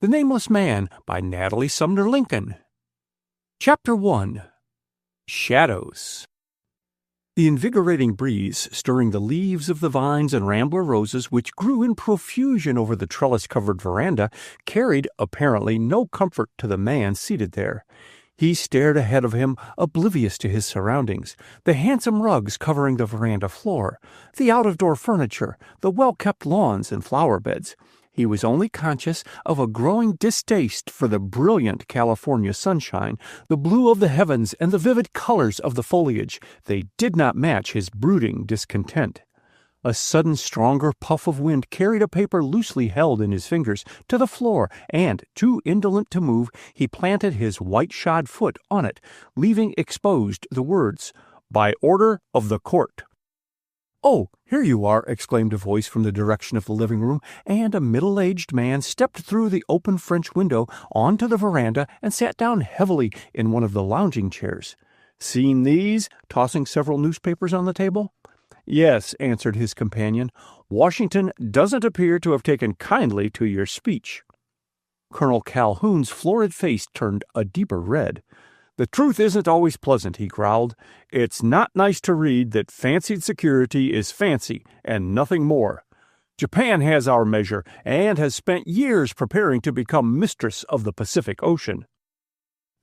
The Nameless Man by Natalie Sumner Lincoln. Chapter 1. Shadows. The invigorating breeze, stirring the leaves of the vines and rambler roses which grew in profusion over the trellis-covered veranda, carried, apparently, no comfort to the man seated there. He stared ahead of him, oblivious to his surroundings, the handsome rugs covering the veranda floor, the out-of-door furniture, the well-kept lawns and flower beds. He was only conscious of a growing distaste for the brilliant California sunshine, the blue of the heavens, and the vivid colors of the foliage. They did not match his brooding discontent. A sudden stronger puff of wind carried a paper loosely held in his fingers to the floor, and, too indolent to move, he planted his white-shod foot on it, leaving exposed the words, "By order of the court." "Oh, here you are," exclaimed a voice from the direction of the living room, and a middle-aged man stepped through the open French window onto the veranda and sat down heavily in one of the lounging chairs. "Seen these?" tossing several newspapers on the table. "Yes," answered his companion. "Washington doesn't appear to have taken kindly to your speech." Colonel Calhoun's florid face turned a deeper red. "The truth isn't always pleasant," he growled. "It's not nice to read that fancied security is fancy and nothing more. Japan has our measure and has spent years preparing to become mistress of the Pacific Ocean."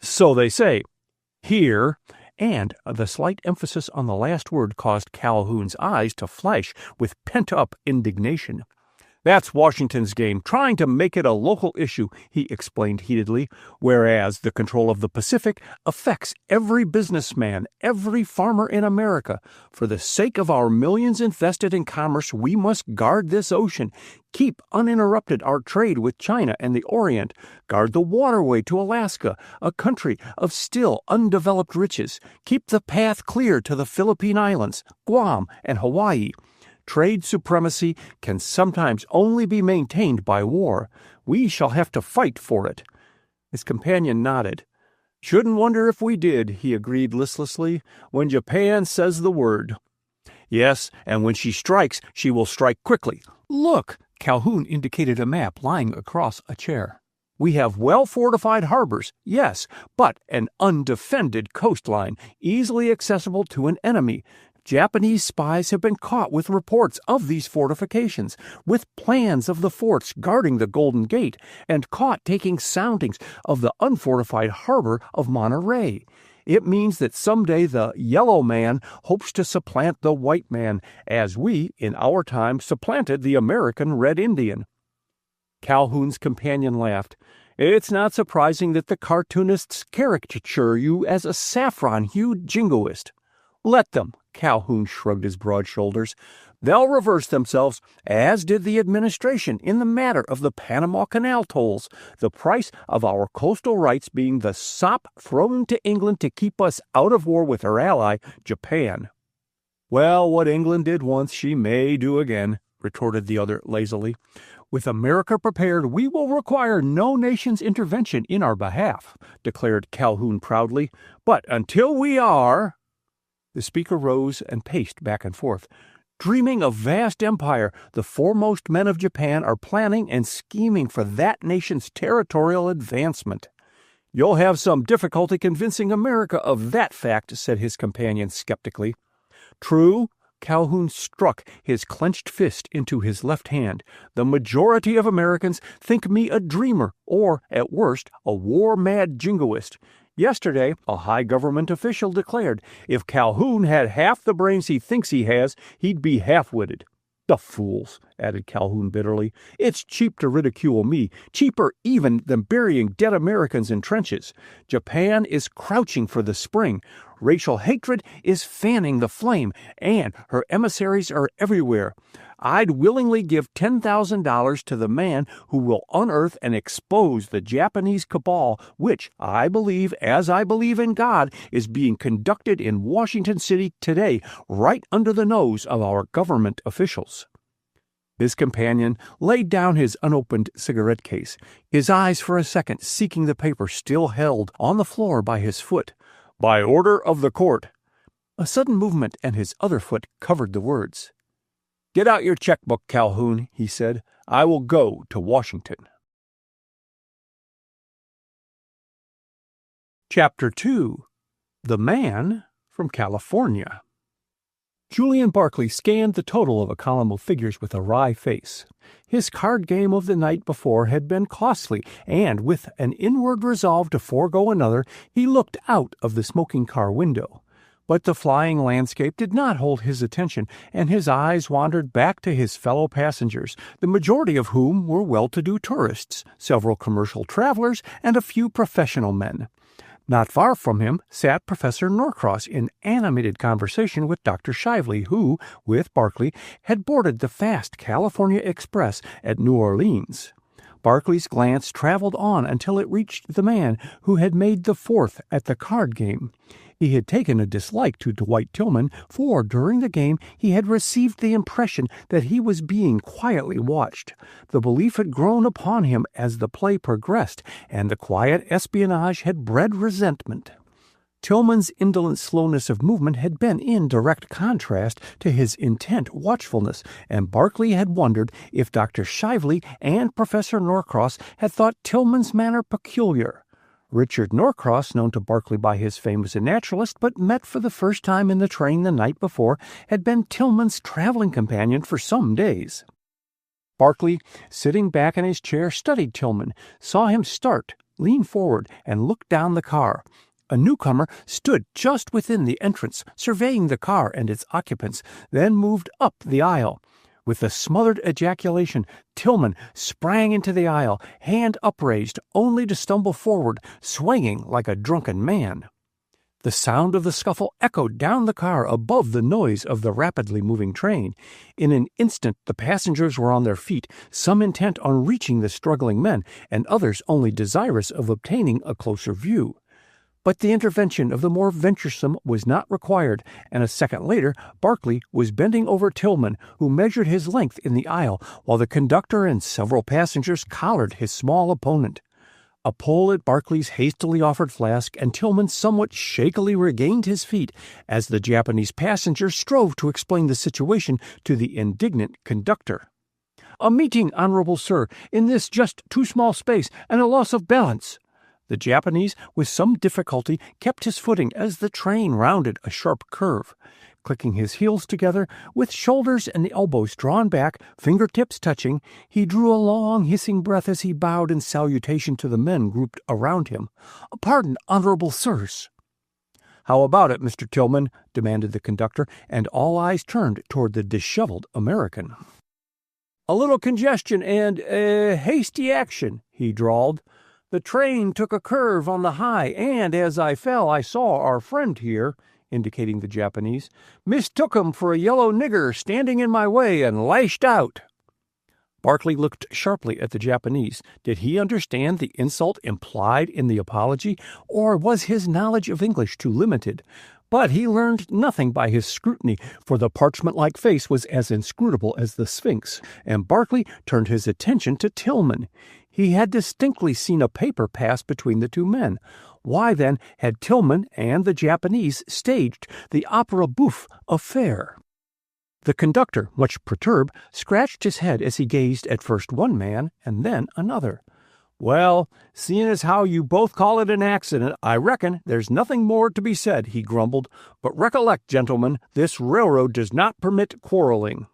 "So they say. Here," and the slight emphasis on the last word caused Calhoun's eyes to flash with pent-up indignation. "That's Washington's game, trying to make it a local issue," he explained heatedly, "whereas the control of the Pacific affects every businessman, every farmer in America. For the sake of our millions invested in commerce, we must guard this ocean, keep uninterrupted our trade with China and the Orient, guard the waterway to Alaska, a country of still undeveloped riches, keep the path clear to the Philippine Islands, Guam, and Hawaii. Trade supremacy can sometimes only be maintained by war. We shall have to fight for it." His companion nodded. "Shouldn't wonder if we did," he agreed listlessly, "when Japan says the word." "Yes, and when she strikes, she will strike quickly. Look!" Calhoun indicated a map lying across a chair. "We have well-fortified harbors, yes, but an undefended coastline, easily accessible to an enemy. Japanese spies have been caught with reports of these fortifications, with plans of the forts guarding the Golden Gate, and caught taking soundings of the unfortified harbor of Monterey. It means that someday the Yellow Man hopes to supplant the White Man, as we, in our time, supplanted the American Red Indian." Calhoun's companion laughed. "It's not surprising that the cartoonists caricature you as a saffron-hued jingoist." "Let them." Calhoun shrugged his broad shoulders. "They'll reverse themselves, as did the administration in the matter of the Panama Canal tolls, the price of our coastal rights being the sop thrown to England to keep us out of war with her ally, Japan." "Well, what England did once, she may do again," retorted the other lazily. "With America prepared, we will require no nation's intervention in our behalf," declared Calhoun proudly. "But until we are—" The speaker rose and paced back and forth. "Dreaming of vast empire, the foremost men of Japan are planning and scheming for that nation's territorial advancement." "You'll have some difficulty convincing America of that fact," said his companion skeptically. "True." Calhoun struck his clenched fist into his left hand. "The majority of Americans think me a dreamer, or, at worst, a war-mad jingoist. Yesterday, a high government official declared if Calhoun had half the brains he thinks he has, he'd be half-witted. The fools," added Calhoun bitterly. "It's cheap to ridicule me, cheaper even than burying dead Americans in trenches. Japan is crouching for the spring. Racial hatred is fanning the flame, and her emissaries are everywhere. I'd willingly give $10,000 to the man who will unearth and expose the Japanese cabal, which, I believe, as I believe in God, is being conducted in Washington City today, right under the nose of our government officials." His companion laid down his unopened cigarette case, his eyes for a second seeking the paper still held on the floor by his foot. "By order of the court." A sudden movement, and his other foot covered the words. "Get out your checkbook, Calhoun," he said. "I will go to Washington." Chapter 2. The Man from California. Julian Barclay scanned the total of a column of figures with a wry face. His card game of the night before had been costly, and with an inward resolve to forego another, he looked out of the smoking car window. But the flying landscape did not hold his attention, and his eyes wandered back to his fellow passengers, the majority of whom were well-to-do tourists, several commercial travelers, and a few professional men. Not far from him sat Professor Norcross in animated conversation with Dr. Shively, who, with Barclay, had boarded the fast California Express at New Orleans. Barclay's glance traveled on until it reached the man who had made the fourth at the card game. He had taken a dislike to Dwight Tillman, for during the game he had received the impression that he was being quietly watched. The belief had grown upon him as the play progressed, and the quiet espionage had bred resentment. Tillman's indolent slowness of movement had been in direct contrast to his intent watchfulness, and Barclay had wondered if Dr. Shively and Professor Norcross had thought Tillman's manner peculiar. Richard Norcross, known to Barclay by his fame as a naturalist, but met for the first time in the train the night before, had been Tillman's traveling companion for some days. Barclay, sitting back in his chair, studied Tillman, saw him start, lean forward, and look down the car. A newcomer stood just within the entrance, surveying the car and its occupants, then moved up the aisle. With a smothered ejaculation, Tillman sprang into the aisle, hand upraised, only to stumble forward, swaying like a drunken man. The sound of the scuffle echoed down the car above the noise of the rapidly moving train. In an instant the passengers were on their feet, some intent on reaching the struggling men, and others only desirous of obtaining a closer view. But the intervention of the more venturesome was not required, and a second later Barclay was bending over Tillman, who measured his length in the aisle, while the conductor and several passengers collared his small opponent. A pull at Barclay's hastily offered flask, and Tillman somewhat shakily regained his feet as the Japanese passenger strove to explain the situation to the indignant conductor. "A meeting, honorable sir, in this just too small space, and a loss of balance." The Japanese, with some difficulty, kept his footing as the train rounded a sharp curve. Clicking his heels together, with shoulders and elbows drawn back, fingertips touching, he drew a long, hissing breath as he bowed in salutation to the men grouped around him. "Pardon, honorable sirs." "How about it, Mr. Tillman?" demanded the conductor, and all eyes turned toward the disheveled American. "A little congestion and, hasty action," he drawled. "The train took a curve on the high, and as I fell I saw our friend here," indicating the Japanese, "mistook him for a yellow nigger standing in my way and lashed out." Barclay looked sharply at the Japanese. Did he understand the insult implied in the apology, or was his knowledge of English too limited? But he learned nothing by his scrutiny, for the parchment-like face was as inscrutable as the Sphinx, and Barclay turned his attention to Tillman. He had distinctly seen a paper pass between the two men. Why, then, had Tillman and the Japanese staged the opera bouffe affair? The conductor, much perturbed, scratched his head as he gazed at first one man and then another. "Well, seeing as how you both call it an accident, I reckon there's nothing more to be said," he grumbled. "But recollect, gentlemen, this railroad does not permit quarreling."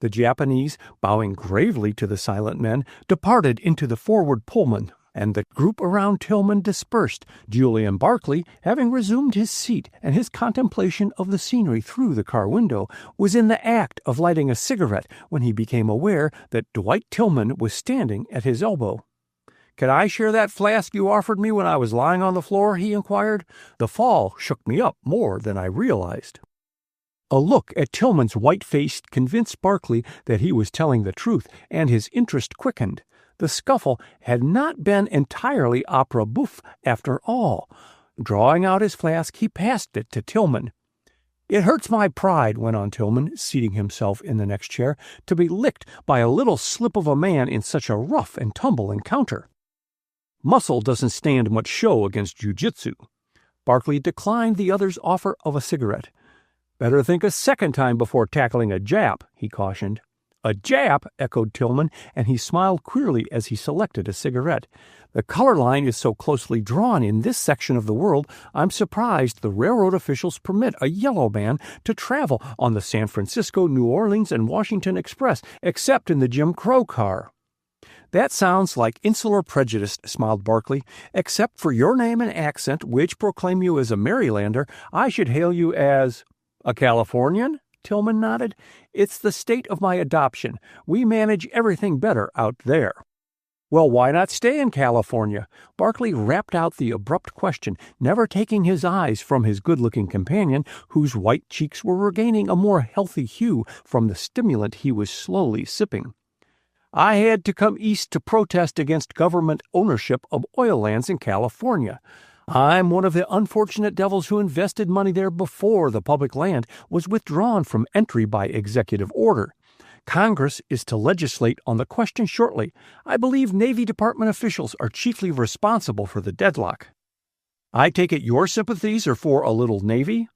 The Japanese, bowing gravely to the silent men, departed into the forward Pullman, and the group around Tillman dispersed, Julian Barclay, having resumed his seat and his contemplation of the scenery through the car window, was in the act of lighting a cigarette when he became aware that Dwight Tillman was standing at his elbow. "Can I share that flask you offered me when I was lying on the floor?" he inquired. "The fall shook me up more than I realized." A look at Tillman's white face convinced Barclay that he was telling the truth, and his interest quickened. The scuffle had not been entirely opera bouffe after all. Drawing out his flask, he passed it to Tillman. "It hurts my pride," went on Tillman, seating himself in the next chair, "to be licked by a little slip of a man in such a rough and tumble encounter. Muscle doesn't stand much show against jiu-jitsu." Barclay declined the other's offer of a cigarette. "Better think a second time before tackling a Jap," he cautioned. "A Jap," echoed Tillman, and he smiled queerly as he selected a cigarette. "The color line is so closely drawn in this section of the world, I'm surprised the railroad officials permit a yellow man to travel on the San Francisco, New Orleans, and Washington Express, except in the Jim Crow car." "That sounds like insular prejudice," smiled Barkley. "Except for your name and accent, which proclaim you as a Marylander, I should hail you as—" "A Californian?" Tillman nodded. "It's the state of my adoption. We manage everything better out there." "Well, why not stay in California?" Barkley rapped out the abrupt question, never taking his eyes from his good-looking companion, whose white cheeks were regaining a more healthy hue from the stimulant he was slowly sipping. "I had to come east to protest against government ownership of oil lands in California. I'm one of the unfortunate devils who invested money there before the public land was withdrawn from entry by executive order. Congress is to legislate on the question shortly. I believe Navy Department officials are chiefly responsible for the deadlock." "I take it your sympathies are for a little Navy?"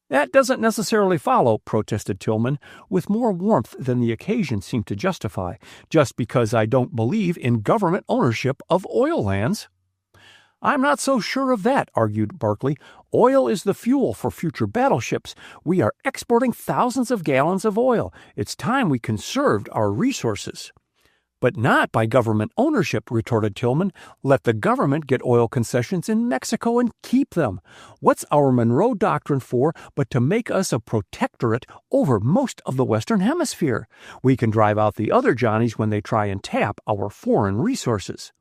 "That doesn't necessarily follow," protested Tillman, with more warmth than the occasion seemed to justify, "just because I don't believe in government ownership of oil lands." "I'm not so sure of that," argued Barkley. "Oil is the fuel for future battleships. We are exporting thousands of gallons of oil. It's time we conserved our resources." "But not by government ownership," retorted Tillman. "Let the government get oil concessions in Mexico and keep them. What's our Monroe Doctrine for but to make us a protectorate over most of the Western Hemisphere? We can drive out the other Johnnies when they try and tap our foreign resources."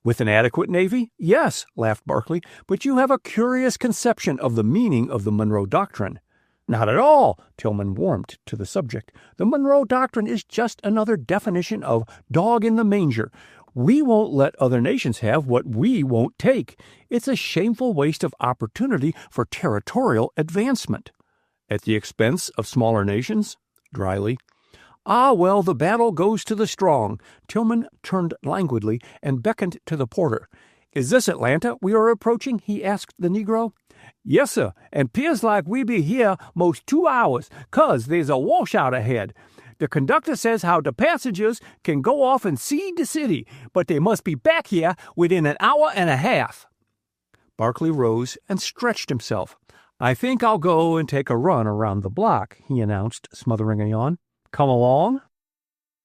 "With an adequate Navy? Yes," laughed Barkley, "but you have a curious conception of the meaning of the Monroe Doctrine." "Not at all," Tillman warmed to the subject. "The Monroe Doctrine is just another definition of dog in the manger. We won't let other nations have what we won't take. It's a shameful waste of opportunity for territorial advancement." "At the expense of smaller nations?" Dryly. "Ah, well, the battle goes to the strong." Tillman turned languidly and beckoned to the porter. "Is this Atlanta we are approaching?" he asked the Negro. "Yes, sir, and 'pears like we be here most 2 hours, 'cause there's a washout ahead. The conductor says how the passengers can go off and see the city, but they must be back here within an hour and a half." Barkley rose and stretched himself. "I think I'll go and take a run around the block," he announced, smothering a yawn. "Come along?"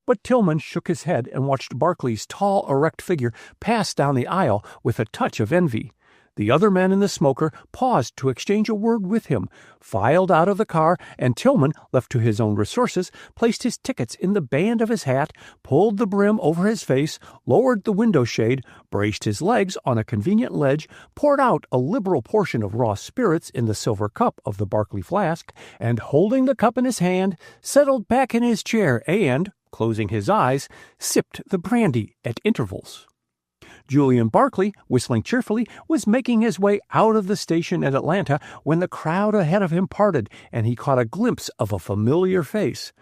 But Tillman shook his head and watched Barkley's tall, erect figure pass down the aisle with a touch of envy. The other men in the smoker paused to exchange a word with him, filed out of the car, and Tillman, left to his own resources, placed his tickets in the band of his hat, pulled the brim over his face, lowered the window shade, braced his legs on a convenient ledge, poured out a liberal portion of raw spirits in the silver cup of the Barkley flask, and, holding the cup in his hand, settled back in his chair and, closing his eyes, sipped the brandy at intervals. Julian Barkley, whistling cheerfully, was making his way out of the station at Atlanta when the crowd ahead of him parted and he caught a glimpse of a familiar face.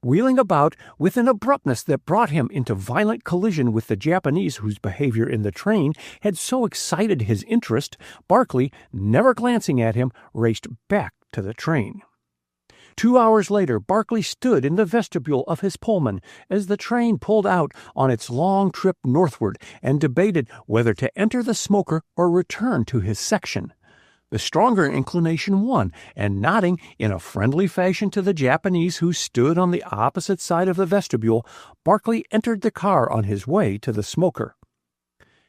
Wheeling about with an abruptness that brought him into violent collision with the Japanese whose behavior in the train had so excited his interest, Barkley, never glancing at him, raced back to the train. 2 hours later, Barkley stood in the vestibule of his Pullman as the train pulled out on its long trip northward and debated whether to enter the smoker or return to his section. The stronger inclination won, and nodding in a friendly fashion to the Japanese who stood on the opposite side of the vestibule, Barkley entered the car on his way to the smoker.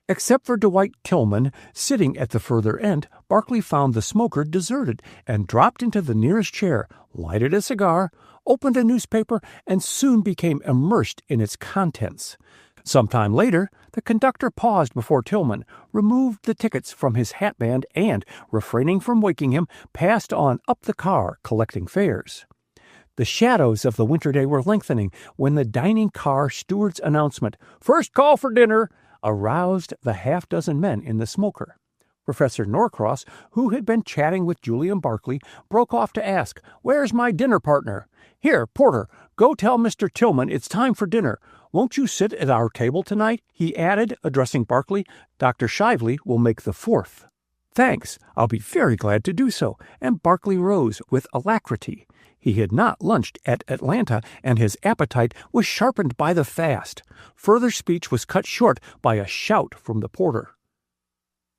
Except for Dwight Tillman, sitting at the further end, Barkley found the smoker deserted and dropped into the nearest chair, lighted a cigar, opened a newspaper, and soon became immersed in its contents. Some time later, the conductor paused before Tillman, removed the tickets from his hatband, and, refraining from waking him, passed on up the car, collecting fares. The shadows of the winter day were lengthening when the dining car steward's announcement, "First call for dinner," aroused the half-dozen men in the smoker. Professor Norcross, who had been chatting with Julian Barkley, broke off to ask, "Where's my dinner partner? Here, porter, go tell Mr. Tillman it's time for dinner. Won't you sit at our table tonight?" he added, addressing Barkley. "Dr. Shively will make the fourth." "Thanks, I'll be very glad to do so," and Barkley rose with alacrity. He had not lunched at Atlanta, and his appetite was sharpened by the fast. Further speech was cut short by a shout from the porter.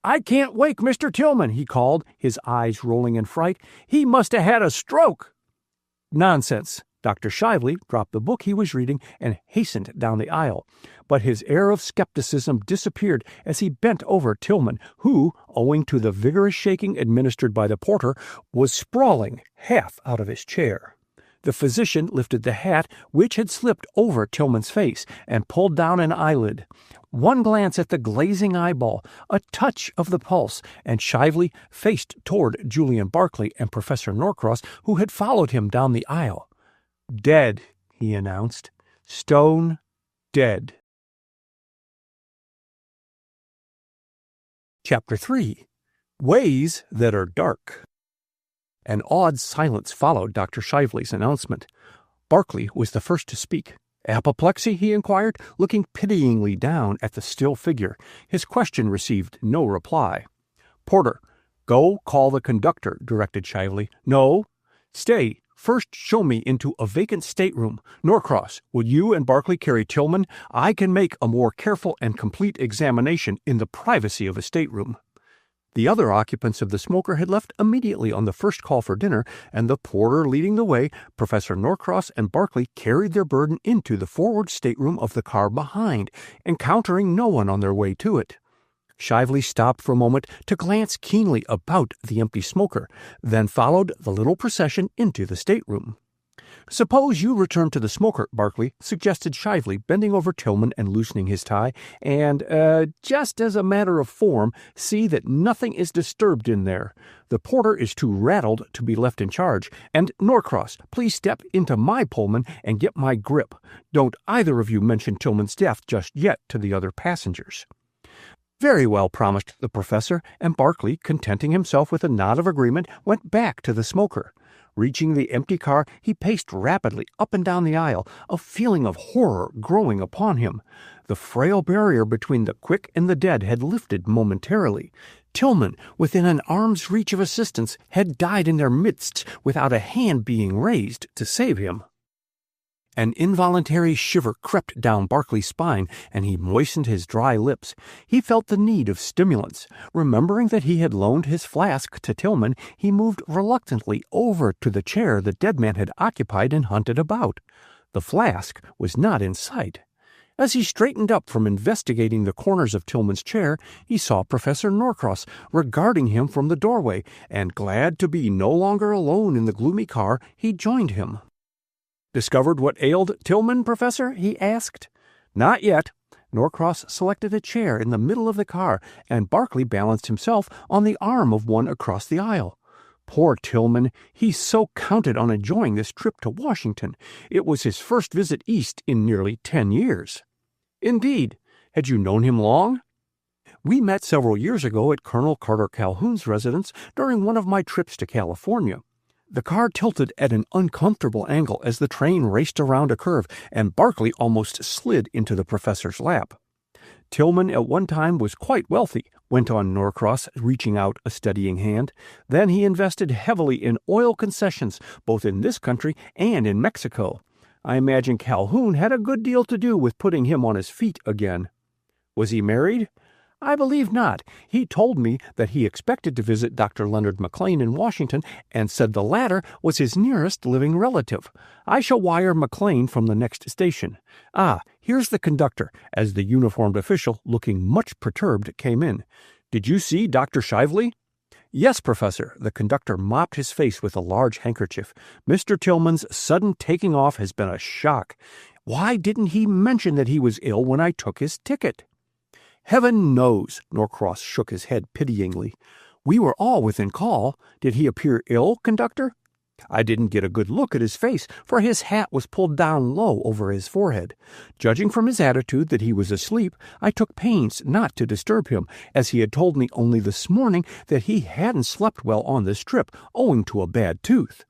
"I can't wake Mr. Tillman," he called, his eyes rolling in fright. "He must have had a stroke." "Nonsense." Dr. Shively dropped the book he was reading and hastened down the aisle, but his air of skepticism disappeared as he bent over Tillman, who, owing to the vigorous shaking administered by the porter, was sprawling half out of his chair. The physician lifted the hat, which had slipped over Tillman's face, and pulled down an eyelid. One glance at the glazing eyeball, a touch of the pulse, and Shively faced toward Julian Barclay and Professor Norcross, who had followed him down the aisle. "Dead," he announced. "Stone dead." Chapter 3. Ways That Are Dark. An awed silence followed Dr. Shively's announcement. Barclay was the first to speak. "Apoplexy?" he inquired, looking pityingly down at the still figure. His question received no reply. "Porter, go call the conductor," directed Shively. "No. Stay. First show me into a vacant stateroom. Norcross, will you and Barclay carry Tillman? I can make a more careful and complete examination in the privacy of a stateroom." The other occupants of the smoker had left immediately on the first call for dinner, and the porter leading the way, Professor Norcross and Barclay carried their burden into the forward stateroom of the car behind, encountering no one on their way to it. Shively stopped for a moment to glance keenly about the empty smoker, then followed the little procession into the stateroom. "Suppose you return to the smoker, Barclay," suggested Shively, bending over Tillman and loosening his tie, "and, just as a matter of form, see that nothing is disturbed in there. The porter is too rattled to be left in charge, and Norcross, please step into my Pullman and get my grip. Don't either of you mention Tillman's death just yet to the other passengers." "Very well," promised the professor, and Barclay, contenting himself with a nod of agreement, went back to the smoker. Reaching the empty car, he paced rapidly up and down the aisle, a feeling of horror growing upon him. The frail barrier between the quick and the dead had lifted momentarily. Tillman, within an arm's reach of assistance, had died in their midst without a hand being raised to save him. An involuntary shiver crept down Barclay's spine, and he moistened his dry lips. He felt the need of stimulants. Remembering that he had loaned his flask to Tillman, he moved reluctantly over to the chair the dead man had occupied and hunted about. The flask was not in sight. As he straightened up from investigating the corners of Tillman's chair, he saw Professor Norcross regarding him from the doorway, and glad to be no longer alone in the gloomy car, he joined him. "Discovered what ailed Tillman, Professor?" he asked. "Not yet." Norcross selected a chair in the middle of the car, and Barclay balanced himself on the arm of one across the aisle. "Poor Tillman. He so counted on enjoying this trip to Washington. It was his first visit East in nearly 10 years. "Indeed. Had you known him long?" "We met several years ago at Colonel Carter Calhoun's residence during one of my trips to California. The car tilted at an uncomfortable angle as the train raced around a curve, and Barclay almost slid into the professor's lap. Tillman at one time was quite wealthy," went on Norcross, reaching out a steadying hand. "Then he invested heavily in oil concessions, both in this country and in Mexico. I imagine Calhoun had a good deal to do with putting him on his feet again." "Was he married?" "I believe not. He told me that he expected to visit Dr. Leonard McLean in Washington, and said the latter was his nearest living relative. I shall wire McLean from the next station. Ah, here's the conductor," as the uniformed official, looking much perturbed, came in. "Did you see Dr. Shively?" "Yes, Professor." The conductor mopped his face with a large handkerchief. "Mr. Tillman's sudden taking off has been a shock. Why didn't he mention that he was ill when I took his ticket?" "Heaven knows." Norcross shook his head pityingly. "We were all within call. Did he appear ill, conductor?" "I didn't get a good look at his face, for his hat was pulled down low over his forehead. Judging from his attitude that he was asleep, I took pains not to disturb him, as he had told me only this morning that he hadn't slept well on this trip, owing to a bad tooth."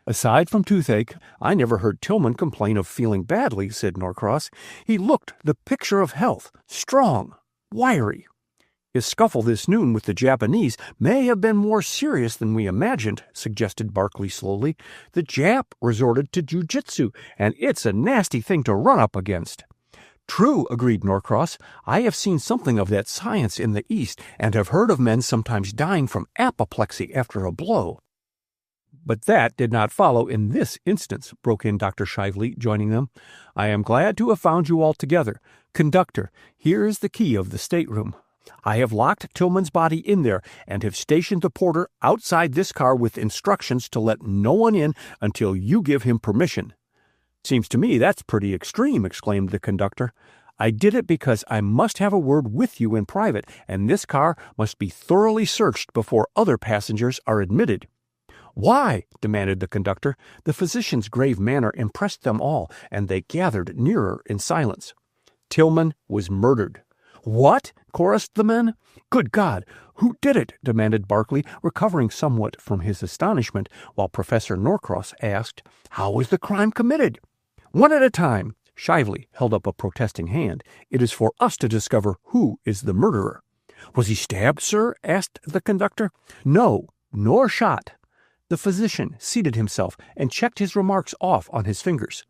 "Aside from toothache, I never heard Tillman complain of feeling badly," said Norcross. "He looked the picture of health, strong, wiry." His scuffle this noon with the Japanese may have been more serious than we imagined, suggested Barkley slowly. The Jap resorted to jujitsu, and it's a nasty thing to run up against. True, agreed Norcross. I have seen something of that science in the East, and have heard of men sometimes dying from apoplexy after a blow. But that did not follow in this instance, broke in Dr. Shively, joining them. I am glad to have found you all together. Conductor, here is the key of the stateroom. I have locked Tillman's body in there and have stationed the porter outside this car with instructions to let no one in until you give him permission. Seems to me that's pretty extreme, exclaimed the conductor. I did it because I must have a word with you in private, and this car must be thoroughly searched before other passengers are admitted. Why? Demanded the conductor. The physician's grave manner impressed them all, and they gathered nearer in silence. Tillman was murdered. What? Chorused the men. Good God! Who did it? Demanded Barkley, recovering somewhat from his astonishment, while Professor Norcross asked, How was the crime committed? One at a time. Shively held up a protesting hand. It is for us to discover who is the murderer. Was he stabbed, sir? Asked the conductor. No, nor shot. The physician seated himself and checked his remarks off on his fingers.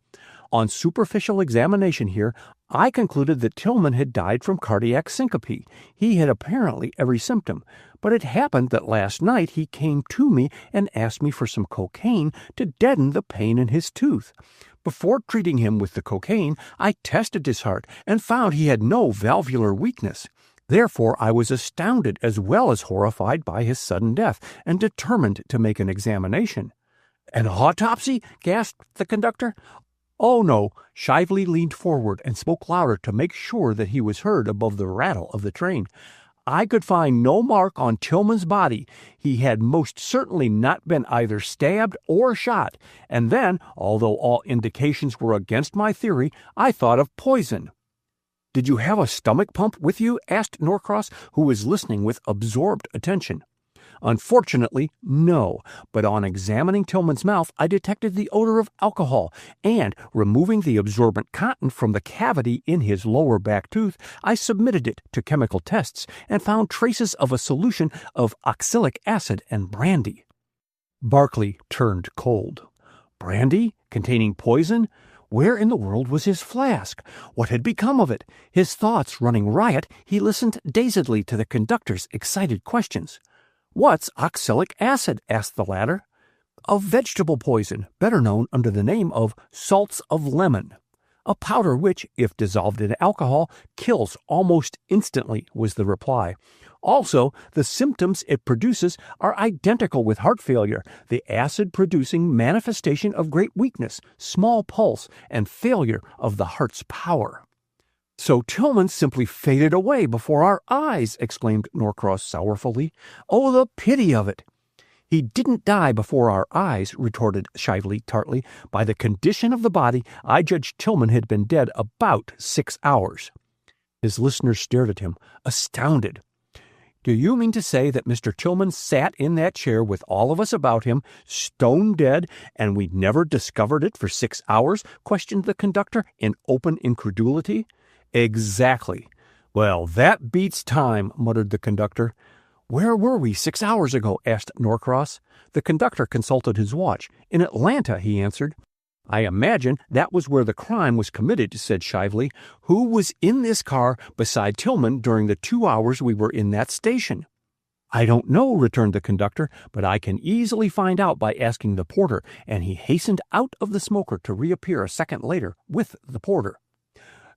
On superficial examination here, I concluded that Tillman had died from cardiac syncope. He had apparently every symptom, but it happened that last night he came to me and asked me for some cocaine to deaden the pain in his tooth. Before treating him with the cocaine, I tested his heart and found he had no valvular weakness. Therefore, I was astounded as well as horrified by his sudden death and determined to make an examination. An autopsy? Gasped the conductor. Oh, no. Shively leaned forward and spoke louder to make sure that he was heard above the rattle of the train. I could find no mark on Tillman's body. He had most certainly not been either stabbed or shot. And then, although all indications were against my theory, I thought of poison. Did you have a stomach pump with you? Asked Norcross, who was listening with absorbed attention. Unfortunately, no, but on examining Tillman's mouth, I detected the odor of alcohol, and, removing the absorbent cotton from the cavity in his lower back tooth, I submitted it to chemical tests and found traces of a solution of oxalic acid and brandy. Barkley turned cold. Brandy? Containing poison? Where in the world was his flask? What had become of it? His thoughts running riot, he listened dazedly to the conductor's excited questions. What's oxalic acid? Asked the latter. A vegetable poison, better known under the name of salts of lemon. A powder which, if dissolved in alcohol, kills almost instantly, was the reply. Also, the symptoms it produces are identical with heart failure, the acid-producing manifestation of great weakness, small pulse, and failure of the heart's power. So Tillman simply faded away before our eyes, exclaimed Norcross sorrowfully. Oh, the pity of it! He didn't die before our eyes, retorted Shively tartly. By the condition of the body, I judged Tillman had been dead about 6 hours. His listeners stared at him, astounded. Do you mean to say that Mr. Tillman sat in that chair with all of us about him, stone dead, and we never discovered it for 6 hours? Questioned the conductor in open incredulity. Exactly. Well, that beats time, muttered the conductor. Where were we 6 hours ago? Asked Norcross. The conductor consulted his watch. In Atlanta, he answered. I imagine that was where the crime was committed, said Shively. Who was in this car beside Tillman during the 2 hours we were in that station? I don't know, returned the conductor, but I can easily find out by asking the porter, and he hastened out of the smoker to reappear a second later with the porter.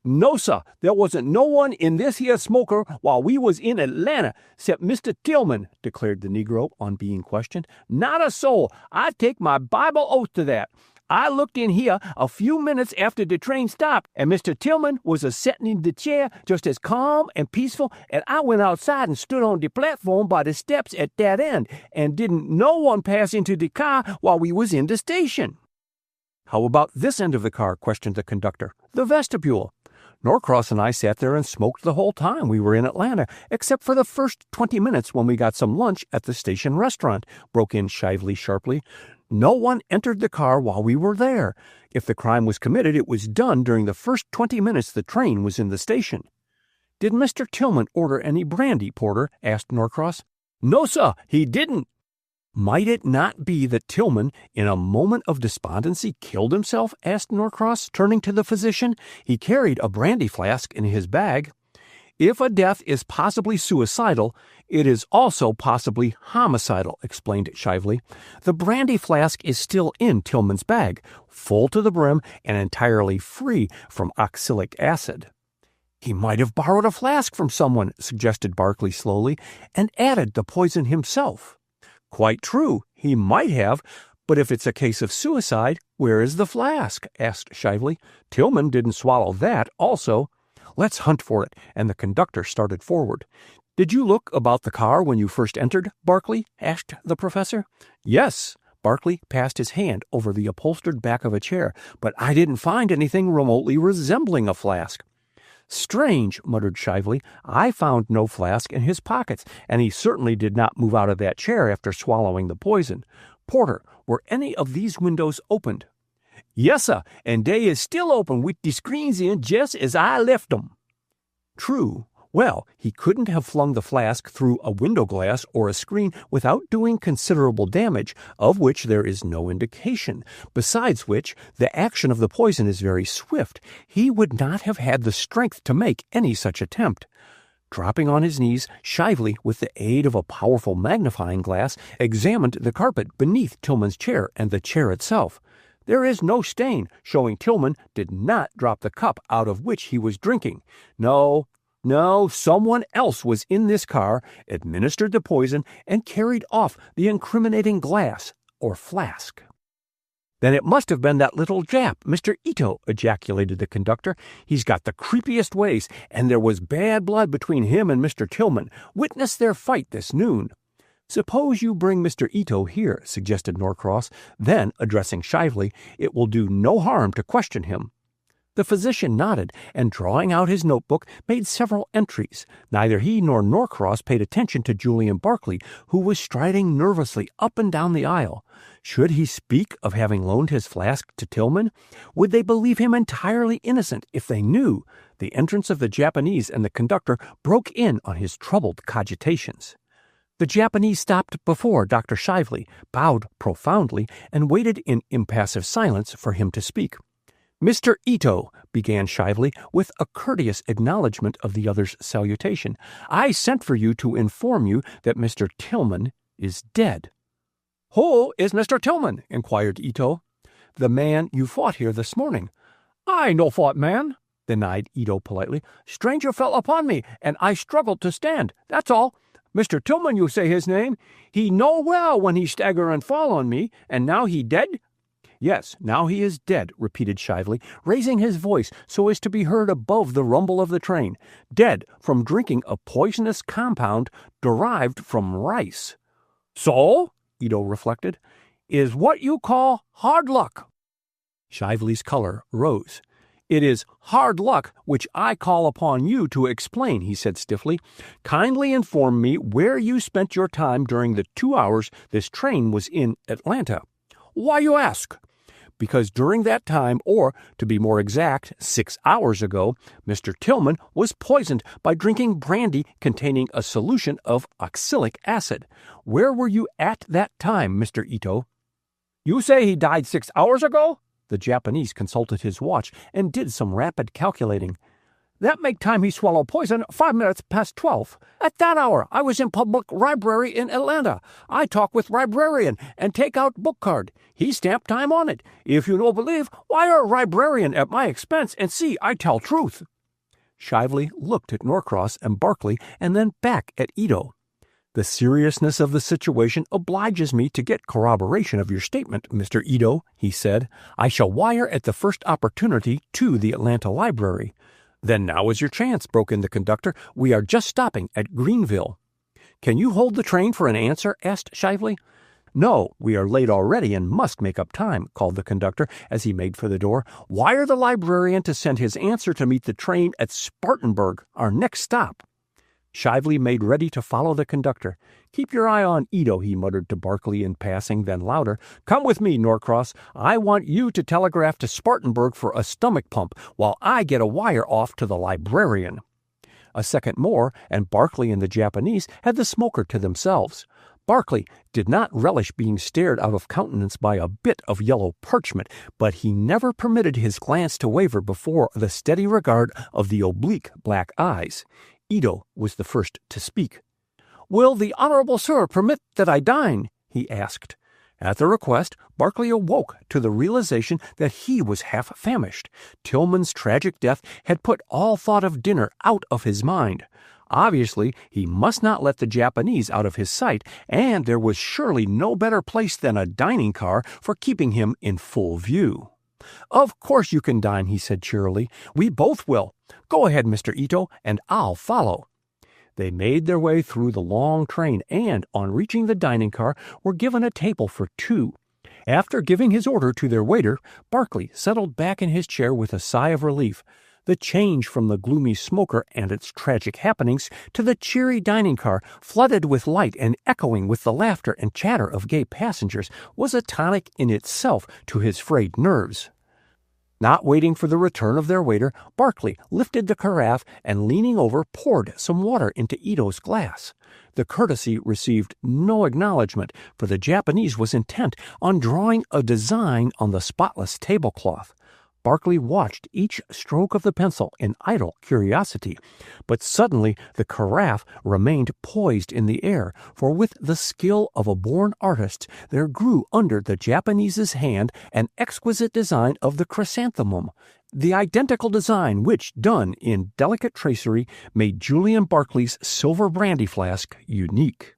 No, sir, there wasn't no one in this here smoker while we was in Atlanta, except Mr. Tillman, declared the Negro on being questioned. Not a soul. I take my Bible oath to that. I looked in here a few minutes after the train stopped, and Mr. Tillman was a-setting in the chair just as calm and peaceful, and I went outside and stood on the platform by the steps at that end, and didn't no one pass into the car while we was in the station. How about this end of the car? Questioned the conductor. The vestibule. Norcross and I sat there and smoked the whole time we were in Atlanta, except for the first 20 minutes when we got some lunch at the station restaurant, broke in Shively sharply. No one entered the car while we were there. If the crime was committed, it was done during the first 20 minutes the train was in the station. "Did Mr. Tillman order any brandy, Porter?" asked Norcross. "No, sir, he didn't." "Might it not be that Tillman, in a moment of despondency, killed himself?" asked Norcross, turning to the physician. "He carried a brandy flask in his bag." "If a death is possibly suicidal, it is also possibly homicidal," explained Shively. "The brandy flask is still in Tillman's bag, full to the brim and entirely free from oxalic acid." "He might have borrowed a flask from someone," suggested Barkley slowly, "and added the poison himself." "Quite true, he might have, but if it's a case of suicide, where is the flask?" asked Shively. "Tillman didn't swallow that also." "Let's hunt for it," and the conductor started forward. "Did you look about the car when you first entered, Barkley?" asked the professor. "Yes." Barkley passed his hand over the upholstered back of a chair, "but I didn't find anything remotely resembling a flask." "Strange," muttered Shively. "I found no flask in his pockets, and he certainly did not move out of that chair after swallowing the poison. Porter, were any of these windows opened?" "Yes, sir, and dey is still open with de screens in just as I left 'em." "True. Well, he couldn't have flung the flask through a window glass or a screen without doing considerable damage, of which there is no indication. Besides which, the action of the poison is very swift. He would not have had the strength to make any such attempt." Dropping on his knees, Shively, with the aid of a powerful magnifying glass, examined the carpet beneath Tillman's chair and the chair itself. "There is no stain, showing Tillman did not drop the cup out of which he was drinking. No, someone else was in this car, administered the poison, and carried off the incriminating glass or flask." "Then it must have been that little Jap, Mr. Ito," ejaculated the conductor. "He's got the creepiest ways, and there was bad blood between him and Mr. Tillman. Witness their fight this noon." "Suppose you bring Mr. Ito here," suggested Norcross. "Then, addressing Shively, it will do no harm to question him." The physician nodded, and drawing out his notebook, made several entries. Neither he nor Norcross paid attention to Julian Barkley, who was striding nervously up and down the aisle. Should he speak of having loaned his flask to Tillman? Would they believe him entirely innocent if they knew? The entrance of the Japanese and the conductor broke in on his troubled cogitations. The Japanese stopped before Dr. Shively, bowed profoundly, and waited in impassive silence for him to speak. "Mr. Ito," began Shively, with a courteous acknowledgment of the other's salutation, "I sent for you to inform you that Mr. Tillman is dead." "Who is Mr. Tillman?" inquired Ito. "The man you fought here this morning." "I no fought man," denied Ito politely. "Stranger fell upon me, and I struggled to stand, that's all. Mr. Tillman, you say his name? He know well when he stagger and fall on me, and now he dead?" "Yes, now he is dead," repeated Shively, raising his voice so as to be heard above the rumble of the train. "Dead from drinking a poisonous compound derived from rice." "So," Ito reflected, "is what you call hard luck." Shively's color rose. "It is hard luck which I call upon you to explain," he said stiffly. "Kindly inform me where you spent your time during the 2 hours this train was in Atlanta." "Why you ask?" "Because during that time, or, to be more exact, 6 hours ago, Mr. Tillman was poisoned by drinking brandy containing a solution of oxalic acid. Where were you at that time, Mr. Ito?" "You say he died 6 hours ago?" The Japanese consulted his watch and did some rapid calculating. "That make time he swallow poison 5 minutes past 12. At that hour, I was in public library in Atlanta. I talk with librarian and take out book card. He stamp time on it. If you no believe, wire librarian at my expense and see I tell truth." Shively looked at Norcross and Barkley and then back at Ito. "The seriousness of the situation obliges me to get corroboration of your statement, Mr. Ito," he said. "I shall wire at the first opportunity to the Atlanta Library." "Then now is your chance," broke in the conductor. "We are just stopping at Greenville." "Can you hold the train for an answer?" asked Shively. "No, we are late already and must make up time," called the conductor as he made for the door. "Wire the librarian to send his answer to meet the train at Spartanburg, our next stop." Shively made ready to follow the conductor. "Keep your eye on Ito," he muttered to Barkley in passing, then louder. "Come with me, Norcross. I want you to telegraph to Spartanburg for a stomach pump while I get a wire off to the librarian." A second more, and Barclay and the Japanese had the smoker to themselves. Barclay did not relish being stared out of countenance by a bit of yellow parchment, but he never permitted his glance to waver before the steady regard of the oblique black eyes. Ito was the first to speak. "Will the honorable sir permit that I dine?" he asked. At the request, Barclay awoke to the realization that he was half famished. Tillman's tragic death had put all thought of dinner out of his mind. Obviously, he must not let the Japanese out of his sight, and there was surely no better place than a dining car for keeping him in full view. "Of course you can dine," he said cheerily. "We both will. Go ahead, Mr. Ito, and I'll follow." They made their way through the long train and, on reaching the dining car, were given a table for two. After giving his order to their waiter, Barclay settled back in his chair with a sigh of relief. The change from the gloomy smoker and its tragic happenings to the cheery dining car, flooded with light and echoing with the laughter and chatter of gay passengers, was a tonic in itself to his frayed nerves. Not waiting for the return of their waiter, Barclay lifted the carafe and, leaning over, poured some water into Ito's glass. The courtesy received no acknowledgment, for the Japanese was intent on drawing a design on the spotless tablecloth. Barclay watched each stroke of the pencil in idle curiosity, but suddenly the carafe remained poised in the air, for with the skill of a born artist there grew under the Japanese's hand an exquisite design of the chrysanthemum, the identical design which, done in delicate tracery, made Julian Barclay's silver brandy flask unique.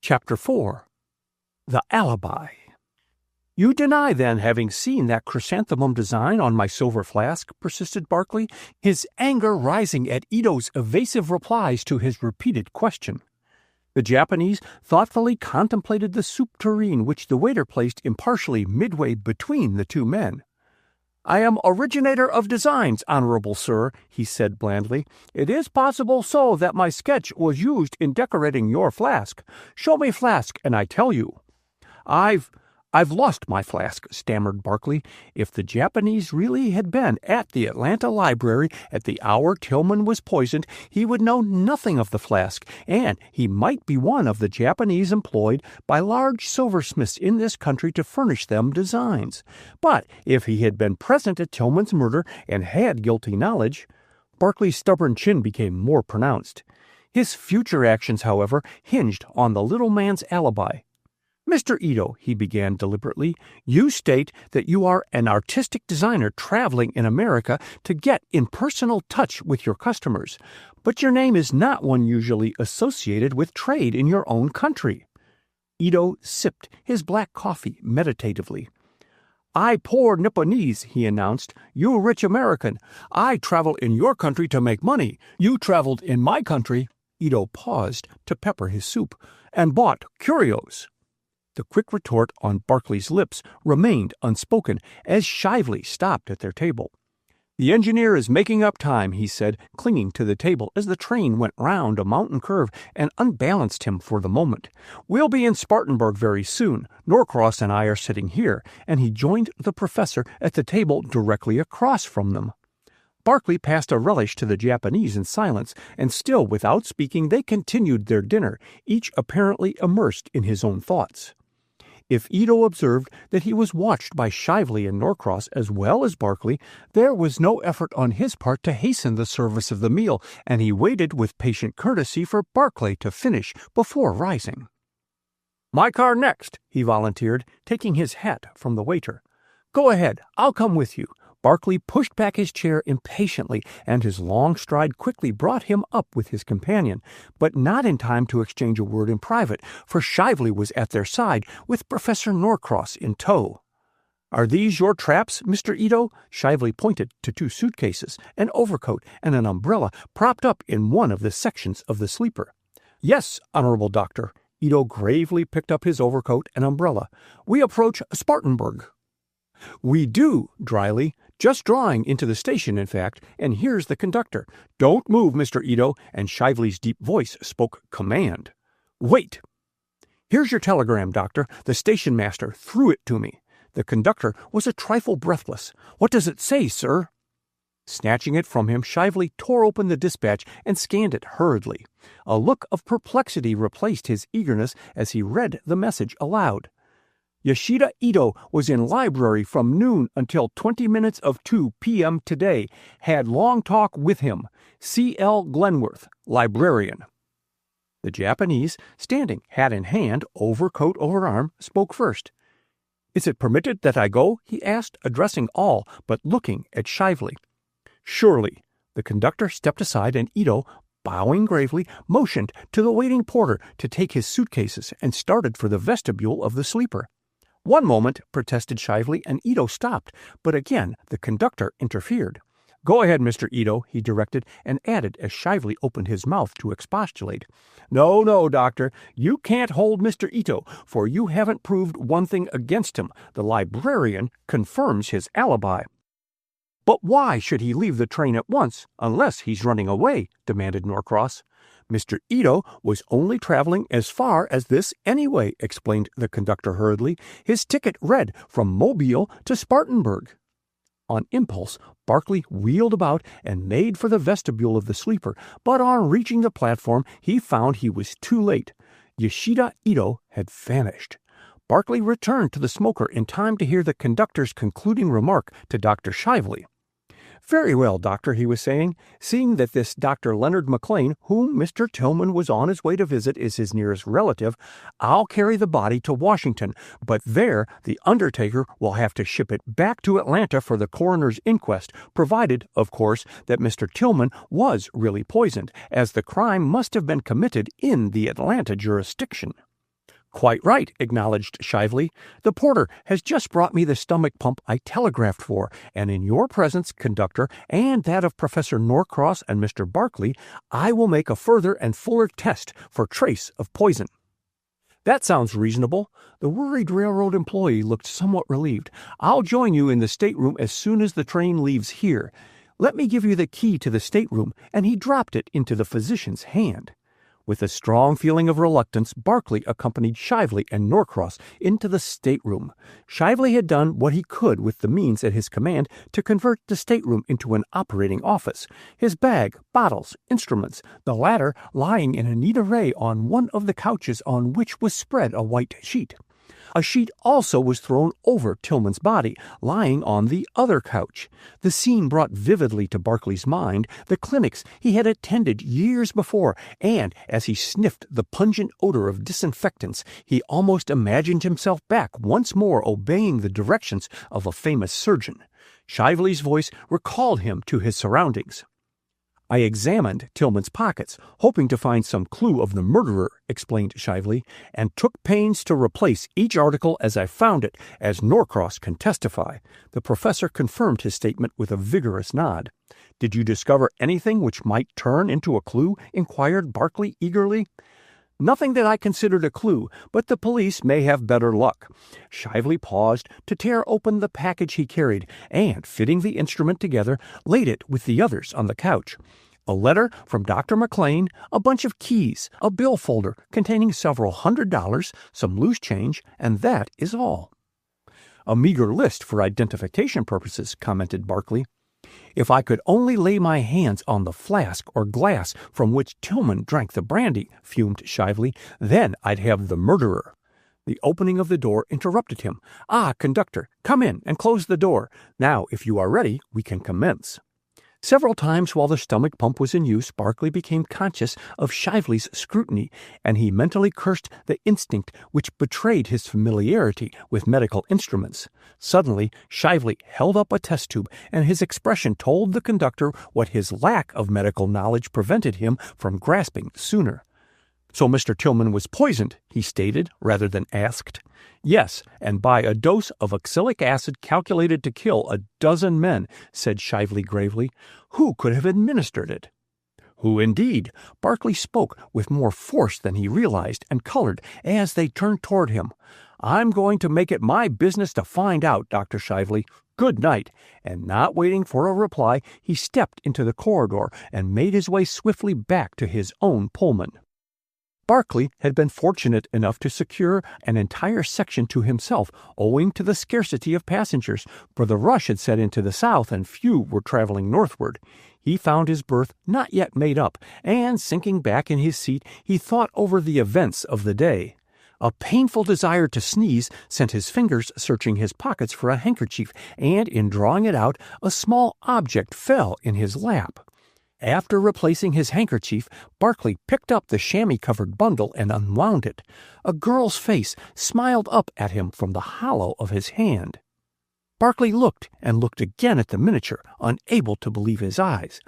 Chapter 4. The Alibi. "You deny, then, having seen that chrysanthemum design on my silver flask?" persisted Barclay, his anger rising at Ito's evasive replies to his repeated question. The Japanese thoughtfully contemplated the soup tureen which the waiter placed impartially midway between the two men. "I am originator of designs, honorable sir," he said blandly. "It is possible so that my sketch was used in decorating your flask. Show me flask, and I tell you." I've lost my flask," stammered Barclay. If the Japanese really had been at the Atlanta Library at the hour Tillman was poisoned, he would know nothing of the flask, and he might be one of the Japanese employed by large silversmiths in this country to furnish them designs. But if he had been present at Tillman's murder and had guilty knowledge— Barclay's stubborn chin became more pronounced. His future actions, however, hinged on the little man's alibi. "Mr. Ito," he began deliberately, "you state that you are an artistic designer traveling in America to get in personal touch with your customers, but your name is not one usually associated with trade in your own country." Ito sipped his black coffee meditatively. "I poor Nipponese," he announced. "You rich American. I travel in your country to make money. You traveled in my country." Ito paused to pepper his soup, "and bought curios." The quick retort on Barclay's lips remained unspoken as Shively stopped at their table. "The engineer is making up time," he said, clinging to the table as the train went round a mountain curve and unbalanced him for the moment. "We'll be in Spartanburg very soon. Norcross and I are sitting here," and he joined the professor at the table directly across from them. Barclay passed a relish to the Japanese in silence, and still without speaking they continued their dinner, each apparently immersed in his own thoughts. If Ito observed that he was watched by Shively and Norcross as well as Barclay, there was no effort on his part to hasten the service of the meal, and he waited with patient courtesy for Barclay to finish before rising. "My car next," he volunteered, taking his hat from the waiter. "Go ahead, I'll come with you." Barclay pushed back his chair impatiently, and his long stride quickly brought him up with his companion, but not in time to exchange a word in private, for Shively was at their side, with Professor Norcross in tow. "Are these your traps, Mr. Ito?" Shively pointed to two suitcases, an overcoat, and an umbrella propped up in one of the sections of the sleeper. "Yes, honorable doctor." Ito gravely picked up his overcoat and umbrella. "We approach Spartanburg." "We do," dryly. "Just drawing into the station, in fact, and here's the conductor. Don't move, Mr. Ito," and Shively's deep voice spoke command. "Wait." "Here's your telegram, doctor. The station master threw it to me." The conductor was a trifle breathless. "What does it say, sir?" Snatching it from him, Shively tore open the dispatch and scanned it hurriedly. A look of perplexity replaced his eagerness as he read the message aloud. Yoshida Ito was in library from noon until 20 minutes of 2 p.m. today. Had long talk with him. C.L. Glenworth, librarian. The Japanese, standing hat in hand, overcoat over arm, spoke first. "Is it permitted that I go?" he asked, addressing all, but looking at Shively. "Surely." The conductor stepped aside, and Ito, bowing gravely, motioned to the waiting porter to take his suitcases and started for the vestibule of the sleeper. "One moment," protested Shively, and Ito stopped, but again the conductor interfered. "Go ahead, Mr. Ito," he directed, and added as Shively opened his mouth to expostulate. "No, no, Doctor, you can't hold Mr. Ito, for you haven't proved one thing against him. The librarian confirms his alibi." "But why should he leave the train at once, unless he's running away?" demanded Norcross. "Mr. Ito was only traveling as far as this anyway," explained the conductor hurriedly. "His ticket read from Mobile to Spartanburg." On impulse, Barclay wheeled about and made for the vestibule of the sleeper, but on reaching the platform, he found he was too late. Yoshida Ito had vanished. Barclay returned to the smoker in time to hear the conductor's concluding remark to Dr. Shively. "Very well, Doctor," he was saying, "seeing that this Dr. Leonard McLean, whom Mr. Tillman was on his way to visit, is his nearest relative, I'll carry the body to Washington, but there the undertaker will have to ship it back to Atlanta for the coroner's inquest, provided, of course, that Mr. Tillman was really poisoned, as the crime must have been committed in the Atlanta jurisdiction." "Quite right," acknowledged Shively. "The porter has just brought me the stomach pump I telegraphed for, and in your presence, conductor, and that of Professor Norcross and Mr. Barclay, I will make a further and fuller test for trace of poison." "That sounds reasonable." The worried railroad employee looked somewhat relieved. "I'll join you in the stateroom as soon as the train leaves here. Let me give you the key to the stateroom," and he dropped it into the physician's hand. With a strong feeling of reluctance, Barclay accompanied Shively and Norcross into the stateroom. Shively had done what he could with the means at his command to convert the stateroom into an operating office. His bag, bottles, instruments, the latter lying in a neat array on one of the couches on which was spread a white sheet. A sheet also was thrown over Tillman's body, lying on the other couch. The scene brought vividly to Barclay's mind the clinics he had attended years before, and as he sniffed the pungent odor of disinfectants, he almost imagined himself back once more obeying the directions of a famous surgeon. Shively's voice recalled him to his surroundings. "I examined Tillman's pockets, hoping to find some clue of the murderer," explained Shively, "and took pains to replace each article as I found it, as Norcross can testify." The professor confirmed his statement with a vigorous nod. "Did you discover anything which might turn into a clue?" inquired Barclay eagerly. "Nothing that I considered a clue, but the police may have better luck." Shively paused to tear open the package he carried, and, fitting the instrument together, laid it with the others on the couch. "A letter from Dr. McLean, a bunch of keys, a bill folder containing several $100s, some loose change, and that is all." "A meager list for identification purposes," commented Barclay. "If I could only lay my hands on the flask or glass from which Tillman drank the brandy," fumed Shively, "then I'd have the murderer." The opening of the door interrupted him. "Ah, conductor, come in and close the door. Now, if you are ready, we can commence." Several times while the stomach pump was in use, Barclay became conscious of Shively's scrutiny, and he mentally cursed the instinct which betrayed his familiarity with medical instruments. Suddenly, Shively held up a test tube, and his expression told the conductor what his lack of medical knowledge prevented him from grasping sooner. "So Mr. Tillman was poisoned," he stated, rather than asked. "Yes, and by a dose of oxalic acid calculated to kill a dozen men," said Shively gravely. "Who could have administered it?" "Who indeed?" Barclay spoke with more force than he realized, and colored as they turned toward him. "I'm going to make it my business to find out, Dr. Shively. Good night." And not waiting for a reply, he stepped into the corridor and made his way swiftly back to his own Pullman. Barclay had been fortunate enough to secure an entire section to himself owing to the scarcity of passengers, for the rush had set into the south and few were traveling northward. He found his berth not yet made up, and sinking back in his seat, he thought over the events of the day. A painful desire to sneeze sent his fingers searching his pockets for a handkerchief, and in drawing it out, a small object fell in his lap. After replacing his handkerchief, Barclay picked up the chamois-covered bundle and unwound it. A girl's face smiled up at him from the hollow of his hand. Barclay looked and looked again at the miniature, unable to believe his eyes.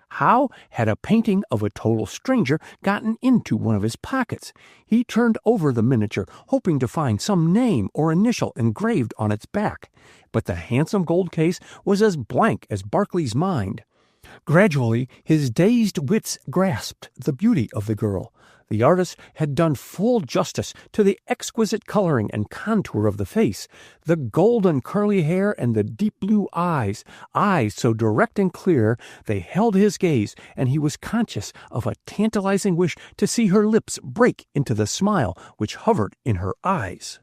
How had a painting of a total stranger gotten into one of his pockets? He turned over the miniature, hoping to find some name or initial engraved on its back. But the handsome gold case was as blank as Barclay's mind. Gradually, his dazed wits grasped the beauty of the girl. The artist had done full justice to the exquisite coloring and contour of the face, the golden curly hair and the deep blue eyes so direct and clear they held his gaze, and he was conscious of a tantalizing wish to see her lips break into the smile which hovered in her eyes.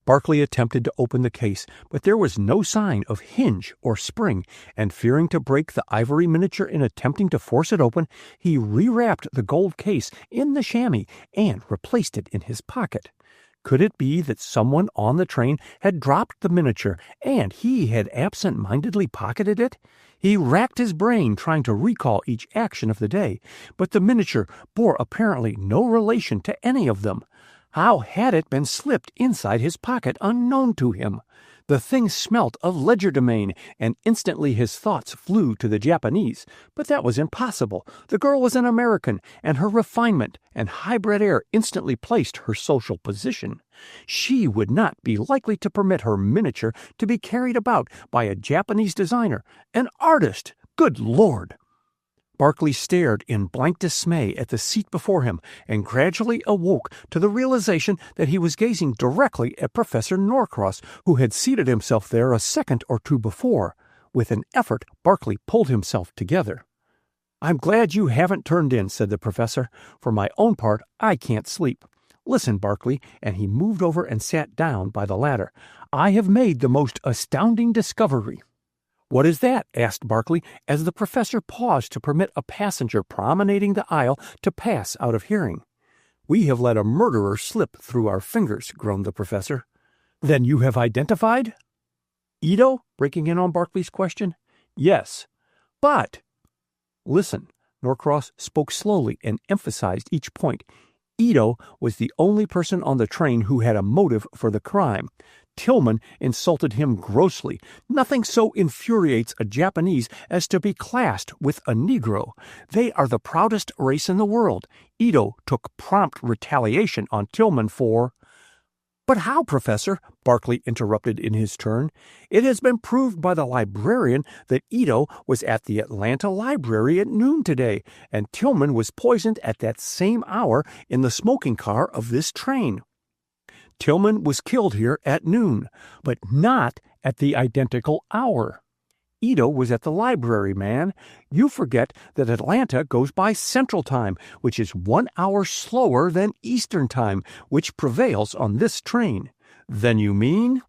Barclay attempted to open the case, but there was no sign of hinge or spring, and fearing to break the ivory miniature in attempting to force it open, he rewrapped the gold case in the chamois and replaced it in his pocket. Could it be that someone on the train had dropped the miniature, and he had absent-mindedly pocketed it? He racked his brain trying to recall each action of the day, but the miniature bore apparently no relation to any of them. How had it been slipped inside his pocket unknown to him? The thing smelt of legerdemain, and instantly his thoughts flew to the Japanese. But that was impossible. The girl was an American, and her refinement and high-bred air instantly placed her social position. She would not be likely to permit her miniature to be carried about by a Japanese designer, an artist. Good Lord! Barclay stared in blank dismay at the seat before him and gradually awoke to the realization that he was gazing directly at Professor Norcross, who had seated himself there a second or two before. With an effort, Barclay pulled himself together. "I'm glad you haven't turned in," said the professor. "For my own part, I can't sleep. Listen, Barclay," and he moved over and sat down by the ladder. "I have made the most astounding discovery." "What is that?" asked Barclay, as the professor paused to permit a passenger promenading the aisle to pass out of hearing. "We have let a murderer slip through our fingers," groaned the professor. "Then you have identified?" "Ito?" breaking in on Barclay's question. "Yes. But—" "Listen." Norcross spoke slowly and emphasized each point. "Ito was the only person on the train who had a motive for the crime. Tillman insulted him grossly. Nothing so infuriates a Japanese as to be classed with a Negro. They are the proudest race in the world. Ito took prompt retaliation on Tillman for—" "But how, Professor?" Barclay interrupted in his turn. "It has been proved by the librarian that Ito was at the Atlanta Library at noon today, and Tillman was poisoned at that same hour in the smoking car of this train. Tillman was killed here at noon, but not at the identical hour. Ito was at the library, man. You forget that Atlanta goes by Central Time, which is 1 hour slower than Eastern Time, which prevails on this train. Then you mean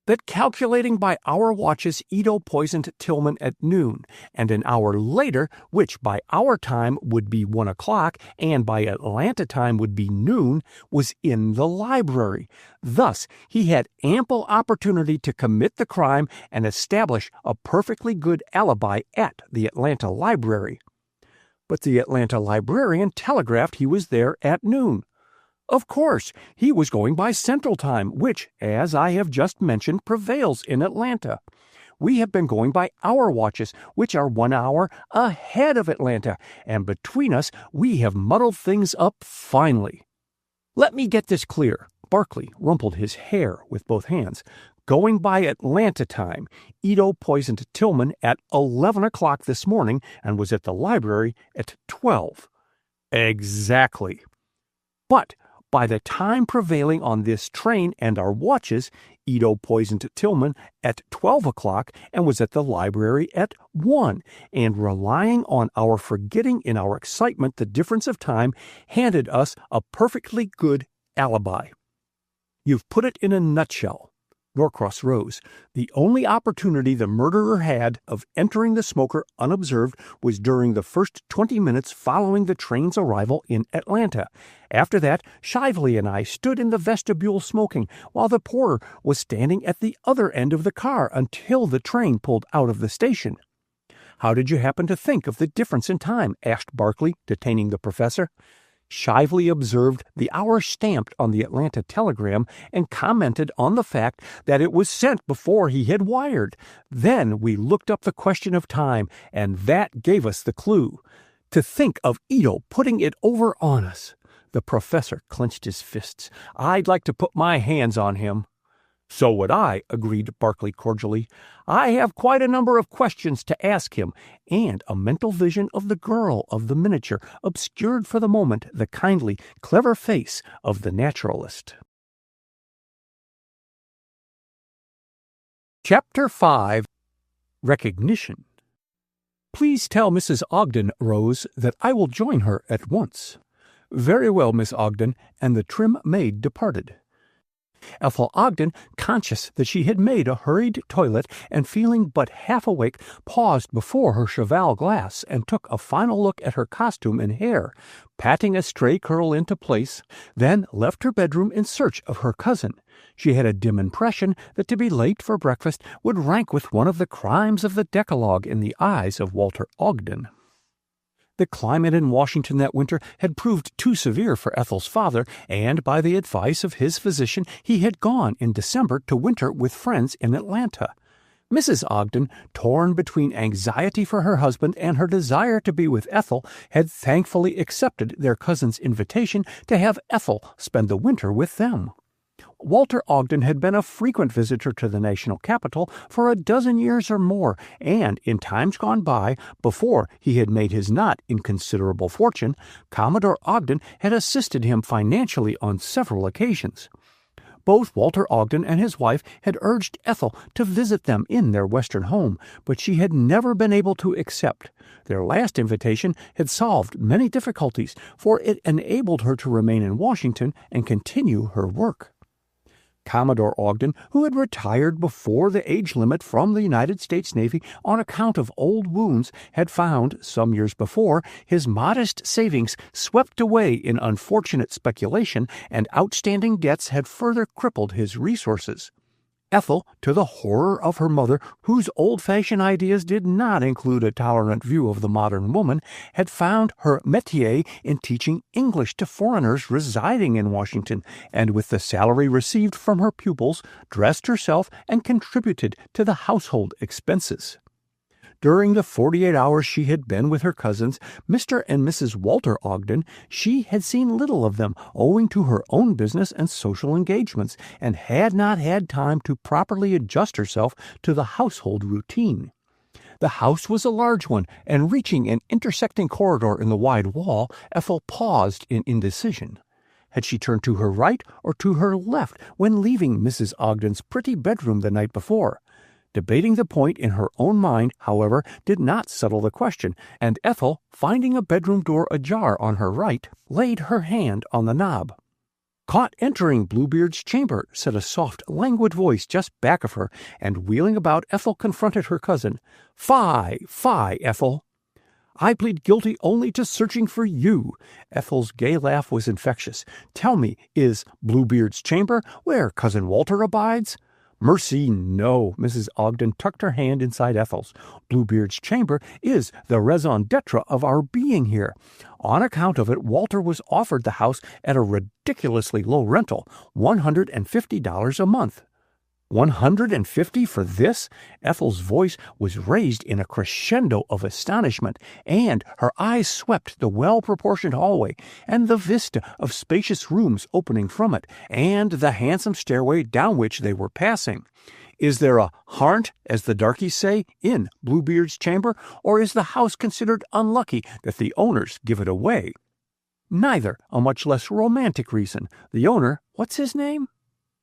that calculating by our watches, Ito poisoned Tillman at noon, and an hour later, which by our time would be 1 o'clock, and by Atlanta time would be noon, was in the library. Thus, he had ample opportunity to commit the crime and establish a perfectly good alibi at the Atlanta Library. But the Atlanta librarian telegraphed he was there at noon. Of course, he was going by Central Time, which, as I have just mentioned, prevails in Atlanta. We have been going by our watches, which are 1 hour ahead of Atlanta, and between us we have muddled things up finely. Let me get this clear." Barclay rumpled his hair with both hands. "Going by Atlanta time, Ito poisoned Tillman at 11 o'clock this morning and was at the library at 12. "Exactly." "But By the time prevailing on this train and our watches, Ito poisoned Tillman at 12 o'clock and was at the library at 1, and relying on our forgetting in our excitement the difference of time, handed us a perfectly good alibi. You've put it in a nutshell. Norcross rose. The only opportunity the murderer had of entering the smoker unobserved was during the first 20 minutes following the train's arrival in Atlanta. After that, Shively and I stood in the vestibule smoking, while the porter was standing at the other end of the car until the train pulled out of the station. "How did you happen to think of the difference in time?" asked Barkley, detaining the professor. Shively observed the hour stamped on the Atlanta telegram and commented on the fact that it was sent before he had wired. Then we looked up the question of time, and that gave us the clue. To think of Ito putting it over on us! The professor clenched his fists. "I'd like to put my hands on him." "So would I," agreed Barkley cordially. "I have quite a number of questions to ask him," and a mental vision of the girl of the miniature obscured for the moment the kindly, clever face of the naturalist. Chapter 5. Recognition. "Please tell Mrs. Ogden, Rose, that I will join her at once." "Very well, Miss Ogden," and the trim maid departed. Ethel Ogden, conscious that she had made a hurried toilet and feeling but half awake, paused before her cheval glass and took a final look at her costume and hair, patting a stray curl into place, then left her bedroom in search of her cousin. She had a dim impression that to be late for breakfast would rank with one of the crimes of the Decalogue in the eyes of Walter Ogden. The climate in Washington that winter had proved too severe for Ethel's father, and by the advice of his physician he had gone in December to winter with friends in Atlanta. Mrs. Ogden, torn between anxiety for her husband and her desire to be with Ethel, had thankfully accepted their cousin's invitation to have Ethel spend the winter with them. Walter Ogden had been a frequent visitor to the national capital for a dozen years or more, and in times gone by, before he had made his not inconsiderable fortune, Commodore Ogden had assisted him financially on several occasions. Both Walter Ogden and his wife had urged Ethel to visit them in their western home, but she had never been able to accept. Their last invitation had solved many difficulties, for it enabled her to remain in Washington and continue her work. Commodore Ogden, who had retired before the age limit from the United States Navy on account of old wounds, had found, some years before, his modest savings swept away in unfortunate speculation, and outstanding debts had further crippled his resources. Ethel, to the horror of her mother, whose old-fashioned ideas did not include a tolerant view of the modern woman, had found her métier in teaching English to foreigners residing in Washington, and with the salary received from her pupils, dressed herself and contributed to the household expenses. During the 48 hours she had been with her cousins, Mr. and Mrs. Walter Ogden, she had seen little of them owing to her own business and social engagements, and had not had time to properly adjust herself to the household routine. The house was a large one, and reaching an intersecting corridor in the wide wall, Ethel paused in indecision. Had she turned to her right or to her left when leaving Mrs. Ogden's pretty bedroom the night before? Debating the point in her own mind, however, did not settle the question, and Ethel, finding a bedroom door ajar on her right, laid her hand on the knob. "Caught entering Bluebeard's chamber," said a soft, languid voice just back of her, and wheeling about, Ethel confronted her cousin. Fie, Ethel!" "I plead guilty only to searching for you." Ethel's gay laugh was infectious. "Tell me, is Bluebeard's chamber where Cousin Walter abides?" "Mercy, no." Mrs. Ogden tucked her hand inside Ethel's. "Bluebeard's chamber is the raison d'etre of our being here. On account of it, Walter was offered the house at a ridiculously low rental, $150 a month." $150 for this? Ethel's voice was raised in a crescendo of astonishment, and her eyes swept the well-proportioned hallway, and the vista of spacious rooms opening from it, and the handsome stairway down which they were passing. "Is there a harnt, as the darkies say, in Bluebeard's chamber, or is the house considered unlucky that the owners give it away?" Neither a much less romantic reason. The owner, what's his name?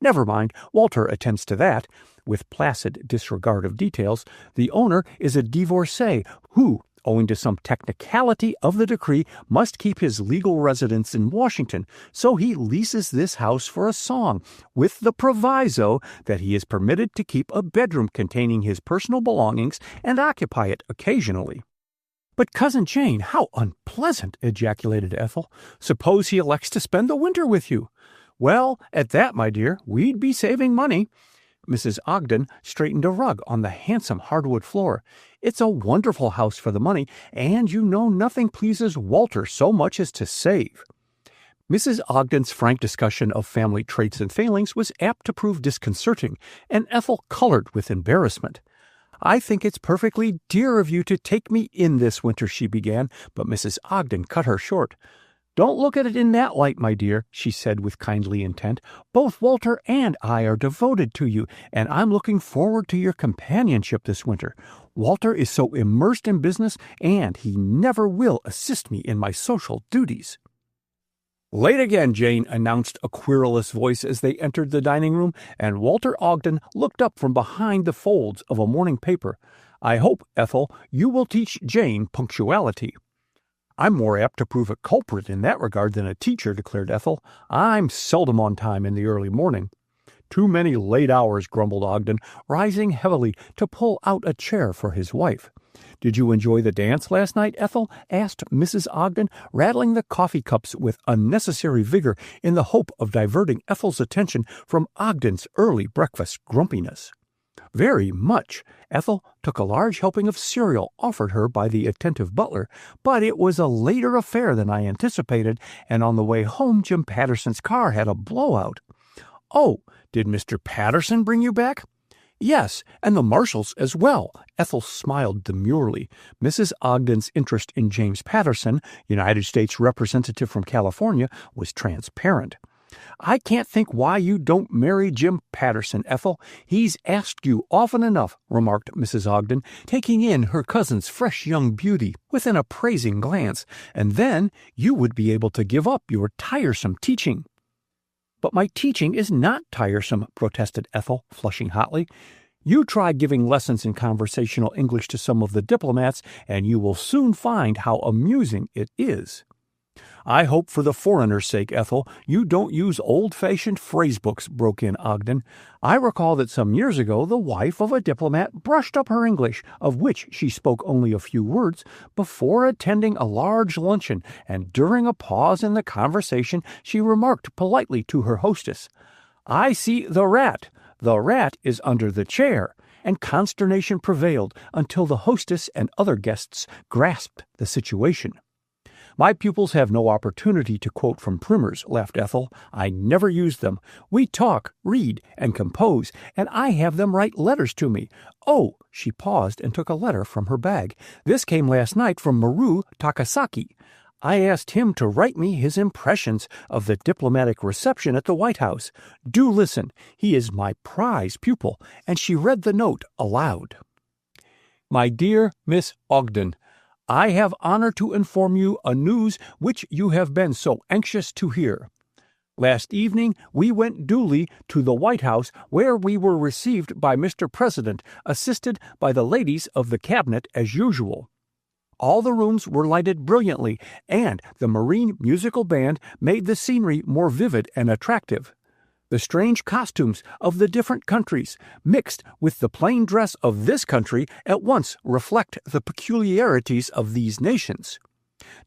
Never mind, Walter attends to that. With placid disregard of details, the owner is a divorcee who, owing to some technicality of the decree, must keep his legal residence in Washington, so he leases this house for a song, with the proviso that he is permitted to keep a bedroom containing his personal belongings and occupy it occasionally. "But, Cousin Jane, how unpleasant!" ejaculated Ethel. "Suppose he elects to spend the winter with you?" "Well, at that, my dear, we'd be saving money." Mrs. Ogden straightened a rug on the handsome hardwood floor. "It's a wonderful house for the money, and you know nothing pleases Walter so much as to save." Mrs. Ogden's frank discussion of family traits and failings was apt to prove disconcerting, and Ethel colored with embarrassment. "I think it's perfectly dear of you to take me in this winter," she began, but Mrs. Ogden cut her short. "Don't look at it in that light, my dear," she said with kindly intent. "Both Walter and I are devoted to you, and I'm looking forward to your companionship this winter. Walter is so immersed in business, and he never will assist me in my social duties." "Late again, Jane," announced a querulous voice as they entered the dining room, and Walter Ogden looked up from behind the folds of a morning paper. "I hope, Ethel, you will teach Jane punctuality." "I'm more apt to prove a culprit in that regard than a teacher," declared Ethel. "I'm seldom on time in the early morning." "Too many late hours," grumbled Ogden, rising heavily to pull out a chair for his wife. "Did you enjoy the dance last night, Ethel?" asked Mrs. Ogden, rattling the coffee cups with unnecessary vigor in the hope of diverting Ethel's attention from Ogden's early breakfast grumpiness. "Very much." Ethel took a large helping of cereal offered her by the attentive butler, "but it was a later affair than I anticipated, and on the way home Jim Patterson's car had a blowout." "Oh, did Mr. Patterson bring you back?" "Yes, and the Marshalls as well." Ethel smiled demurely. Mrs. Ogden's interest in James Patterson, United States Representative from California, was transparent. "I can't think why you don't marry Jim Patterson, Ethel. He's asked you often enough," remarked Mrs. Ogden, taking in her cousin's fresh young beauty with an appraising glance, "and then you would be able to give up your tiresome teaching." "But my teaching is not tiresome," protested Ethel, flushing hotly. "You try giving lessons in conversational English to some of the diplomats, and you will soon find how amusing it is." "I hope for the foreigner's sake, Ethel, you don't use old-fashioned phrase-books," broke in Ogden. "I recall that some years ago the wife of a diplomat brushed up her English, of which she spoke only a few words, before attending a large luncheon, and during a pause in the conversation she remarked politely to her hostess, 'I see the rat. The rat is under the chair,' and consternation prevailed until the hostess and other guests grasped the situation." "My pupils have no opportunity to quote from primers," laughed Ethel. "I never use them. We talk, read, and compose, and I have them write letters to me. Oh," she paused and took a letter from her bag. "This came last night from Maru Takasaki. I asked him to write me his impressions of the diplomatic reception at the White House. Do listen. He is my prize pupil." And she read the note aloud. "My dear Miss Ogden, I have honor to inform you a news which you have been so anxious to hear. Last evening we went duly to the White House, where we were received by Mr. President, assisted by the ladies of the Cabinet as usual. All the rooms were lighted brilliantly, and the Marine Musical Band made the scenery more vivid and attractive. The strange costumes of the different countries, mixed with the plain dress of this country, at once reflect the peculiarities of these nations.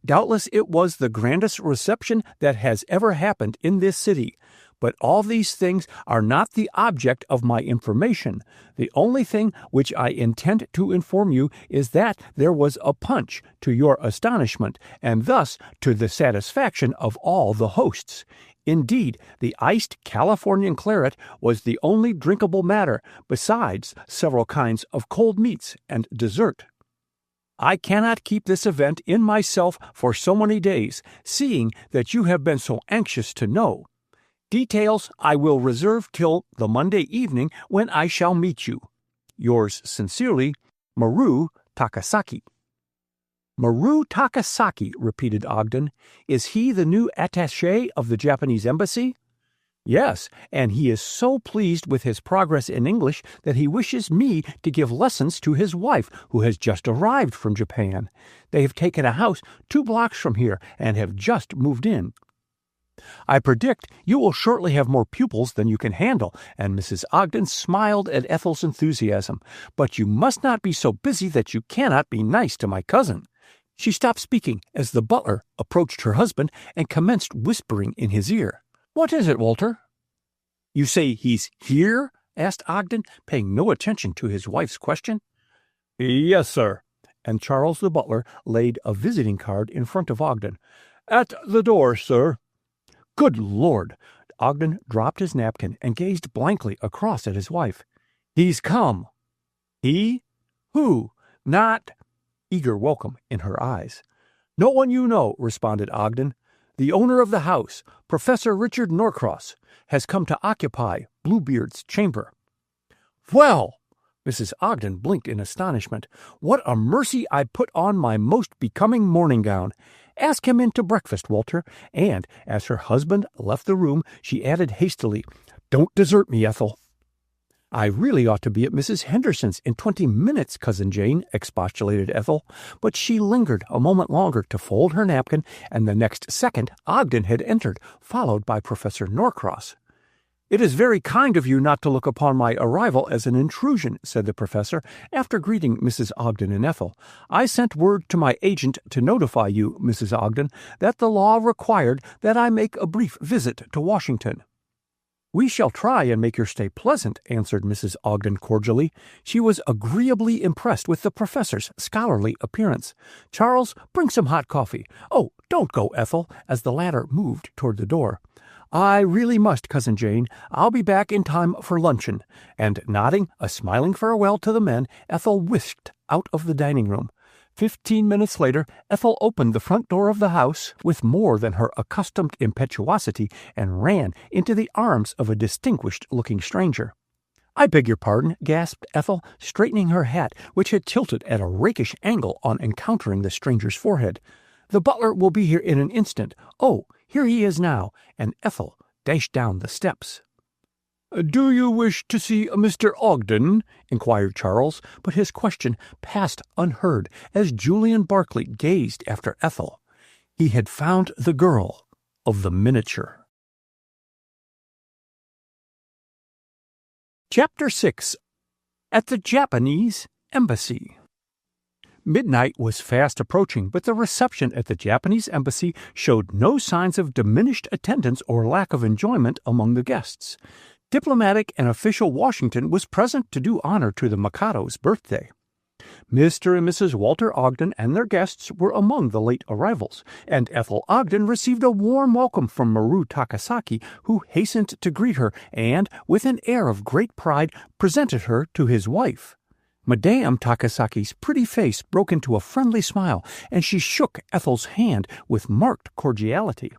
Doubtless it was the grandest reception that has ever happened in this city, but all these things are not the object of my information. The only thing which I intend to inform you is that there was a punch, to your astonishment, and thus to the satisfaction of all the hosts. Indeed, the iced Californian claret was the only drinkable matter, besides several kinds of cold meats and dessert. I cannot keep this event in myself for so many days, seeing that you have been so anxious to know. Details I will reserve till the Monday evening, when I shall meet you. Yours sincerely, Maru Takasaki." Maru Takasaki, repeated Ogden. Is he the new attaché of the Japanese embassy? Yes, and he is so pleased with his progress in English that he wishes me to give lessons to his wife, who has just arrived from Japan. They have taken a house 2 blocks from here and have just moved in. I predict you will shortly have more pupils than you can handle, and Mrs. Ogden smiled at Ethel's enthusiasm. But you must not be so busy that you cannot be nice to my cousin. She stopped speaking as the butler approached her husband and commenced whispering in his ear. What is it, Walter? You say he's here? Asked Ogden, paying no attention to his wife's question. Yes, sir. And Charles the butler laid a visiting card in front of Ogden. At the door, sir. Good Lord! Ogden dropped his napkin and gazed blankly across at his wife. He's come. He? Who? Not... Eager welcome in her eyes. No one you know, responded Ogden. The owner of the house, Professor Richard Norcross, has come to occupy Bluebeard's chamber. Well! Mrs. Ogden blinked in astonishment. What a mercy I put on my most becoming morning gown. Ask him in to breakfast, Walter. And, as her husband left the room, she added hastily, Don't desert me, Ethel. I really ought to be at Mrs. Henderson's in 20 minutes, Cousin Jane, expostulated Ethel, but she lingered a moment longer to fold her napkin, and the next second Ogden had entered, followed by Professor Norcross. It is very kind of you not to look upon my arrival as an intrusion, said the professor, after greeting Mrs. Ogden and Ethel. I sent word to my agent to notify you, Mrs. Ogden, that the law required that I make a brief visit to Washington. We shall try and make your stay pleasant, answered Mrs. Ogden cordially. She was agreeably impressed with the professor's scholarly appearance. Charles, bring some hot coffee. Oh, don't go, Ethel, as the latter moved toward the door. I really must, Cousin Jane. I'll be back in time for luncheon. And nodding a smiling farewell to the men, Ethel whisked out of the dining room. 15 minutes later, Ethel opened the front door of the house with more than her accustomed impetuosity and ran into the arms of a distinguished-looking stranger. I beg your pardon, gasped Ethel, straightening her hat, which had tilted at a rakish angle on encountering the stranger's forehead. The butler will be here in an instant. Oh, here he is now, and Ethel dashed down the steps. Do you wish to see Mr. Ogden? Inquired Charles, but his question passed unheard as Julian Barclay gazed after Ethel. He had found the girl of the miniature. Chapter 6. At the Japanese Embassy. Midnight was fast approaching, but the reception at the Japanese embassy showed no signs of diminished attendance or lack of enjoyment among the guests. Diplomatic and official Washington was present to do honor to the Mikado's birthday. Mr. and Mrs. Walter Ogden and their guests were among the late arrivals, and Ethel Ogden received a warm welcome from Maru Takasaki, who hastened to greet her and, with an air of great pride, presented her to his wife. Madame Takasaki's pretty face broke into a friendly smile, and she shook Ethel's hand with marked cordiality.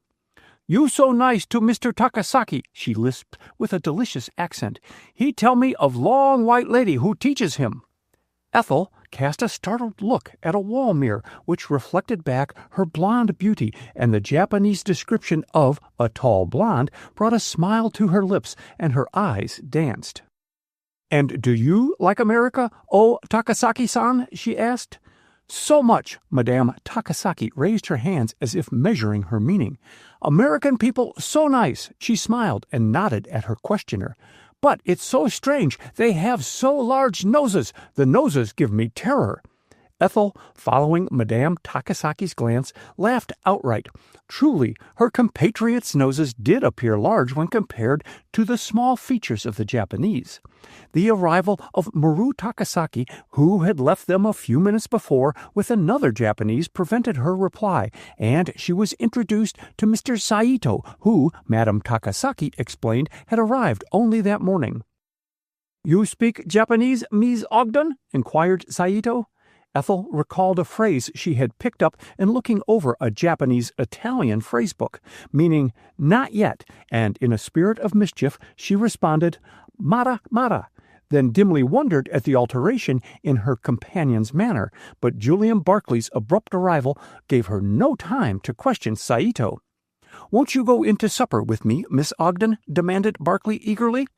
You so nice to Mr. Takasaki, she lisped with a delicious accent. He tell me of long white lady who teaches him. Ethel cast a startled look at a wall mirror which reflected back her blonde beauty, and the Japanese description of a tall blonde brought a smile to her lips, and her eyes danced. And do you like America, oh Takasaki-san? She asked. So much, Madame Takasaki raised her hands as if measuring her meaning. American people so nice, she smiled and nodded at her questioner. But it's so strange, they have so large noses. The noses give me terror. Ethel, following Madame Takasaki's glance, laughed outright. Truly, her compatriots' noses did appear large when compared to the small features of the Japanese. The arrival of Maru Takasaki, who had left them a few minutes before with another Japanese, prevented her reply, and she was introduced to Mr. Saito, who, Madame Takasaki explained, had arrived only that morning. You speak Japanese, Ms. Ogden? Inquired Saito. Ethel recalled a phrase she had picked up in looking over a Japanese-Italian phrasebook, meaning not yet, and in a spirit of mischief she responded, Mara, Mara. then dimly wondered at the alteration in her companion's manner, but Julian Barclay's abrupt arrival gave her no time to question Saito. "Won't you go in to supper with me, Miss Ogden?" demanded Barclay eagerly.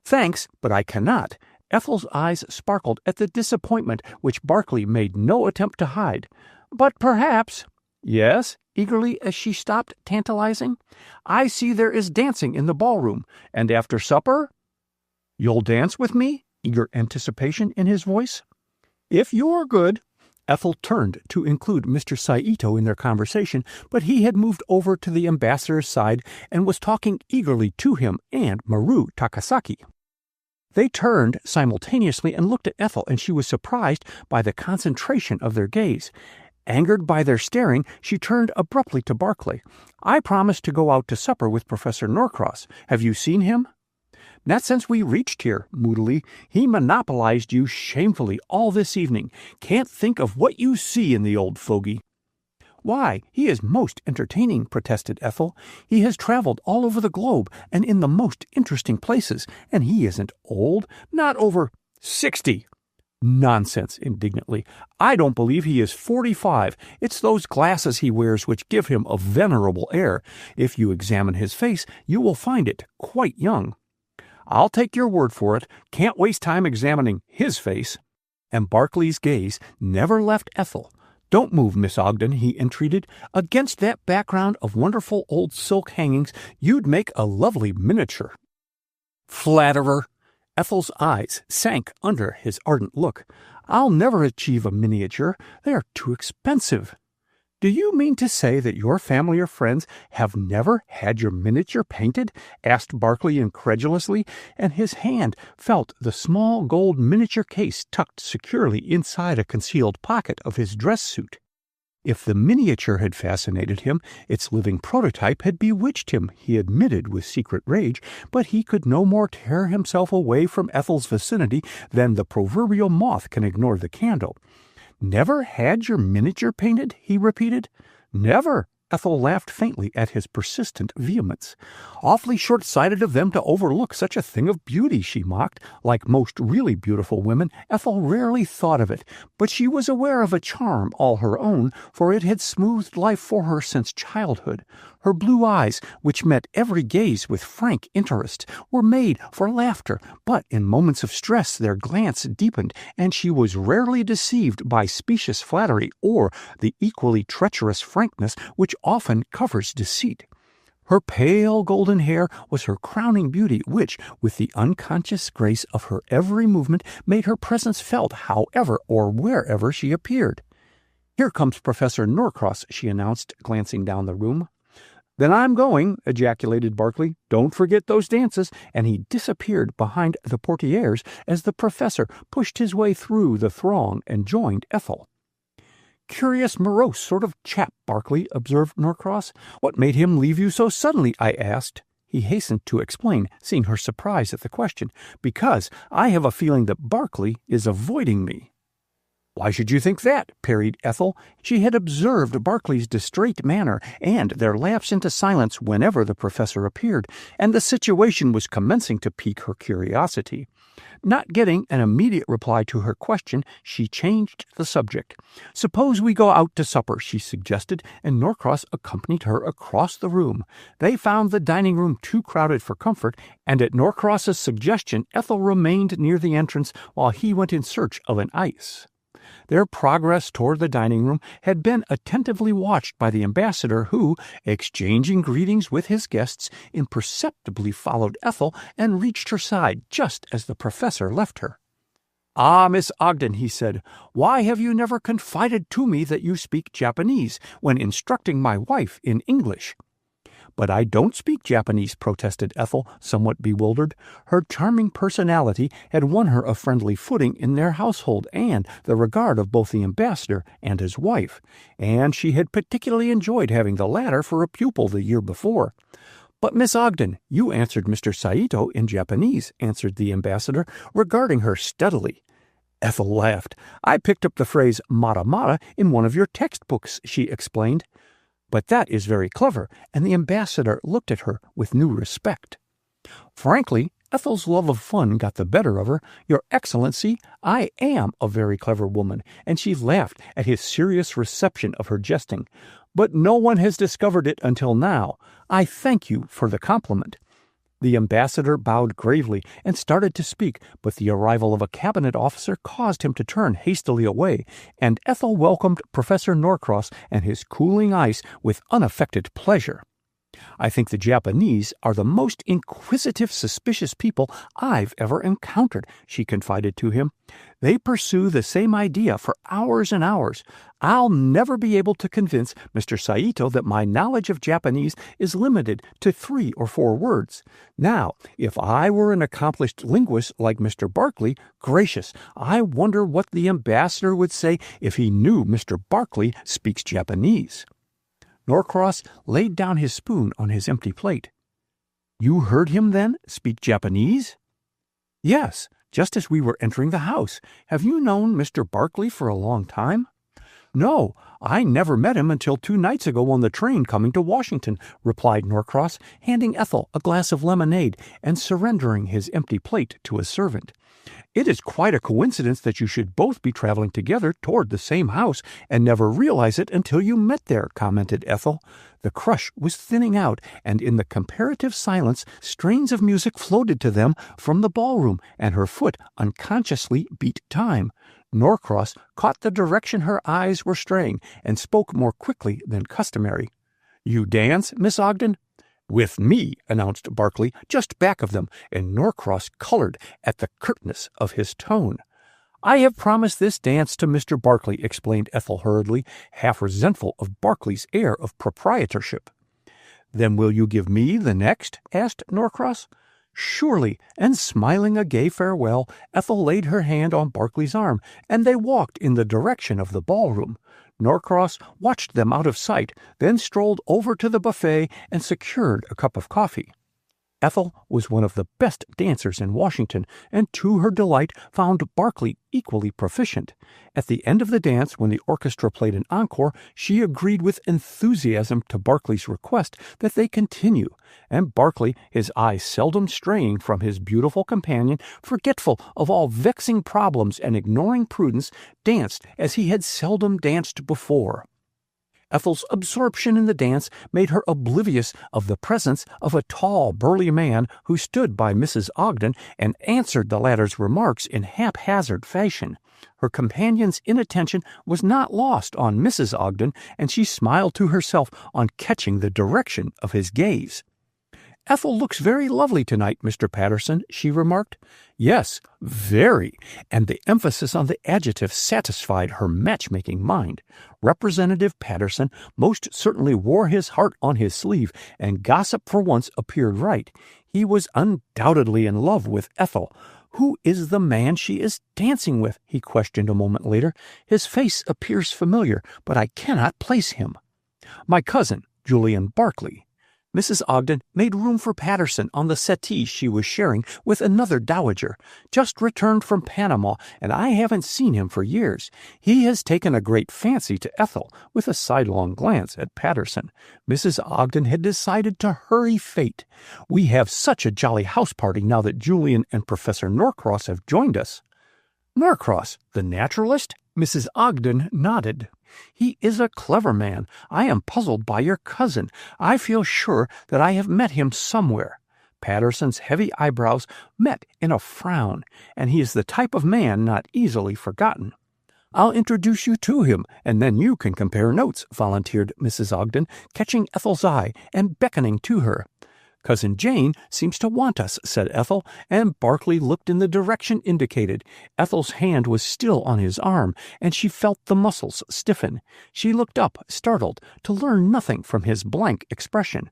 "Thanks, but I cannot." Ethel's eyes sparkled at the disappointment which Barclay made no attempt to hide. "But perhaps—" "Yes?" eagerly as she stopped, tantalizing. "I see there is dancing in the ballroom, and after supper—" "You'll dance with me?" eager anticipation in his voice. "If you're good." Ethel turned to include Mr. Saito in their conversation, but he had moved over to the ambassador's side and was talking eagerly to him and Maru Takasaki. They turned simultaneously and looked at Ethel, and she was surprised by the concentration of their gaze. Angered by their staring, she turned abruptly to Barclay. "I promised to go out to supper with Professor Norcross. Have you seen him?" "Not since we reached here," moodily. "He monopolized you shamefully all this evening. Can't think of what you see in the old fogey." "Why, he is most entertaining," protested Ethel. "He has traveled all over the globe and in the most interesting places, and he isn't old, not over 60. "Nonsense," indignantly. "I don't believe he is 45. It's those glasses he wears which give him a venerable air. If you examine his face, you will find it quite young." "I'll take your word for it. Can't waste time examining his face." And Barclay's gaze never left Ethel. "Don't move, Miss Ogden," he entreated. "Against that background of wonderful old silk hangings, you'd make a lovely miniature." "Flatterer!" Ethel's eyes sank under his ardent look. "I'll never achieve a miniature. They are too expensive." "Do you mean to say that your family or friends have never had your miniature painted?" asked Barclay incredulously, and his hand felt the small gold miniature case tucked securely inside a concealed pocket of his dress suit. If the miniature had fascinated him, its living prototype had bewitched him, he admitted with secret rage, but he could no more tear himself away from Ethel's vicinity than the proverbial moth can ignore the candle. "Never had your miniature painted?" he repeated. "Never." Ethel laughed faintly at his persistent vehemence. "Awfully short-sighted of them to overlook such a thing of beauty," she mocked. Like most really beautiful women, Ethel rarely thought of it, but she was aware of a charm all her own, for it had smoothed life for her since childhood. Her blue eyes, which met every gaze with frank interest, were made for laughter, but in moments of stress their glance deepened, and she was rarely deceived by specious flattery or the equally treacherous frankness which often covers deceit. Her pale golden hair was her crowning beauty, which, with the unconscious grace of her every movement, made her presence felt however or wherever she appeared. "Here comes Professor Norcross," she announced, glancing down the room. "Then I'm going," ejaculated Barclay. "Don't forget those dances," and he disappeared behind the portieres as the professor pushed his way through the throng and joined Ethel. "Curious, morose sort of chap, Barclay," observed Norcross. "What made him leave you so suddenly?" I asked. He hastened to explain, seeing her surprise at the question. "Because I have a feeling that Barclay is avoiding me." "Why should you think that?" parried Ethel. She had observed Barclay's distrait manner and their lapse into silence whenever the professor appeared, and the situation was commencing to pique her curiosity. Not getting an immediate reply to her question, she changed the subject. "Suppose we go out to supper," she suggested, and Norcross accompanied her across the room. They found the dining room too crowded for comfort, and at Norcross's suggestion Ethel remained near the entrance while he went in search of an ice. Their progress toward the dining room had been attentively watched by the ambassador, who, exchanging greetings with his guests, imperceptibly followed Ethel and reached her side just as the professor left her. "Ah, Miss Ogden," he said, "why have you never confided to me that you speak Japanese when instructing my wife in English?" "But I don't speak Japanese," protested Ethel, somewhat bewildered. Her charming personality had won her a friendly footing in their household and the regard of both the ambassador and his wife, and she had particularly enjoyed having the latter for a pupil the year before. "But, Miss Ogden, you answered Mr. Saito in Japanese," answered the ambassador, regarding her steadily. Ethel laughed. "I picked up the phrase mata in one of your textbooks," she explained. "But that is very clever," and the ambassador looked at her with new respect. "Frankly," Ethel's love of fun got the better of her. "Your Excellency, I am a very clever woman," and she laughed at his serious reception of her jesting. "But no one has discovered it until now. I thank you for the compliment." The ambassador bowed gravely and started to speak, but the arrival of a cabinet officer caused him to turn hastily away, and Ethel welcomed Professor Norcross and his cooling ice with unaffected pleasure. "I think the Japanese are the most inquisitive, suspicious people I've ever encountered," she confided to him. "They pursue the same idea for hours and hours. I'll never be able to convince Mr. Saito that my knowledge of Japanese is limited to 3 or 4 words. Now, if I were an accomplished linguist like Mr. Barkley, gracious, I wonder what the ambassador would say if he knew Mr. Barkley speaks Japanese." Norcross laid down his spoon on his empty plate. "You heard him, then, speak Japanese?" "Yes, just as we were entering the house. Have you known Mr. Barkley for a long time?" "No, I never met him until 2 nights ago on the train coming to Washington," replied Norcross, handing Ethel a glass of lemonade and surrendering his empty plate to a servant. "It is quite a coincidence that you should both be traveling together toward the same house and never realize it until you met there," commented Ethel. The crush was thinning out, and in the comparative silence strains of music floated to them from the ballroom, and her foot unconsciously beat time. Norcross caught the direction her eyes were straying and spoke more quickly than customary. "You dance, Miss Ogden?" "With me," announced Barkley, just back of them, and Norcross colored at the curtness of his tone. "I have promised this dance to Mr. Barkley," explained Ethel hurriedly, half resentful of Barkley's air of proprietorship. "Then will you give me the next?" asked Norcross. "Surely," and smiling a gay farewell, Ethel laid her hand on Barkley's arm, and they walked in the direction of the ballroom. Norcross watched them out of sight, then strolled over to the buffet and secured a cup of coffee. Ethel was one of the best dancers in Washington, and to her delight found Barkley equally proficient. At the end of the dance, when the orchestra played an encore, she agreed with enthusiasm to Barkley's request that they continue, and Barkley, his eyes seldom straying from his beautiful companion, forgetful of all vexing problems and ignoring prudence, danced as he had seldom danced before. Ethel's absorption in the dance made her oblivious of the presence of a tall, burly man who stood by Mrs. Ogden and answered the latter's remarks in haphazard fashion. Her companion's inattention was not lost on Mrs. Ogden, and she smiled to herself on catching the direction of his gaze. "Ethel looks very lovely tonight, Mr. Patterson," she remarked. "Yes, very," and the emphasis on the adjective satisfied her matchmaking mind. Representative Patterson most certainly wore his heart on his sleeve, and gossip for once appeared right. He was undoubtedly in love with Ethel. "Who is the man she is dancing with?" he questioned a moment later. "His face appears familiar, but I cannot place him." "My cousin, Julian Barkley." Mrs. Ogden made room for Patterson on the settee she was sharing with another dowager. "Just returned from Panama, and I haven't seen him for years. He has taken a great fancy to Ethel," with a sidelong glance at Patterson. Mrs. Ogden had decided to hurry fate. "We have such a jolly house party now that Julian and Professor Norcross have joined us." "Norcross, the naturalist?" Mrs. Ogden nodded. "He is a clever man. I am puzzled by your cousin. I feel sure that I have met him somewhere." Patterson's heavy eyebrows met in a frown, and he is the type of man not easily forgotten. "I'll introduce you to him, and then you can compare notes," volunteered Mrs. Ogden, catching Ethel's eye and beckoning to her. "Cousin Jane seems to want us," said Ethel, and Barkley looked in the direction indicated. Ethel's hand was still on his arm, and she felt the muscles stiffen. She looked up, startled, to learn nothing from his blank expression.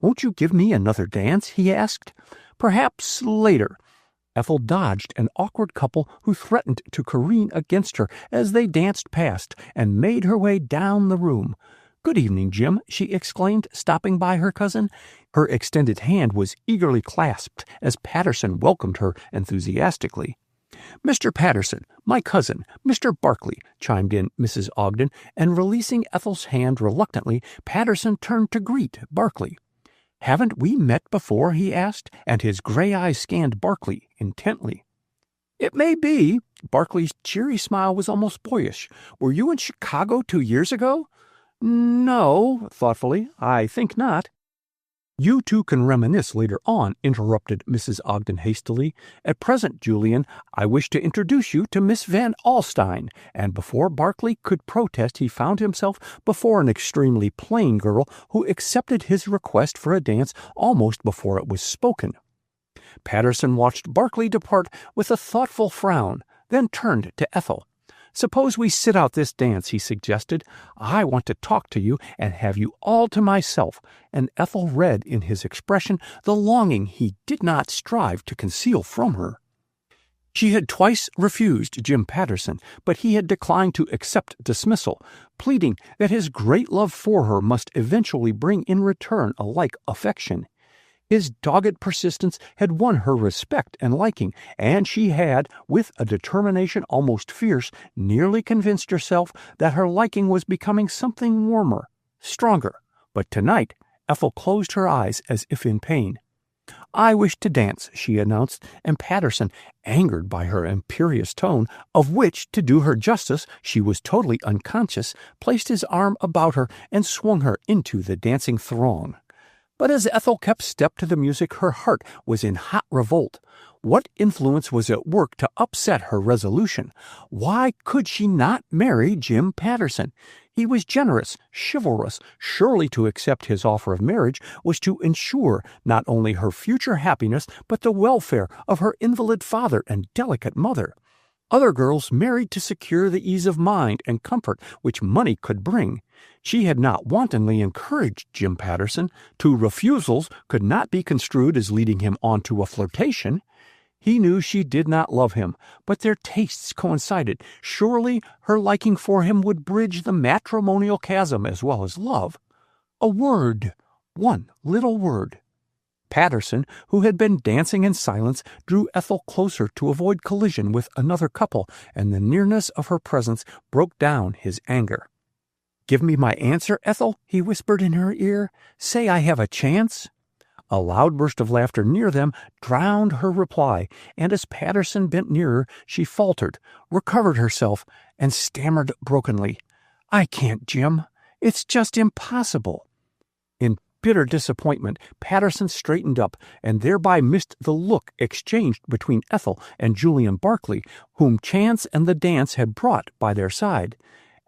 "Won't you give me another dance?" he asked. "Perhaps later." Ethel dodged an awkward couple who threatened to careen against her as they danced past, and made her way down the room. "Good evening, Jim," she exclaimed, stopping by her cousin. Her extended hand was eagerly clasped as Patterson welcomed her enthusiastically. "Mr. Patterson, my cousin, Mr. Barkley," chimed in Mrs. Ogden, and releasing Ethel's hand reluctantly, Patterson turned to greet Barkley. "Haven't we met before?" he asked, and his gray eyes scanned Barclay intently. "It may be." Barclay's cheery smile was almost boyish. "Were you in Chicago 2 years ago?" "No," thoughtfully, "I think not." "You two can reminisce later on," interrupted Mrs. Ogden hastily. "At present, Julian, I wish to introduce you to Miss Van Alstyne," and before Barclay could protest he found himself before an extremely plain girl who accepted his request for a dance almost before it was spoken. Patterson watched Barclay depart with a thoughtful frown, then turned to Ethel. "Suppose we sit out this dance," he suggested. "I want to talk to you and have you all to myself," and Ethel read in his expression the longing he did not strive to conceal from her. She had twice refused Jim Patterson, but he had declined to accept dismissal, pleading that his great love for her must eventually bring in return a like affection. His dogged persistence had won her respect and liking, and she had, with a determination almost fierce, nearly convinced herself that her liking was becoming something warmer, stronger. But tonight, Ethel closed her eyes as if in pain. "I wish to dance," she announced, and Patterson, angered by her imperious tone, of which, to do her justice, she was totally unconscious, placed his arm about her and swung her into the dancing throng. But as Ethel kept step to the music, her heart was in hot revolt. What influence was at work to upset her resolution? Why could she not marry Jim Patterson? He was generous, chivalrous. Surely to accept his offer of marriage was to ensure not only her future happiness, but the welfare of her invalid father and delicate mother. Other girls married to secure the ease of mind and comfort which money could bring. She had not wantonly encouraged Jim Patterson. Two refusals could not be construed as leading him on to a flirtation. He knew she did not love him, but their tastes coincided. Surely her liking for him would bridge the matrimonial chasm as well as love. A word, one little word. Patterson, who had been dancing in silence, drew Ethel closer to avoid collision with another couple, and the nearness of her presence broke down his anger. "Give me my answer, Ethel," he whispered in her ear. "Say I have a chance." A loud burst of laughter near them drowned her reply, and as Patterson bent nearer, she faltered, recovered herself, and stammered brokenly, "I can't, Jim. It's just impossible." In bitter disappointment, Patterson straightened up and thereby missed the look exchanged between Ethel and Julian Barclay, whom chance and the dance had brought by their side.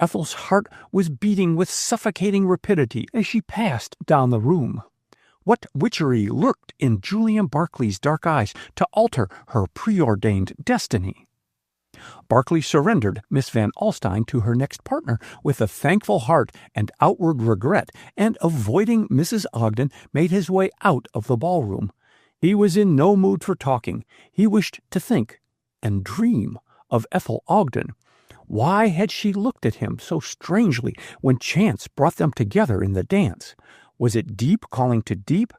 Ethel's heart was beating with suffocating rapidity as she passed down the room. What witchery lurked in Julian Barclay's dark eyes to alter her preordained destiny? Barclay surrendered Miss Van Alstyne to her next partner with a thankful heart and outward regret, and avoiding Mrs. Ogden, made his way out of the ballroom. He was in no mood for talking. He wished to think and dream of Ethel Ogden. Why had she looked at him so strangely when chance brought them together in the dance? Was it deep calling to deep?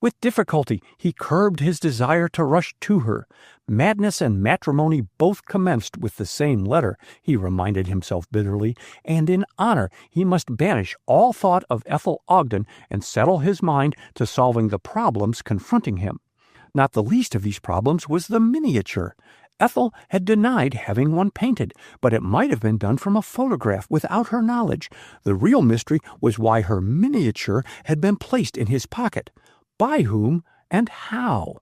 With difficulty he curbed his desire to rush to her. Madness and matrimony both commenced with the same letter, he reminded himself bitterly, and in honor he must banish all thought of Ethel Ogden and settle his mind to solving the problems confronting him. Not the least of these problems was the miniature. Ethel had denied having one painted, but it might have been done from a photograph without her knowledge. The real mystery was why her miniature had been placed in his pocket. By whom and how?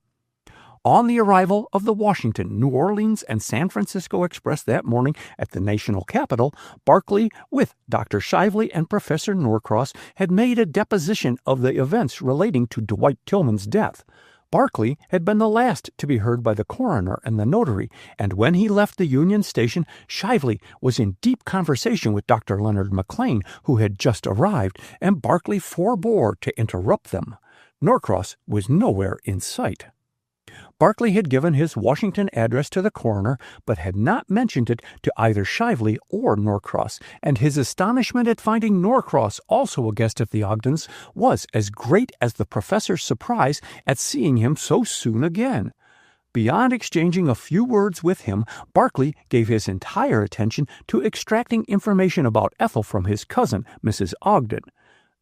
On the arrival of the Washington, New Orleans, and San Francisco Express that morning at the national capital, Barclay, with Dr. Shively and Professor Norcross, had made a deposition of the events relating to Dwight Tillman's death. Barclay had been the last to be heard by the coroner and the notary, and when he left the Union Station, Shively was in deep conversation with Dr. Leonard McLean, who had just arrived, and Barclay forbore to interrupt them. Norcross was nowhere in sight. Barclay had given his Washington address to the coroner, but had not mentioned it to either Shively or Norcross, and his astonishment at finding Norcross also a guest at the Ogdens was as great as the professor's surprise at seeing him so soon again. Beyond exchanging a few words with him, Barclay gave his entire attention to extracting information about Ethel from his cousin, Mrs. Ogden.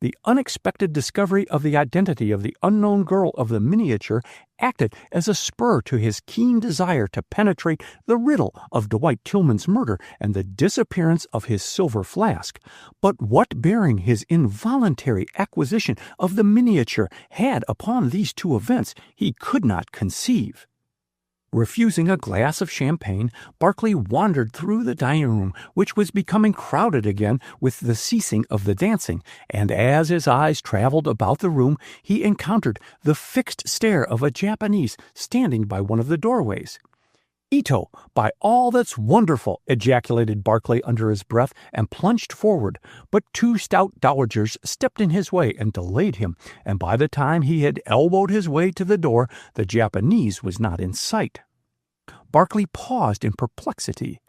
The unexpected discovery of the identity of the unknown girl of the miniature acted as a spur to his keen desire to penetrate the riddle of Dwight Tillman's murder and the disappearance of his silver flask. But what bearing his involuntary acquisition of the miniature had upon these two events he could not conceive. Refusing a glass of champagne, Barclay wandered through the dining room, which was becoming crowded again with the ceasing of the dancing, and as his eyes traveled about the room, he encountered the fixed stare of a Japanese standing by one of the doorways. "Ito, by all that's wonderful!" ejaculated Barclay under his breath and plunged forward, but two stout dowagers stepped in his way and delayed him, and by the time he had elbowed his way to the door, the Japanese was not in sight. Barclay paused in perplexity.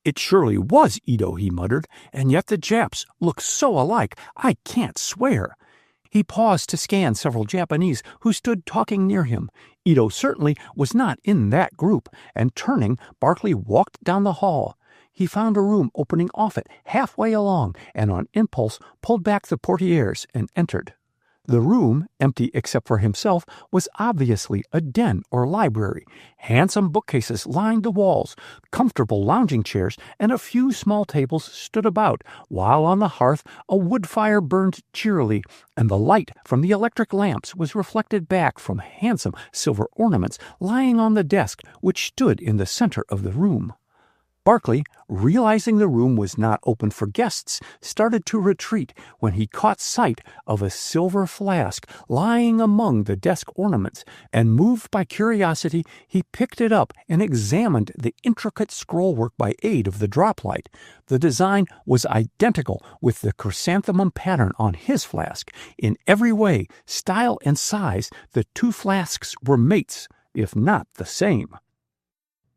"It surely was Ito," he muttered, "and yet the Japs look so alike, I can't swear." He paused to scan several Japanese who stood talking near him. Ito certainly was not in that group, and turning, Barclay walked down the hall. He found a room opening off it halfway along, and on impulse pulled back the portieres and entered. The room, empty except for himself, was obviously a den or library. Handsome bookcases lined the walls, comfortable lounging chairs and a few small tables stood about, while on the hearth a wood fire burned cheerily, and the light from the electric lamps was reflected back from handsome silver ornaments lying on the desk which stood in the center of the room. Barclay, realizing the room was not open for guests, started to retreat when he caught sight of a silver flask lying among the desk ornaments, and moved by curiosity, he picked it up and examined the intricate scrollwork by aid of the droplight. The design was identical with the chrysanthemum pattern on his flask. In every way, style and size, the two flasks were mates, if not the same.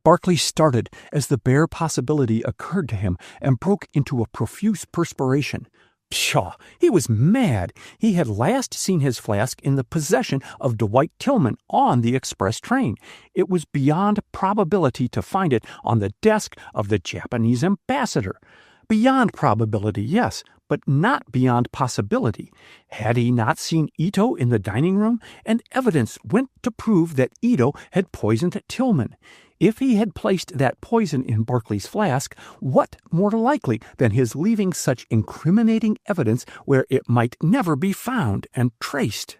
Barclay started as the bare possibility occurred to him and broke into a profuse perspiration. Pshaw! He was mad. He had last seen his flask in the possession of Dwight Tillman on the express train. It was beyond probability to find it on the desk of the Japanese ambassador. Beyond probability, yes, but not beyond possibility. Had he not seen Ito in the dining room? And evidence went to prove that Ito had poisoned Tillman. If he had placed that poison in Barclay's flask, what more likely than his leaving such incriminating evidence where it might never be found and traced?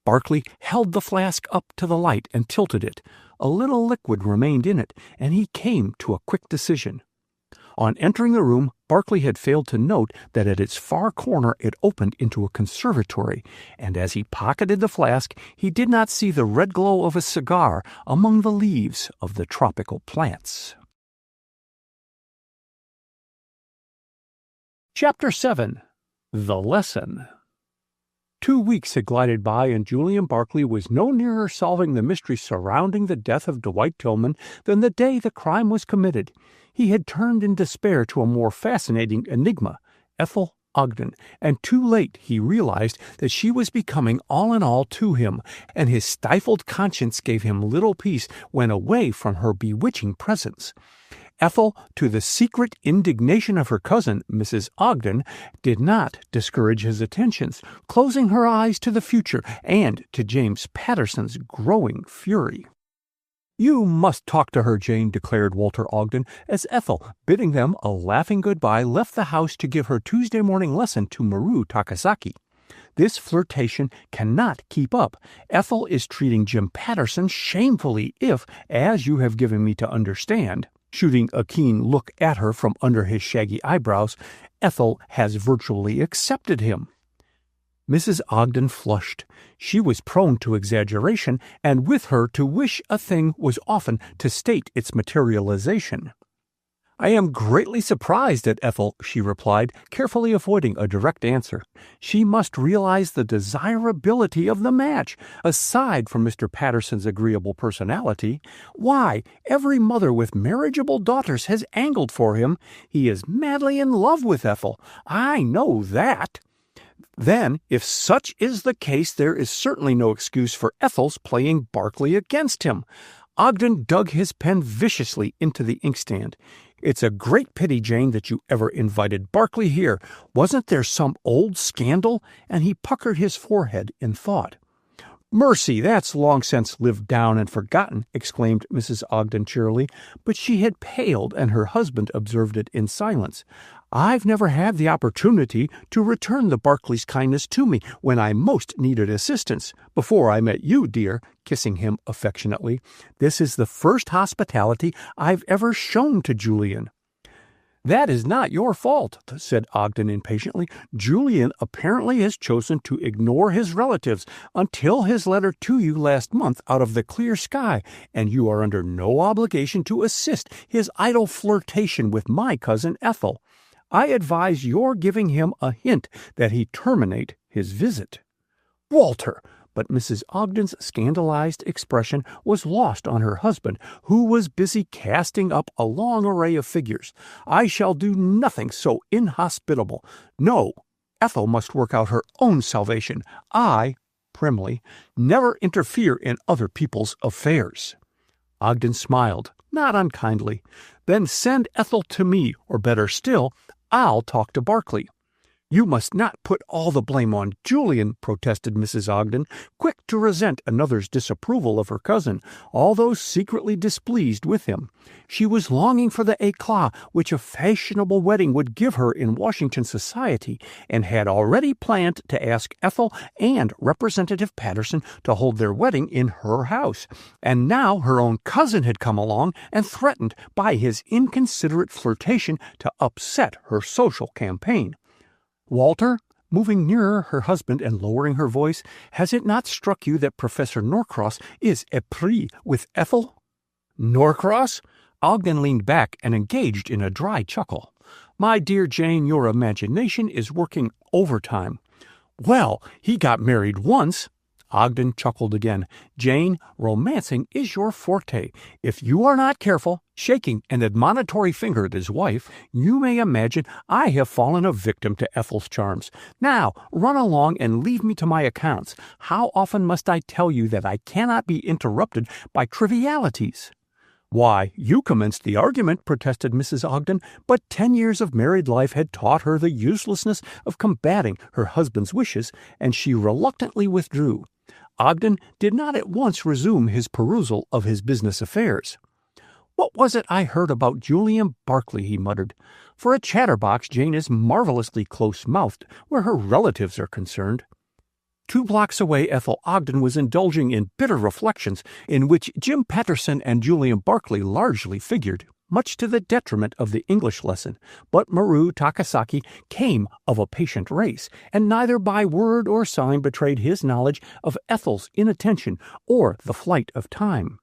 Barclay held the flask up to the light and tilted it. A little liquid remained in it, and he came to a quick decision. On entering the room, Barclay had failed to note that at its far corner it opened into a conservatory, and as he pocketed the flask, he did not see the red glow of a cigar among the leaves of the tropical plants. Chapter 7. The Lesson. 2 weeks had glided by, and Julian Barclay was no nearer solving the mystery surrounding the death of Dwight Tillman than the day the crime was committed. He had turned in despair to a more fascinating enigma, Ethel Ogden, and too late he realized that she was becoming all in all to him, and his stifled conscience gave him little peace when away from her bewitching presence. Ethel, to the secret indignation of her cousin, Mrs. Ogden, did not discourage his attentions, closing her eyes to the future and to James Patterson's growing fury. "You must talk to her, Jane," declared Walter Ogden, as Ethel, bidding them a laughing goodbye, left the house to give her Tuesday morning lesson to Maru Takasaki. "This flirtation cannot keep up. Ethel is treating Jim Patterson shamefully if, as you have given me to understand," shooting a keen look at her from under his shaggy eyebrows, "Ethel has virtually accepted him." Mrs. Ogden flushed. She was prone to exaggeration, and with her to wish a thing was often to state its materialization. "I am greatly surprised at Ethel," she replied, carefully avoiding a direct answer. "She must realize the desirability of the match. Aside from Mr. Patterson's agreeable personality, why, every mother with marriageable daughters has angled for him. He is madly in love with Ethel. I know that." "Then, if such is the case, there is certainly no excuse for Ethel's playing Barclay against him." Ogden dug his pen viciously into the inkstand. It's a great pity, Jane, that you ever invited Barclay here. Wasn't there some old scandal?" And he puckered his forehead in thought. "Mercy, that's long since lived down and forgotten," exclaimed Mrs. Ogden cheerily, but she had paled, and her husband observed it in silence. "I've never had the opportunity to return the Barclays' kindness to me when I most needed assistance, before I met you, dear," kissing him affectionately. "This is the first hospitality I've ever shown to Julian." "That is not your fault," said Ogden impatiently. "Julian apparently has chosen to ignore his relatives until his letter to you last month out of the clear sky, and you are under no obligation to assist his idle flirtation with my cousin Ethel. I advise your giving him a hint that he terminate his visit." "Walter!" But Mrs. Ogden's scandalized expression was lost on her husband, who was busy casting up a long array of figures. "I shall do nothing so inhospitable. No, Ethel must work out her own salvation. I," primly, "never interfere in other people's affairs." Ogden smiled, not unkindly. "Then send Ethel to me, or better still, I'll talk to Barclay." "You must not put all the blame on Julian," protested Mrs. Ogden, quick to resent another's disapproval of her cousin, although secretly displeased with him. She was longing for the éclat which a fashionable wedding would give her in Washington society, and had already planned to ask Ethel and Representative Patterson to hold their wedding in her house. And now her own cousin had come along and threatened by his inconsiderate flirtation to upset her social campaign. "Walter," moving nearer her husband and lowering her voice, "has it not struck you that Professor Norcross is épris with Ethel?" "Norcross?" Ogden leaned back and engaged in a dry chuckle. "My dear Jane, your imagination is working overtime." "Well, he got married once." Ogden chuckled again. "Jane, romancing is your forte. If you are not careful," shaking an admonitory finger at his wife, "you may imagine I have fallen a victim to Ethel's charms. Now, run along and leave me to my accounts. How often must I tell you that I cannot be interrupted by trivialities?" "Why, you commenced the argument," protested Mrs. Ogden, but 10 years of married life had taught her the uselessness of combating her husband's wishes, and she reluctantly withdrew. Ogden did not at once resume his perusal of his business affairs. "What was it I heard about Julian Barclay?" he muttered. "For a chatterbox, Jane is marvelously close-mouthed where her relatives are concerned." 2 blocks away, Ethel Ogden was indulging in bitter reflections in which Jim Patterson and Julian Barclay largely figured, much to the detriment of the English lesson. But Maru Takasaki came of a patient race, and neither by word or sign betrayed his knowledge of Ethel's inattention or the flight of time.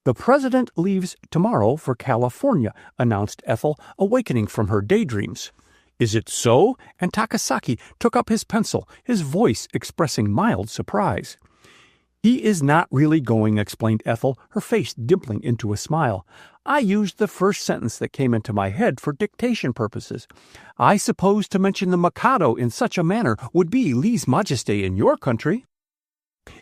"The president leaves tomorrow for California," announced Ethel, awakening from her daydreams. "Is it so?" And Takasaki took up his pencil, his voice expressing mild surprise. "He is not really going," explained Ethel, her face dimpling into a smile. "I used the first sentence that came into my head for dictation purposes. I suppose to mention the Mikado in such a manner would be lèse majesté in your country."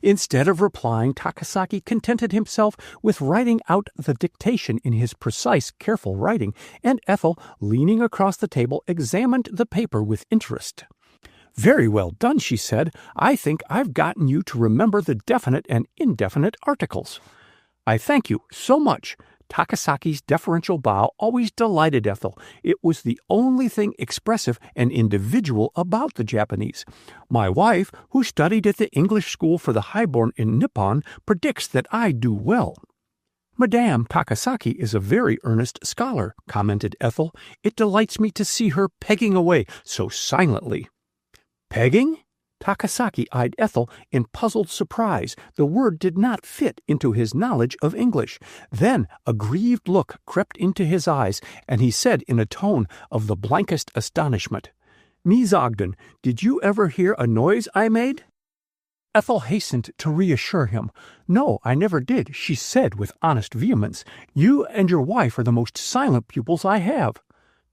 Instead of replying, Takasaki contented himself with writing out the dictation in his precise, careful writing, and Ethel, leaning across the table, examined the paper with interest. "Very well done," she said. "I think I've gotten you to remember the definite and indefinite articles." "I thank you so much." Takasaki's deferential bow always delighted Ethel. It was the only thing expressive and individual about the Japanese. "My wife, who studied at the English school for the highborn in Nippon, predicts that I do well." "Madame Takasaki is a very earnest scholar," commented Ethel. "It delights me to see her pegging away so silently." "Pegging?" Takasaki eyed Ethel in puzzled surprise. The word did not fit into his knowledge of English. Then a grieved look crept into his eyes, and he said in a tone of the blankest astonishment, "Miss Ogden, did you ever hear a noise I made?" Ethel hastened to reassure him. "No, I never did," she said with honest vehemence. "You and your wife are the most silent pupils I have."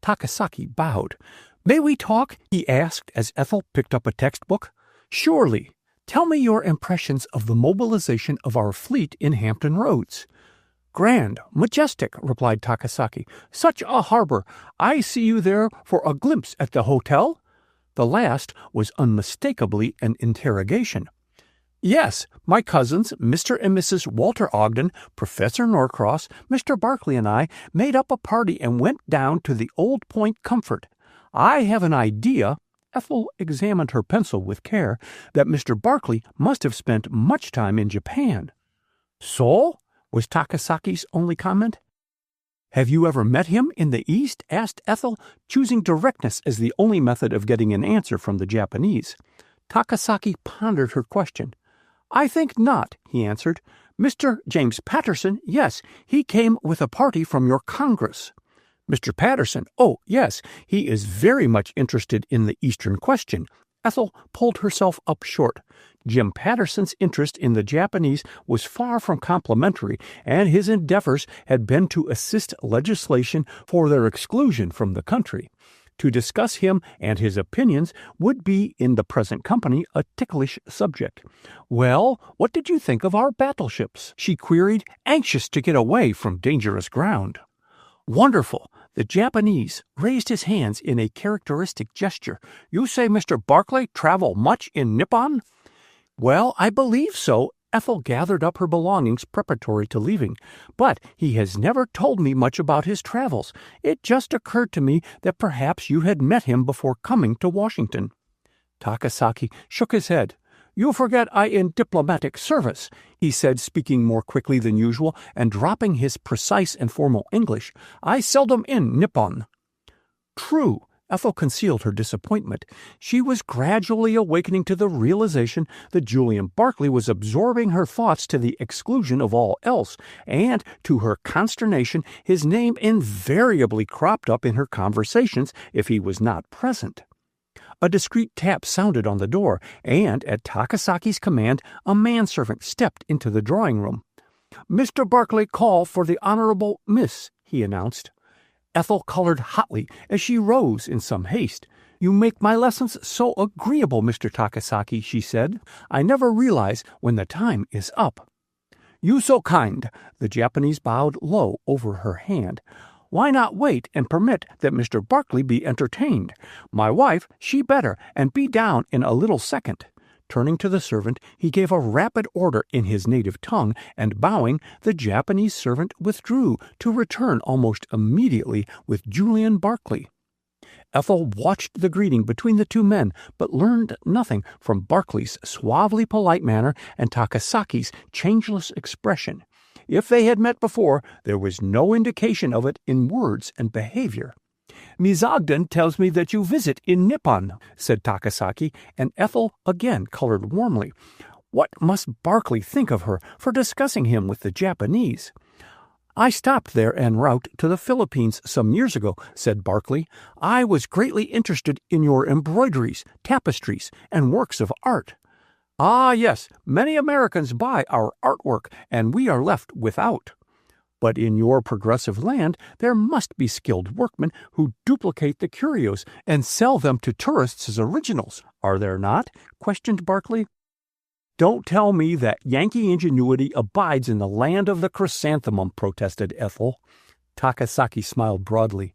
Takasaki bowed. "May we talk?" he asked as Ethel picked up a textbook. "Surely. Tell me your impressions of the mobilization of our fleet in Hampton Roads." Grand, majestic, replied Takasaki. Such a harbor. I see you there for a glimpse at the hotel? The last was unmistakably an interrogation. Yes, my cousins, Mr. and Mrs. Walter Ogden, Professor Norcross, Mr. Barclay, and I made up a party and went down to the Old Point Comfort. I have an idea, Ethel examined her pencil with care, that Mr. Barclay must have spent much time in Japan. So? Was Takasaki's only comment. Have you ever met him in the East? Asked Ethel, choosing directness as the only method of getting an answer from the Japanese. Takasaki pondered her question. I think not, he answered. Mr. James Patterson, yes, he came with a party from your Congress. Mr. Patterson, oh, yes, he is very much interested in the Eastern question. Ethel pulled herself up short. Jim Patterson's interest in the Japanese was far from complimentary, and his endeavors had been to assist legislation for their exclusion from the country. To discuss him and his opinions would be, in the present company, a ticklish subject. Well, what did you think of our battleships? She queried, anxious to get away from dangerous ground. Wonderful. The Japanese raised his hands in a characteristic gesture. You say Mr. Barclay travel much in Nippon? Well, I believe so. Ethel gathered up her belongings preparatory to leaving. But he has never told me much about his travels. It just occurred to me that perhaps you had met him before coming to Washington. Takasaki shook his head. You forget I in diplomatic service, he said, speaking more quickly than usual and dropping his precise and formal English. I seldom in Nippon. True. Ethel concealed her disappointment. She was gradually awakening to the realization that Julian Barclay was absorbing her thoughts to the exclusion of all else, and, to her consternation, his name invariably cropped up in her conversations if he was not present. A discreet tap sounded on the door, and, at Takasaki's command, a manservant stepped into the drawing-room. Mr. Barclay call for the Honorable Miss, he announced. Ethel colored hotly as she rose in some haste. You make my lessons so agreeable, Mr. Takasaki, she said. I never realize when the time is up. You so kind. The Japanese bowed low over her hand. Why not wait and permit that Mr. Barclay be entertained? My wife, she better, and be down in a little second. Turning to the servant, he gave a rapid order in his native tongue, and bowing, the Japanese servant withdrew, to return almost immediately with Julian Barclay. Ethel watched the greeting between the two men, but learned nothing from Barclay's suavely polite manner and Takasaki's changeless expression. If they had met before, there was no indication of it in words and behavior. Ms. Ogden tells me that you visit in Nippon, said Takasaki, and Ethel again colored warmly. What must Barclay think of her for discussing him with the Japanese? I stopped there en route to the Philippines some years ago, said Barclay. I was greatly interested in your embroideries, tapestries, and works of art. Ah, yes, many Americans buy our artwork, and we are left without. But in your progressive land, there must be skilled workmen who duplicate the curios and sell them to tourists as originals, are there not? Questioned Barclay. Don't tell me that Yankee ingenuity abides in the land of the chrysanthemum, protested Ethel. Takasaki smiled broadly.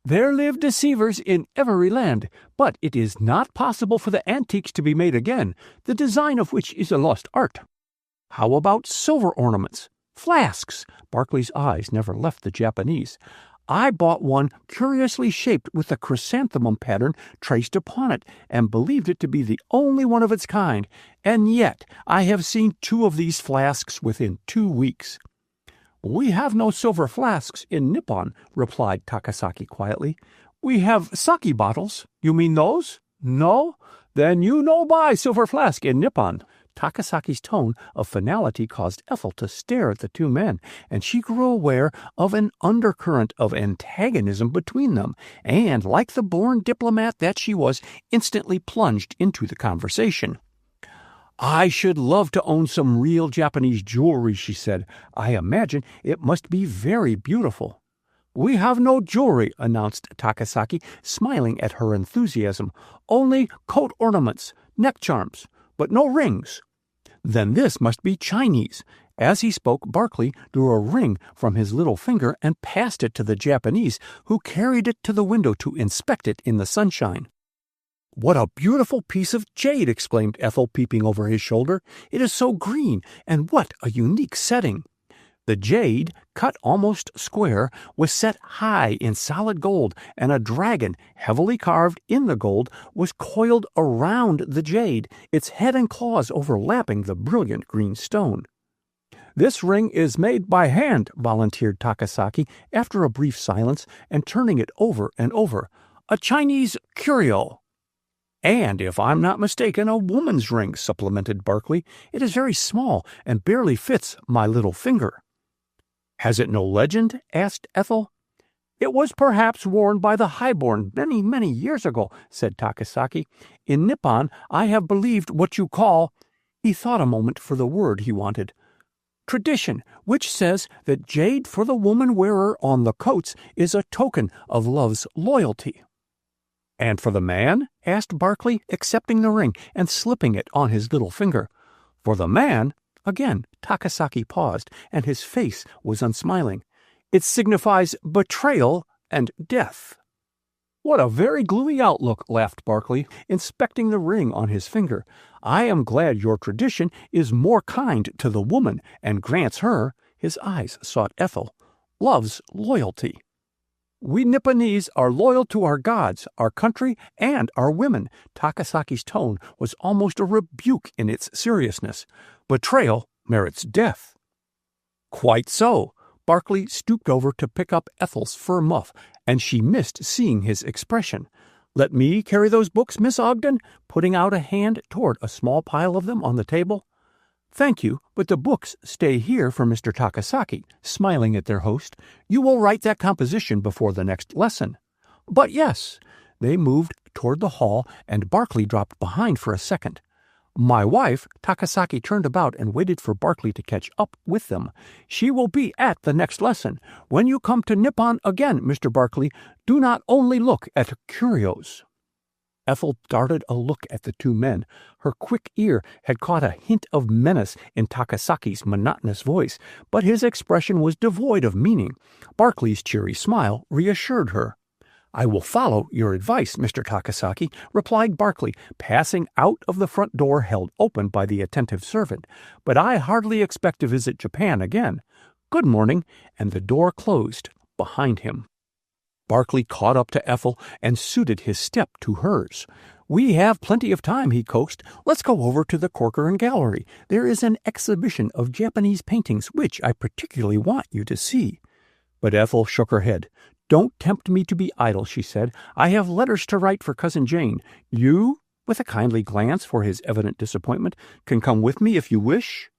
There live deceivers in every land, but it is not possible for the antiques to be made again, the design of which is a lost art. How about silver ornaments? Flasks! Barclay's eyes never left the Japanese. I bought one curiously shaped with a chrysanthemum pattern traced upon it, and believed it to be the only one of its kind, and yet I have seen 2 of these flasks within 2 weeks. We have no silver flasks in Nippon, replied Takasaki quietly. We have sake bottles. You mean those? No? Then you no buy silver flask in Nippon. Takasaki's tone of finality caused Ethel to stare at the two men, and she grew aware of an undercurrent of antagonism between them, and, like the born diplomat that she was, instantly plunged into the conversation. I should love to own some real Japanese jewelry, she said. I imagine it must be very beautiful. We have no jewelry, announced Takasaki, smiling at her enthusiasm. Only coat ornaments, neck charms, but no rings. Then this must be Chinese. As he spoke, Barclay drew a ring from his little finger and passed it to the Japanese, who carried it to the window to inspect it in the sunshine. "What a beautiful piece of jade!" exclaimed Ethel, peeping over his shoulder. "It is so green, and what a unique setting!" The jade, cut almost square, was set high in solid gold, and a dragon, heavily carved in the gold, was coiled around the jade, its head and claws overlapping the brilliant green stone. "This ring is made by hand," volunteered Takasaki after a brief silence and turning it over and over. "A Chinese curio." "And, if I'm not mistaken, a woman's ring," supplemented Barclay. "It is very small and barely fits my little finger." "Has it no legend?" asked Ethel. "It was perhaps worn by the highborn many, many years ago," said Takasaki. "In Nippon I have believed what you call—" He thought a moment for the word he wanted. "Tradition, which says that jade for the woman wearer on the coats is a token of love's loyalty." "And for the man?" asked Barclay, accepting the ring and slipping it on his little finger. "For the man—" Again Takasaki paused, and his face was unsmiling. "It signifies betrayal and death." "What a very gloomy outlook," laughed Barclay, inspecting the ring on his finger. "I am glad your tradition is more kind to the woman and grants her," his eyes sought Ethel, "love's loyalty." "We Nipponese are loyal to our gods, our country, and our women." Takasaki's tone was almost a rebuke in its seriousness. "Betrayal merits death." "Quite so." Barclay stooped over to pick up Ethel's fur muff, and she missed seeing his expression. "Let me carry those books, Miss Ogden," putting out a hand toward a small pile of them on the table. "Thank you, but the books stay here for Mr. Takasaki," smiling at their host. "You will write that composition before the next lesson." "But yes." They moved toward the hall, and Barclay dropped behind for a second. "My wife," Takasaki turned about and waited for Barclay to catch up with them. "She will be at the next lesson. When you come to Nippon again, Mr. Barclay, do not only look at curios." Ethel darted a look at the two men. Her quick ear had caught a hint of menace in Takasaki's monotonous voice, but his expression was devoid of meaning. Barclay's cheery smile reassured her. "I will follow your advice, Mr. Takasaki," replied Barclay, passing out of the front door held open by the attentive servant. "But I hardly expect to visit Japan again. Good morning," and the door closed behind him. Barclay caught up to Ethel and suited his step to hers. "We have plenty of time," he coaxed. "Let's go over to the Corcoran Gallery. There is an exhibition of Japanese paintings which I particularly want you to see." But Ethel shook her head. "Don't tempt me to be idle," she said. "I have letters to write for Cousin Jane. You," with a kindly glance for his evident disappointment, "can come with me if you wish."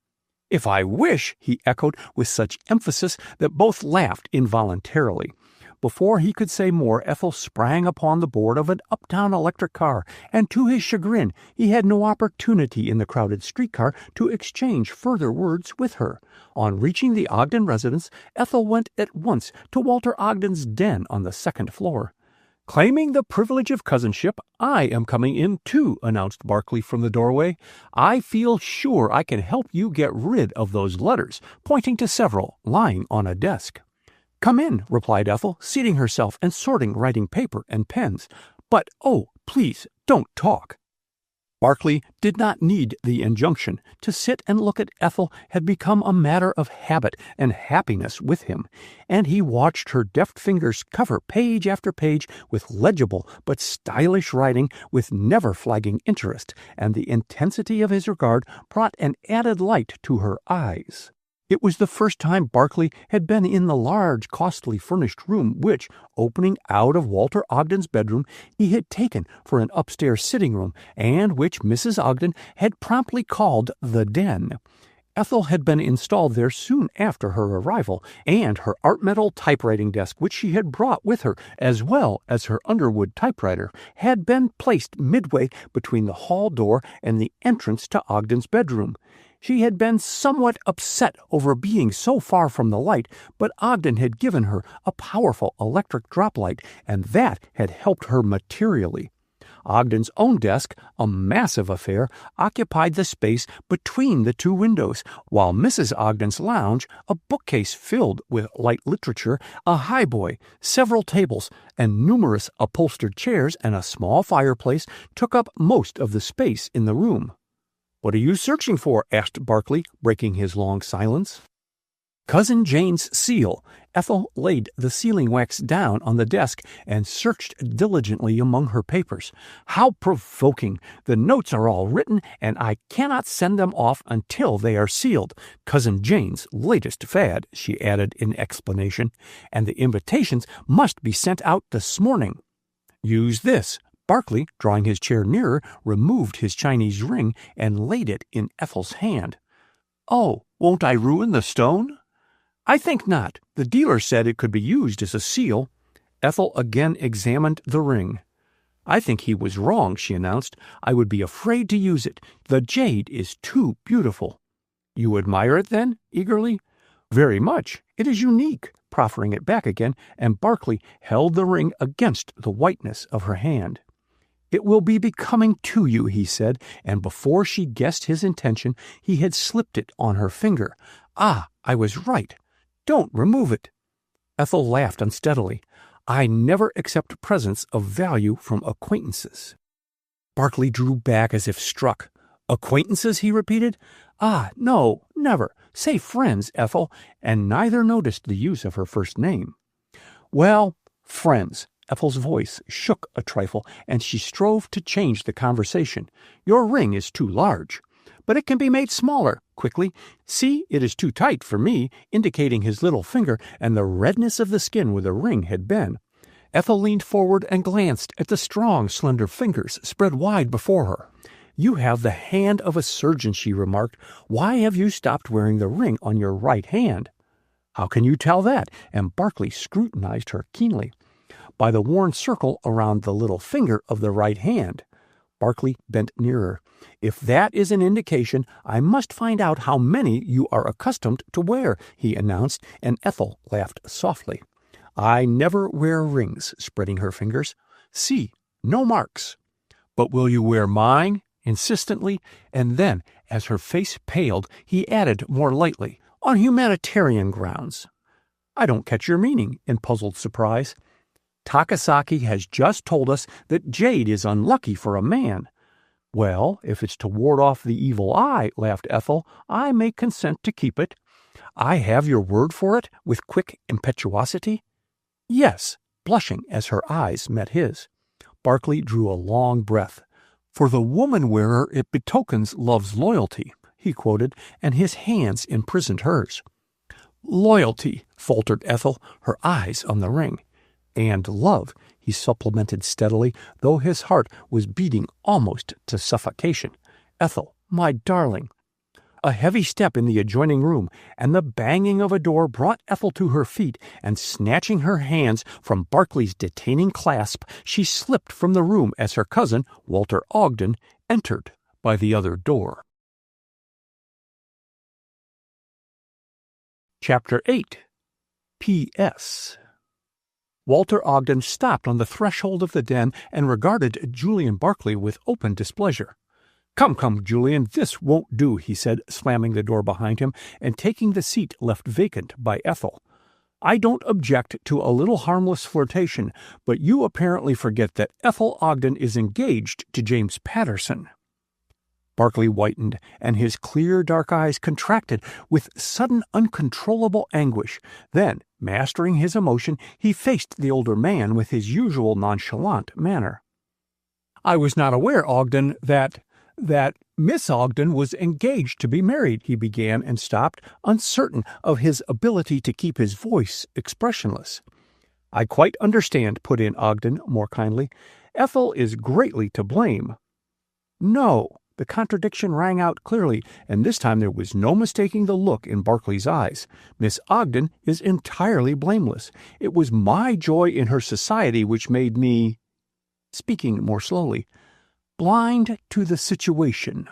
"If I wish," he echoed with such emphasis that both laughed involuntarily. Before he could say more, Ethel sprang upon the board of an uptown electric car, and to his chagrin he had no opportunity in the crowded streetcar to exchange further words with her. On reaching the Ogden residence, Ethel went at once to Walter Ogden's den on the second floor. "Claiming the privilege of cousinship, I am coming in too," announced Barclay from the doorway. "I feel sure I can help you get rid of those letters," pointing to several lying on a desk. "Come in," replied Ethel, seating herself and sorting writing paper and pens. "But, oh, please, don't talk." Barclay did not need the injunction. To sit and look at Ethel had become a matter of habit and happiness with him, and he watched her deft fingers cover page after page with legible but stylish writing with never flagging interest, and the intensity of his regard brought an added light to her eyes. It was the first time Barclay had been in the large, costly furnished room which, opening out of Walter Ogden's bedroom, he had taken for an upstairs sitting room, and which Mrs. Ogden had promptly called the den. Ethel had been installed there soon after her arrival, and her art metal typewriting desk, which she had brought with her, as well as her Underwood typewriter, had been placed midway between the hall door and the entrance to Ogden's bedroom. She had been somewhat upset over being so far from the light, but Ogden had given her a powerful electric drop light, and that had helped her materially. Ogden's own desk, a massive affair, occupied the space between the two windows, while Mrs. Ogden's lounge, a bookcase filled with light literature, a highboy, several tables, and numerous upholstered chairs and a small fireplace, took up most of the space in the room. "What are you searching for?" asked Barclay, breaking his long silence. "Cousin Jane's seal." Ethel laid the sealing wax down on the desk and searched diligently among her papers. "How provoking! The notes are all written, and I cannot send them off until they are sealed. Cousin Jane's latest fad," she added in explanation, "and the invitations must be sent out this morning. Use this." Barclay, drawing his chair nearer, removed his Chinese ring and laid it in Ethel's hand. "Oh, won't I ruin the stone?" "I think not. The dealer said it could be used as a seal." Ethel again examined the ring. "I think he was wrong," she announced. "I would be afraid to use it. The jade is too beautiful." "You admire it, then?" eagerly. "Very much. It is unique," proffering it back again, and Barclay held the ring against the whiteness of her hand. "It will be becoming to you," he said, and before she guessed his intention, he had slipped it on her finger. "Ah, I was right. Don't remove it." Ethel laughed unsteadily. "I never accept presents of value from acquaintances." Barclay drew back as if struck. "Acquaintances?" he repeated. "Ah, no, never. Say friends, Ethel," and neither noticed the use of her first name. "Well, friends." Ethel's voice shook a trifle, and she strove to change the conversation. "Your ring is too large." "But it can be made smaller," quickly. "See, it is too tight for me," indicating his little finger and the redness of the skin where the ring had been. Ethel leaned forward and glanced at the strong, slender fingers spread wide before her. "You have the hand of a surgeon," she remarked. "Why have you stopped wearing the ring on your right hand?" "How can you tell that?" And Barclay scrutinized her keenly. "By the worn circle around the little finger of the right hand." Barclay bent nearer. "If that is an indication, I must find out how many you are accustomed to wear," he announced, and Ethel laughed softly. "I never wear rings," spreading her fingers. "See, no marks." "But will you wear mine?" insistently, and then, as her face paled, he added more lightly, "On humanitarian grounds." "I don't catch your meaning," in puzzled surprise. "Takasaki has just told us that jade is unlucky for a man." "Well, if it's to ward off the evil eye," laughed Ethel, "I may consent to keep it." "I have your word for it?" with quick impetuosity. "Yes," blushing as her eyes met his. Barclay drew a long breath. "For the woman wearer it betokens love's loyalty," he quoted, and his hands imprisoned hers. "Loyalty," faltered Ethel, her eyes on the ring. "And love," he supplemented steadily, though his heart was beating almost to suffocation. "Ethel, my darling." A heavy step in the adjoining room, and the banging of a door brought Ethel to her feet, and snatching her hands from Barclay's detaining clasp, she slipped from the room as her cousin, Walter Ogden, entered by the other door. Chapter 8. P.S. Walter Ogden stopped on the threshold of the den and regarded Julian Barclay with open displeasure. Come, Julian, this won't do," he said, slamming the door behind him and taking the seat left vacant by Ethel. "I don't object to a little harmless flirtation, but you apparently forget that Ethel Ogden is engaged to James Patterson." Barclay whitened, and his clear dark eyes contracted with sudden uncontrollable anguish. Then, mastering his emotion, he faced the older man with his usual nonchalant manner. "I was not aware, Ogden, that Miss Ogden was engaged to be married," he began and stopped, uncertain of his ability to keep his voice expressionless. "I quite understand," put in Ogden more kindly. "Ethel is greatly to blame." "No." The contradiction rang out clearly, and this time there was no mistaking the look in Barclay's eyes. "Miss Ogden is entirely blameless. It was my joy in her society which made me," speaking more slowly, "blind to the situation."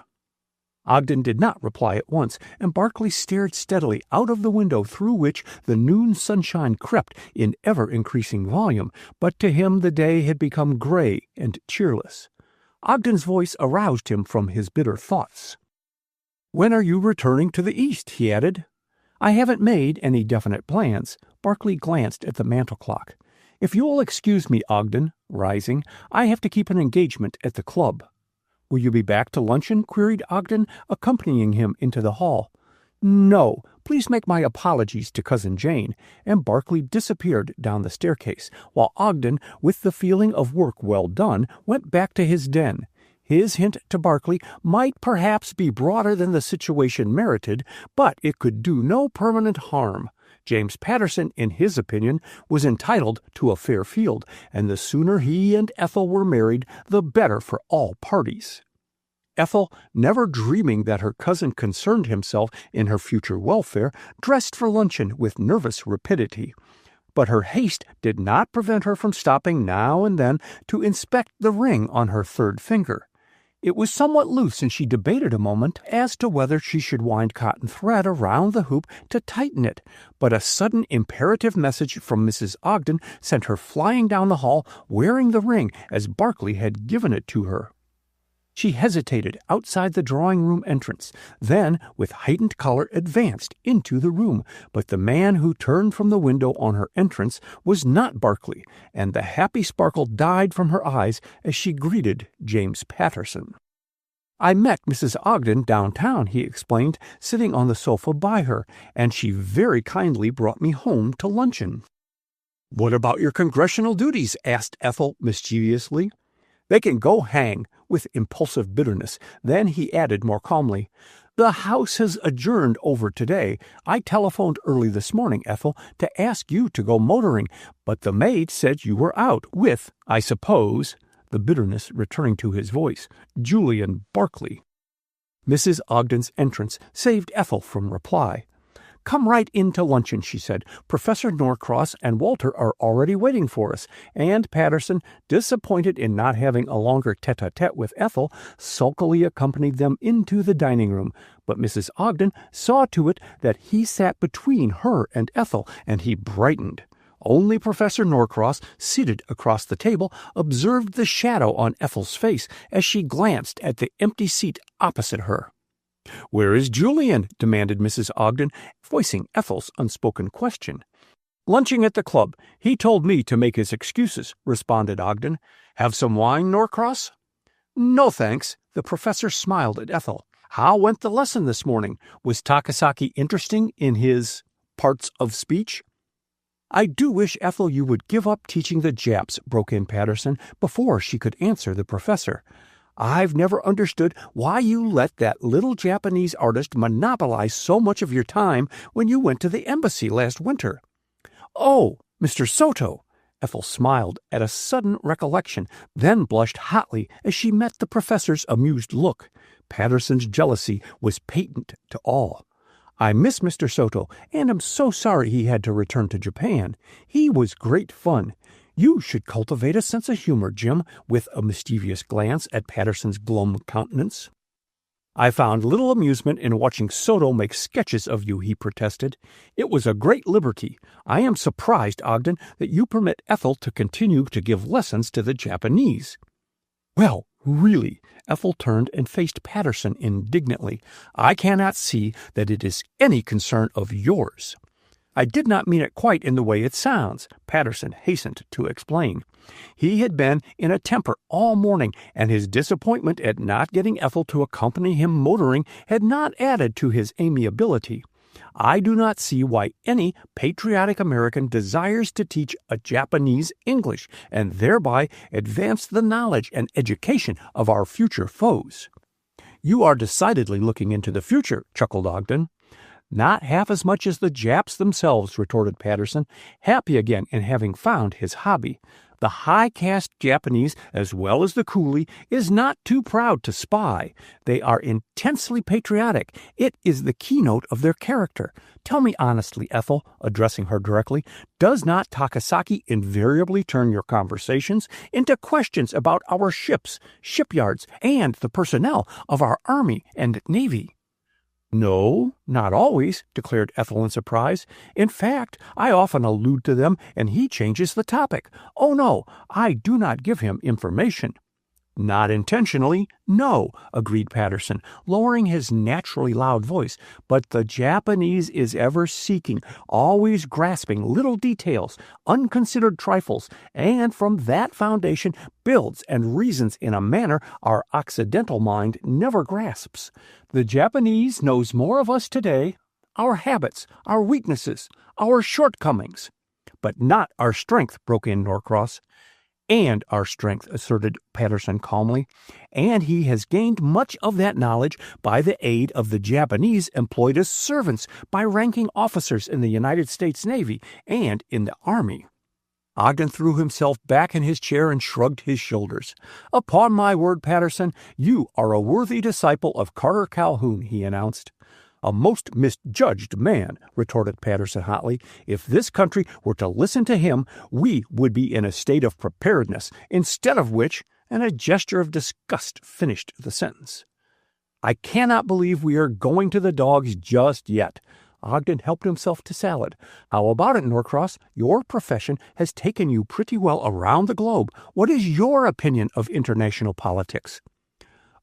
Ogden did not reply at once, and Barclay stared steadily out of the window through which the noon sunshine crept in ever-increasing volume, but to him the day had become gray and cheerless. Ogden's voice aroused him from his bitter thoughts. "When are you returning to the East?" he added. "I haven't made any definite plans." Barclay glanced at the mantel clock. "If you'll excuse me, Ogden," rising, "I have to keep an engagement at the club." "Will you be back to luncheon?" queried Ogden, accompanying him into the hall. "No, please make my apologies to Cousin Jane," and Barclay disappeared down the staircase, while Ogden, with the feeling of work well done, went back to his den. His hint to Barclay might perhaps be broader than the situation merited, but it could do no permanent harm. James Patterson, in his opinion, was entitled to a fair field, and the sooner he and Ethel were married, the better for all parties. Ethel, never dreaming that her cousin concerned himself in her future welfare, dressed for luncheon with nervous rapidity. But her haste did not prevent her from stopping now and then to inspect the ring on her third finger. It was somewhat loose, and she debated a moment as to whether she should wind cotton thread around the hoop to tighten it, but a sudden imperative message from Mrs. Ogden sent her flying down the hall, wearing the ring as Barclay had given it to her. She hesitated outside the drawing-room entrance, then, with heightened color, advanced into the room. But the man who turned from the window on her entrance was not Barclay, and the happy sparkle died from her eyes as she greeted James Patterson. "I met Mrs. Ogden downtown," he explained, sitting on the sofa by her, "and she very kindly brought me home to luncheon." "What about your congressional duties?" asked Ethel mischievously. "They can go hang," with impulsive bitterness. Then he added more calmly, "The House has adjourned over today. I telephoned early this morning, Ethel, to ask you to go motoring, but the maid said you were out with, I suppose," the bitterness returning to his voice, "Julian Barclay." Mrs. Ogden's entrance saved Ethel from reply. "Come right in to luncheon," she said. "Professor Norcross and Walter are already waiting for us," and Patterson, disappointed in not having a longer tete-a-tete with Ethel, sulkily accompanied them into the dining-room. But Mrs. Ogden saw to it that he sat between her and Ethel, and he brightened. Only Professor Norcross, seated across the table, observed the shadow on Ethel's face as she glanced at the empty seat opposite her. "Where is Julian?" demanded Mrs. Ogden, voicing Ethel's unspoken question. "Lunching at the club. He told me to make his excuses," responded Ogden. "Have some wine, Norcross?" "No, thanks." The professor smiled at Ethel. "How went the lesson this morning? Was Takasaki interesting in his parts of speech?" "I do wish, Ethel, you would give up teaching the Japs," broke in Patterson before she could answer the professor. "I've never understood why you let that little Japanese artist monopolize so much of your time when you went to the embassy last winter." "Oh, Mr. Soto!" Ethel smiled at a sudden recollection, then blushed hotly as she met the professor's amused look. Patterson's jealousy was patent to all. "I miss Mr. Soto, and am so sorry he had to return to Japan. He was great fun. You should cultivate a sense of humor, Jim," with a mischievous glance at Patterson's glum countenance. "I found little amusement in watching Soto make sketches of you," he protested. "It was a great liberty. I am surprised, Ogden, that you permit Ethel to continue to give lessons to the Japanese." "Well, really," Ethel turned and faced Patterson indignantly, "I cannot see that it is any concern of yours." "I did not mean it quite in the way it sounds," Patterson hastened to explain. He had been in a temper all morning, and his disappointment at not getting Ethel to accompany him motoring had not added to his amiability. "I do not see why any patriotic American desires to teach a Japanese English, and thereby advance the knowledge and education of our future foes." "You are decidedly looking into the future," chuckled Ogden. "Not half as much as the Japs themselves," retorted Patterson, happy again in having found his hobby. "The high-caste Japanese, as well as the coolie, is not too proud to spy. They are intensely patriotic. It is the keynote of their character. Tell me honestly, Ethel," addressing her directly, "does not Takasaki invariably turn your conversations into questions about our ships, shipyards, and the personnel of our Army and Navy?" "No, not always," declared Ethel in surprise. "In fact, I often allude to them, and he changes the topic. Oh, no, I do not give him information." Not intentionally, no, agreed Patterson, lowering his naturally loud voice. But the Japanese is ever seeking, always grasping little details, unconsidered trifles, and from that foundation builds and reasons in a manner our Occidental mind never grasps. The Japanese knows more of us today, our habits, our weaknesses, our shortcomings. But not our strength, broke in Norcross. And our strength, asserted Patterson calmly, and he has gained much of that knowledge by the aid of the Japanese employed as servants by ranking officers in the United States Navy and in the Army. Ogden threw himself back in his chair and shrugged his shoulders. Upon my word, Patterson, you are a worthy disciple of Carter Calhoun, he announced. A most misjudged man, retorted Patterson hotly. If this country were to listen to him, we would be in a state of preparedness, instead of which, and a gesture of disgust finished the sentence. I cannot believe we are going to the dogs just yet. Ogden helped himself to salad. How about it, Norcross? Your profession has taken you pretty well around the globe. What is your opinion of international politics?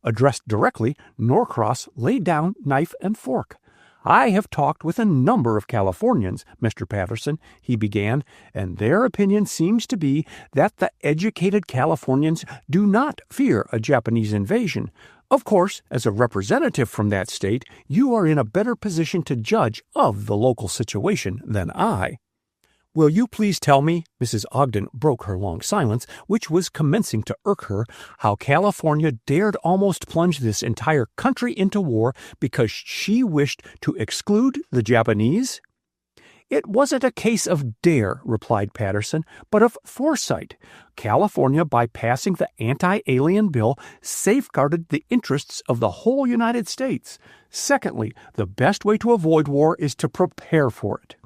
Addressed directly, Norcross laid down knife and fork. I have talked with a number of Californians, Mr. Patterson, he began, and their opinion seems to be that the educated Californians do not fear a Japanese invasion. Of course, as a representative from that state, you are in a better position to judge of the local situation than I. Will you please tell me, Mrs. Ogden broke her long silence, which was commencing to irk her, how California dared almost plunge this entire country into war because she wished to exclude the Japanese? It wasn't a case of dare, replied Patterson, but of foresight. California, by passing the anti-alien bill, safeguarded the interests of the whole United States. Secondly, the best way to avoid war is to prepare for it.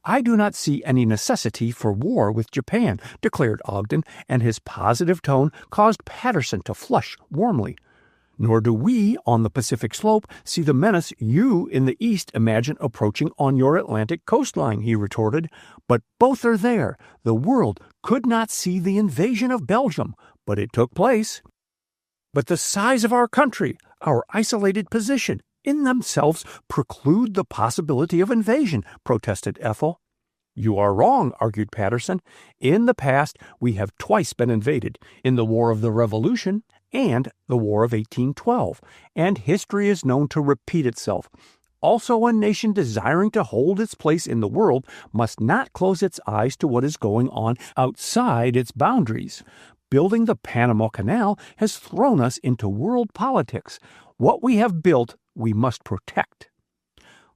I do not see any necessity for war with Japan, declared Ogden, and his positive tone caused Patterson to flush warmly. Nor do we, on the Pacific slope, see the menace you in the East imagine approaching on your Atlantic coastline, he retorted. But both are there. The world could not see the invasion of Belgium, but it took place. But the size of our country, our isolated position, in themselves preclude the possibility of invasion, protested Ethel. You are wrong, argued Patterson. In the past, we have twice been invaded, in the War of the Revolution and the War of 1812, and history is known to repeat itself. Also, a nation desiring to hold its place in the world must not close its eyes to what is going on outside its boundaries. Building the Panama Canal has thrown us into world politics. What we have built, we must protect.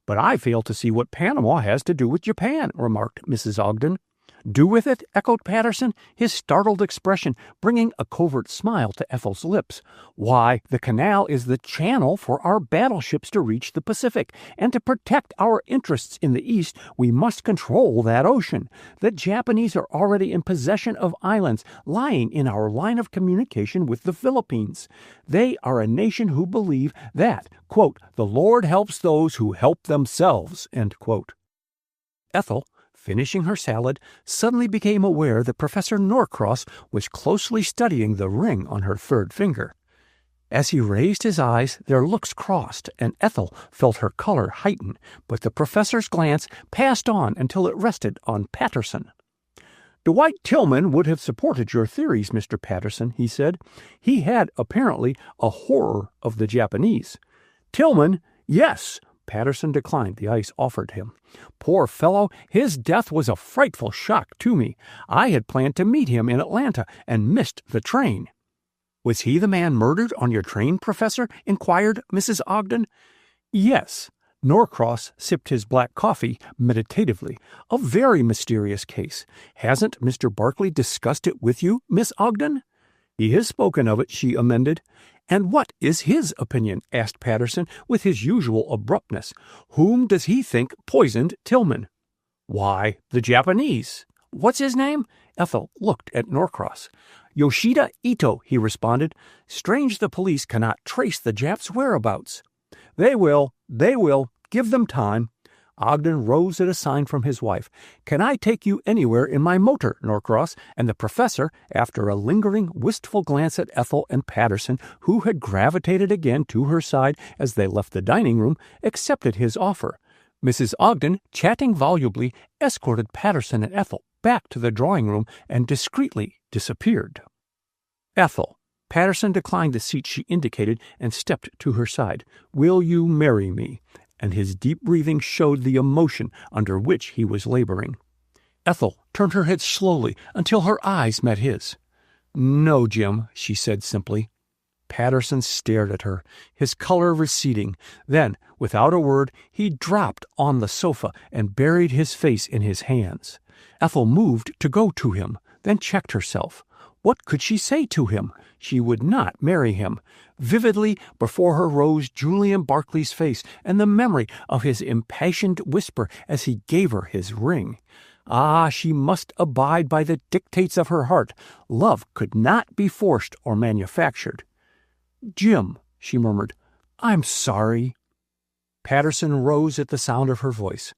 But I fail to see what Panama has to do with Japan, remarked Mrs. Ogden. Do with it? Echoed Patterson, his startled expression bringing a covert smile to Ethel's lips. Why, the canal is the channel for our battleships to reach the Pacific, and to protect our interests in the East, we must control that ocean. The Japanese are already in possession of islands lying in our line of communication with the Philippines. They are a nation who believe that, quote, the Lord helps those who help themselves, end quote. Ethel, finishing her salad, suddenly became aware that Professor Norcross was closely studying the ring on her third finger. As he raised his eyes, their looks crossed, and Ethel felt her color heighten, but the professor's glance passed on until it rested on Patterson. Dwight Tillman would have supported your theories, Mr. Patterson, he said. He had, apparently, a horror of the Japanese. Tillman, yes. Patterson declined the ice offered him. Poor fellow, his death was a frightful shock to me. I had planned to meet him in Atlanta and missed the train. Was he the man murdered on your train, Professor? Inquired Mrs. Ogden. Yes. Norcross sipped his black coffee meditatively. A very mysterious case. Hasn't Mr. Barkley discussed it with you, Miss Ogden? He has spoken of it, she amended. And what is his opinion? Asked Patterson with his usual abruptness. Whom does he think poisoned Tillman? Why, the Japanese. What's his name? Ethel looked at Norcross. Yoshida Ito, he responded. Strange the police cannot trace the Japs' whereabouts. They will. Give them time. Ogden rose at a sign from his wife. "Can I take you anywhere in my motor, Norcross?" And the professor, after a lingering, wistful glance at Ethel and Patterson, who had gravitated again to her side as they left the dining room, accepted his offer. Mrs. Ogden, chatting volubly, escorted Patterson and Ethel back to the drawing room and discreetly disappeared. "Ethel." Patterson declined the seat she indicated and stepped to her side. "Will you marry me?" And his deep breathing showed the emotion under which he was laboring. Ethel turned her head slowly until her eyes met his. "No, Jim," she said simply. Patterson stared at her, his color receding. Then, without a word, he dropped on the sofa and buried his face in his hands. Ethel moved to go to him, then checked herself. What could she say to him? She would not marry him. Vividly before her rose Julian Barclay's face and the memory of his impassioned whisper as he gave her his ring. Ah, she must abide by the dictates of her heart. Love could not be forced or manufactured. "Jim," she murmured, "I'm sorry." Patterson rose at the sound of her voice.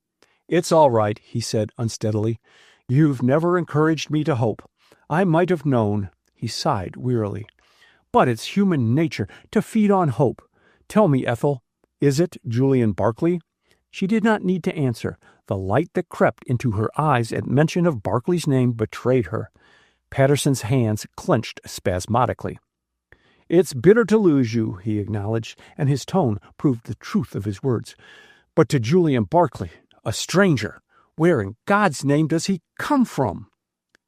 "It's all right," he said unsteadily. "You've never encouraged me to hope. I might have known," he sighed wearily. "But it's human nature to feed on hope. Tell me, Ethel, is it Julian Barclay?" She did not need to answer. The light that crept into her eyes at mention of Barclay's name betrayed her. Patterson's hands clenched spasmodically. "It's bitter to lose you," he acknowledged, and his tone proved the truth of his words. "But to Julian Barclay, a stranger, where in God's name does he come from?"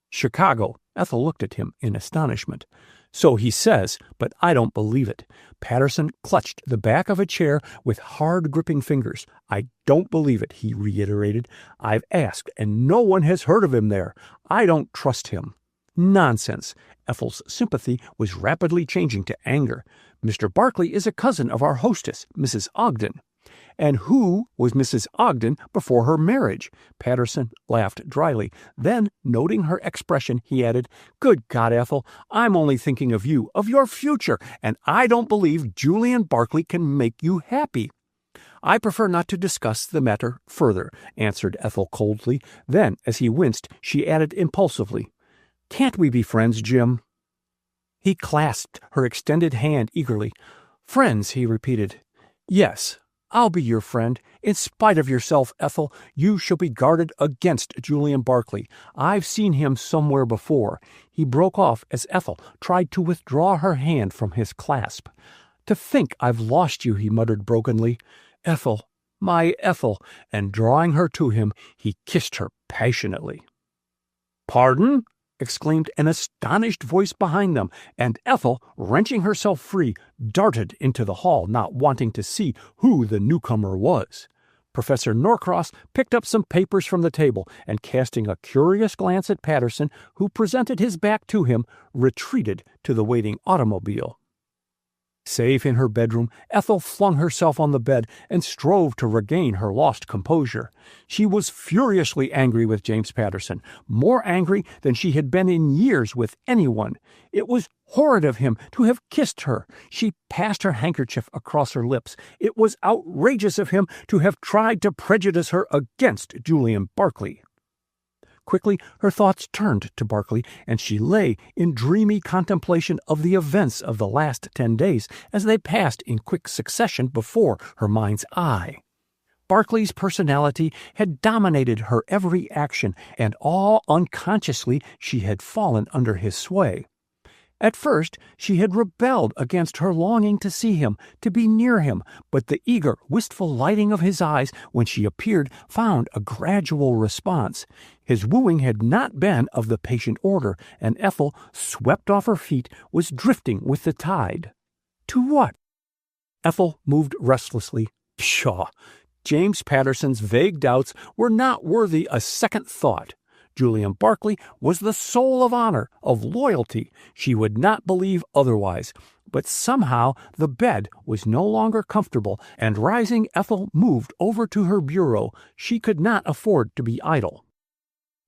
"Chicago." Ethel looked at him in astonishment. "So he says, but I don't believe it." Patterson clutched the back of a chair with hard-gripping fingers. "I don't believe it," he reiterated. "I've asked, and no one has heard of him there. I don't trust him." "Nonsense." Ethel's sympathy was rapidly changing to anger. "Mr. Barclay is a cousin of our hostess, Mrs. Ogden." "And who was Mrs. Ogden before her marriage?" Patterson laughed dryly. Then, noting her expression, he added, "Good God, Ethel, I'm only thinking of you, of your future, and I don't believe Julian Barclay can make you happy." "I prefer not to discuss the matter further," answered Ethel coldly. Then, as he winced, she added impulsively, "Can't we be friends, Jim?" He clasped her extended hand eagerly. "Friends," he repeated. "Yes. I'll be your friend. In spite of yourself, Ethel, you shall be guarded against Julian Barclay. I've seen him somewhere before." He broke off as Ethel tried to withdraw her hand from his clasp. "To think I've lost you," he muttered brokenly. "Ethel, my Ethel," and drawing her to him, he kissed her passionately. "Pardon?" exclaimed an astonished voice behind them, and Ethel, wrenching herself free, darted into the hall, not wanting to see who the newcomer was. Professor Norcross picked up some papers from the table, and casting a curious glance at Patterson, who presented his back to him, retreated to the waiting automobile. Safe in her bedroom, Ethel flung herself on the bed and strove to regain her lost composure. She was furiously angry with James Patterson, more angry than she had been in years with anyone. It was horrid of him to have kissed her. She passed her handkerchief across her lips. It was outrageous of him to have tried to prejudice her against Julian Barclay. Quickly, her thoughts turned to Barclay, and she lay in dreamy contemplation of the events of the last 10 days as they passed in quick succession before her mind's eye. Barclay's personality had dominated her every action, and all unconsciously she had fallen under his sway. At first, she had rebelled against her longing to see him, to be near him, but the eager, wistful lighting of his eyes when she appeared found a gradual response. His wooing had not been of the patient order, and Ethel, swept off her feet, was drifting with the tide. To what? Ethel moved restlessly. Pshaw! James Patterson's vague doubts were not worthy a second thought. Julian Barclay was the soul of honor, of loyalty. She would not believe otherwise. But somehow the bed was no longer comfortable, and rising, Ethel moved over to her bureau. She could not afford to be idle.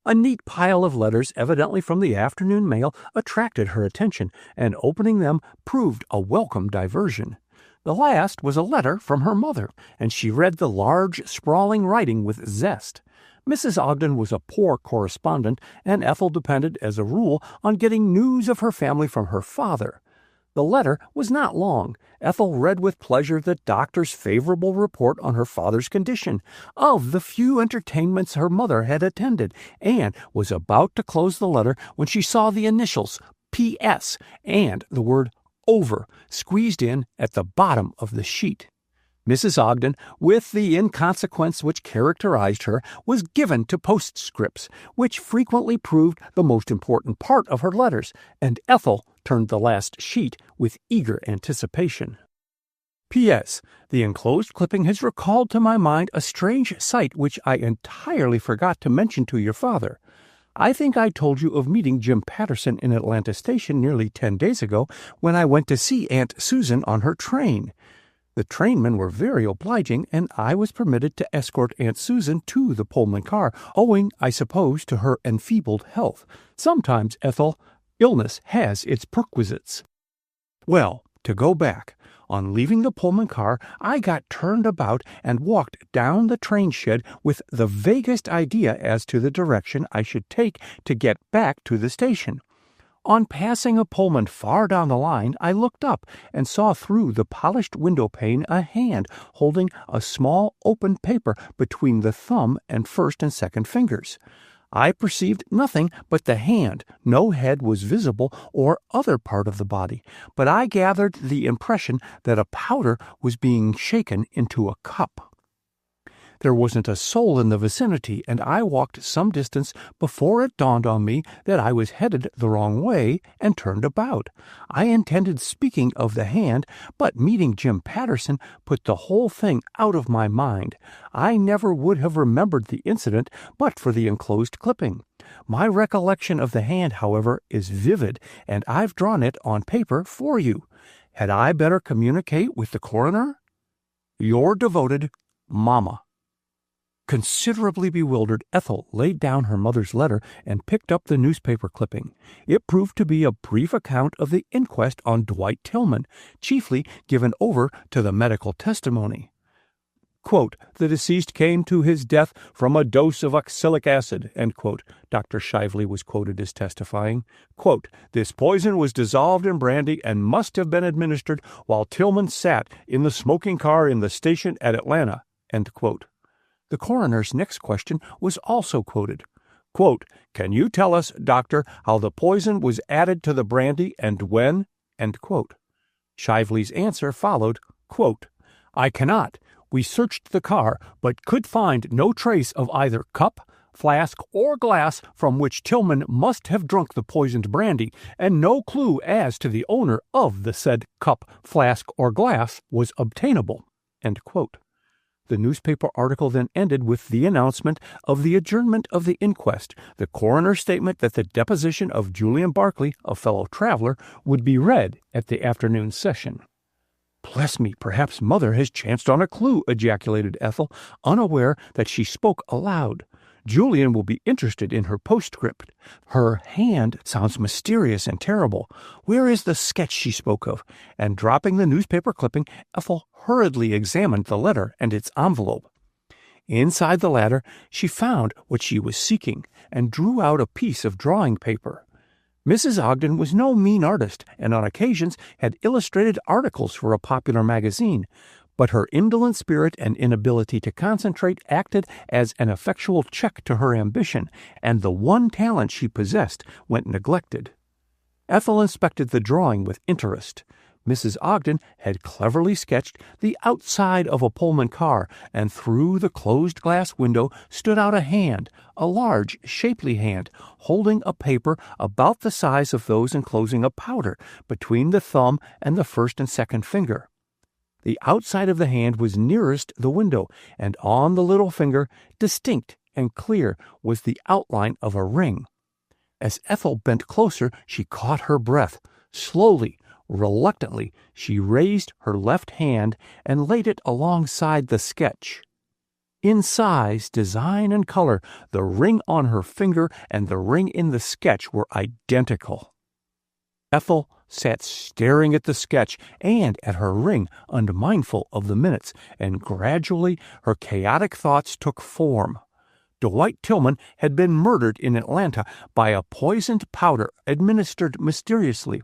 A neat pile of letters, evidently from the afternoon mail, attracted her attention, and opening them proved a welcome diversion. The last was a letter from her mother, and she read the large, sprawling writing with zest. Mrs. Ogden was a poor correspondent, and Ethel depended, as a rule, on getting news of her family from her father. The letter was not long. Ethel read with pleasure the doctor's favorable report on her father's condition, of the few entertainments her mother had attended, and was about to close the letter when she saw the initials P.S. and the word over squeezed in at the bottom of the sheet. Mrs. Ogden, with the inconsequence which characterized her, was given to postscripts, which frequently proved the most important part of her letters, and Ethel turned the last sheet with eager anticipation. P.S. The enclosed clipping has recalled to my mind a strange sight which I entirely forgot to mention to your father. I think I told you of meeting Jim Patterson in Atlanta Station nearly 10 days ago when I went to see Aunt Susan on her train. The trainmen were very obliging, and I was permitted to escort Aunt Susan to the Pullman car, owing, I suppose, to her enfeebled health. Sometimes, Ethel, illness has its perquisites. Well, to go back. On leaving the Pullman car, I got turned about and walked down the train shed with the vaguest idea as to the direction I should take to get back to the station. On passing a Pullman far down the line, I looked up and saw through the polished window pane a hand holding a small open paper between the thumb and first and second fingers. I perceived nothing but the hand. No head was visible or other part of the body, but I gathered the impression that a powder was being shaken into a cup. There wasn't a soul in the vicinity, and I walked some distance before it dawned on me that I was headed the wrong way and turned about. I intended speaking of the hand, but meeting Jim Patterson put the whole thing out of my mind. I never would have remembered the incident but for the enclosed clipping. My recollection of the hand, however, is vivid, and I've drawn it on paper for you. Had I better communicate with the coroner? Your devoted Mama. Considerably bewildered, Ethel laid down her mother's letter and picked up the newspaper clipping. It proved to be a brief account of the inquest on Dwight Tillman, chiefly given over to the medical testimony. Quote, "The deceased came to his death from a dose of oxalic acid," end quote. Dr. Shively was quoted as testifying. Quote, "This poison was dissolved in brandy and must have been administered while Tillman sat in the smoking car in the station at Atlanta," end quote. The coroner's next question was also quoted. Quote, "Can you tell us, doctor, how the poison was added to the brandy and when?" End quote. Shively's answer followed, quote, "I cannot. We searched the car, but could find no trace of either cup, flask, or glass from which Tillman must have drunk the poisoned brandy, and no clue as to the owner of the said cup, flask, or glass was obtainable." End quote. The newspaper article then ended with the announcement of the adjournment of the inquest, the coroner's statement that the deposition of Julian Barclay, a fellow traveler, would be read at the afternoon session. "Bless me, perhaps Mother has chanced on a clue," ejaculated Ethel, unaware that she spoke aloud. "Julian will be interested in her postscript. Her hand sounds mysterious and terrible. Where is the sketch she spoke of?" And dropping the newspaper clipping, Ethel hurriedly examined the letter and its envelope. Inside the latter, she found what she was seeking and drew out a piece of drawing paper. Mrs. Ogden was no mean artist, and on occasions had illustrated articles for a popular magazine, but her indolent spirit and inability to concentrate acted as an effectual check to her ambition, and the one talent she possessed went neglected. Ethel inspected the drawing with interest. Mrs. Ogden had cleverly sketched the outside of a Pullman car, and through the closed glass window stood out a hand, a large, shapely hand, holding a paper about the size of those enclosing a powder between the thumb and the first and second finger. The outside of the hand was nearest the window, and on the little finger, distinct and clear, was the outline of a ring. As Ethel bent closer, she caught her breath. Slowly, reluctantly, she raised her left hand and laid it alongside the sketch. In size, design, and color, the ring on her finger and the ring in the sketch were identical. Ethel sat staring at the sketch and at her ring, unmindful of the minutes, and gradually her chaotic thoughts took form. Dwight Tillman had been murdered in Atlanta by a poisoned powder administered mysteriously.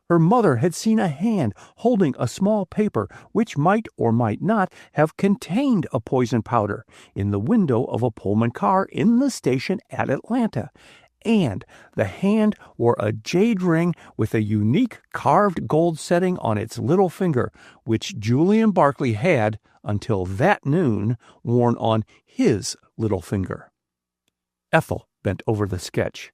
Her mother had seen a hand holding a small paper which might or might not have contained a poison powder in the window of a Pullman car in the station at Atlanta. And the hand wore a jade ring with a unique carved gold setting on its little finger, which Julian Barclay had, until that noon, worn on his little finger. Ethel bent over the sketch.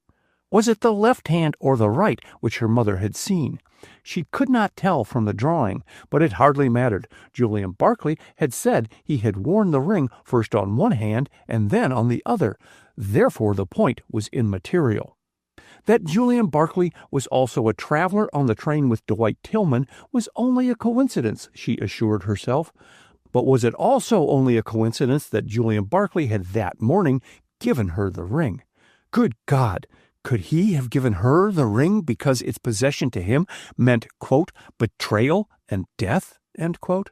Was it the left hand or the right which her mother had seen? She could not tell from the drawing, but it hardly mattered. Julian Barclay had said he had worn the ring first on one hand and then on the other. Therefore the point was immaterial. That Julian Barclay was also a traveler on the train with Dwight Tillman was only a coincidence, she assured herself. But was it also only a coincidence that Julian Barclay had that morning given her the ring? Good God! Could he have given her the ring because its possession to him meant, quote, betrayal and death, end quote?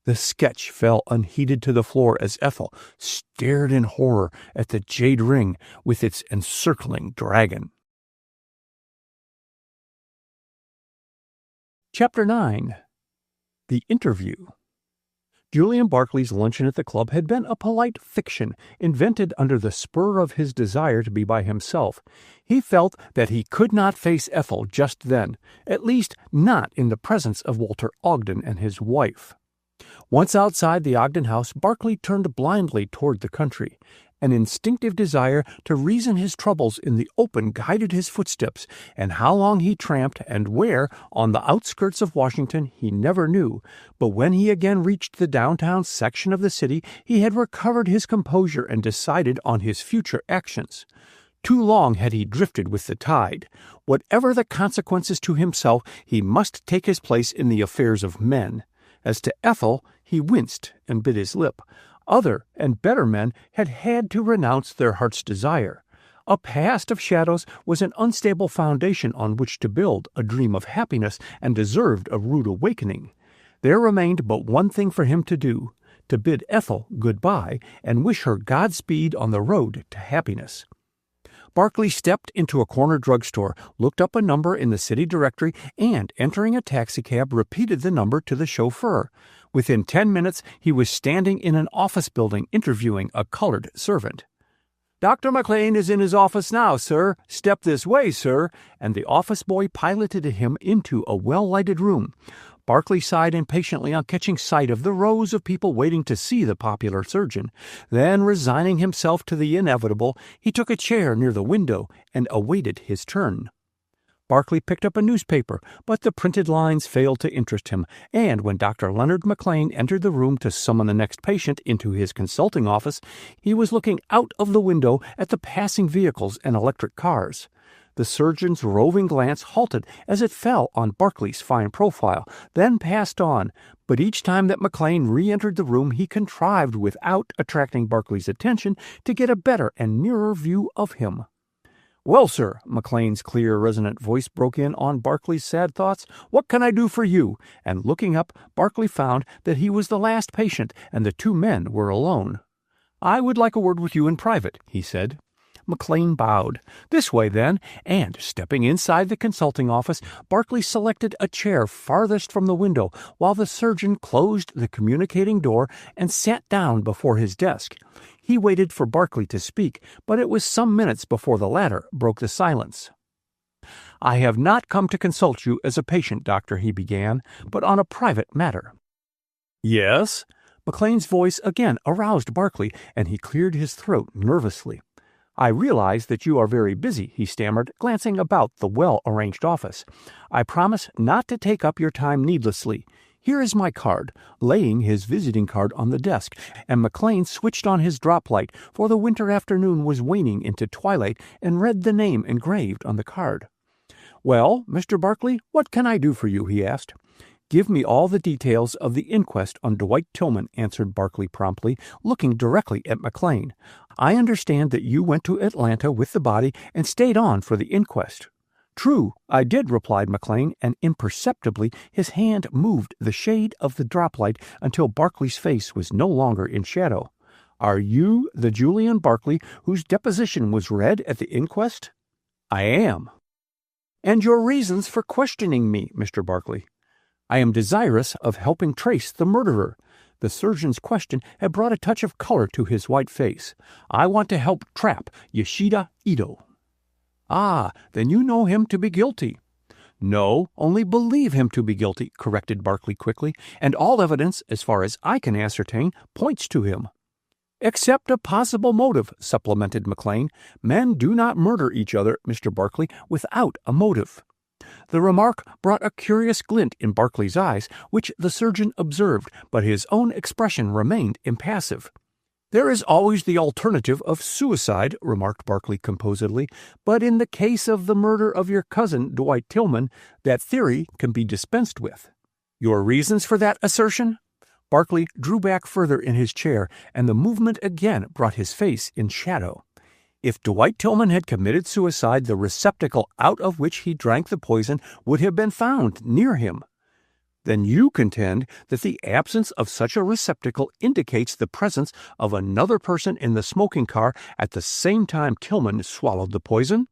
The sketch fell unheeded to the floor as Ethel stared in horror at the jade ring with its encircling dragon. Chapter 9. The Interview. Julian Barclay's luncheon at the club had been a polite fiction, invented under the spur of his desire to be by himself. He felt that he could not face Ethel just then, at least not in the presence of Walter Ogden and his wife. Once outside the Ogden house, Barclay turned blindly toward the country. An instinctive desire to reason his troubles in the open guided his footsteps, and how long he tramped and where, on the outskirts of Washington, he never knew. But when he again reached the downtown section of the city, he had recovered his composure and decided on his future actions. Too long had he drifted with the tide. Whatever the consequences to himself, he must take his place in the affairs of men. As to Ethel, he winced and bit his lip. Other and better men had had to renounce their heart's desire. A past of shadows was an unstable foundation on which to build a dream of happiness and deserved a rude awakening. There remained but one thing for him to do, to bid Ethel good-bye and wish her Godspeed on the road to happiness. Barclay stepped into a corner drugstore, looked up a number in the city directory, and, entering a taxicab, repeated the number to the chauffeur. Within 10 minutes, he was standing in an office building interviewing a colored servant. "Dr. McLean is in his office now, sir. Step this way, sir," and the office boy piloted him into a well-lighted room. Barclay sighed impatiently on catching sight of the rows of people waiting to see the popular surgeon. Then, resigning himself to the inevitable, he took a chair near the window and awaited his turn. Barclay picked up a newspaper, but the printed lines failed to interest him, and when Dr. Leonard McLean entered the room to summon the next patient into his consulting office, he was looking out of the window at the passing vehicles and electric cars. The surgeon's roving glance halted as it fell on Barclay's fine profile, then passed on, but each time that McLean re-entered the room he contrived, without attracting Barclay's attention, to get a better and nearer view of him. "Well, sir," McLean's clear, resonant voice broke in on Barclay's sad thoughts, "what can I do for you?" And looking up, Barclay found that he was the last patient, and the two men were alone. "I would like a word with you in private," he said. McLean bowed. "This way, then," and, stepping inside the consulting office, Barclay selected a chair farthest from the window, while the surgeon closed the communicating door and sat down before his desk. He waited for Barclay to speak, but it was some minutes before the latter broke the silence. "I have not come to consult you as a patient, doctor," he began, "but on a private matter." "Yes?" McLean's voice again aroused Barclay, and he cleared his throat nervously. "I realize that you are very busy," he stammered, glancing about the well-arranged office. "I promise not to take up your time needlessly. Here is my card," laying his visiting card on the desk, and McLean switched on his drop light, for the winter afternoon was waning into twilight, and read the name engraved on the card. "Well, Mr. Barclay, what can I do for you?" he asked. "Give me all the details of the inquest on Dwight Tillman," answered Barclay promptly, looking directly at McLean. "I understand that you went to Atlanta with the body and stayed on for the inquest." "True, I did," replied McLean, and imperceptibly his hand moved the shade of the droplight until Barclay's face was no longer in shadow. "Are you the Julian Barclay whose deposition was read at the inquest?" "I am." "And your reasons for questioning me, Mr. Barclay?" "I am desirous of helping trace the murderer." The surgeon's question had brought a touch of color to his white face. "I want to help trap Yoshida Ito." "Ah, then you know him to be guilty." "No, only believe him to be guilty," corrected Barclay quickly, "and all evidence, as far as I can ascertain, points to him." "Except a possible motive," supplemented McLean. "Men do not murder each other, Mr. Barclay, without a motive." The remark brought a curious glint in Barclay's eyes, which the surgeon observed, but his own expression remained impassive. "There is always the alternative of suicide," remarked Barclay composedly, "but in the case of the murder of your cousin, Dwight Tillman, that theory can be dispensed with." "Your reasons for that assertion?" Barclay drew back further in his chair, and the movement again brought his face in shadow. "If Dwight Tillman had committed suicide, the receptacle out of which he drank the poison would have been found near him." "Then you contend that the absence of such a receptacle indicates the presence of another person in the smoking car at the same time Tillman swallowed the poison?"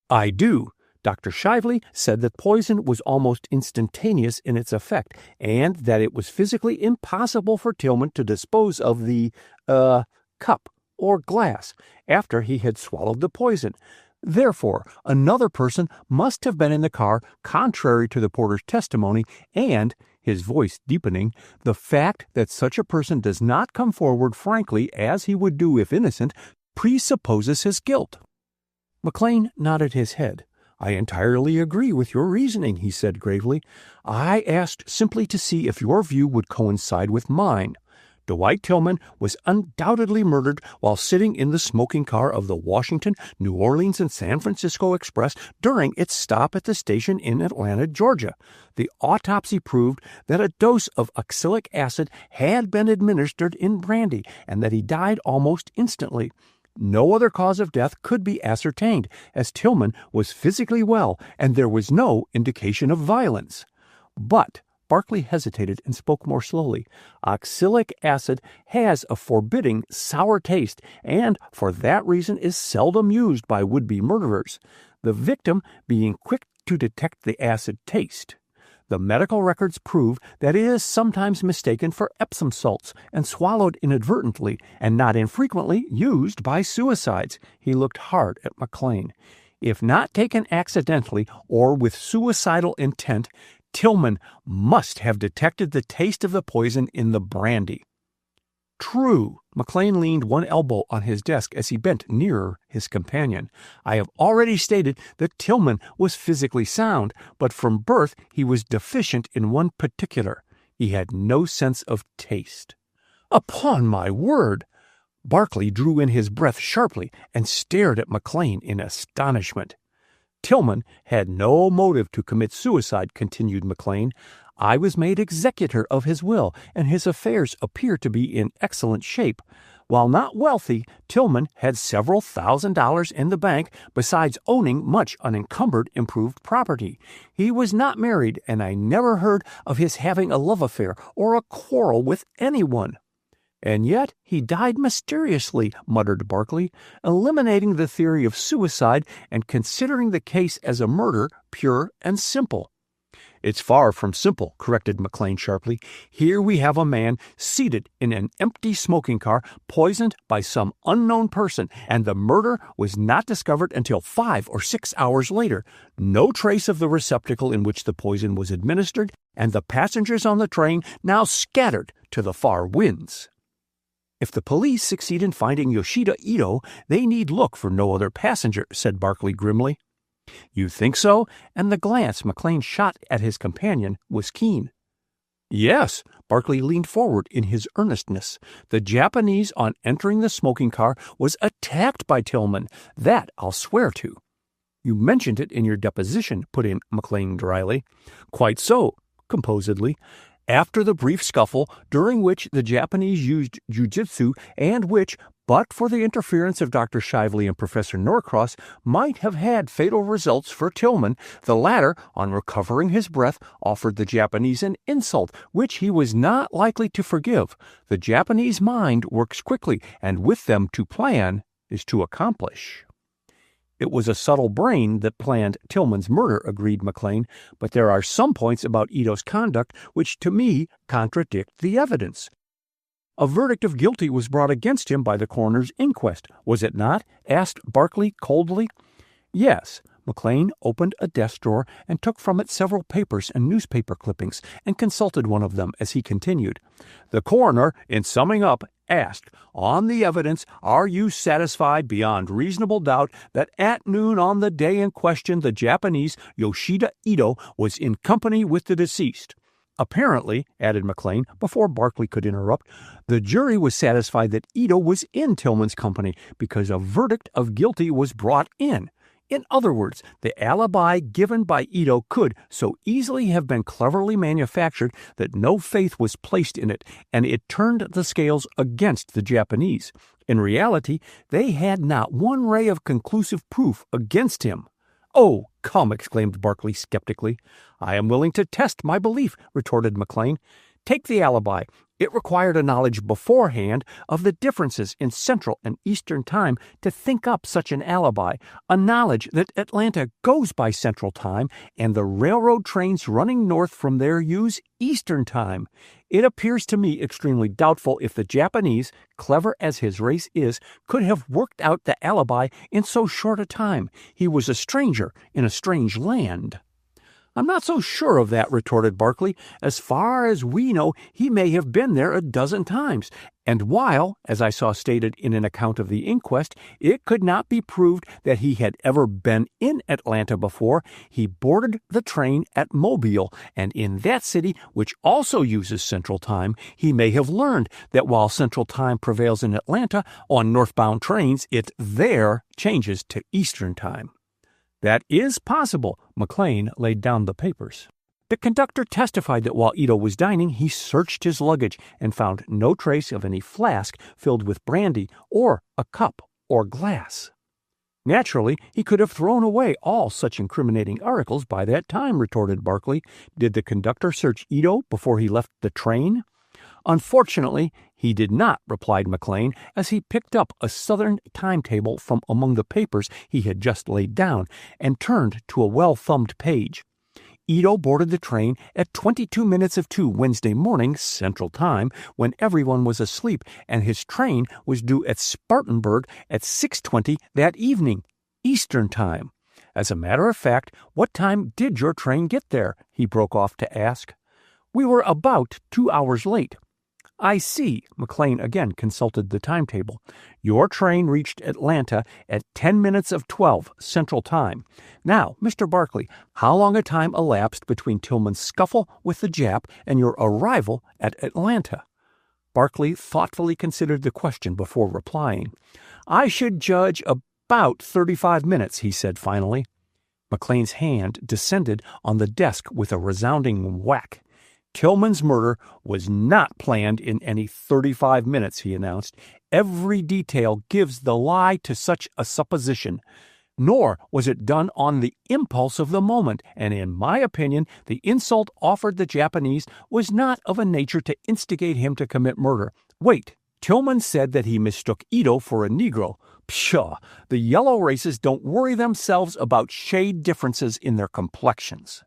"I do. Dr. Shively said that poison was almost instantaneous in its effect, and that it was physically impossible for Tillman to dispose of the, cup or glass after he had swallowed the poison. Therefore, another person must have been in the car, contrary to the porter's testimony, and," his voice deepening, "the fact that such a person does not come forward frankly, as he would do if innocent, presupposes his guilt." McLean nodded his head. "I entirely agree with your reasoning," he said gravely. "I asked simply to see if your view would coincide with mine. Dwight Tillman was undoubtedly murdered while sitting in the smoking car of the Washington, New Orleans, and San Francisco Express during its stop at the station in Atlanta, Georgia. The autopsy proved that a dose of oxalic acid had been administered in brandy and that he died almost instantly. No other cause of death could be ascertained, as Tillman was physically well and there was no indication of violence. But," Barclay hesitated and spoke more slowly, "oxalic acid has a forbidding, sour taste, and for that reason is seldom used by would-be murderers, the victim being quick to detect the acid taste. The medical records prove that it is sometimes mistaken for Epsom salts and swallowed inadvertently, and not infrequently used by suicides." He looked hard at McLean. "If not taken accidentally or with suicidal intent, Tillman must have detected the taste of the poison in the brandy." "True." McLean leaned one elbow on his desk as he bent nearer his companion. "I have already stated that Tillman was physically sound, but from birth he was deficient in one particular. He had no sense of taste." "Upon my word!" Barclay drew in his breath sharply and stared at McLean in astonishment. "Tillman had no motive to commit suicide," continued McLean. "I was made executor of his will, and his affairs appear to be in excellent shape. While not wealthy, Tillman had several $1,000s in the bank, besides owning much unencumbered improved property. He was not married, and I never heard of his having a love affair or a quarrel with anyone." "And yet he died mysteriously," muttered Barclay, eliminating the theory of suicide and considering the case as a murder, pure and simple. "It's far from simple," corrected McLean sharply. "Here we have a man seated in an empty smoking car, poisoned by some unknown person, and the murder was not discovered until 5 or 6 hours later. No trace of the receptacle in which the poison was administered, and the passengers on the train now scattered to the far winds." "If the police succeed in finding Yoshida Ito, they need look for no other passenger," said Barclay grimly. "You think so?" And the glance McLean shot at his companion was keen. "Yes." Barclay leaned forward in his earnestness. "The Japanese, on entering the smoking car, was attacked by Tillman. That I'll swear to." "You mentioned it in your deposition," put in McLean dryly. "Quite so," composedly. "After the brief scuffle, during which the Japanese used jujitsu and which, but for the interference of Dr. Shively and Professor Norcross, might have had fatal results for Tillman. The latter, on recovering his breath, offered the Japanese an insult which he was not likely to forgive. The Japanese mind works quickly, and with them to plan is to accomplish. It was a subtle brain that planned Tillman's murder, agreed McLean, but there are some points about Ito's conduct which, to me, contradict the evidence. A verdict of guilty was brought against him by the coroner's inquest, was it not? Asked Barclay coldly. Yes. McLean opened a desk drawer and took from it several papers and newspaper clippings and consulted one of them as he continued. The coroner, in summing up, asked, "On the evidence, are you satisfied beyond reasonable doubt that at noon on the day in question the Japanese Yoshida Ito was in company with the deceased?" Apparently, added McLean, before Barclay could interrupt, the jury was satisfied that Ito was in Tillman's company because a verdict of guilty was brought in. In other words, the alibi given by Ito could so easily have been cleverly manufactured that no faith was placed in it, and it turned the scales against the Japanese. In reality, they had not one ray of conclusive proof against him. "Oh, come," exclaimed Barclay skeptically. "I am willing to test my belief," retorted McLean. "Take the alibi. It required a knowledge beforehand of the differences in Central and Eastern Time to think up such an alibi, a knowledge that Atlanta goes by Central Time and the railroad trains running north from there use Eastern Time. It appears to me extremely doubtful if the Japanese, clever as his race is, could have worked out the alibi in so short a time. He was a stranger in a strange land." "I'm not so sure of that," retorted Barclay. "As far as we know, he may have been there a dozen times. And while, as I saw stated in an account of the inquest, it could not be proved that he had ever been in Atlanta before, he boarded the train at Mobile, and in that city, which also uses Central Time, he may have learned that while Central Time prevails in Atlanta, on northbound trains, it there changes to Eastern Time." "That is possible." McLean laid down the papers. "The conductor testified that while Ito was dining, he searched his luggage and found no trace of any flask filled with brandy or a cup or glass." "Naturally, he could have thrown away all such incriminating articles by that time," retorted Barclay. "Did the conductor search Ito before he left the train?" "Unfortunately, he did not," replied McLean, as he picked up a Southern timetable from among the papers he had just laid down and turned to a well-thumbed page. "Ito boarded the train at 22 minutes of 2 Wednesday morning, Central Time, when everyone was asleep, and his train was due at Spartanburg at 6:20 that evening, Eastern Time. As a matter of fact, what time did your train get there?" he broke off to ask. "We were about 2 hours late." "I see." McLean again consulted the timetable. "Your train reached Atlanta at 10 minutes of 12 Central Time. Now, Mr. Barclay, how long a time elapsed between Tillman's scuffle with the Jap and your arrival at Atlanta?" Barclay thoughtfully considered the question before replying. "I should judge about 35 minutes, he said finally. McLean's hand descended on the desk with a resounding whack. "Tillman's murder was not planned in any 35 minutes, he announced. "Every detail gives the lie to such a supposition. Nor was it done on the impulse of the moment, and in my opinion, the insult offered the Japanese was not of a nature to instigate him to commit murder. Wait, Tillman said that he mistook Ito for a Negro. Pshaw, the yellow races don't worry themselves about shade differences in their complexions."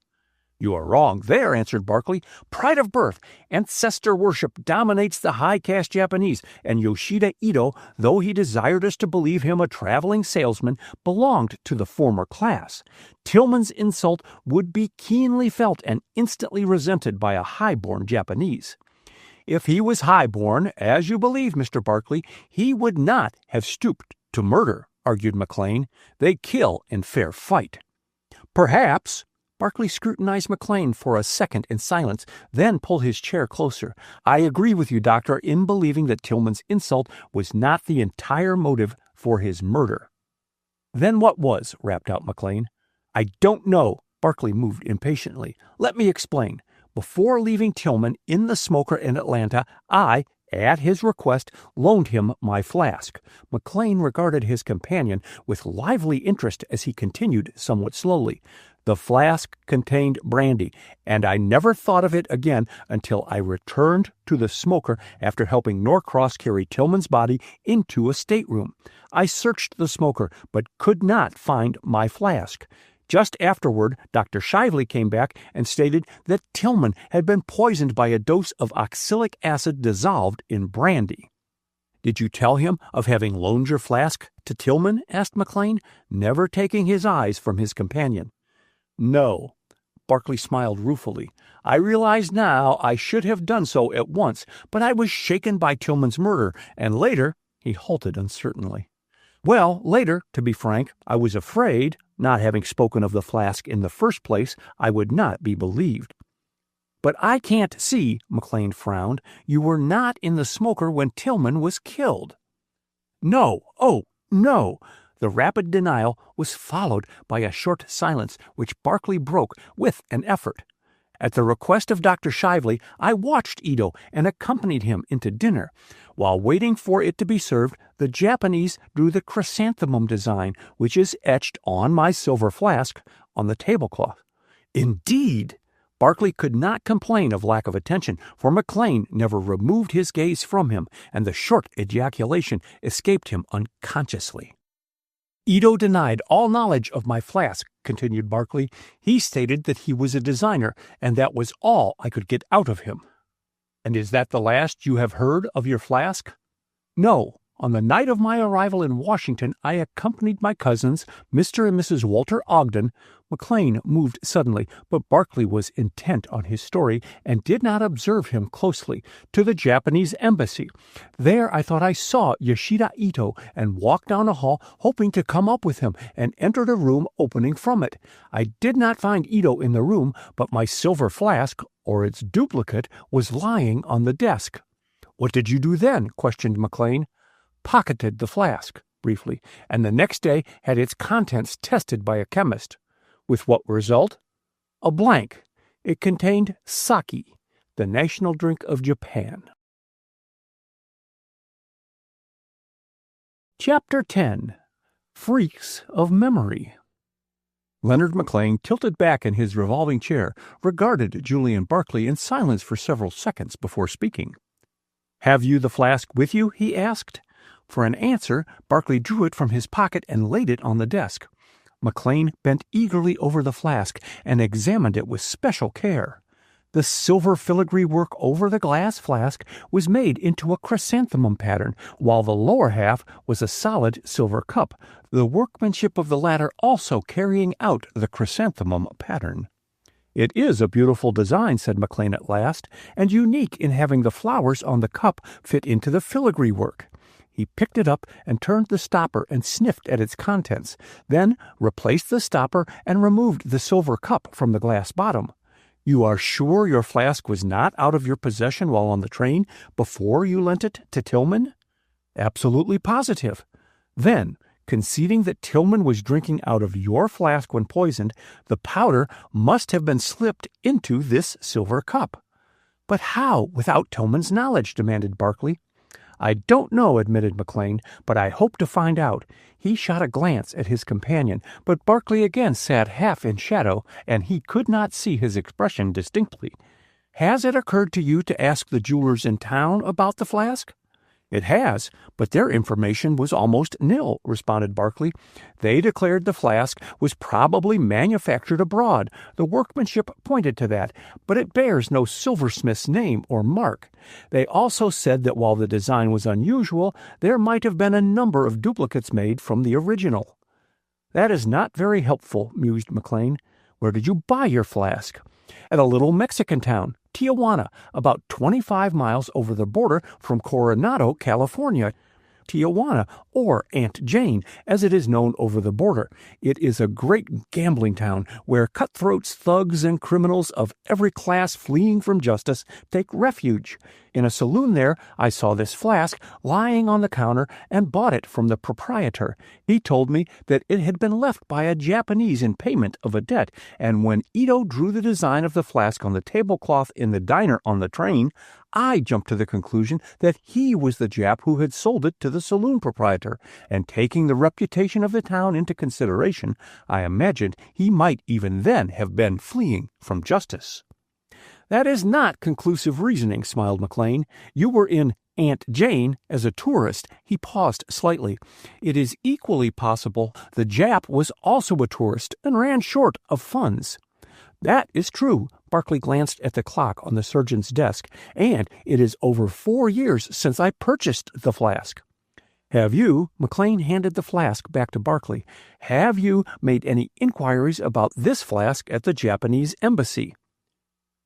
"You are wrong there," answered Barclay. "Pride of birth, ancestor worship dominates the high-caste Japanese, and Yoshida Ito, though he desired us to believe him a traveling salesman, belonged to the former class. Tillman's insult would be keenly felt and instantly resented by a high-born Japanese." "If he was high-born, as you believe, Mr. Barclay, he would not have stooped to murder," argued McLean. "They kill in fair fight." "Perhaps." Barclay scrutinized McLean for a second in silence, then pulled his chair closer. "I agree with you, Doctor, in believing that Tillman's insult was not the entire motive for his murder." "Then what was?" rapped out McLean. "I don't know." Barclay moved impatiently. "Let me explain. Before leaving Tillman in the smoker in Atlanta, I, at his request, loaned him my flask. McLean regarded his companion with lively interest as he continued somewhat slowly. The flask contained brandy, and I never thought of it again until I returned to the smoker after helping Norcross carry Tillman's body into a stateroom. I searched the smoker, but could not find my flask. Just afterward, Dr. Shively came back and stated that Tillman had been poisoned by a dose of oxalic acid dissolved in brandy. "Did you tell him of having loaned your flask to Tillman?" asked McLean, never taking his eyes from his companion. "No." Barclay smiled ruefully. "I realize now I should have done so at once, but I was shaken by Tillman's murder, and later—" he halted uncertainly. "Well, later, to be frank, I was afraid, not having spoken of the flask in the first place, I would not be believed." "But I can't see," McLean frowned, "you were not in the smoker when Tillman was killed." "No, oh, no." The rapid denial was followed by a short silence, which Barclay broke with an effort. At the request of Dr. Shively, I watched Ito and accompanied him into dinner. While waiting for it to be served, the Japanese drew the chrysanthemum design, which is etched on my silver flask on the tablecloth. Indeed! Barclay could not complain of lack of attention, for McLean never removed his gaze from him, and the short ejaculation escaped him unconsciously. "Ito denied all knowledge of my flask," continued Barclay. "He stated that he was a designer, and that was all I could get out of him." "And is that the last you have heard of your flask?" "No. On the night of my arrival in Washington, I accompanied my cousins, Mr. and Mrs. Walter Ogden." McLean moved suddenly, but Barclay was intent on his story and did not observe him closely, "to the Japanese embassy. There I thought I saw Yoshida Ito and walked down a hall hoping to come up with him and entered a room opening from it. I did not find Ito in the room, but my silver flask, or its duplicate, was lying on the desk." "What did you do then?" questioned McLean. "Pocketed the flask," briefly, "and the next day had its contents tested by a chemist." "With what result?" "A blank. It contained sake, the national drink of Japan." Chapter 10. Freaks of Memory. Leonard McLean tilted back in his revolving chair, regarded Julian Barclay in silence for several seconds before speaking. "Have you the flask with you?" he asked. For an answer, Barclay drew it from his pocket and laid it on the desk. McLean bent eagerly over the flask and examined it with special care. The silver filigree work over the glass flask was made into a chrysanthemum pattern, while the lower half was a solid silver cup, the workmanship of the latter also carrying out the chrysanthemum pattern. "It is a beautiful design," said McLean at last, "and unique in having the flowers on the cup fit into the filigree work." He picked it up and turned the stopper and sniffed at its contents, then replaced the stopper and removed the silver cup from the glass bottom. "You are sure your flask was not out of your possession while on the train before you lent it to Tillman?" "Absolutely positive." "Then, conceding that Tillman was drinking out of your flask when poisoned, the powder must have been slipped into this silver cup." "But how, without Tillman's knowledge?" demanded Barclay. "I don't know," admitted McLean, "but I hope to find out." He shot a glance at his companion, but Barclay again sat half in shadow, and he could not see his expression distinctly. "Has it occurred to you to ask the jewelers in town about the flask?" "It has, but their information was almost nil," responded Barclay. "They declared the flask was probably manufactured abroad. The workmanship pointed to that, but it bears no silversmith's name or mark. They also said that while the design was unusual, there might have been a number of duplicates made from the original." "That is not very helpful," mused McLean. "Where did you buy your flask?" "At a little Mexican town, Tijuana, about 25 miles over the border from Coronado, California. Tijuana, or Aunt Jane, as it is known over the border. It is a great gambling town where cutthroats, thugs, and criminals of every class fleeing from justice take refuge. In a saloon there, I saw this flask lying on the counter and bought it from the proprietor. He told me that it had been left by a Japanese in payment of a debt, and when Ito drew the design of the flask on the tablecloth in the diner on the train, I jumped to the conclusion that he was the Jap who had sold it to the saloon proprietor, and taking the reputation of the town into consideration, I imagined he might even then have been fleeing from justice." "That is not conclusive reasoning," smiled McLean. "You were in Aunt Jane as a tourist." He paused slightly. "It is equally possible the Jap was also a tourist and ran short of funds." "That is true." Barclay glanced at the clock on the surgeon's desk. "And it is over 4 years since I purchased the flask." "Have you," McLean handed the flask back to Barclay, "have you made any inquiries about this flask at the Japanese embassy?"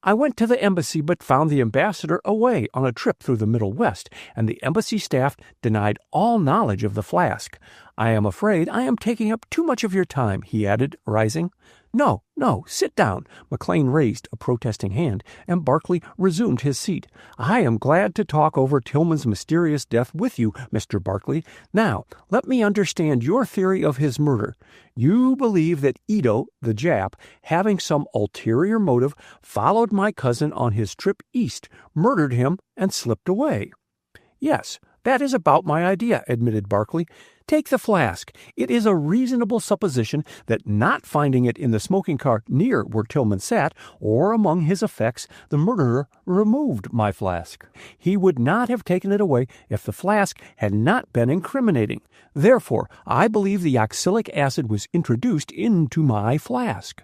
"I went to the embassy but found the ambassador away on a trip through the Middle West, and the embassy staff denied all knowledge of the flask. I am afraid I am taking up too much of your time," he added, rising. No, sit down." McLean raised a protesting hand, and Barclay resumed his seat. "I am glad to talk over Tillman's mysterious death with you, Mr. Barclay. Now, let me understand your theory of his murder. You believe that Ito, the Jap, having some ulterior motive, followed my cousin on his trip east, murdered him, and slipped away." "Yes, that is about my idea," admitted Barclay. "Take the flask. It is a reasonable supposition that, not finding it in the smoking car near where Tillman sat, or among his effects, the murderer removed my flask. He would not have taken it away if the flask had not been incriminating. Therefore, I believe the oxalic acid was introduced into my flask."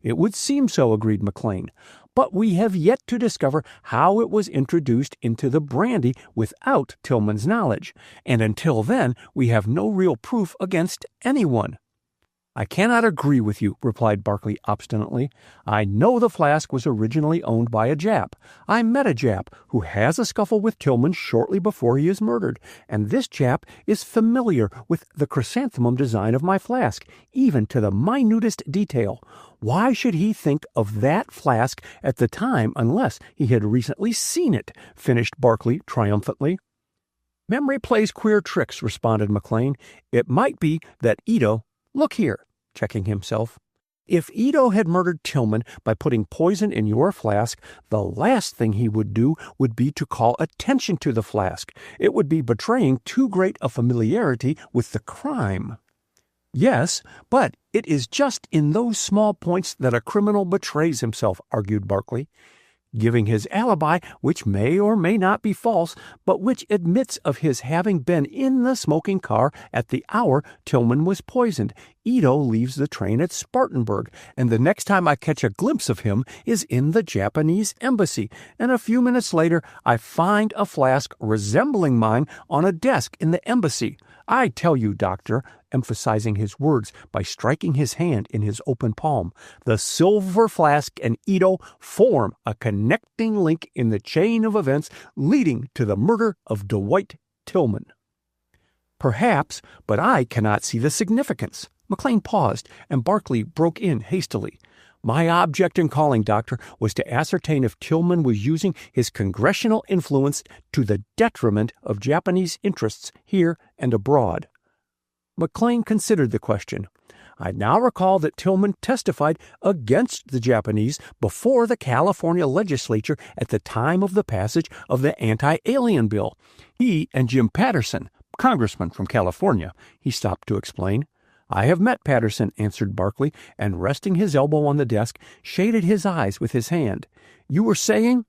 "It would seem so," agreed McLean. "But we have yet to discover how it was introduced into the brandy without Tillman's knowledge, and until then we have no real proof against anyone." "I cannot agree with you," replied Barclay obstinately. "I know the flask was originally owned by a Jap. I met a Jap who has a scuffle with Tillman shortly before he is murdered, and this Jap is familiar with the chrysanthemum design of my flask, even to the minutest detail. Why should he think of that flask at the time unless he had recently seen it?" finished Barclay triumphantly. "Memory plays queer tricks," responded McLean. "It might be that Ito— Look here," checking himself. "If Ito had murdered Tillman by putting poison in your flask, the last thing he would do would be to call attention to the flask. It would be betraying too great a familiarity with the crime." "Yes, but it is just in those small points that a criminal betrays himself," argued Barclay. "Giving his alibi, which may or may not be false, but which admits of his having been in the smoking car at the hour Tillman was poisoned. Ito leaves the train at Spartanburg, and the next time I catch a glimpse of him is in the Japanese embassy, and a few minutes later I find a flask resembling mine on a desk in the embassy. I tell you, Doctor," emphasizing his words by striking his hand in his open palm, "the silver flask and Ito form a connecting link in the chain of events leading to the murder of Dwight Tillman." "Perhaps, but I cannot see the significance." McLean paused, and Barclay broke in hastily. "My object in calling, Doctor, was to ascertain if Tillman was using his congressional influence to the detriment of Japanese interests here and abroad." McLean considered the question. "I now recall that Tillman testified against the Japanese before the California legislature at the time of the passage of the anti-alien bill. He and Jim Patterson, congressman from California," he stopped to explain. "I have met Patterson," answered Barclay, and resting his elbow on the desk, shaded his eyes with his hand. "You were saying?"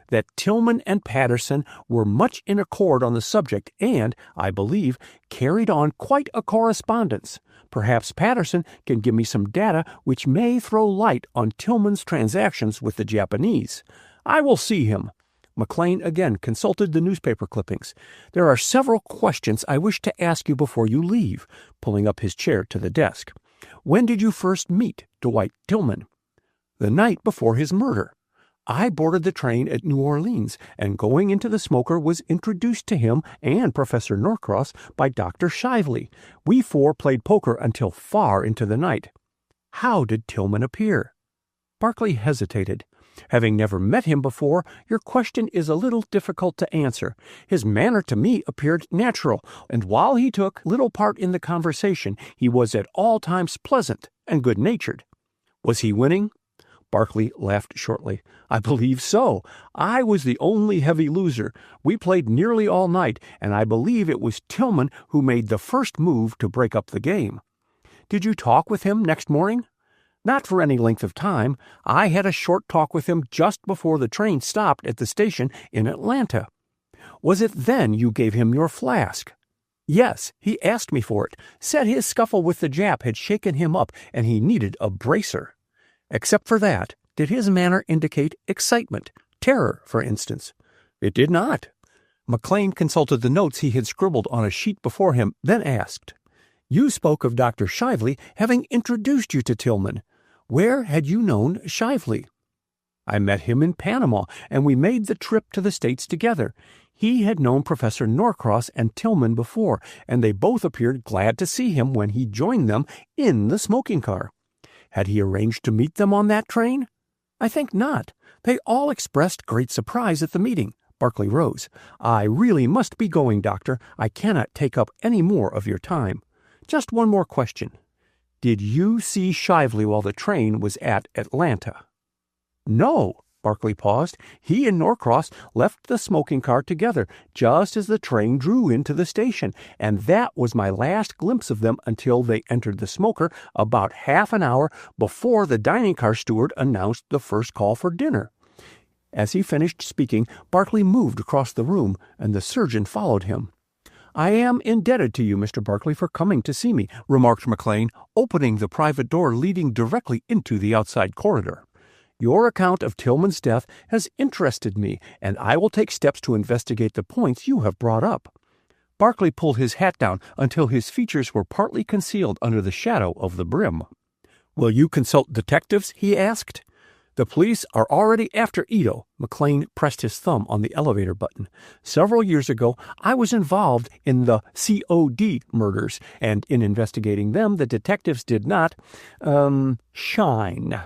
"That Tillman and Patterson were much in accord on the subject and, I believe, carried on quite a correspondence. Perhaps Patterson can give me some data which may throw light on Tillman's transactions with the Japanese. I will see him." McLean again consulted the newspaper clippings. "There are several questions I wish to ask you before you leave," pulling up his chair to the desk. "When did you first meet Dwight Tillman?" "The night before his murder. I boarded the train at New Orleans, and going into the smoker was introduced to him and Professor Norcross by Dr. Shively. We four played poker until far into the night." "How did Tillman appear?" Barclay hesitated. Having never met him before, your question is a little difficult to answer. His manner to me appeared natural, and while he took little part in the conversation, he was at all times pleasant and good-natured. Was he winning? Barclay laughed shortly. I believe so. I was the only heavy loser. We played nearly all night, and I believe it was Tillman who made the first move to break up the game. Did you talk with him next morning? Not for any length of time. I had a short talk with him just before the train stopped at the station in Atlanta. Was it then you gave him your flask? Yes, he asked me for it, said his scuffle with the Jap had shaken him up and he needed a bracer. Except for that, did his manner indicate excitement, terror, for instance? It did not. McLean consulted the notes he had scribbled on a sheet before him, then asked, You spoke of Dr. Shively having introduced you to Tillman. Where had you known Shively? I met him in Panama, and we made the trip to the States together. He had known Professor Norcross and Tillman before, and they both appeared glad to see him when he joined them in the smoking car. Had he arranged to meet them on that train? I think not. They all expressed great surprise at the meeting. Barclay rose. I really must be going, Doctor. I cannot take up any more of your time. Just one more question. Did you see Shively while the train was at Atlanta? No. Barclay paused. He and Norcross left the smoking car together just as the train drew into the station, and that was my last glimpse of them until they entered the smoker about half an hour before the dining car steward announced the first call for dinner. As he finished speaking, Barclay moved across the room, and the surgeon followed him. I am indebted to you, Mr. Barclay, for coming to see me, remarked McLean, opening the private door leading directly into the outside corridor. Your account of Tillman's death has interested me, and I will take steps to investigate the points you have brought up. Barclay pulled his hat down until his features were partly concealed under the shadow of the brim. Will you consult detectives? He asked. The police are already after Ito. McLean pressed his thumb on the elevator button. Several years ago, I was involved in the COD murders, and in investigating them, the detectives did not, shine.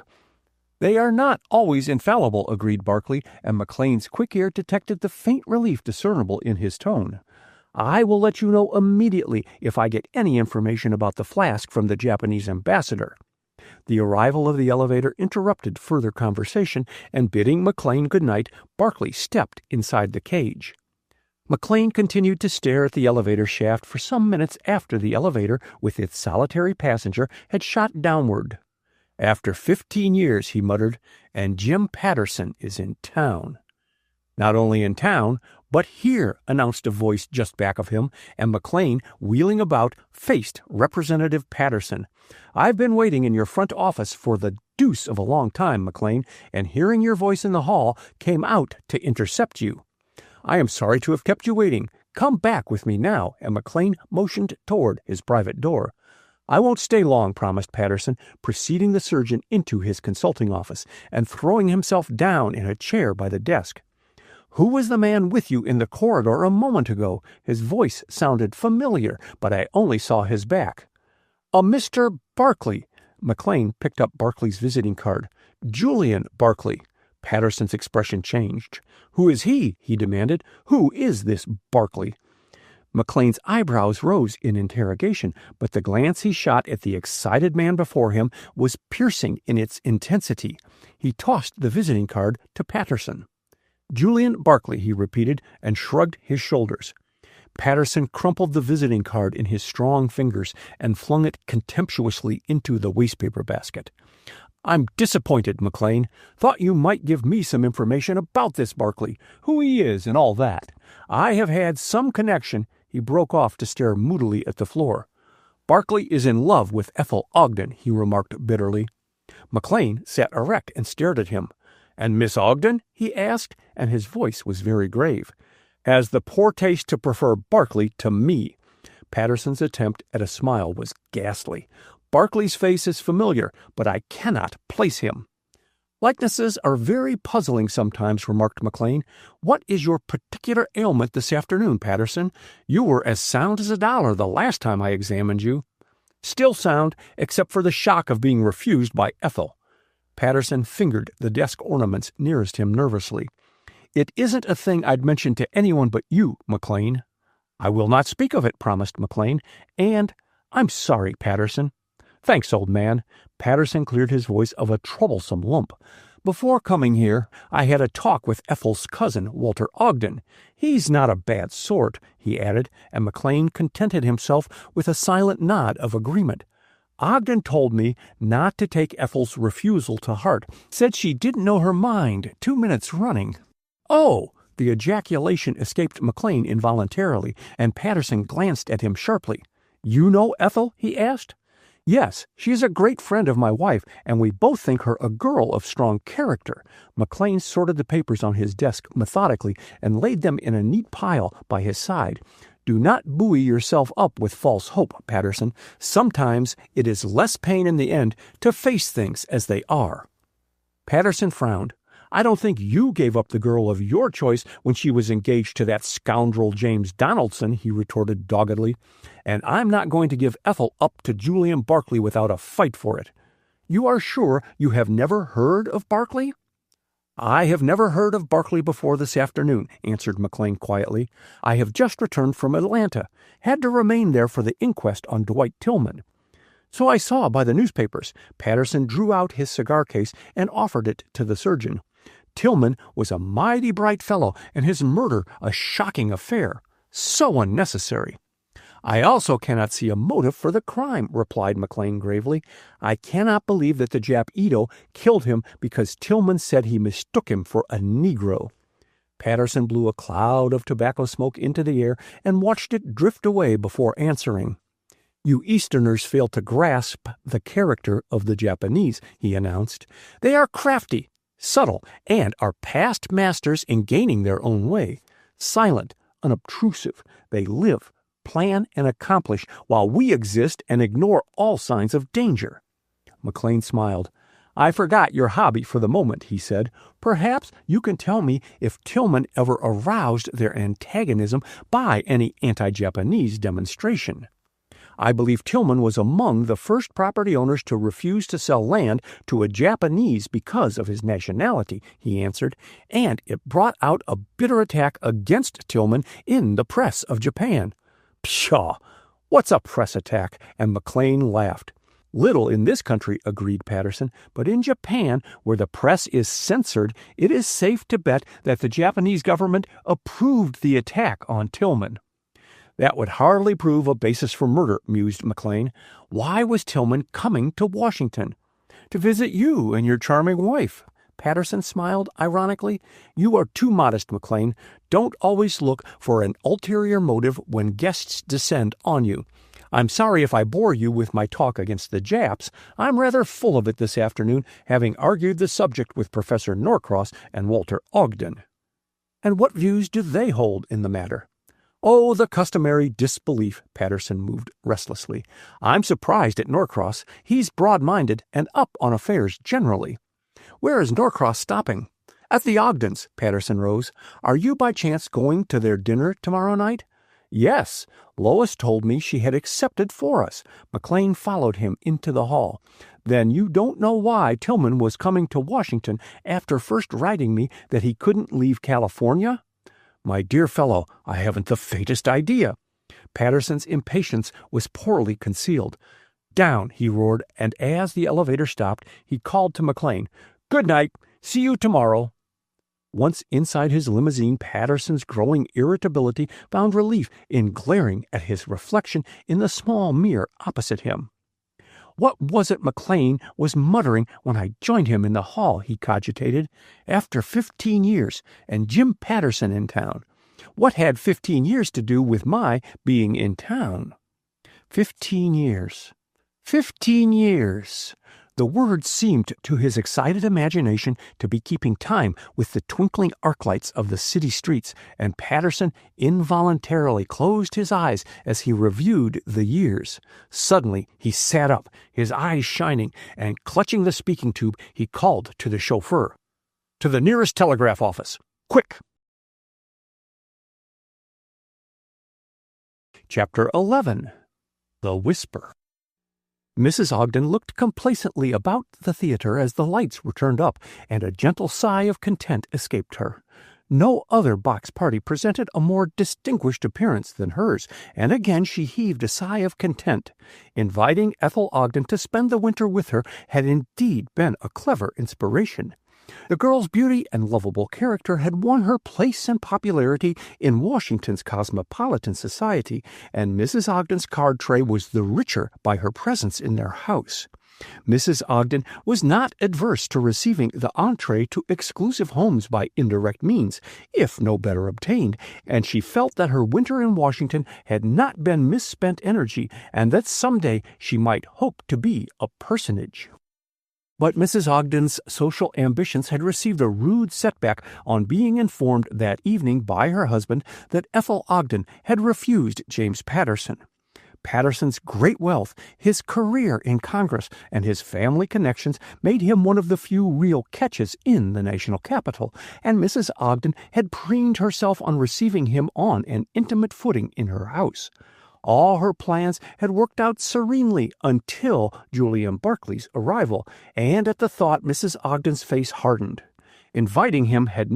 They are not always infallible, agreed Barclay, and McLean's quick ear detected the faint relief discernible in his tone. I will let you know immediately if I get any information about the flask from the Japanese ambassador. The arrival of the elevator interrupted further conversation, and bidding McLean good night, Barclay stepped inside the cage. McLean continued to stare at the elevator shaft for some minutes after the elevator, with its solitary passenger, had shot downward. After 15 years, he muttered, and Jim Patterson is in town. Not only in town, but here, announced a voice just back of him, and McLean, wheeling about, faced Representative Patterson. I've been waiting in your front office for the deuce of a long time, McLean, and hearing your voice in the hall, came out to intercept you. I am sorry to have kept you waiting. Come back with me now, and McLean motioned toward his private door. I won't stay long, promised Patterson, preceding the surgeon into his consulting office and throwing himself down in a chair by the desk. Who was the man with you in the corridor a moment ago? His voice sounded familiar, but I only saw his back. A Mr. Barclay. McLean picked up Barclay's visiting card. Julian Barclay. Patterson's expression changed. Who is he? He demanded. Who is this Barclay? McLean's eyebrows rose in interrogation, but the glance he shot at the excited man before him was piercing in its intensity. He tossed the visiting card to Patterson. Julian Barclay, he repeated, and shrugged his shoulders. Patterson crumpled the visiting card in his strong fingers and flung it contemptuously into the wastepaper basket. I'm disappointed, McLean. Thought you might give me some information about this Barclay, who he is and all that. I have had some connection. He broke off to stare moodily at the floor. Barclay is in love with Ethel Ogden, he remarked bitterly. McLean sat erect and stared at him. And Miss Ogden? He asked, and his voice was very grave. Has the poor taste to prefer Barclay to me. Patterson's attempt at a smile was ghastly. Barclay's face is familiar, but I cannot place him. Likenesses are very puzzling sometimes, remarked McLean. What is your particular ailment this afternoon, Patterson? You were as sound as a dollar the last time I examined you. Still sound, except for the shock of being refused by Ethel. Patterson fingered the desk ornaments nearest him nervously. "It isn't a thing I'd mention to anyone but you, McLean." "I will not speak of it," promised McLean. "And I'm sorry, Patterson." "Thanks, old man." Patterson cleared his voice of a troublesome lump. "Before coming here, I had a talk with Ethel's cousin, Walter Ogden. He's not a bad sort," he added, and McLean contented himself with a silent nod of agreement. "Ogden told me not to take Ethel's refusal to heart. Said she didn't know her mind 2 minutes running." "Oh!" The ejaculation escaped McLean involuntarily, and Patterson glanced at him sharply. "You know Ethel?" he asked. "Yes, she is a great friend of my wife, and we both think her a girl of strong character." McLean sorted the papers on his desk methodically and laid them in a neat pile by his side. "Do not buoy yourself up with false hope, Patterson. Sometimes it is less pain in the end to face things as they are." Patterson frowned. "I don't think you gave up the girl of your choice when she was engaged to that scoundrel James Donaldson," he retorted doggedly. "And I'm not going to give Ethel up to Julian Barclay without a fight for it." "You are sure you have never heard of Barclay?" "I have never heard of Barclay before this afternoon," answered McLean quietly. "I have just returned from Atlanta. Had to remain there for the inquest on Dwight Tillman." "So I saw by the newspapers." Patterson drew out his cigar case and offered it to the surgeon. "Tillman was a mighty bright fellow, and his murder a shocking affair. So unnecessary." "I also cannot see a motive for the crime," replied McLean gravely. "I cannot believe that the Jap Ito killed him because Tillman said he mistook him for a Negro." Patterson blew a cloud of tobacco smoke into the air and watched it drift away before answering. "You Easterners fail to grasp the character of the Japanese," he announced. "They are crafty, subtle, and are past masters in gaining their own way. Silent, unobtrusive, they live, plan, and accomplish, while we exist and ignore all signs of danger." McLean smiled. "I forgot your hobby for the moment," he said. "Perhaps you can tell me if Tillman ever aroused their antagonism by any anti-Japanese demonstration." "I believe Tillman was among the first property owners to refuse to sell land to a Japanese because of his nationality," he answered, "and it brought out a bitter attack against Tillman in the press of Japan." "Pshaw! What's a press attack?" and McLean laughed. "Little in this country," agreed Patterson, "but in Japan, where the press is censored, it is safe to bet that the Japanese government approved the attack on Tillman." "That would hardly prove a basis for murder," mused McLean. "Why was Tillman coming to Washington?" "To visit you and your charming wife." Patterson smiled ironically. "You are too modest, McLean. Don't always look for an ulterior motive when guests descend on you. I'm sorry if I bore you with my talk against the Japs. I'm rather full of it this afternoon, having argued the subject with Professor Norcross and Walter Ogden." "And what views do they hold in the matter?" "Oh, the customary disbelief." Patterson moved restlessly. "I'm surprised at Norcross. He's broad-minded and up on affairs generally." "Where is Norcross stopping?" "At the Ogdens." Patterson rose. "Are you by chance going to their dinner tomorrow night?" "Yes. Lois told me she had accepted for us." McLean followed him into the hall. "Then you don't know why Tillman was coming to Washington after first writing me that he couldn't leave California?" "My dear fellow, I haven't the faintest idea." Patterson's impatience was poorly concealed. "Down," he roared, and as the elevator stopped, he called to McLean, "Good night. See you tomorrow." Once inside his limousine, Patterson's growing irritability found relief in glaring at his reflection in the small mirror opposite him. "What was it McLean was muttering when I joined him in the hall?" he cogitated. "After 15 years, and Jim Patterson in town. What had 15 years to do with my being in town?" 15 years. 15 years. The words seemed to his excited imagination to be keeping time with the twinkling arc-lights of the city streets, and Patterson involuntarily closed his eyes as he reviewed the years. Suddenly he sat up, his eyes shining, and clutching the speaking tube, he called to the chauffeur. "To the nearest telegraph office. Quick!" Chapter 11. The Whisper. Mrs. Ogden looked complacently about the theater as the lights were turned up, and a gentle sigh of content escaped her. No other box party presented a more distinguished appearance than hers, and again she heaved a sigh of content. Inviting Ethel Ogden to spend the winter with her had indeed been a clever inspiration. The girl's beauty and lovable character had won her place and popularity in Washington's cosmopolitan society, and Mrs. Ogden's card tray was the richer by her presence in their house. Mrs. Ogden was not adverse to receiving the entree to exclusive homes by indirect means, if no better obtained, and she felt that her winter in Washington had not been misspent energy, and that someday she might hope to be a personage. But Mrs. Ogden's social ambitions had received a rude setback on being informed that evening by her husband that Ethel Ogden had refused James Patterson. Patterson's great wealth, his career in Congress, and his family connections made him one of the few real catches in the national capital, and Mrs. Ogden had preened herself on receiving him on an intimate footing in her house. All her plans had worked out serenely until Julian Barclay's arrival, and at the thought Mrs. Ogden's face hardened. Inviting him had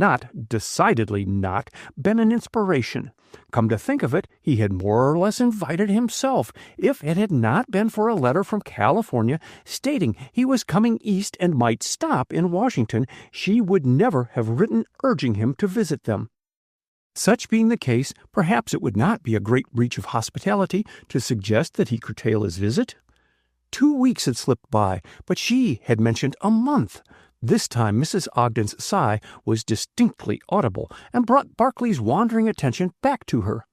decidedly not, been an inspiration. Come to think of it, he had more or less invited himself, if it had not been for a letter from California stating he was coming east and might stop in Washington. She would never have written urging him to visit them. Such being the case, perhaps it would not be a great breach of hospitality to suggest that he curtail his visit. 2 weeks had slipped by, but she had mentioned a month. This time Mrs. Ogden's sigh was distinctly audible, and brought Barclay's wandering attention back to her.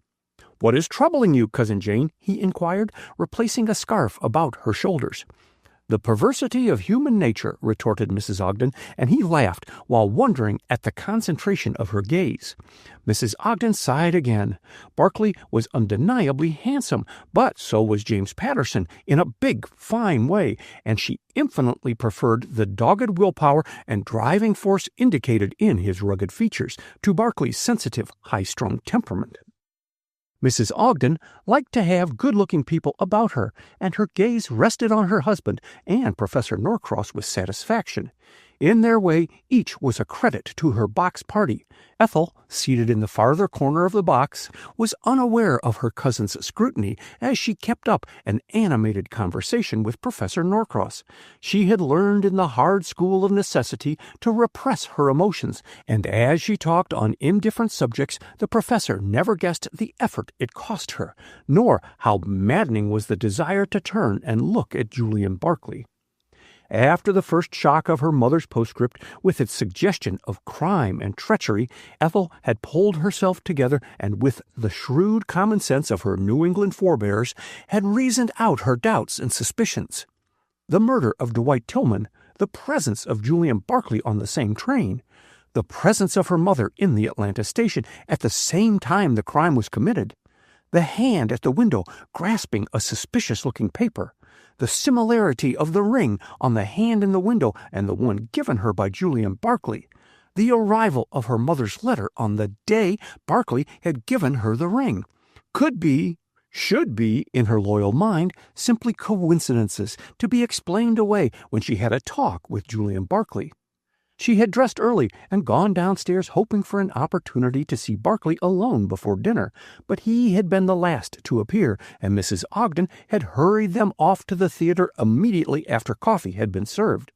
"What is troubling you, Cousin Jane?" he inquired, replacing a scarf about her shoulders. "The perversity of human nature," retorted Mrs. Ogden, and he laughed while wondering at the concentration of her gaze. Mrs. Ogden sighed again. Barclay was undeniably handsome, but so was James Patterson in a big, fine way, and she infinitely preferred the dogged willpower and driving force indicated in his rugged features to Barclay's sensitive, high-strung temperament. Mrs. Ogden liked to have good-looking people about her, and her gaze rested on her husband and Professor Norcross with satisfaction. In their way, each was a credit to her box party. Ethel, seated in the farther corner of the box, was unaware of her cousin's scrutiny as she kept up an animated conversation with Professor Norcross. She had learned in the hard school of necessity to repress her emotions, and as she talked on indifferent subjects, the professor never guessed the effort it cost her, nor how maddening was the desire to turn and look at Julian Barclay. After the first shock of her mother's postscript, with its suggestion of crime and treachery, Ethel had pulled herself together and, with the shrewd common sense of her New England forebears, had reasoned out her doubts and suspicions. The murder of Dwight Tillman, the presence of Julian Barclay on the same train, the presence of her mother in the Atlanta station at the same time the crime was committed, the hand at the window grasping a suspicious-looking paper, the similarity of the ring on the hand in the window and the one given her by Julian Barclay, the arrival of her mother's letter on the day Barclay had given her the ring, should be, in her loyal mind, simply coincidences to be explained away when she had a talk with Julian Barclay. She had dressed early and gone downstairs hoping for an opportunity to see Barclay alone before dinner, but he had been the last to appear, and Mrs. Ogden had hurried them off to the theater immediately after coffee had been served.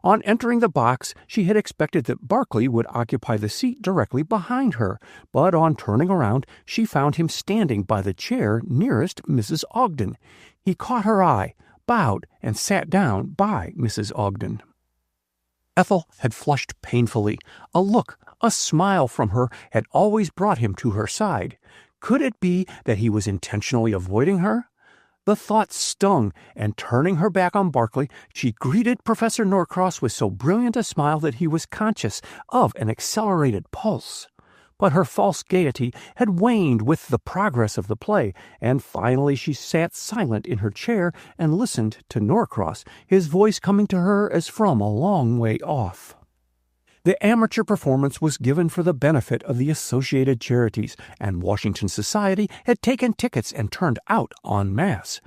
On entering the box, she had expected that Barclay would occupy the seat directly behind her, but on turning around, she found him standing by the chair nearest Mrs. Ogden. He caught her eye, bowed, and sat down by Mrs. Ogden. Ethel had flushed painfully. A look, a smile from her had always brought him to her side. Could it be that he was intentionally avoiding her? The thought stung, and turning her back on Barclay, she greeted Professor Norcross with so brilliant a smile that he was conscious of an accelerated pulse. But her false gaiety had waned with the progress of the play, and finally she sat silent in her chair and listened to Norcross, his voice coming to her as from a long way off. The amateur performance was given for the benefit of the Associated Charities, and Washington Society had taken tickets and turned out en masse.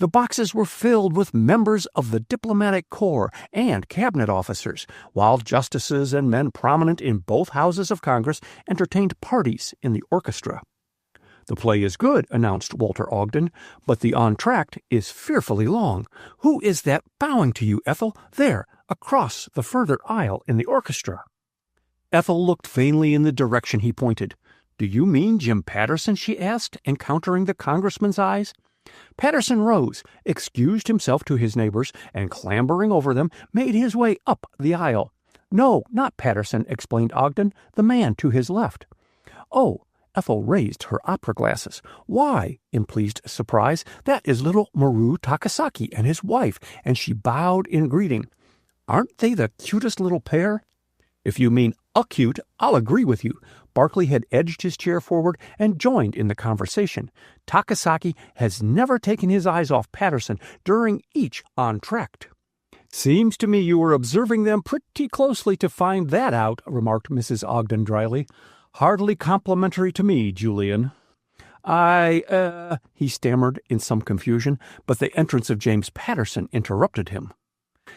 The boxes were filled with members of the diplomatic corps and cabinet officers, while justices and men prominent in both houses of Congress entertained parties in the orchestra. "The play is good," announced Walter Ogden, "but the entr'acte is fearfully long. Who is that bowing to you, Ethel? There, across the further aisle in the orchestra." Ethel looked vainly in the direction he pointed. "Do you mean Jim Patterson?" she asked, encountering the congressman's eyes. Patterson rose, excused himself to his neighbors, and clambering over them, made his way up the aisle. "No, not Patterson," explained Ogden, "the man to his left." "Oh," Ethel raised her opera glasses. "Why," in pleased surprise, "that is little Maru Takasaki and his wife," and she bowed in greeting. "Aren't they the cutest little pair?" "If you mean acute, I'll agree with you." Barkley had edged his chair forward and joined in the conversation. "Takasaki has never taken his eyes off Patterson during each entr'acte." "Seems to me you were observing them pretty closely to find that out," remarked Mrs. Ogden dryly. "Hardly complimentary to me, Julian." He stammered in some confusion, but the entrance of James Patterson interrupted him.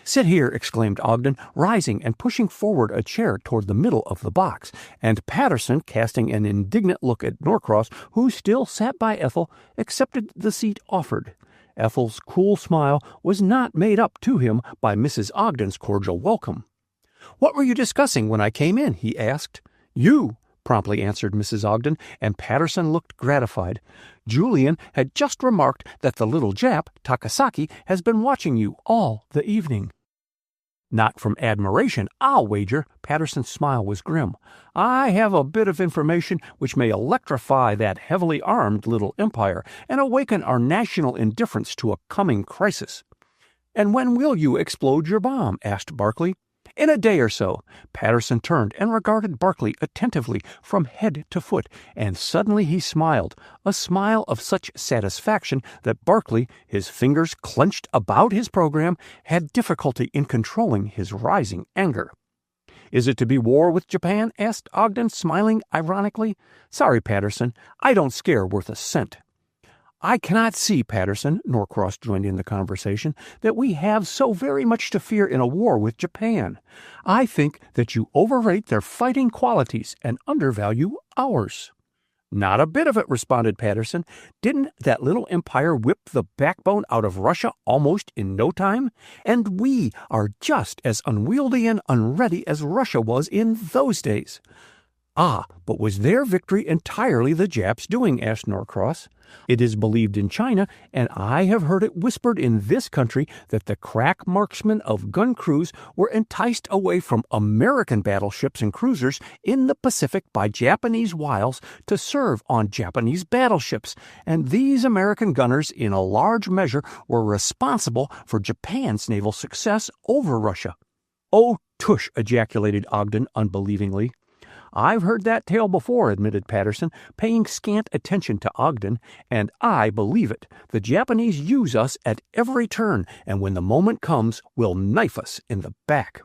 "Sit here," exclaimed Ogden, rising and pushing forward a chair toward the middle of the box, and Patterson, casting an indignant look at Norcross, who still sat by Ethel, accepted the seat offered. Ethel's cool smile was not made up to him by Mrs. Ogden's cordial welcome. "What were you discussing when I came in?" he asked. "You," promptly answered Mrs. Ogden, and Patterson looked gratified. "Julian had just remarked that the little Jap, Takasaki, has been watching you all the evening." "Not from admiration, I'll wager." Patterson's smile was grim. "I have a bit of information which may electrify that heavily armed little empire and awaken our national indifference to a coming crisis." "And when will you explode your bomb?" asked Barkley. "In a day or so." Patterson turned and regarded Barkley attentively from head to foot, and suddenly he smiled, a smile of such satisfaction that Barkley, his fingers clenched about his program, had difficulty in controlling his rising anger. "Is it to be war with Japan?" asked Ogden, smiling ironically. "Sorry, Patterson, I don't scare worth a cent." "I cannot see, Patterson," Norcross joined in the conversation, "that we have so very much to fear in a war with Japan. I think that you overrate their fighting qualities and undervalue ours." "Not a bit of it," responded Patterson. "Didn't that little empire whip the backbone out of Russia almost in no time? And we are just as unwieldy and unready as Russia was in those days." "Ah, but was their victory entirely the Japs' doing?" asked Norcross. "It is believed in China, and I have heard it whispered in this country, that the crack marksmen of gun crews were enticed away from American battleships and cruisers in the Pacific by Japanese wiles to serve on Japanese battleships, and these American gunners in a large measure were responsible for Japan's naval success over Russia." "Oh, tush!" ejaculated Ogden unbelievingly. "I've heard that tale before," admitted Patterson, paying scant attention to Ogden, "and I believe it. The Japanese use us at every turn, and when the moment comes, will knife us in the back."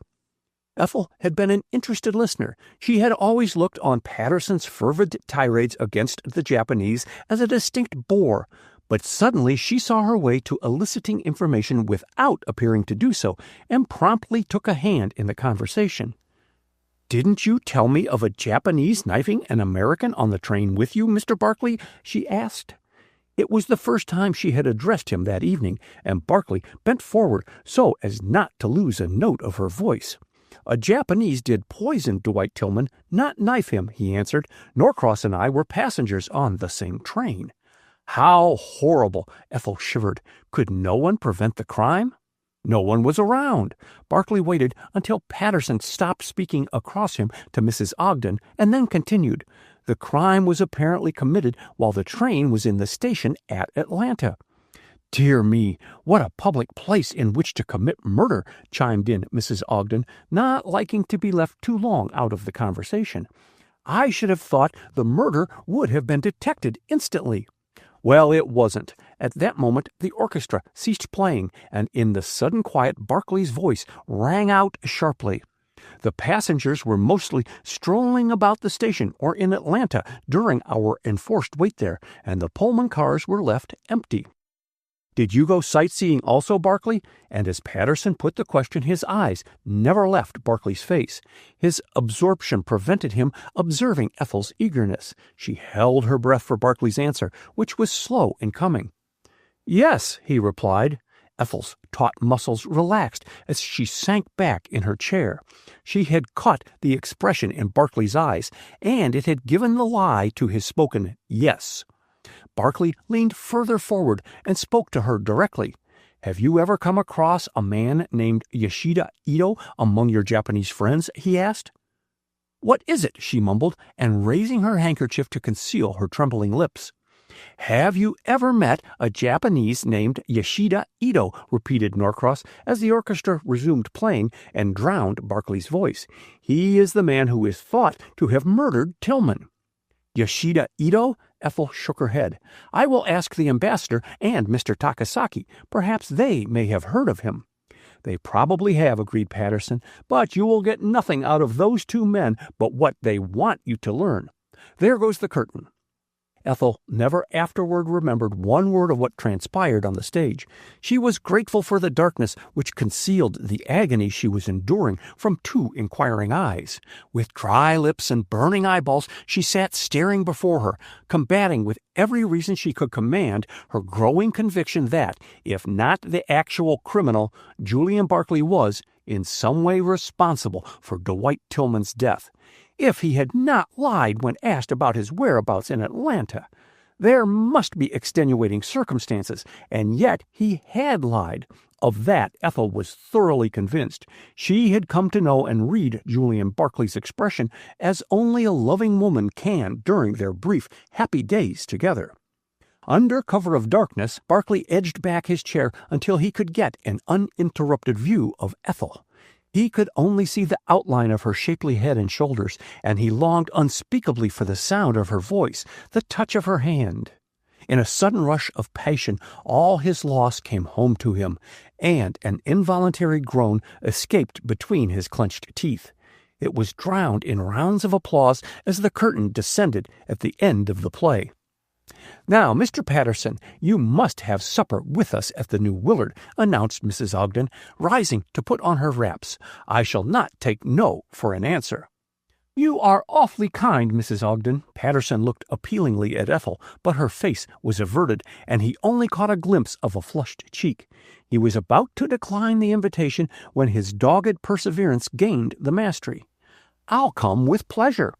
Ethel had been an interested listener. She had always looked on Patterson's fervid tirades against the Japanese as a distinct bore, but suddenly she saw her way to eliciting information without appearing to do so, and promptly took a hand in the conversation. "Didn't you tell me of a Japanese knifing an American on the train with you, Mr. Barkley?" she asked. It was the first time she had addressed him that evening, and Barkley bent forward so as not to lose a note of her voice. "A Japanese did poison Dwight Tillman, not knife him," he answered. "Norcross and I were passengers on the same train." "How horrible!" Ethel shivered. "Could no one prevent the crime?" "No one was around." Barkley waited until Patterson stopped speaking across him to Mrs. Ogden, and then continued. "The crime was apparently committed while the train was in the station at Atlanta." "Dear me, what a public place in which to commit murder," chimed in Mrs. Ogden, not liking to be left too long out of the conversation. "I should have thought the murder would have been detected instantly." Well, it wasn't. At that moment, the orchestra ceased playing, and in the sudden quiet, Barkley's voice rang out sharply. "The passengers were mostly strolling about the station or in Atlanta during our enforced wait there, and the Pullman cars were left empty." Did you go sightseeing also, Barkley?" And as Patterson put the question, his eyes never left Barkley's face. His absorption prevented him observing Ethel's eagerness. She held her breath for Barkley's answer, which was slow in coming. "Yes," he replied. Ethel's taut muscles relaxed as she sank back in her chair. She had caught the expression in Barkley's eyes, and it had given the lie to his spoken yes. Barkley leaned further forward and spoke to her directly. "Have you ever come across a man named Yoshida Ito among your Japanese friends?" he asked. "What is it?" she mumbled, and raising her handkerchief to conceal her trembling lips. "Have you ever met a Japanese named Yoshida Ito?" repeated Norcross, as the orchestra resumed playing and drowned Barkley's voice. "He is the man who is thought to have murdered Tillman." "Yoshida Ito?" Ethel shook her head. "I will ask the ambassador and Mr. Takasaki. Perhaps they may have heard of him." "They probably have," agreed Patterson, "but you will get nothing out of those two men but what they want you to learn. There goes the curtain." Ethel never afterward remembered one word of what transpired on the stage. She was grateful for the darkness which concealed the agony she was enduring from two inquiring eyes. With dry lips and burning eyeballs, she sat staring before her, combating with every reason she could command her growing conviction that, if not the actual criminal, Julian Barkley was, in some way, responsible for Dwight Tillman's death. If he had not lied when asked about his whereabouts in Atlanta, there must be extenuating circumstances, and yet he had lied. Of that Ethel was thoroughly convinced. She had come to know and read Julian Barkley's expression as only a loving woman can during their brief, happy days together. Under cover of darkness, Barkley edged back his chair until he could get an uninterrupted view of Ethel. He could only see the outline of her shapely head and shoulders, and he longed unspeakably for the sound of her voice, the touch of her hand. In a sudden rush of passion, all his loss came home to him, and an involuntary groan escaped between his clenched teeth. It was drowned in rounds of applause as the curtain descended at the end of the play. "Now, Mr. Patterson, you must have supper with us at the New Willard," announced Mrs. Ogden, rising to put on her wraps. "I shall not take no for an answer." "You are awfully kind, Mrs. Ogden." Patterson looked appealingly at Ethel, but her face was averted, and he only caught a glimpse of a flushed cheek. He was about to decline the invitation when his dogged perseverance gained the mastery. "I'll come with pleasure."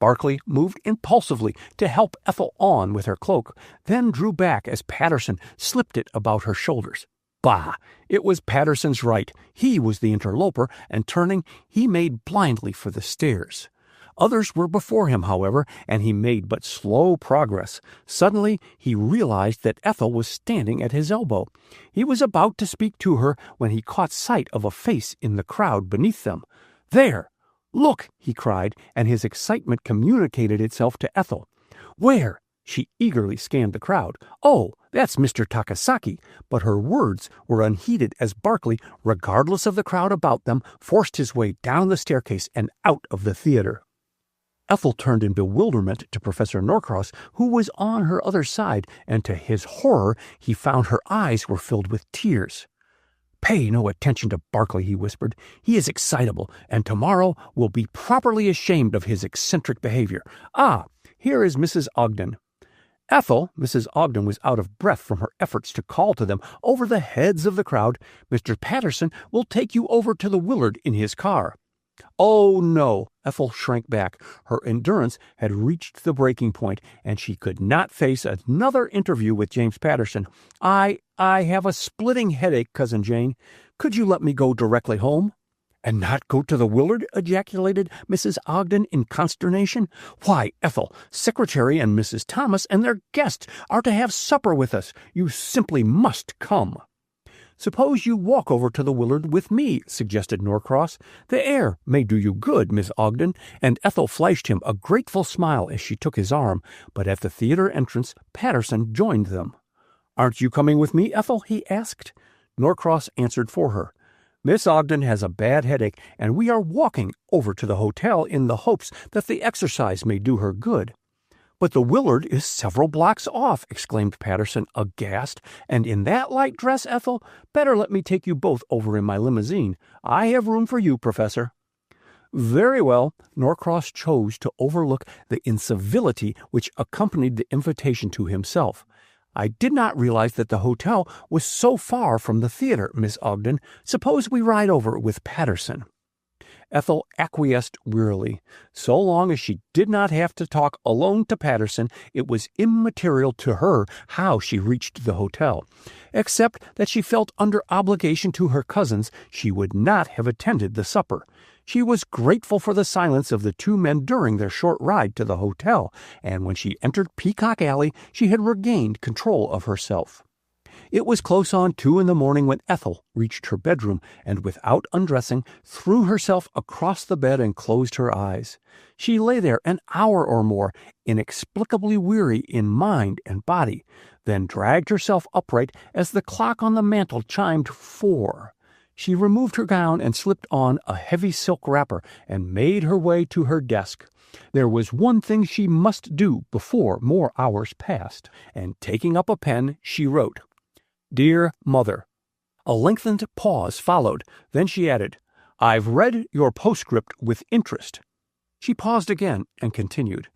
Barkley moved impulsively to help Ethel on with her cloak, then drew back as Patterson slipped it about her shoulders. Bah! It was Patterson's right. He was the interloper, and turning, he made blindly for the stairs. Others were before him, however, and he made but slow progress. Suddenly he realized that Ethel was standing at his elbow. He was about to speak to her when he caught sight of a face in the crowd beneath them. "There! Look!" he cried, and his excitement communicated itself to Ethel. "Where?" She eagerly scanned the crowd. "Oh, that's Mr. Takasaki." But her words were unheeded as Barkley, regardless of the crowd about them, forced his way down the staircase and out of the theater. Ethel turned in bewilderment to Professor Norcross, who was on her other side, and to his horror he found her eyes were filled with tears. "Pay no attention to Barkley," he whispered. "He is excitable, and tomorrow will be properly ashamed of his eccentric behavior. Ah, here is Mrs. Ogden." "Ethel," Mrs. Ogden was out of breath from her efforts to call to them over the heads of the crowd, "Mr. Patterson will take you over to the Willard in his car." "Oh, no." Ethel shrank back. Her endurance had reached the breaking point, and she could not face another interview with James Patterson. I have a splitting headache, Cousin Jane. Could you let me go directly home?" "And not go to the Willard?" ejaculated Mrs. Ogden in consternation. "Why, Ethel, Secretary and Mrs. Thomas and their guests are to have supper with us. You simply must come." "Suppose you walk over to the Willard with me," suggested Norcross. "The air may do you good, Miss Ogden," and Ethel flashed him a grateful smile as she took his arm, but at the theater entrance Patterson joined them. "Aren't you coming with me, Ethel?" he asked. Norcross answered for her. "Miss Ogden has a bad headache, and we are walking over to the hotel in the hopes that the exercise may do her good." "But the Willard is several blocks off," exclaimed Patterson, aghast. "And in that light dress, Ethel? Better let me take you both over in my limousine. I have room for you, Professor." Very well. Norcross chose to overlook the incivility which accompanied the invitation to himself. "I did not realize that the hotel was so far from the theater, Miss Ogden. Suppose we ride over with Patterson." Ethel acquiesced wearily. So long as she did not have to talk alone to Patterson, it was immaterial to her how she reached the hotel. Except that she felt under obligation to her cousins, she would not have attended the supper. She was grateful for the silence of the two men during their short ride to the hotel, and when she entered Peacock Alley, she had regained control of herself. It was close on 2 a.m. when Ethel reached her bedroom, and without undressing, threw herself across the bed and closed her eyes. She lay there an hour or more, inexplicably weary in mind and body, then dragged herself upright as the clock on the mantel chimed 4. She removed her gown and slipped on a heavy silk wrapper and made her way to her desk. There was one thing she must do before more hours passed, and taking up a pen, she wrote, "Dear Mother." A lengthened pause followed. Then she added, "I've read your postscript with interest." She paused again and continued,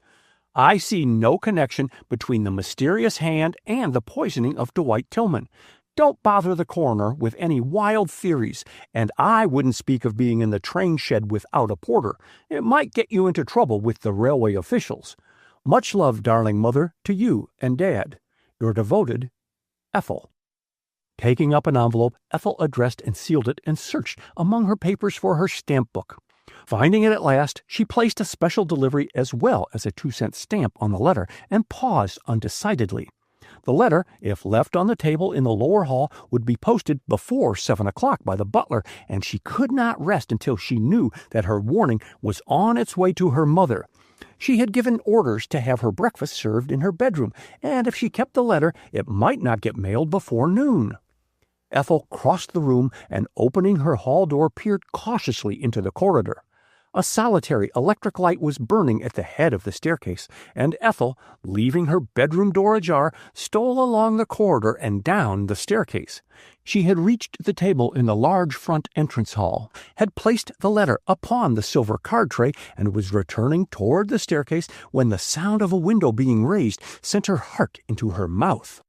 "I see no connection between the mysterious hand and the poisoning of Dwight Tillman. Don't bother the coroner with any wild theories, and I wouldn't speak of being in the train shed without a porter. It might get you into trouble with the railway officials. Much love, darling mother, to you and Dad. Your devoted, Ethel." Taking up an envelope, Ethel addressed and sealed it and searched among her papers for her stamp book. Finding it at last, she placed a special delivery as well as a 2-cent stamp on the letter and paused undecidedly. The letter, if left on the table in the lower hall, would be posted before 7 o'clock by the butler, and she could not rest until she knew that her warning was on its way to her mother. She had given orders to have her breakfast served in her bedroom, and if she kept the letter, it might not get mailed before noon. Ethel crossed the room and, opening her hall door, peered cautiously into the corridor. A solitary electric light was burning at the head of the staircase, and Ethel, leaving her bedroom door ajar, stole along the corridor and down the staircase. She had reached the table in the large front entrance hall, had placed the letter upon the silver card tray, and was returning toward the staircase when the sound of a window being raised sent her heart into her mouth.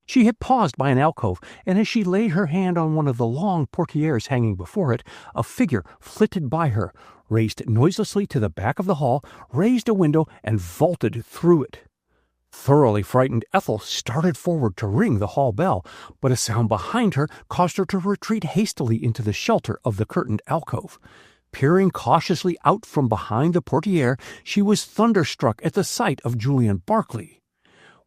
She had paused by an alcove, and as she laid her hand on one of the long portieres hanging before it, a figure flitted by her, raced noiselessly to the back of the hall, raised a window, and vaulted through it. Thoroughly frightened, Ethel started forward to ring the hall bell, but a sound behind her caused her to retreat hastily into the shelter of the curtained alcove. Peering cautiously out from behind the portiere, she was thunderstruck at the sight of Julian Barclay.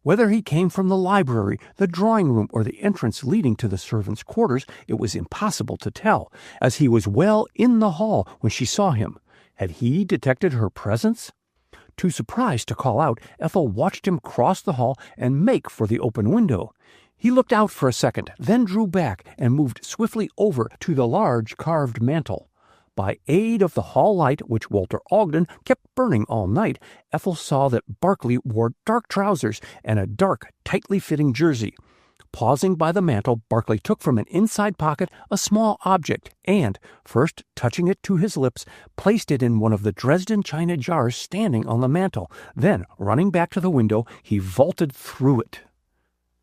Whether he came from the library, the drawing room, or the entrance leading to the servants' quarters, it was impossible to tell, as he was well in the hall when she saw him. Had he detected her presence? Too surprised to call out, Ethel watched him cross the hall and make for the open window. He looked out for a second, then drew back and moved swiftly over to the large carved mantel. By aid of the hall light, which Walter Ogden kept burning all night, Ethel saw that Barclay wore dark trousers and a dark, tightly fitting jersey. Pausing by the mantel, Barclay took from an inside pocket a small object and, first touching it to his lips, placed it in one of the Dresden china jars standing on the mantel. Then, running back to the window, he vaulted through it.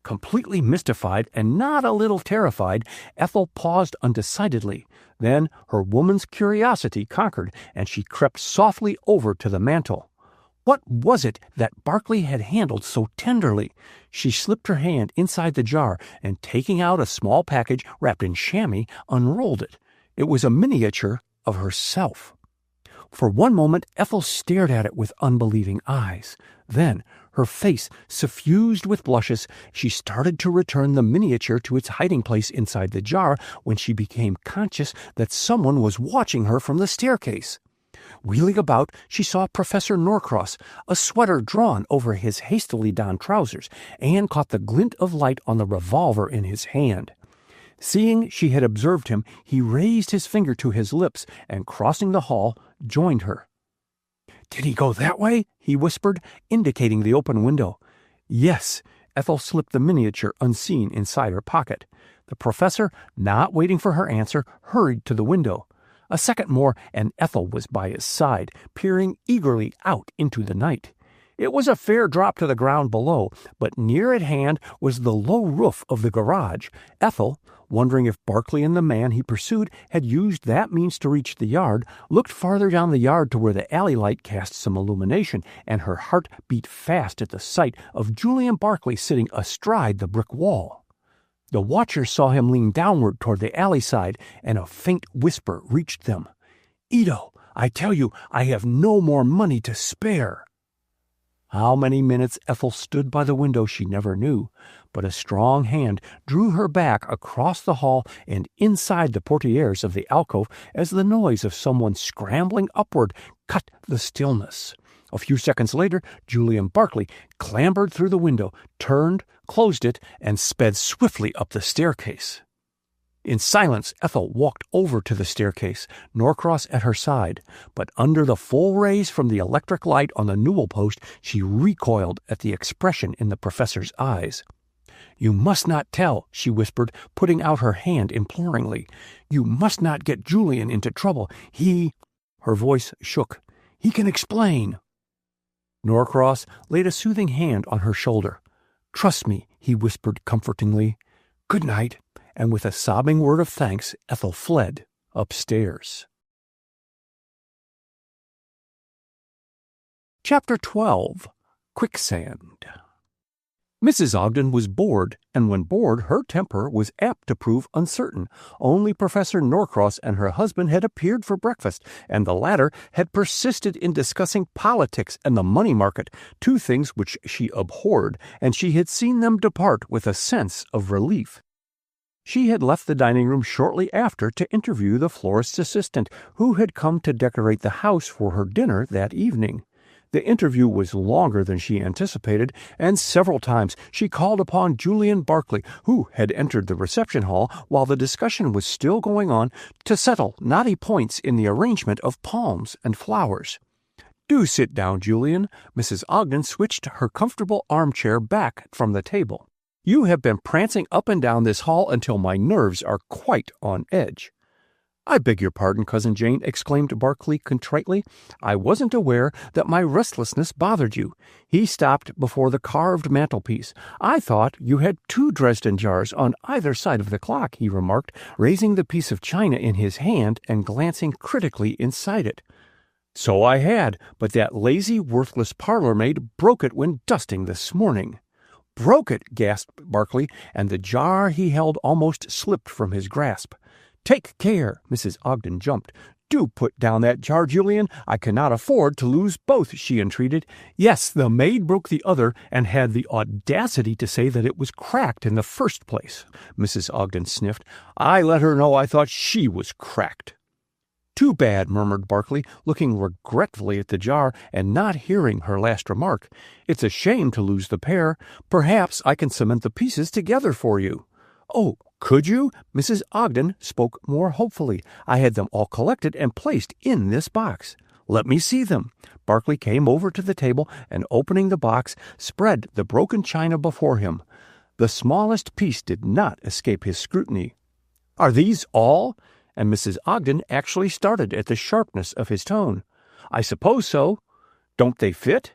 Completely mystified and not a little terrified, Ethel paused undecidedly. Then her woman's curiosity conquered, and she crept softly over to the mantel. What was it that Barclay had handled so tenderly? She slipped her hand inside the jar, and taking out a small package wrapped in chamois, unrolled it. It was a miniature of herself. For one moment, Ethel stared at it with unbelieving eyes. Then, her face suffused with blushes, she started to return the miniature to its hiding place inside the jar when she became conscious that someone was watching her from the staircase. Wheeling about, she saw Professor Norcross, a sweater drawn over his hastily donned trousers, and caught the glint of light on the revolver in his hand. Seeing she had observed him, he raised his finger to his lips and, crossing the hall, joined her. "Did he go that way?" he whispered, indicating the open window. "Yes." Ethel slipped the miniature unseen inside her pocket. The professor, not waiting for her answer, hurried to the window. A second more, and Ethel was by his side, peering eagerly out into the night. It was a fair drop to the ground below, but near at hand was the low roof of the garage. Ethel, wondering if Barkley and the man he pursued had used that means to reach the yard, looked farther down the yard to where the alley light cast some illumination, and her heart beat fast at the sight of Julian Barkley sitting astride the brick wall. The watchers saw him lean downward toward the alley side, and a faint whisper reached them. "Ito, I tell you, I have no more money to spare." How many minutes Ethel stood by the window she never knew, but a strong hand drew her back across the hall and inside the portieres of the alcove as the noise of someone scrambling upward cut the stillness. A few seconds later, Julian Barkley clambered through the window, turned, closed it, and sped swiftly up the staircase. In silence, Ethel walked over to the staircase, Norcross at her side, but under the full rays from the electric light on the newel post, she recoiled at the expression in the professor's eyes. "You must not tell," she whispered, putting out her hand imploringly. "You must not get Julian into trouble. Her voice shook. "He can explain." Norcross laid a soothing hand on her shoulder. "Trust me," he whispered comfortingly. "Good night." And with a sobbing word of thanks, Ethel fled upstairs. Chapter 12. Quicksand. Mrs. Ogden was bored, and when bored, her temper was apt to prove uncertain. Only Professor Norcross and her husband had appeared for breakfast, and the latter had persisted in discussing politics and the money market, two things which she abhorred, and she had seen them depart with a sense of relief. She had left the dining room shortly after to interview the florist's assistant, who had come to decorate the house for her dinner that evening. The interview was longer than she anticipated, and several times she called upon Julian Barkley, who had entered the reception hall while the discussion was still going on, to settle knotty points in the arrangement of palms and flowers. "Do sit down, Julian." Mrs. Ogden switched her comfortable armchair back from the table. "You have been prancing up and down this hall until my nerves are quite on edge." "I beg your pardon, Cousin Jane," exclaimed Barkley contritely. "I wasn't aware that my restlessness bothered you." He stopped before the carved mantelpiece. "I thought you had 2 Dresden jars on either side of the clock," he remarked, raising the piece of china in his hand and glancing critically inside it. "So I had, but that lazy, worthless parlor-maid broke it when dusting this morning." "Broke it!" gasped Barkley, and the jar he held almost slipped from his grasp. "Take care!" Mrs. Ogden jumped. "Do put down that jar, Julian. I cannot afford to lose both," she entreated. "Yes, the maid broke the other and had the audacity to say that it was cracked in the first place," Mrs. Ogden sniffed. "I let her know I thought she was cracked." "Too bad," murmured Barkley, looking regretfully at the jar and not hearing her last remark. "It's a shame to lose the pair. Perhaps I can cement the pieces together for you." "Oh, could you?" Mrs. Ogden spoke more hopefully. "I had them all collected and placed in this box." "Let me see them." Barkley came over to the table and, opening the box, spread the broken china before him. The smallest piece did not escape his scrutiny. "Are these all?" And Mrs. Ogden actually started at the sharpness of his tone. "I suppose so. Don't they fit?"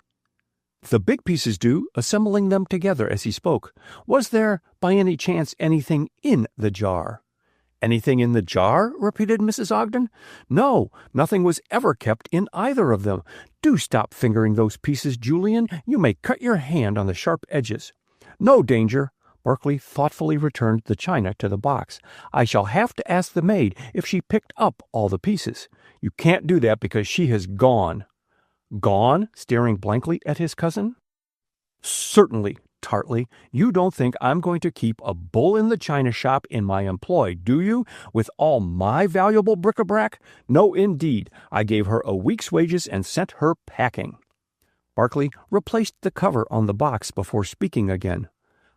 "The big pieces do," assembling them together as he spoke. "Was there, by any chance, anything in the jar?" "Anything in the jar?" repeated Mrs. Ogden. "No, nothing was ever kept in either of them. Do stop fingering those pieces, Julian. You may cut your hand on the sharp edges." "No danger." Barkley thoughtfully returned the china to the box. "I shall have to ask the maid if she picked up all the pieces." "You can't do that because she has gone." "Gone?" staring blankly at his cousin. "Certainly," tartly. "You don't think I'm going to keep a bull in the china shop in my employ, do you, with all my valuable bric-a-brac? No, indeed. I gave her a week's wages and sent her packing." Barkley replaced the cover on the box before speaking again.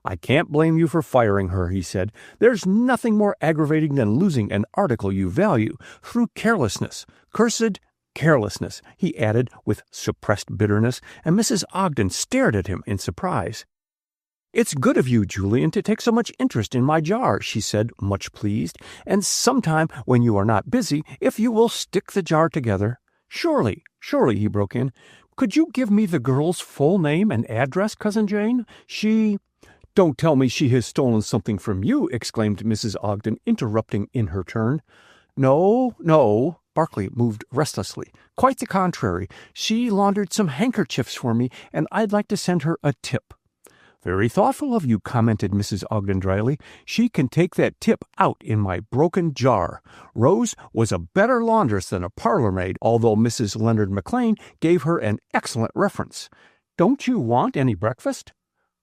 "I can't blame you for firing her," he said. "There's nothing more aggravating than losing an article you value through carelessness. Cursed carelessness," he added with suppressed bitterness, and Mrs. Ogden stared at him in surprise. "It's good of you, Julian, to take so much interest in my jar," she said, much pleased, "and sometime when you are not busy, if you will stick the jar together—" Surely, he broke in. "Could you give me the girl's full name and address, Cousin Jane? She—" "Don't tell me she has stolen something from you," exclaimed Mrs. Ogden, interrupting in her turn. No, Barclay moved restlessly. "Quite the contrary. She laundered some handkerchiefs for me, and I'd like to send her a tip." "Very thoughtful of you," commented Mrs. Ogden dryly. "She can take that tip out in my broken jar. Rose was a better laundress than a parlor maid, although Mrs. Leonard McLean gave her an excellent reference. Don't you want any breakfast?"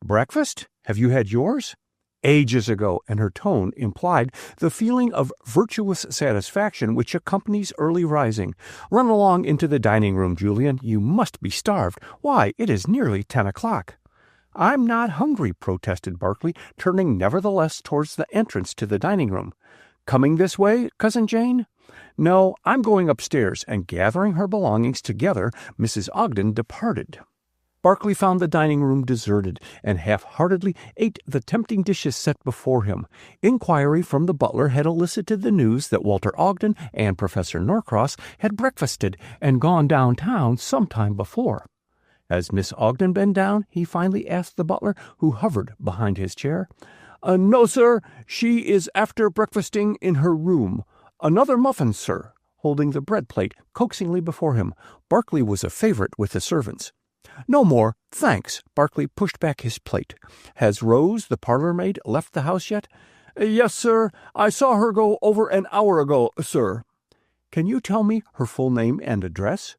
"Breakfast? Have you had yours?" "Ages ago," and her tone implied the feeling of virtuous satisfaction which accompanies early rising. "Run along into the dining room, Julian. You must be starved. Why, it is nearly 10 o'clock. "I'm not hungry," protested Barclay, turning nevertheless towards the entrance to the dining room. "Coming this way, Cousin Jane?" "No, I'm going upstairs," and gathering her belongings together, Mrs. Ogden departed. Barclay found the dining room deserted, and half-heartedly ate the tempting dishes set before him. Inquiry from the butler had elicited the news that Walter Ogden and Professor Norcross had breakfasted and gone downtown some time before. Has Miss Ogden been down? He finally asked the butler, who hovered behind his chair. "No, sir. She is after breakfasting in her room. Another muffin, sir," holding the bread plate coaxingly before him. Barclay was a favorite with the servants. "No more, thanks." Barclay pushed back his plate. "Has Rose, the parlor maid, left the house yet?" "Yes, sir. I saw her go over an hour ago, sir." "Can you tell me her full name and address?"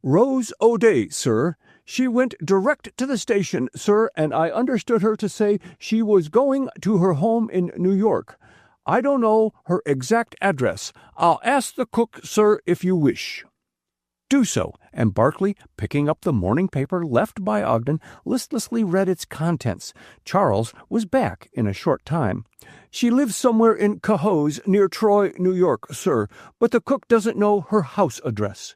"Rose O'Day, sir. She went direct to the station, sir, and I understood her to say she was going to her home in New York. I don't know her exact address. I'll ask the cook, sir, if you wish." "Do so," and Barclay, picking up the morning paper left by Ogden, listlessly read its contents. Charles was back in a short time. "She lives somewhere in Cohoes, near Troy, New York, sir, but the cook doesn't know her house address."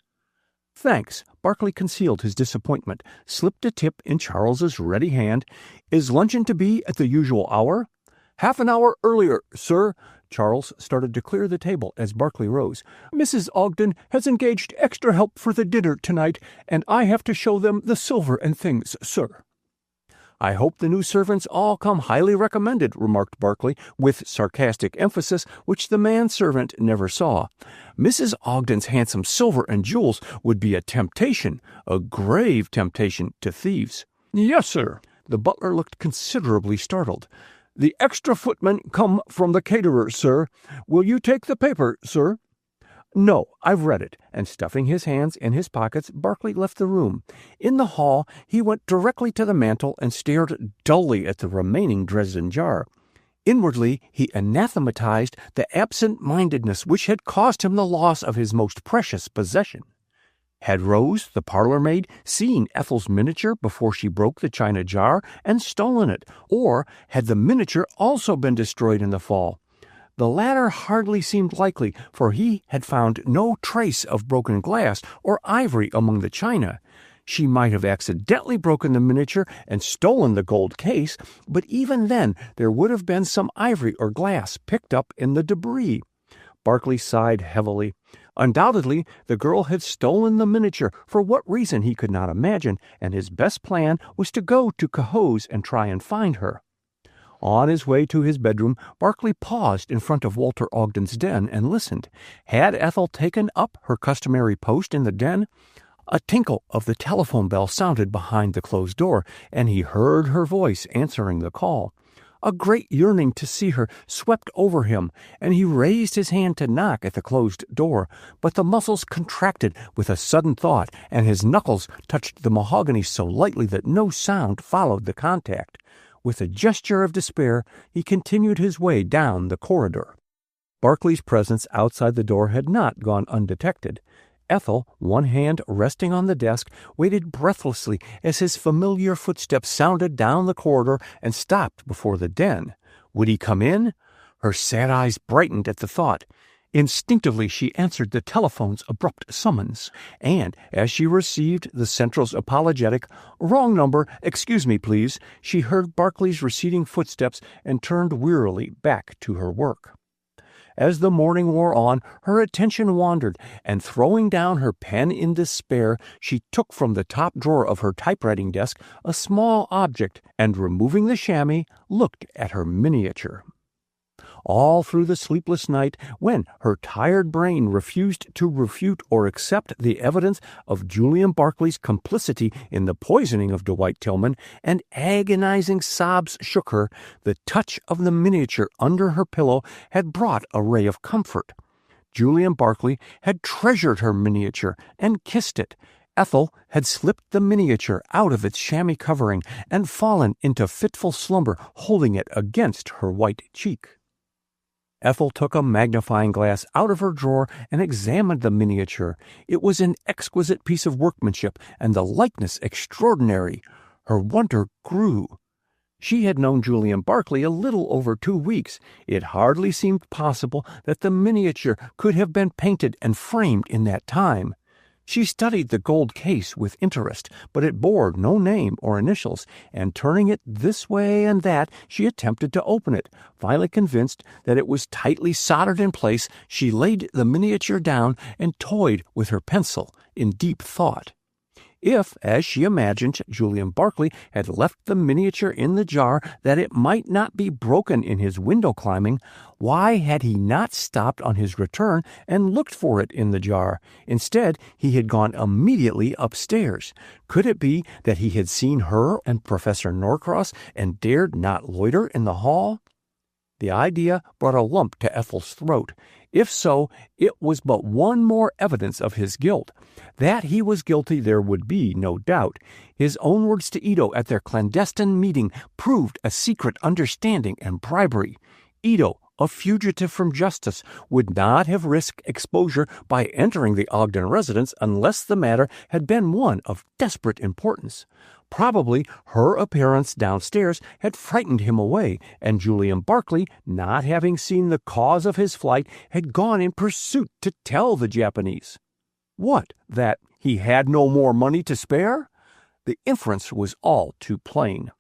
"Thanks." Barclay concealed his disappointment, slipped a tip in Charles's ready hand. "Is luncheon to be at the usual hour?" "Half an hour earlier, sir." Charles started to clear the table as Barclay rose. "Mrs. Ogden has engaged extra help for the dinner tonight, and I have to show them the silver and things, sir." "I hope the new servants all come highly recommended," remarked Barclay, with sarcastic emphasis which the manservant never saw. "Mrs. Ogden's handsome silver and jewels would be a temptation, a grave temptation to thieves." "Yes, sir." The butler looked considerably startled. "The extra footman come from the caterer, sir. Will you take the paper, sir?" "No, I've read it," and stuffing his hands in his pockets, Barclay left the room. In the hall, he went directly to the mantel and stared dully at the remaining Dresden jar. Inwardly, he anathematized the absent-mindedness which had cost him the loss of his most precious possession. Had Rose, the parlor-maid, seen Ethel's miniature before she broke the china jar and stolen it, or had the miniature also been destroyed in the fall? The latter hardly seemed likely, for he had found no trace of broken glass or ivory among the china. She might have accidentally broken the miniature and stolen the gold case, but even then there would have been some ivory or glass picked up in the debris. Barclay sighed heavily. Undoubtedly, the girl had stolen the miniature, for what reason he could not imagine, and his best plan was to go to Cohoes and try and find her. On his way to his bedroom, Barclay paused in front of Walter Ogden's den and listened. Had Ethel taken up her customary post in the den? A tinkle of the telephone bell sounded behind the closed door, and he heard her voice answering the call. A great yearning to see her swept over him, and he raised his hand to knock at the closed door, but the muscles contracted with a sudden thought, and his knuckles touched the mahogany so lightly that no sound followed the contact. With a gesture of despair, he continued his way down the corridor. Barclay's presence outside the door had not gone undetected. Ethel, one hand resting on the desk, waited breathlessly as his familiar footsteps sounded down the corridor and stopped before the den. Would he come in? Her sad eyes brightened at the thought. Instinctively she answered the telephone's abrupt summons, and as she received the Central's apologetic, "Wrong number, excuse me, please," she heard Barclay's receding footsteps and turned wearily back to her work. As the morning wore on, her attention wandered, and throwing down her pen in despair, she took from the top drawer of her typewriting desk a small object and, removing the chamois, looked at her miniature. All through the sleepless night, when her tired brain refused to refute or accept the evidence of Julian Barclay's complicity in the poisoning of Dwight Tillman, and agonizing sobs shook her, the touch of the miniature under her pillow had brought a ray of comfort. Julian Barclay had treasured her miniature and kissed it. Ethel had slipped the miniature out of its chamois covering and fallen into fitful slumber, holding it against her white cheek. Ethel took a magnifying glass out of her drawer and examined the miniature. It was an exquisite piece of workmanship, and the likeness extraordinary. Her wonder grew. She had known Julian Barclay a little over 2 weeks. It hardly seemed possible that the miniature could have been painted and framed in that time. She studied the gold case with interest, but it bore no name or initials, and turning it this way and that, she attempted to open it. Finally convinced that it was tightly soldered in place, she laid the miniature down and toyed with her pencil in deep thought. If, as she imagined, Julian Barclay had left the miniature in the jar that it might not be broken in his window climbing, why had he not stopped on his return and looked for it in the jar? Instead, he had gone immediately upstairs. Could it be that he had seen her and Professor Norcross and dared not loiter in the hall? The idea brought a lump to Ethel's throat. If so, it was but one more evidence of his guilt. That he was guilty there would be no doubt. His own words to Ito at their clandestine meeting proved a secret understanding and bribery. Ito, a fugitive from justice, would not have risked exposure by entering the Ogden residence unless the matter had been one of desperate importance. Probably her appearance downstairs had frightened him away, and Julian Barclay, not having seen the cause of his flight, had gone in pursuit to tell the Japanese. What, that he had no more money to spare? The inference was all too plain.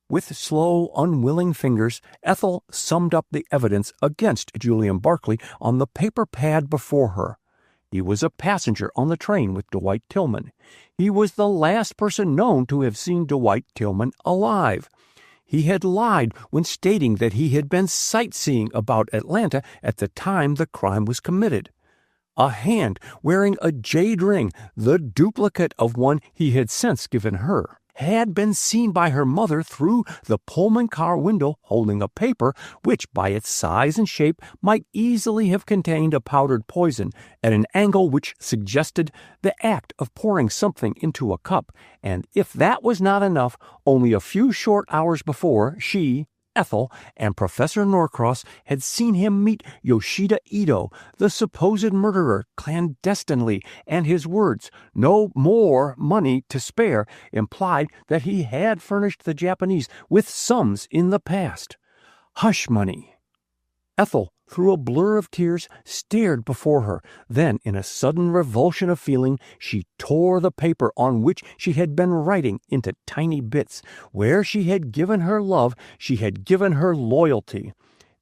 With slow, unwilling fingers, Ethel summed up the evidence against Julian Barclay on the paper pad before her. He was a passenger on the train with Dwight Tillman. He was the last person known to have seen Dwight Tillman alive. He had lied when stating that he had been sightseeing about Atlanta at the time the crime was committed. A hand wearing a jade ring, the duplicate of one he had since given her, had been seen by her mother through the Pullman car window holding a paper which, by its size and shape, might easily have contained a powdered poison at an angle which suggested the act of pouring something into a cup. And if that was not enough, only a few short hours before, she, Ethel, and Professor Norcross had seen him meet Yoshida Ito, the supposed murderer, clandestinely, and his words, "no more money to spare," implied that he had furnished the Japanese with sums in the past. Hush money. Ethel, through a blur of tears, stared before her. Then, in a sudden revulsion of feeling, she tore the paper on which she had been writing into tiny bits. Where she had given her love, she had given her loyalty.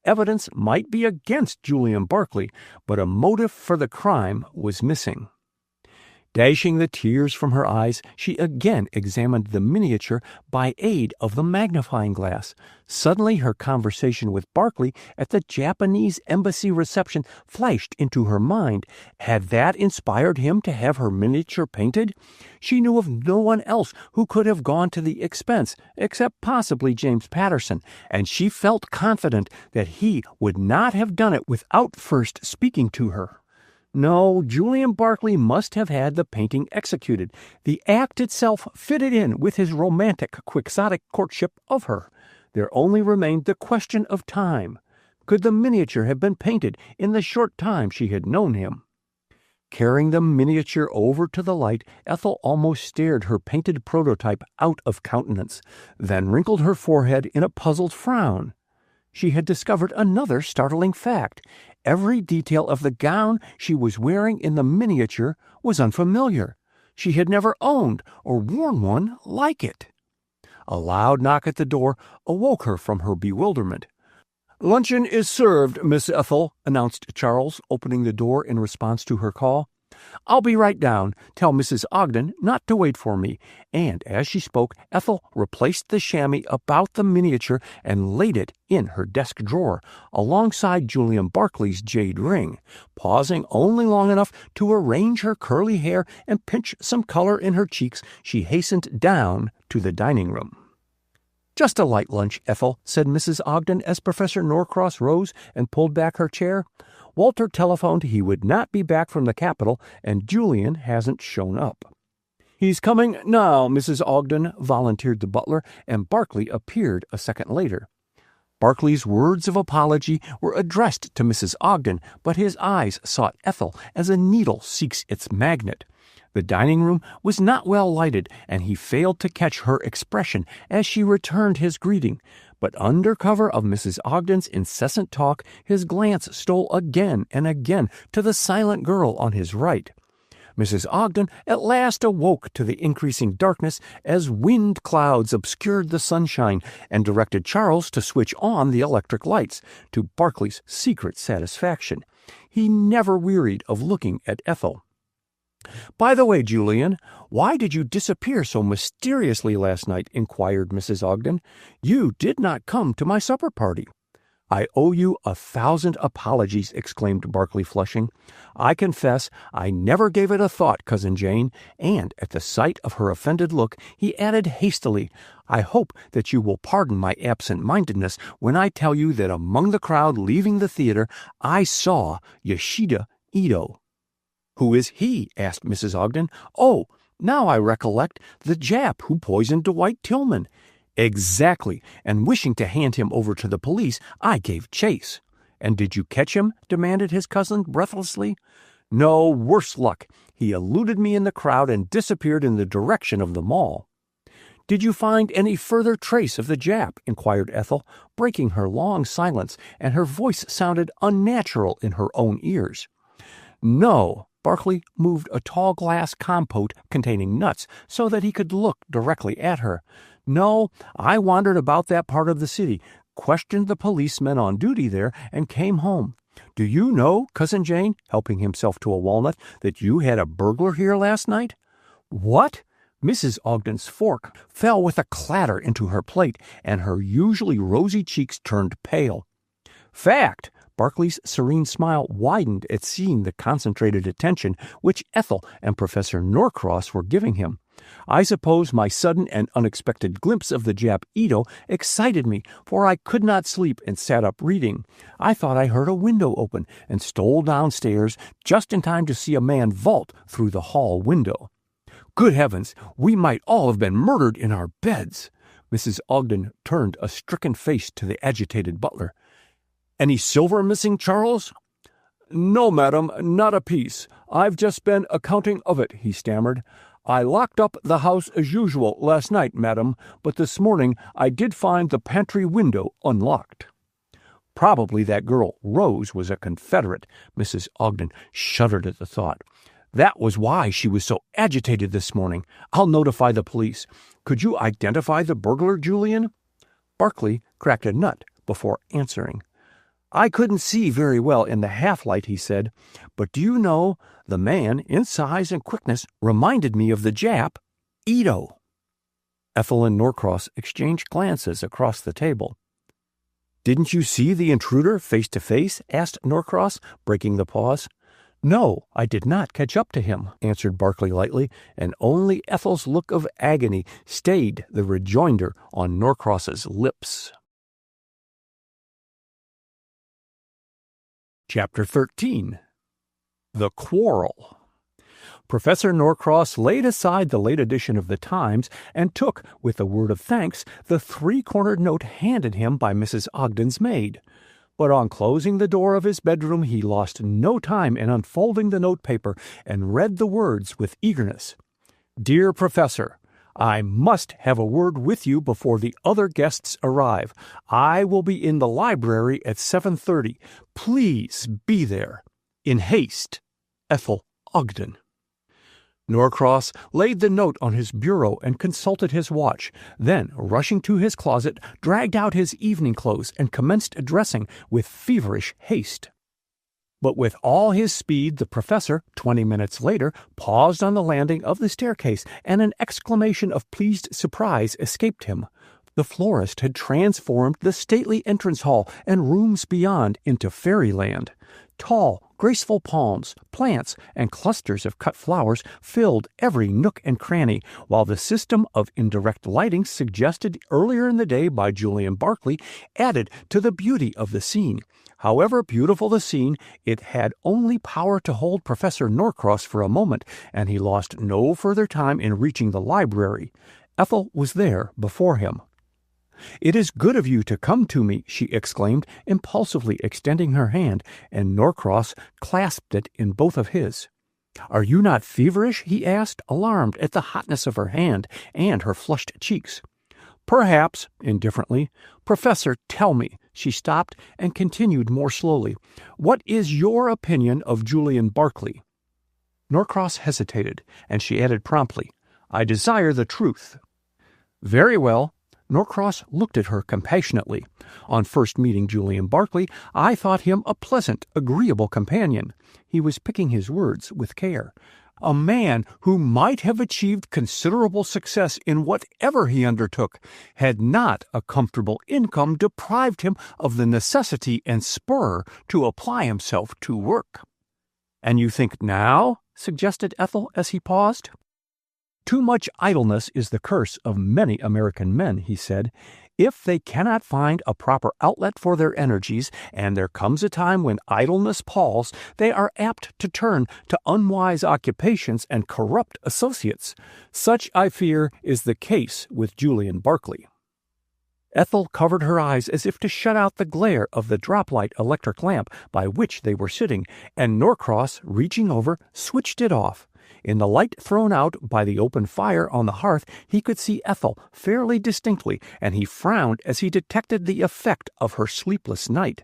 Evidence might be against Julian Barclay, but a motive for the crime was missing. Dashing the tears from her eyes, she again examined the miniature by aid of the magnifying glass. Suddenly her conversation with Barclay at the Japanese embassy reception flashed into her mind. Had that inspired him to have her miniature painted? She knew of no one else who could have gone to the expense, except possibly James Patterson, and she felt confident that he would not have done it without first speaking to her. No, Julian Barclay must have had the painting executed. The act itself fitted in with his romantic, quixotic courtship of her. There only remained the question of time. Could the miniature have been painted in the short time she had known him? Carrying the miniature over to the light, Ethel almost stared her painted prototype out of countenance, then wrinkled her forehead in a puzzled frown. She had discovered another startling fact. every detail of the gown she was wearing in the miniature was unfamiliar. She had never owned or worn one like it. A loud knock at the door awoke her from her bewilderment. "Luncheon is served, Miss Ethel," announced Charles, opening the door in response to her call. "I'll be right down. Tell Mrs. Ogden not to wait for me." And as she spoke, Ethel replaced the chamois about the miniature and laid it in her desk drawer, alongside Julian Barclay's jade ring. Pausing only long enough to arrange her curly hair and pinch some color in her cheeks, she hastened down to the dining room. "Just a light lunch, Ethel," said Mrs. Ogden as Professor Norcross rose and pulled back her chair. "Walter telephoned he would not be back from the capital, and Julian hasn't shown up." "He's coming now, Mrs. Ogden," volunteered the butler, and Barclay appeared a second later. Barclay's words of apology were addressed to Mrs. Ogden, but his eyes sought Ethel as a needle seeks its magnet. The dining room was not well lighted, and he failed to catch her expression as she returned his greeting. But under cover of Mrs. Ogden's incessant talk, his glance stole again and again to the silent girl on his right. Mrs. Ogden at last awoke to the increasing darkness as wind clouds obscured the sunshine, and directed Charles to switch on the electric lights, to Barclay's secret satisfaction. He never wearied of looking at Ethel. "By the way, Julian, why did you disappear so mysteriously last night?" inquired Mrs. Ogden. "You did not come to my supper party." "I owe you 1,000 apologies," exclaimed Barclay, flushing. "I confess I never gave it a thought, Cousin Jane," and at the sight of her offended look, he added hastily, "I hope that you will pardon my absent-mindedness when I tell you that among the crowd leaving the theater I saw Yoshida Ito." "Who is he?" asked Mrs. Ogden. "Oh, now I recollect, the Jap who poisoned Dwight Tillman." "Exactly, and wishing to hand him over to the police, I gave chase." "And did you catch him?" demanded his cousin breathlessly. "No, worse luck. He eluded me in the crowd and disappeared in the direction of the mall." "Did you find any further trace of the Jap?" inquired Ethel, breaking her long silence, and her voice sounded unnatural in her own ears. "No." Barclay moved a tall glass compote containing nuts so that he could look directly at her. "No, I wandered about that part of the city, questioned the policemen on duty there, and came home. Do you know, Cousin Jane," helping himself to a walnut, "that you had a burglar here last night?" "What?" Mrs. Ogden's fork fell with a clatter into her plate, and her usually rosy cheeks turned pale. "Fact." Barclay's serene smile widened at seeing the concentrated attention which Ethel and Professor Norcross were giving him. "I suppose my sudden and unexpected glimpse of the Jap Ito excited me, for I could not sleep and sat up reading. I thought I heard a window open and stole downstairs just in time to see a man vault through the hall window. Good heavens, we might all have been murdered in our beds." Mrs. Ogden turned a stricken face to the agitated butler. "Any silver missing, Charles?" "No, madam, not a piece. I've just been accounting of it," he stammered. "I locked up the house as usual last night, madam, but this morning I did find the pantry window unlocked." Probably that girl, Rose, was a Confederate. Mrs. Ogden shuddered at the thought. "That was why she was so agitated this morning. I'll notify the police. Could you identify the burglar, Julian?" Barclay cracked a nut before answering. "I couldn't see very well in the half-light," he said, "but do you know, the man, in size and quickness, reminded me of the Jap, Ito." Ethel and Norcross exchanged glances across the table. "Didn't you see the intruder face to face?" asked Norcross, breaking the pause. "No, I did not catch up to him," answered Barclay lightly, and only Ethel's look of agony stayed the rejoinder on Norcross's lips. Chapter 13. The Quarrel. Professor Norcross laid aside the late edition of the Times and took, with a word of thanks, the three-cornered note handed him by Mrs. Ogden's maid. But on closing the door of his bedroom, he lost no time in unfolding the notepaper and read the words with eagerness. "Dear Professor, I must have a word with you before the other guests arrive. I will be in the library at 7:30. Please be there. In haste, Ethel Ogden. Norcross laid the note on his bureau and consulted his watch. Then, rushing to his closet, dragged out his evening clothes and commenced dressing with feverish haste. But with all his speed, the professor, 20 minutes later, paused on the landing of the staircase, and an exclamation of pleased surprise escaped him. The florist had transformed the stately entrance hall and rooms beyond into fairyland. Tall, graceful palms, plants, and clusters of cut flowers filled every nook and cranny, while the system of indirect lighting suggested earlier in the day by Julian Barclay added to the beauty of the scene. However beautiful the scene, it had only power to hold Professor Norcross for a moment, and he lost no further time in reaching the library. Ethel was there before him. "It is good of you to come to me," she exclaimed, impulsively extending her hand, and Norcross clasped it in both of his. "Are you not feverish?" he asked, alarmed at the hotness of her hand and her flushed cheeks. "Perhaps," indifferently. "Professor, tell me." She stopped and continued more slowly. "What is your opinion of Julian Barclay?" Norcross hesitated, and she added promptly, "I desire the truth." "Very well." Norcross looked at her compassionately. "On first meeting Julian Barclay, I thought him a pleasant, agreeable companion." He was picking his words with care. "A man who might have achieved considerable success in whatever he undertook, had not a comfortable income deprived him of the necessity and spur to apply himself to work." "And you think now?" suggested Ethel as he paused. "Too much idleness is the curse of many American men," he said. "If they cannot find a proper outlet for their energies, and there comes a time when idleness palls, they are apt to turn to unwise occupations and corrupt associates. Such, I fear, is the case with Julian Barclay." Ethel covered her eyes as if to shut out the glare of the drop-light electric lamp by which they were sitting, and Norcross, reaching over, switched it off. In the light thrown out by the open fire on the hearth, he could see Ethel fairly distinctly, and he frowned as he detected the effect of her sleepless night.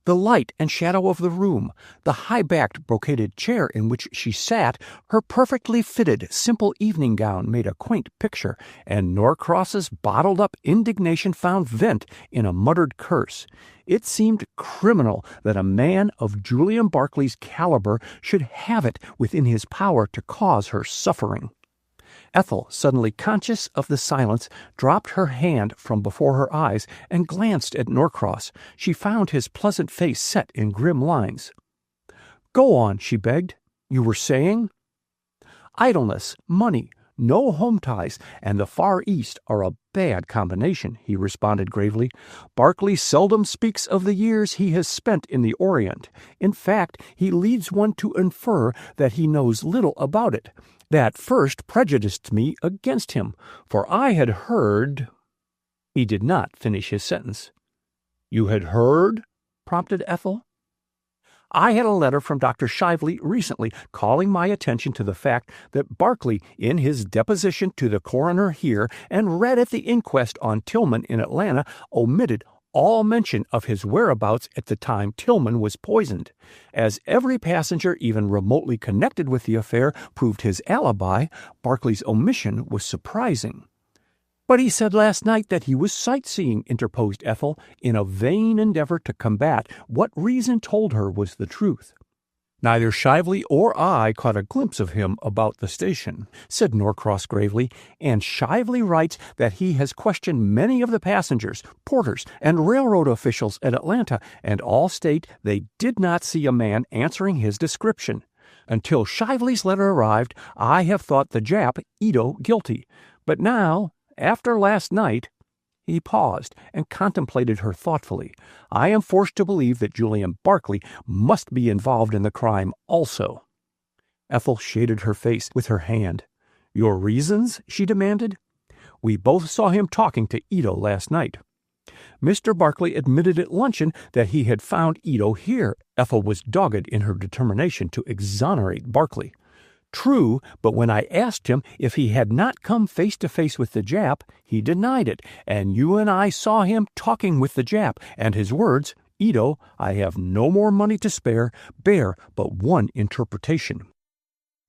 The light and shadow of the room, the high-backed brocaded chair in which she sat, her perfectly fitted, simple evening gown made a quaint picture, and Norcross's bottled-up indignation found vent in a muttered curse. It seemed criminal that a man of Julian Barclay's caliber should have it within his power to cause her suffering. Ethel, suddenly conscious of the silence, dropped her hand from before her eyes and glanced at Norcross. She found his pleasant face set in grim lines. "Go on," she begged. "You were saying?" "Idleness, money, no home ties, and the Far East are a bad combination," he responded gravely. "Barclay seldom speaks of the years he has spent in the Orient. In fact, he leads one to infer that he knows little about it. That first prejudiced me against him, for I had heard—" He did not finish his sentence. "You had heard?" prompted Ethel. "I had a letter from Dr. Shively recently calling my attention to the fact that Barclay, in his deposition to the coroner here and read at the inquest on Tillman in Atlanta, omitted all mention of his whereabouts at the time Tillman was poisoned. As every passenger even remotely connected with the affair proved his alibi, Barclay's omission was surprising." "But he said last night that he was sightseeing," interposed Ethel, in a vain endeavor to combat what reason told her was the truth. "Neither Shively or I caught a glimpse of him about the station," said Norcross gravely, "and Shively writes that he has questioned many of the passengers, porters, and railroad officials at Atlanta, and all state they did not see a man answering his description. Until Shively's letter arrived, I have thought the Jap, Ito, guilty. But now, after last night—" He paused and contemplated her thoughtfully. "I am forced to believe that Julian Barclay must be involved in the crime also." Ethel shaded her face with her hand. "Your reasons?" she demanded. "We both saw him talking to Ito last night." "Mr. Barclay admitted at luncheon that he had found Ito here." Ethel was dogged in her determination to exonerate Barclay. True, but when I asked him if he had not come face to face with the Jap, he denied it, and you and I saw him talking with the Jap, and his words, 'Ito, I have no more money to spare,' bear but one interpretation."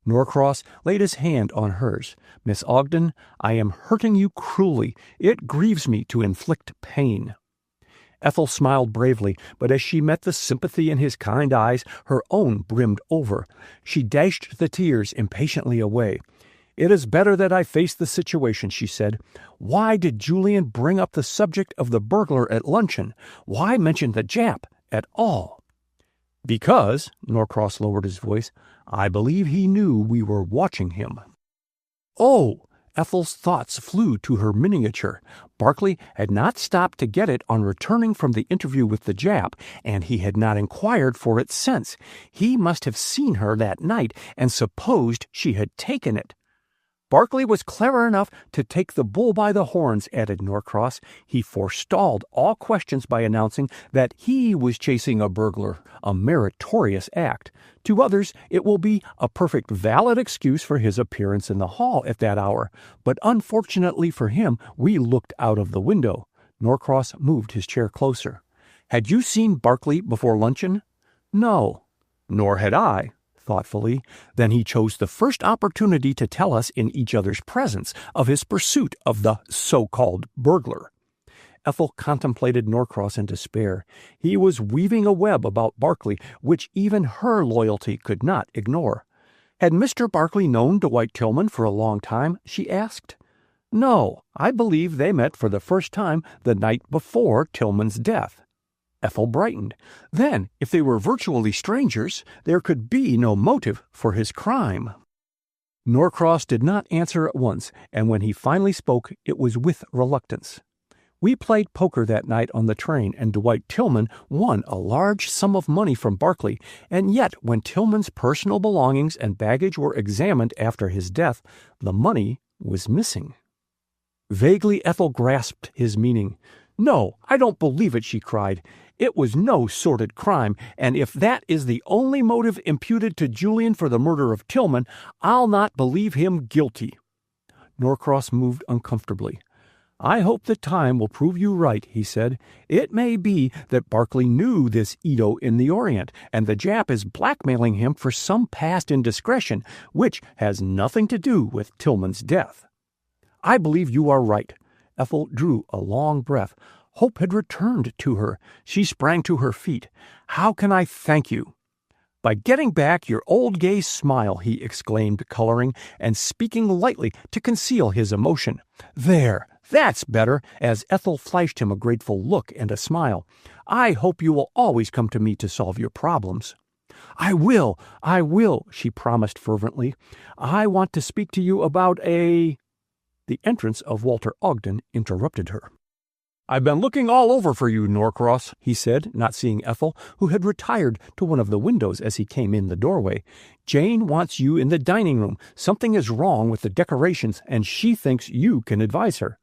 Norcross laid his hand on hers. "Miss Ogden, I am hurting you cruelly. It grieves me to inflict pain." Ethel smiled bravely, but as she met the sympathy in his kind eyes, her own brimmed over. She dashed the tears impatiently away. "It is better that I face the situation," she said. "Why did Julian bring up the subject of the burglar at luncheon? Why mention the Jap at all?" "Because," Norcross lowered his voice, "I believe he knew we were watching him." "Oh!" Ethel's thoughts flew to her miniature. Barclay had not stopped to get it on returning from the interview with the Jap, and he had not inquired for it since. He must have seen her that night and supposed she had taken it. "Barclay was clever enough to take the bull by the horns," added Norcross. "He forestalled all questions by announcing that he was chasing a burglar, a meritorious act. To others, it will be a perfect valid excuse for his appearance in the hall at that hour, but unfortunately for him, we looked out of the window." Norcross moved his chair closer. "Had you seen Barclay before luncheon?" "No." "Nor had I." Thoughtfully. "Then he chose the first opportunity to tell us in each other's presence of his pursuit of the so-called burglar." Ethel contemplated Norcross in despair. He was weaving a web about Barclay which even her loyalty could not ignore. "Had Mr. Barclay known Dwight Tillman for a long time?" she asked. "No, I believe they met for the first time the night before Tillman's death." Ethel brightened. Then, if they were virtually strangers, there could be no motive for his crime. Norcross did not answer at once, and when he finally spoke, it was with reluctance. "We played poker that night on the train, and Dwight Tillman won a large sum of money from Barclay, and yet when Tillman's personal belongings and baggage were examined after his death, the money was missing." Vaguely Ethel grasped his meaning. "No, I don't believe it," she cried. "It was no sordid crime, and if that is the only motive imputed to Julian for the murder of Tillman, I'll not believe him guilty." Norcross moved uncomfortably. "I hope that time will prove you right," he said. "It may be that Barclay knew this Ito in the Orient, and the Jap is blackmailing him for some past indiscretion, which has nothing to do with Tillman's death." "I believe you are right." Ethel drew a long breath. Hope had returned to her. She sprang to her feet. "How can I thank you?" "By getting back your old gay smile," he exclaimed, coloring, and speaking lightly to conceal his emotion. "There, that's better," as Ethel flashed him a grateful look and a smile. "I hope you will always come to me to solve your problems." I will," she promised fervently. "I want to speak to you about a—" The entrance of Walter Ogden interrupted her. "I've been looking all over for you, Norcross," he said, not seeing Ethel, who had retired to one of the windows as he came in the doorway. "Jane wants you in the dining room. Something is wrong with the decorations, and she thinks you can advise her."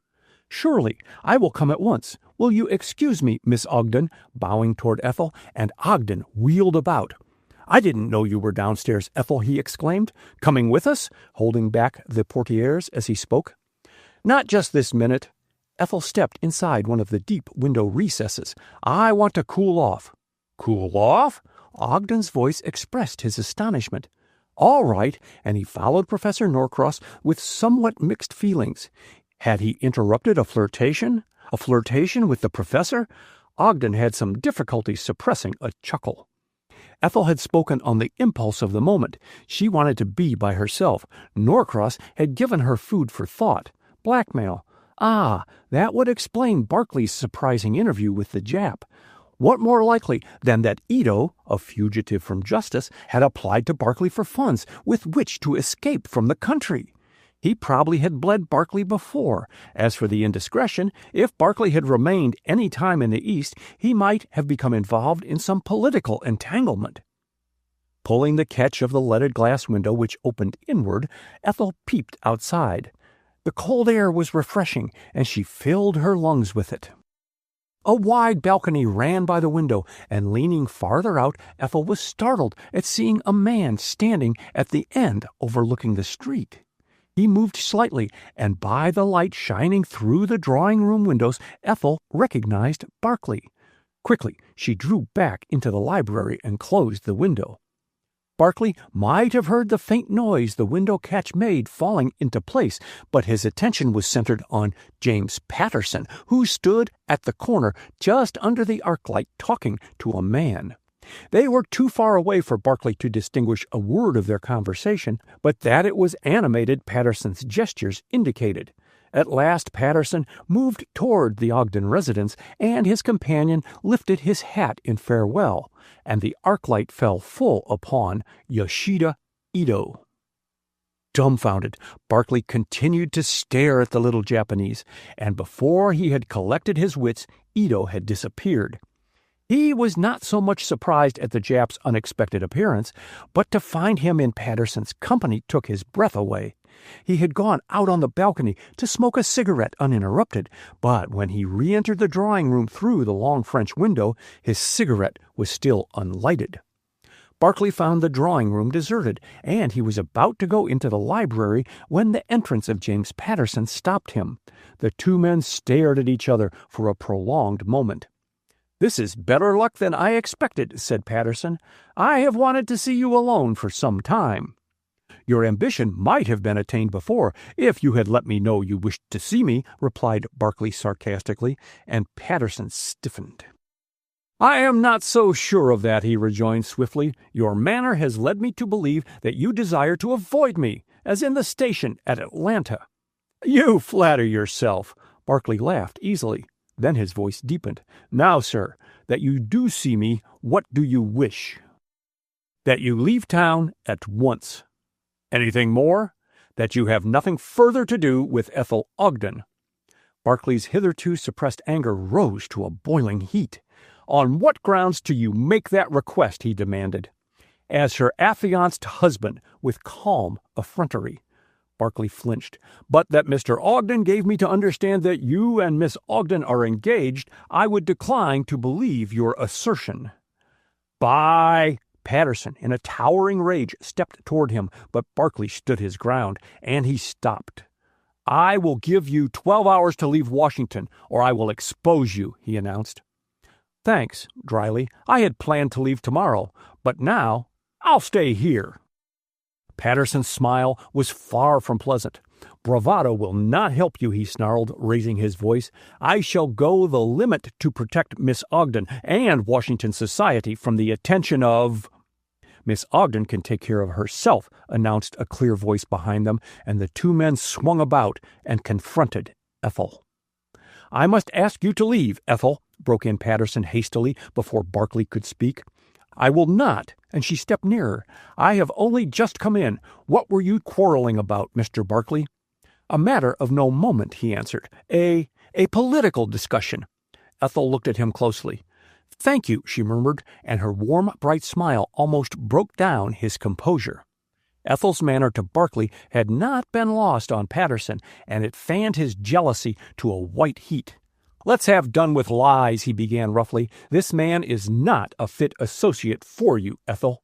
"Surely, I will come at once. Will you excuse me, Miss Ogden?" bowing toward Ethel, and Ogden wheeled about. "I didn't know you were downstairs, Ethel," he exclaimed. "Coming with us?" holding back the portieres as he spoke. "Not just this minute." Ethel stepped inside one of the deep window recesses. "I want to cool off." "Cool off?" Ogden's voice expressed his astonishment. "All right," and he followed Professor Norcross with somewhat mixed feelings. Had he interrupted a flirtation? A flirtation with the professor? Ogden had some difficulty suppressing a chuckle. Ethel had spoken on the impulse of the moment. She wanted to be by herself. Norcross had given her food for thought. Blackmail. Ah, that would explain Barclay's surprising interview with the Jap. What more likely than that Ito, a fugitive from justice, had applied to Barclay for funds with which to escape from the country? He probably had bled Barclay before. As for the indiscretion, if Barclay had remained any time in the East, he might have become involved in some political entanglement. Pulling the catch of the leaded glass window which opened inward, Ethel peeped outside. The cold air was refreshing, and she filled her lungs with it. A wide balcony ran by the window, and leaning farther out, Ethel was startled at seeing a man standing at the end overlooking the street. He moved slightly, and by the light shining through the drawing-room windows, Ethel recognized Barclay. Quickly, she drew back into the library and closed the window. Barclay might have heard the faint noise the window catch made falling into place, but his attention was centered on James Patterson, who stood at the corner just under the arc light talking to a man. They were too far away for Barclay to distinguish a word of their conversation, but that it was animated Patterson's gestures indicated. At last Patterson moved toward the Ogden residence, and his companion lifted his hat in farewell, and the arc light fell full upon Yoshida Ito. Dumbfounded, Barclay continued to stare at the little Japanese, and before he had collected his wits, Ito had disappeared. He was not so much surprised at the Jap's unexpected appearance, but to find him in Patterson's company took his breath away. He had gone out on the balcony to smoke a cigarette uninterrupted, but when he re-entered the drawing-room through the long French window, his cigarette was still unlighted. Barclay found the drawing-room deserted, and he was about to go into the library when the entrance of James Patterson stopped him. The two men stared at each other for a prolonged moment. "This is better luck than I expected," said Patterson. "I have wanted to see you alone for some time." "Your ambition might have been attained before, if you had let me know you wished to see me," replied Barclay sarcastically, and Patterson stiffened. "I am not so sure of that," he rejoined swiftly. "Your manner has led me to believe that you desire to avoid me, as in the station at Atlanta." "You flatter yourself." Barclay laughed easily. Then his voice deepened. "Now, sir, that you do see me, what do you wish?" "That you leave town at once." "Anything more?" "That you have nothing further to do with Ethel Ogden." Barclay's hitherto suppressed anger rose to a boiling heat. "On what grounds do you make that request?" he demanded. "As her affianced husband," with calm effrontery. Barclay flinched. "But that Mr. Ogden gave me to understand that you and Miss Ogden are engaged, I would decline to believe your assertion." "By—" Patterson, in a towering rage, stepped toward him, but Barclay stood his ground, and he stopped. "I will give you 12 hours to leave Washington, or I will expose you," he announced. "Thanks," dryly. "I had planned to leave tomorrow, but now I'll stay here." Patterson's smile was far from pleasant. "Bravado will not help you," he snarled, raising his voice. "I shall go the limit to protect Miss Ogden and Washington society from the attention of—" "Miss Ogden can take care of herself," announced a clear voice behind them, and the two men swung about and confronted Ethel. "I must ask you to leave, Ethel," broke in Patterson hastily before Barclay could speak. "I will not," and she stepped nearer. "I have only just come in. What were you quarreling about, Mr. Barclay?" "A matter of no moment," he answered. A political discussion." Ethel looked at him closely. "Thank you," she murmured, and her warm, bright smile almost broke down his composure. Ethel's manner to Barclay had not been lost on Patterson, and it fanned his jealousy to a white heat. "Let's have done with lies," he began roughly. "This man is not a fit associate for you, Ethel."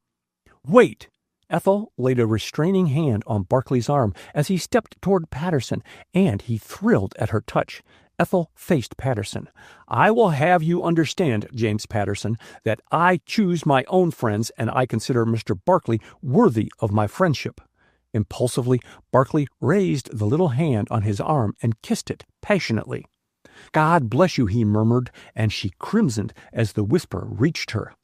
"Wait!" Ethel laid a restraining hand on Barclay's arm as he stepped toward Patterson, and he thrilled at her touch. Ethel faced Patterson. "I will have you understand, James Patterson, that I choose my own friends, and I consider Mr. Barclay worthy of my friendship." Impulsively, Barclay raised the little hand on his arm and kissed it passionately. "God bless you," he murmured, and she crimsoned as the whisper reached her.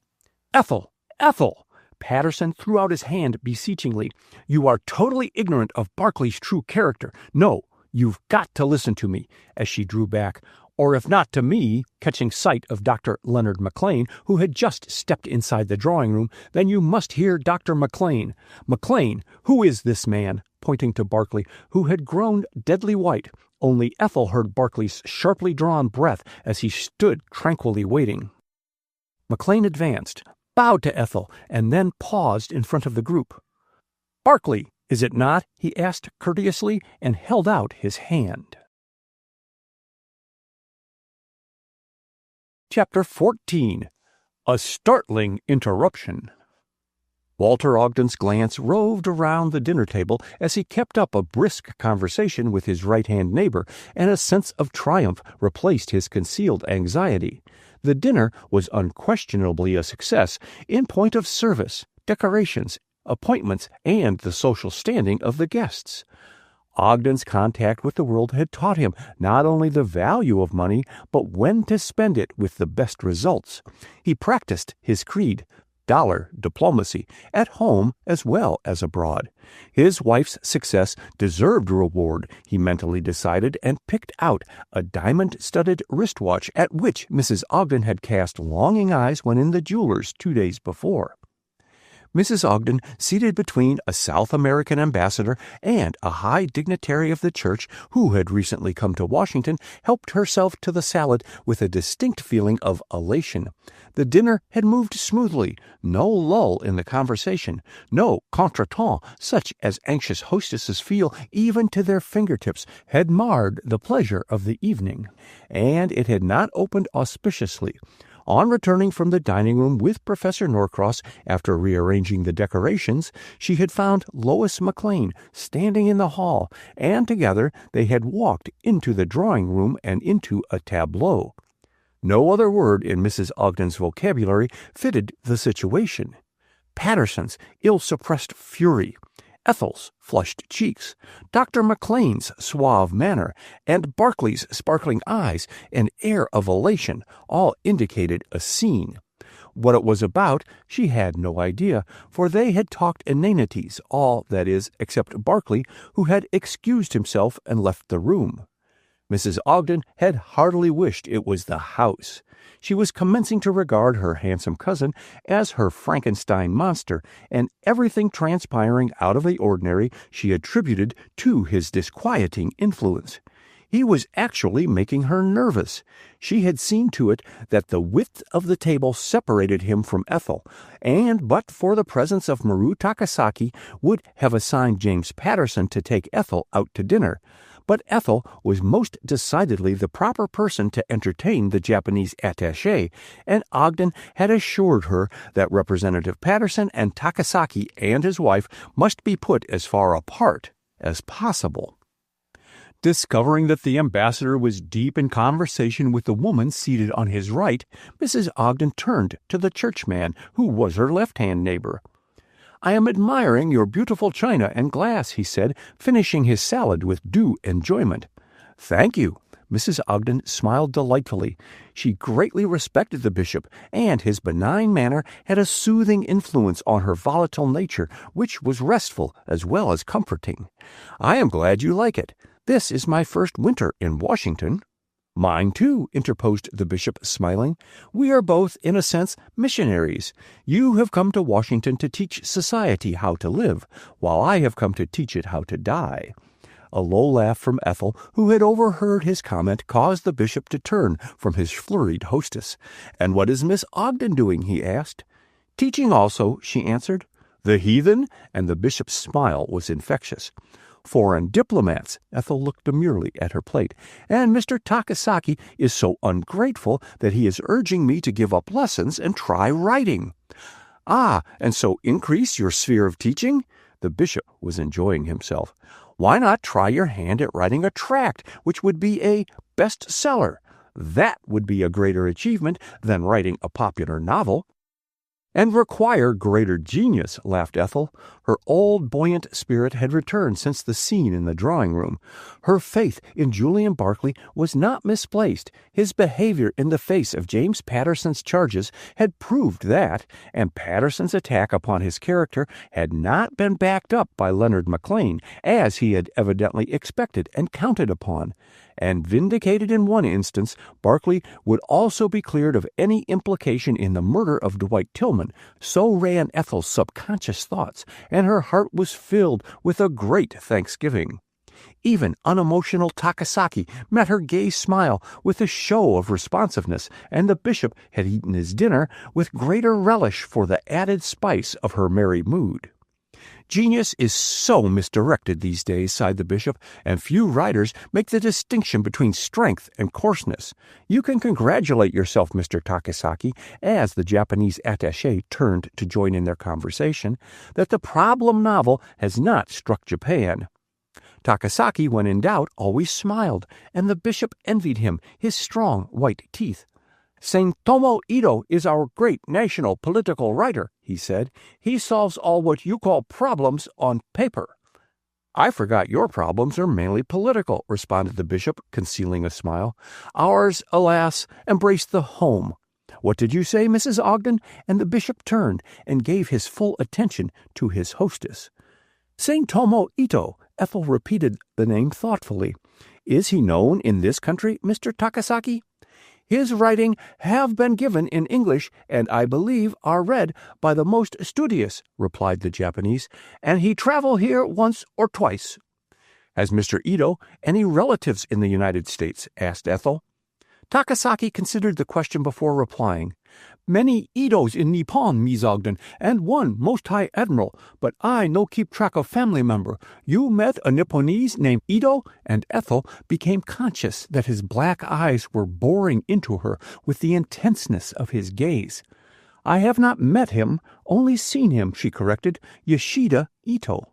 "Ethel! Ethel!" Patterson threw out his hand beseechingly. "You are totally ignorant of Barclay's true character. No, you've got to listen to me," as she drew back. "Or if not to me," catching sight of Dr. Leonard McLean, who had just stepped inside the drawing-room, "then you must hear Dr. McLean. McLean, who is this man?" pointing to Barclay, who had grown deadly white. Only Ethel heard Barclay's sharply drawn breath as he stood tranquilly waiting. McLean advanced, bowed to Ethel, and then paused in front of the group. "Barclay, is it not?" he asked courteously, and held out his hand. Chapter 14. A Startling Interruption. Walter Ogden's glance roved around the dinner table as he kept up a brisk conversation with his right-hand neighbor, and a sense of triumph replaced his concealed anxiety. The dinner was unquestionably a success in point of service, decorations, appointments, and the social standing of the guests. Ogden's contact with the world had taught him not only the value of money, but when to spend it with the best results. He practiced his creed, dollar diplomacy, at home as well as abroad. His wife's success deserved reward, he mentally decided, and picked out a diamond-studded wristwatch at which Mrs. Ogden had cast longing eyes when in the jeweler's 2 days before. Mrs. Ogden, seated between a South American ambassador and a high dignitary of the church who had recently come to Washington, helped herself to the salad with a distinct feeling of elation. The dinner had moved smoothly, no lull in the conversation, no contretemps such as anxious hostesses feel even to their fingertips had marred the pleasure of the evening, and it had not opened auspiciously. On returning from the dining room with Professor Norcross after rearranging the decorations, she had found Lois McLean standing in the hall, and together they had walked into the drawing room and into a tableau. No other word in Mrs. Ogden's vocabulary fitted the situation. Patterson's ill-suppressed fury, Ethel's flushed cheeks, Dr. McLean's suave manner, and Barclay's sparkling eyes and air of elation all indicated a scene. What it was about, she had no idea, for they had talked inanities, all, that is, except Barclay, who had excused himself and left the room. Mrs. Ogden had heartily wished it was the house. She was commencing to regard her handsome cousin as her Frankenstein monster, and everything transpiring out of the ordinary she attributed to his disquieting influence. He was actually making her nervous. She had seen to it that the width of the table separated him from Ethel, and but for the presence of Maru Takasaki would have assigned James Patterson to take Ethel out to dinner. But Ethel was most decidedly the proper person to entertain the Japanese attaché, and Ogden had assured her that Representative Patterson and Takasaki and his wife must be put as far apart as possible. Discovering that the ambassador was deep in conversation with the woman seated on his right, Mrs. Ogden turned to the churchman, who was her left-hand neighbor. "I am admiring your beautiful china and glass," he said, finishing his salad with due enjoyment. "Thank you." Mrs. Ogden smiled delightfully. She greatly respected the bishop, and his benign manner had a soothing influence on her volatile nature, which was restful as well as comforting. "I am glad you like it. This is my first winter in Washington." "Mine, too," interposed the bishop, smiling. "We are both, in a sense, missionaries. You have come to Washington to teach society how to live, while I have come to teach it how to die." A low laugh from Ethel, who had overheard his comment, caused the bishop to turn from his flurried hostess. "And what is Miss Ogden doing?" he asked. "Teaching also," she answered. "The heathen?" And the bishop's smile was infectious. "Foreign diplomats." Ethel looked demurely at her plate. "And Mr. Takasaki is so ungrateful that he is urging me to give up lessons and try writing." "Ah, and so increase your sphere of teaching?" The bishop was enjoying himself. "Why not try your hand at writing a tract, which would be a bestseller? That would be a greater achievement than writing a popular novel." "And require greater genius," laughed Ethel. Her old buoyant spirit had returned since the scene in the drawing-room. Her faith in Julian Barclay was not misplaced. His behavior in the face of James Patterson's charges had proved that, and Patterson's attack upon his character had not been backed up by Leonard McLean, as he had evidently expected and counted upon. And vindicated in one instance, Barclay would also be cleared of any implication in the murder of Dwight Tillman. So ran Ethel's subconscious thoughts, and her heart was filled with a great thanksgiving. Even unemotional Takasaki met her gay smile with a show of responsiveness, and the bishop had eaten his dinner with greater relish for the added spice of her merry mood. Genius is so misdirected these days, sighed the bishop, and few writers make the distinction between strength and coarseness. You can congratulate yourself, Mr. Takasaki, as the Japanese attaché turned to join in their conversation, that the problem novel has not struck Japan. Takasaki, when in doubt, always smiled, and the bishop envied him his strong white teeth. Saitomo Ito is our great national political writer, he said. He solves all what you call problems on paper. I forgot your problems are mainly political, responded the bishop, concealing a smile. Ours, alas, embrace the home. What did you say, Mrs. Ogden? And the bishop turned and gave his full attention to his hostess. Saitomo Ito, Ethel repeated the name thoughtfully. Is he known in this country, Mr. Takasaki? His writing have been given in English, and I believe are read by the most studious, replied the Japanese, and he travel here once or twice. Has Mr. Ito any relatives in the United States? Asked Ethel. Takasaki considered the question before replying. Many Itos in Nippon, Ms. Ogden, and one most high admiral, but I no keep track of family member. You met a Nipponese named Ito, and Ethel became conscious that his black eyes were boring into her with the intenseness of his gaze. I have not met him, only seen him, she corrected. Yoshida Ito.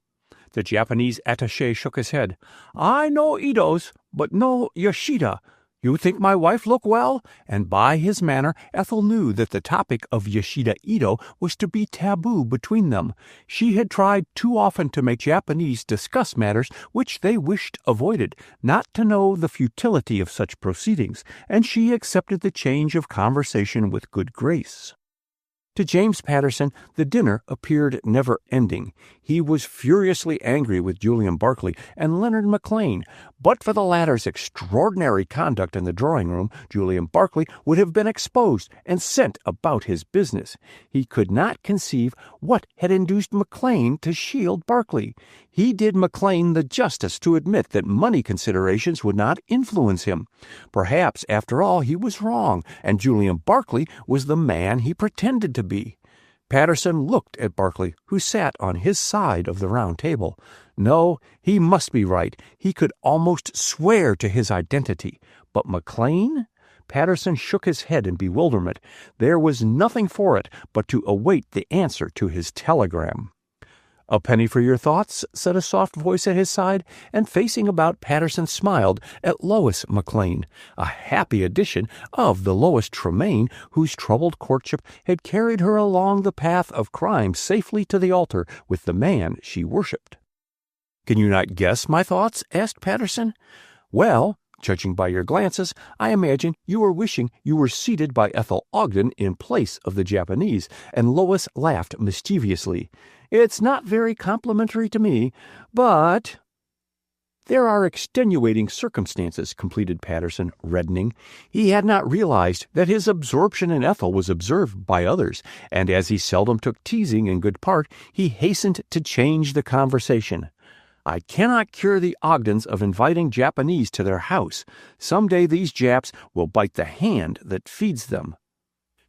The Japanese attaché shook his head. I know Itos, but no Yoshida. You think my wife look well? And by his manner, Ethel knew that the topic of Yoshida Ito was to be taboo between them. She had tried too often to make Japanese discuss matters which they wished avoided, not to know the futility of such proceedings, and she accepted the change of conversation with good grace. To James Patterson, the dinner appeared never-ending. He was furiously angry with Julian Barclay and Leonard MacLean. But for the latter's extraordinary conduct in the drawing-room, Julian Barclay would have been exposed and sent about his business. He could not conceive what had induced MacLean to shield Barclay. He did MacLean the justice to admit that money considerations would not influence him. Perhaps, after all, he was wrong, and Julian Barclay was the man he pretended to be. Patterson looked at Barclay, who sat on his side of the round table. No, he must be right. He could almost swear to his identity. But MacLean? Patterson shook his head in bewilderment. There was nothing for it but to await the answer to his telegram. A penny for your thoughts, said a soft voice at his side, and facing about, Patterson smiled at Lois MacLean, a happy addition of the Lois Tremaine whose troubled courtship had carried her along the path of crime safely to the altar with the man she worshipped. Can you not guess my thoughts? Asked Patterson. Well, judging by your glances, I imagine you were wishing you were seated by Ethel Ogden in place of the Japanese, and Lois laughed mischievously. It's not very complimentary to me, but... There are extenuating circumstances, completed Patterson, reddening. He had not realized that his absorption in Ethel was observed by others, and as he seldom took teasing in good part, he hastened to change the conversation. I cannot cure the Ogdens of inviting Japanese to their house. Some day these Japs will bite the hand that feeds them.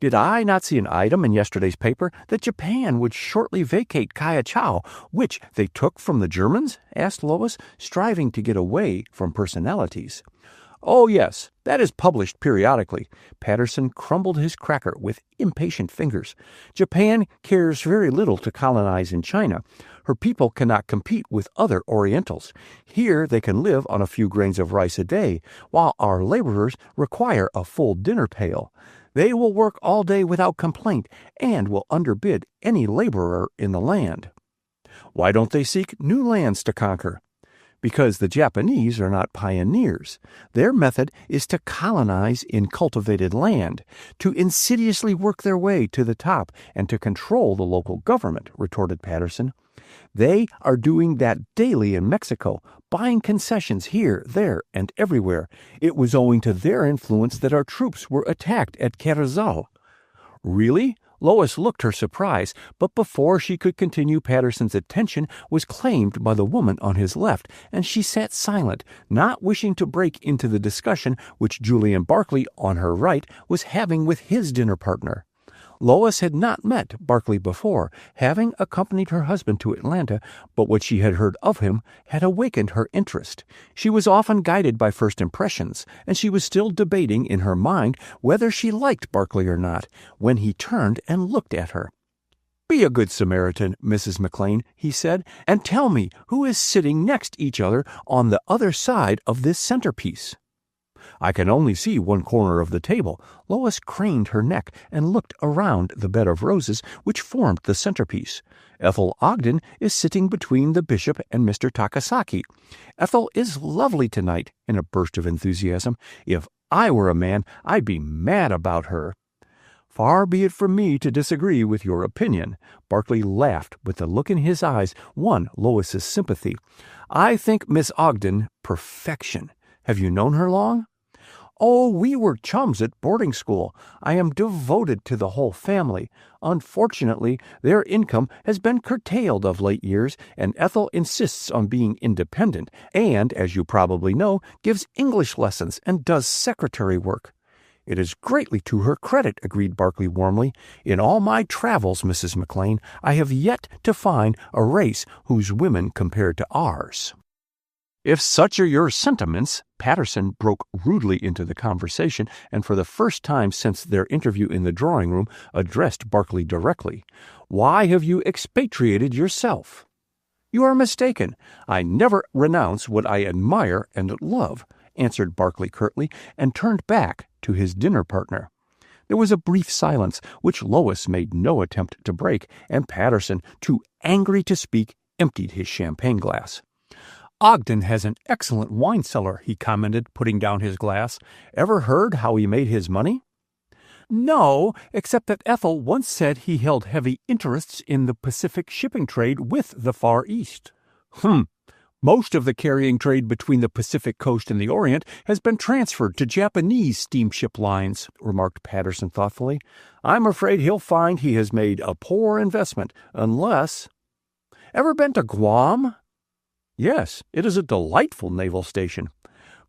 Did I not see an item in yesterday's paper that Japan would shortly vacate Kaiachau, which they took from the Germans? Asked Lois, striving to get away from personalities. Oh, yes, that is published periodically. Patterson crumbled his cracker with impatient fingers. Japan cares very little to colonize in China. Her people cannot compete with other Orientals. Here they can live on a few grains of rice a day, while our laborers require a full dinner pail. They will work all day without complaint and will underbid any laborer in the land. Why don't they seek new lands to conquer? Because the Japanese are not pioneers. Their method is to colonize in cultivated land, to insidiously work their way to the top and to control the local government, retorted Patterson. They are doing that daily in Mexico, buying concessions here, there, and everywhere. It was owing to their influence that our troops were attacked at Carrizal. Really? Lois looked her surprise, but before she could continue, Patterson's attention was claimed by the woman on his left, and she sat silent, not wishing to break into the discussion which Julian Barclay, on her right, was having with his dinner partner. Lois had not met Barclay before, having accompanied her husband to Atlanta, but what she had heard of him had awakened her interest. She was often guided by first impressions, and she was still debating in her mind whether she liked Barclay or not, when he turned and looked at her. "Be a good Samaritan, Mrs. McLean," he said, "and tell me who is sitting next each other on the other side of this centerpiece." "I can only see one corner of the table." Lois craned her neck and looked around the bed of roses which formed the centerpiece. "Ethel Ogden is sitting between the bishop and Mr. Takasaki. Ethel is lovely tonight," in a burst of enthusiasm. "If I were a man, I'd be mad about her." "Far be it from me to disagree with your opinion." Barclay laughed with the look in his eyes won Lois's sympathy. "I think Miss Ogden perfection. Have you known her long?" "Oh, we were chums at boarding school. I am devoted to the whole family. Unfortunately, their income has been curtailed of late years, and Ethel insists on being independent and, as you probably know, gives English lessons and does secretary work." "It is greatly to her credit," agreed Barclay warmly. "In all my travels, Mrs. McLean, I have yet to find a race whose women compared to ours." "If such are your sentiments," Patterson broke rudely into the conversation, and for the first time since their interview in the drawing-room addressed Barclay directly, "why have you expatriated yourself?" "You are mistaken. I never renounce what I admire and love," answered Barclay curtly, and turned back to his dinner partner. There was a brief silence, which Lois made no attempt to break, and Patterson, too angry to speak, emptied his champagne glass. "Ogden has an excellent wine cellar," he commented, putting down his glass. "Ever heard how he made his money?" "No, except that Ethel once said he held heavy interests in the Pacific shipping trade with the Far East." "Most of the carrying trade between the Pacific coast and the Orient has been transferred to Japanese steamship lines," remarked Patterson thoughtfully. "I'm afraid he'll find he has made a poor investment, unless—" "Ever been to Guam?" "Yes, it is a delightful naval station."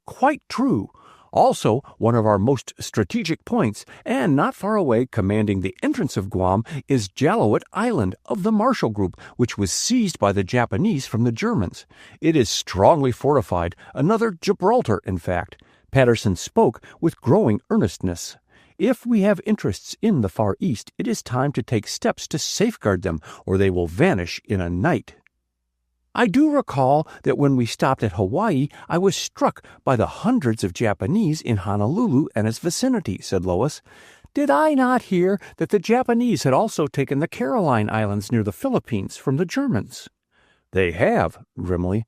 "Quite true. Also, one of our most strategic points, and not far away, commanding the entrance of Guam, is Jalowit Island of the Marshall Group, which was seized by the Japanese from the Germans. It is strongly fortified, another Gibraltar, in fact." Patterson spoke with growing earnestness. "If we have interests in the Far East, it is time to take steps to safeguard them, or they will vanish in a night." "I do recall that when we stopped at Hawaii, I was struck by the hundreds of Japanese in Honolulu and its vicinity," said Lois. "Did I not hear that the Japanese had also taken the Caroline Islands near the Philippines from the Germans?" "They have," grimly.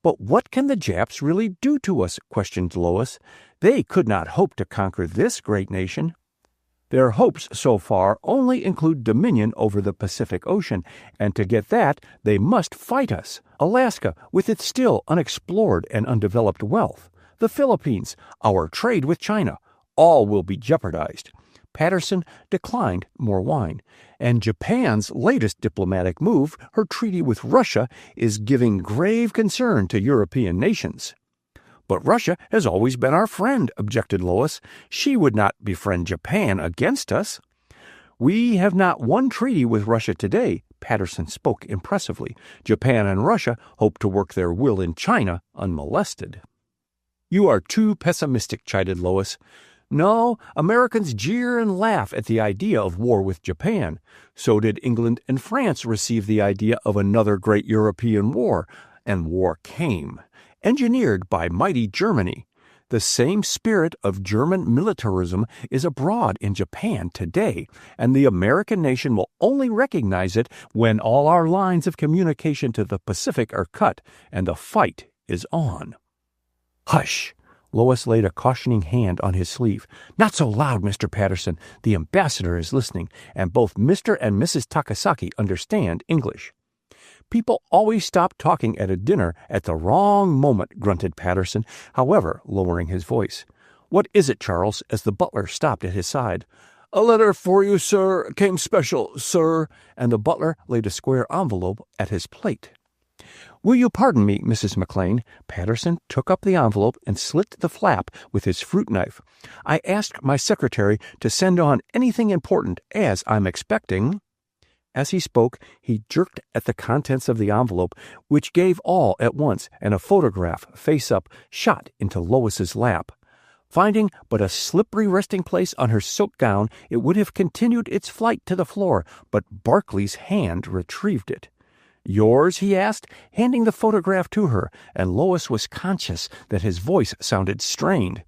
"But what can the Japs really do to us?" questioned Lois. "They could not hope to conquer this great nation." "Their hopes so far only include dominion over the Pacific Ocean, and to get that they must fight us. Alaska, with its still unexplored and undeveloped wealth, the Philippines, our trade with China, all will be jeopardized." Patterson declined more wine. "And Japan's latest diplomatic move, her treaty with Russia, is giving grave concern to European nations." "But Russia has always been our friend," objected Lois. "She would not befriend Japan against us." "We have not one treaty with Russia today," Patterson spoke impressively. "Japan and Russia hope to work their will in China unmolested." "You are too pessimistic," chided Lois. "No, Americans jeer and laugh at the idea of war with Japan. So did England and France receive the idea of another great European war, and war came, engineered by mighty Germany. The same spirit of German militarism is abroad in Japan today, and the American nation will only recognize it when all our lines of communication to the Pacific are cut and the fight is on." "Hush!" Lois laid a cautioning hand on his sleeve. "Not so loud, Mr. Patterson. The ambassador is listening, and both Mr. and Mrs. Takasaki understand English." "People always stop talking at a dinner at the wrong moment," grunted Patterson, however, lowering his voice. "What is it, Charles?" as the butler stopped at his side. "A letter for you, sir. Came special, sir." And the butler laid a square envelope at his plate. "Will you pardon me, Mrs. McLean?" Patterson took up the envelope and slit the flap with his fruit knife. "I asked my secretary to send on anything important, as I'm expecting—" As he spoke, he jerked at the contents of the envelope, which gave all at once, and a photograph, face up, shot into Lois's lap. Finding but a slippery resting place on her silk gown, it would have continued its flight to the floor, but Barclay's hand retrieved it. "Yours?" he asked, handing the photograph to her, and Lois was conscious that his voice sounded strained.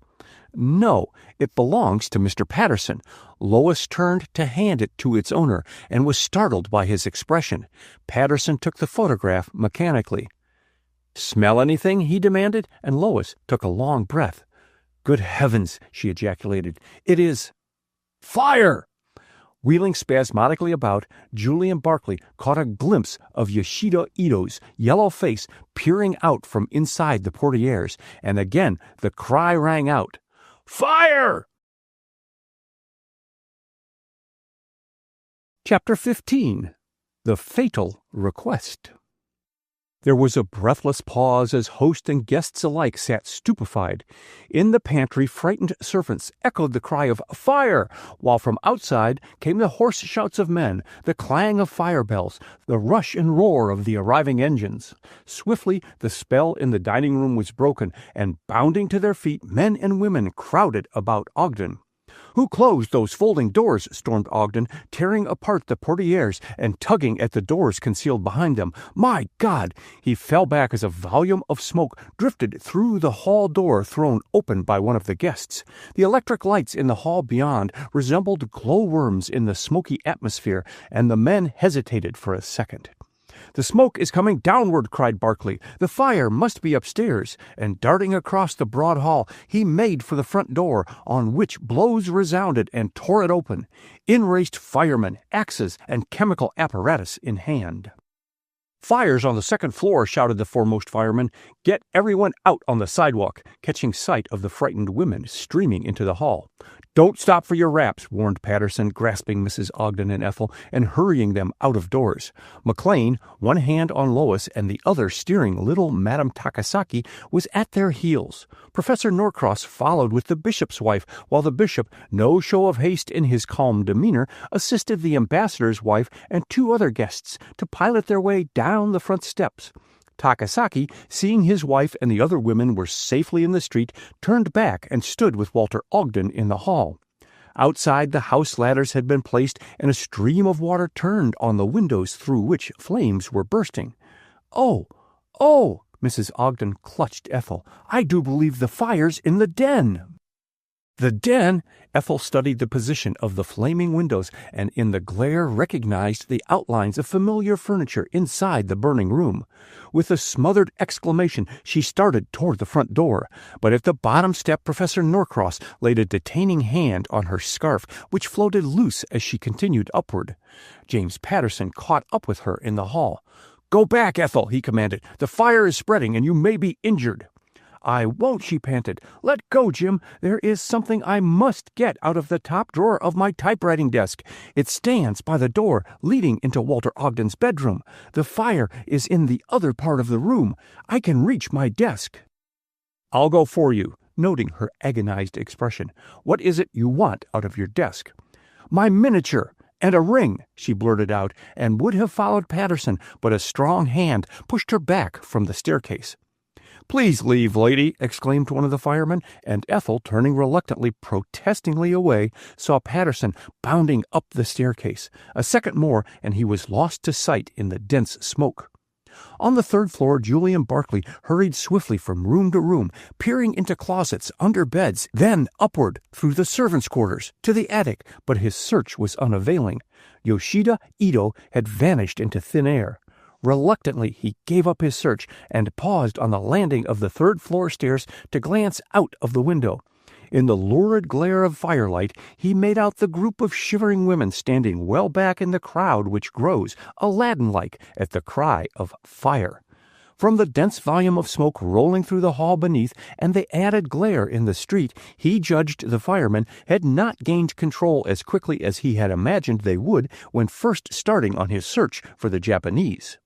"No, it belongs to Mr. Patterson." Lois turned to hand it to its owner, and was startled by his expression. Patterson took the photograph mechanically. "Smell anything?" he demanded, and Lois took a long breath. "Good heavens!" she ejaculated. "It is fire!" Wheeling spasmodically about, Julian Barclay caught a glimpse of Yoshida Ito's yellow face peering out from inside the portieres, and again the cry rang out, "Fire!" Chapter 15. The Fatal Request. There was a breathless pause as host and guests alike sat stupefied. In the pantry, frightened servants echoed the cry of "Fire!" while from outside came the hoarse shouts of men, the clang of fire bells, the rush and roar of the arriving engines. Swiftly the spell in the dining room was broken, and bounding to their feet, men and women crowded about Ogden. "Who closed those folding doors?" stormed Ogden, tearing apart the portieres and tugging at the doors concealed behind them. "My God!" He fell back as a volume of smoke drifted through the hall door thrown open by one of the guests. The electric lights in the hall beyond resembled glowworms in the smoky atmosphere, and the men hesitated for a second. "The smoke is coming downward," cried Barclay. "The fire must be upstairs." And darting across the broad hall, he made for the front door, on which blows resounded, and tore it open. In raced firemen, axes, and chemical apparatus in hand. "Fire's on the second floor," shouted the foremost fireman. "Get everyone out on the sidewalk," catching sight of the frightened women streaming into the hall. "Don't stop for your wraps," warned Patterson, grasping Mrs. Ogden and Ethel and hurrying them out of doors. McLean, one hand on Lois and the other steering little Madame Takasaki, was at their heels. Professor Norcross followed with the bishop's wife, while the bishop, no show of haste in his calm demeanor, assisted the ambassador's wife and two other guests to pilot their way down the front steps. Takasaki, seeing his wife and the other women were safely in the street, turned back and stood with Walter Ogden in the hall. Outside, the house ladders had been placed, and a stream of water turned on the windows through which flames were bursting. "Oh, oh!" Mrs. Ogden clutched Ethel. "I do believe the fire's in the den." "The den?" Ethel studied the position of the flaming windows, and in the glare recognized the outlines of familiar furniture inside the burning room. With a smothered exclamation, she started toward the front door, but at the bottom step Professor Norcross laid a detaining hand on her scarf, which floated loose as she continued upward. James Patterson caught up with her in the hall. "Go back, Ethel," he commanded. "The fire is spreading, and you may be injured." "I won't," she panted. "Let go, Jim. There is something I must get out of the top drawer of my typewriting desk. It stands by the door leading into Walter Ogden's bedroom. The fire is in the other part of the room. I can reach my desk." "I'll go for you," noting her agonized expression. "What is it you want out of your desk?" "My miniature and a ring," she blurted out, and would have followed Patterson, but a strong hand pushed her back from the staircase. "Please leave, lady," exclaimed one of the firemen, and Ethel, turning reluctantly, protestingly away, saw Patterson bounding up the staircase. A second more, and he was lost to sight in the dense smoke. On the third floor, Julian Barclay hurried swiftly from room to room, peering into closets, under beds, then upward through the servants' quarters to the attic, but his search was unavailing. Yoshida Ito had vanished into thin air. Reluctantly, he gave up his search and paused on the landing of the third-floor stairs to glance out of the window. In the lurid glare of firelight, he made out the group of shivering women standing well back in the crowd which grows, Aladdin-like, at the cry of "fire." From the dense volume of smoke rolling through the hall beneath and the added glare in the street, he judged the firemen had not gained control as quickly as he had imagined they would when first starting on his search for the Japanese.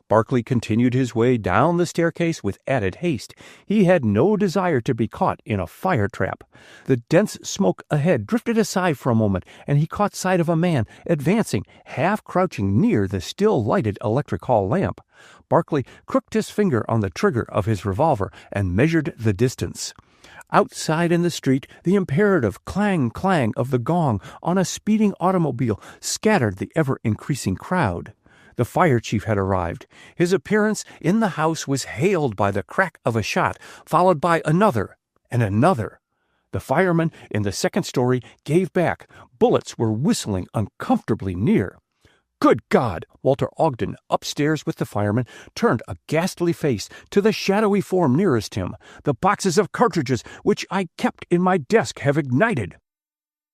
Barclay continued his way down the staircase with added haste. He had no desire to be caught in a fire trap. The dense smoke ahead drifted aside for a moment, and he caught sight of a man advancing, half-crouching near the still-lighted electric hall lamp. Barclay crooked his finger on the trigger of his revolver and measured the distance. Outside in the street, the imperative clang-clang of the gong on a speeding automobile scattered the ever-increasing crowd. The fire chief had arrived. His appearance in the house was hailed by the crack of a shot, followed by another and another. The firemen in the second story gave back. Bullets were whistling uncomfortably near. Good God! Walter Ogden, upstairs with the fireman, turned a ghastly face to the shadowy form nearest him. The boxes of cartridges which I kept in my desk have ignited.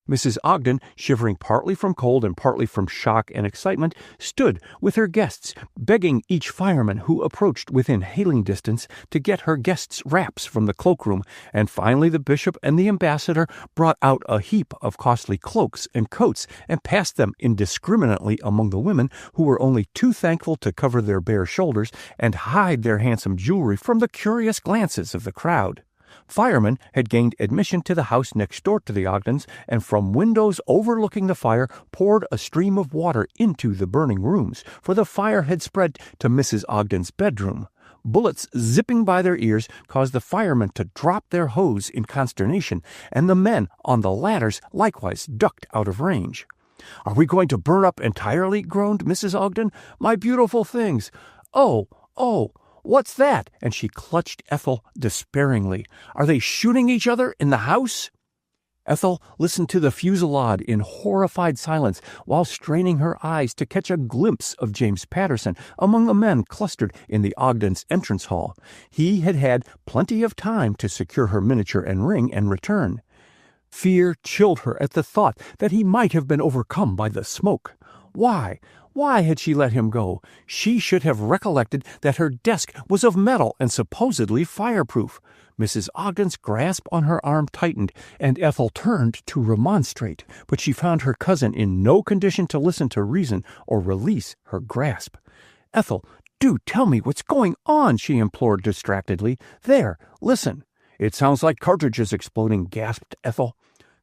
Mrs. Ogden, shivering partly from cold and partly from shock and excitement, stood with her guests, begging each fireman who approached within hailing distance to get her guests' wraps from the cloakroom, and finally the bishop and the ambassador brought out a heap of costly cloaks and coats and passed them indiscriminately among the women, who were only too thankful to cover their bare shoulders and hide their handsome jewelry from the curious glances of the crowd. Firemen had gained admission to the house next door to the Ogdens, and from windows overlooking the fire poured a stream of water into the burning rooms, for the fire had spread to Mrs. Ogden's bedroom. Bullets zipping by their ears caused the firemen to drop their hose in consternation, and the men on the ladders likewise ducked out of range. "Are we going to burn up entirely?" groaned Mrs. Ogden. "My beautiful things! Oh! What's that?" And she clutched Ethel despairingly. "Are they shooting each other in the house?" Ethel listened to the fusillade in horrified silence while straining her eyes to catch a glimpse of James Patterson among the men clustered in the Ogdens' entrance hall. He had had plenty of time to secure her miniature and ring and return. Fear chilled her at the thought that he might have been overcome by the smoke. Why had she let him go? She should have recollected that her desk was of metal and supposedly fireproof. Mrs. Ogden's grasp on her arm tightened, and Ethel turned to remonstrate, but she found her cousin in no condition to listen to reason or release her grasp. "Ethel, do tell me what's going on," she implored distractedly. "There, listen." "It sounds like cartridges exploding," gasped Ethel.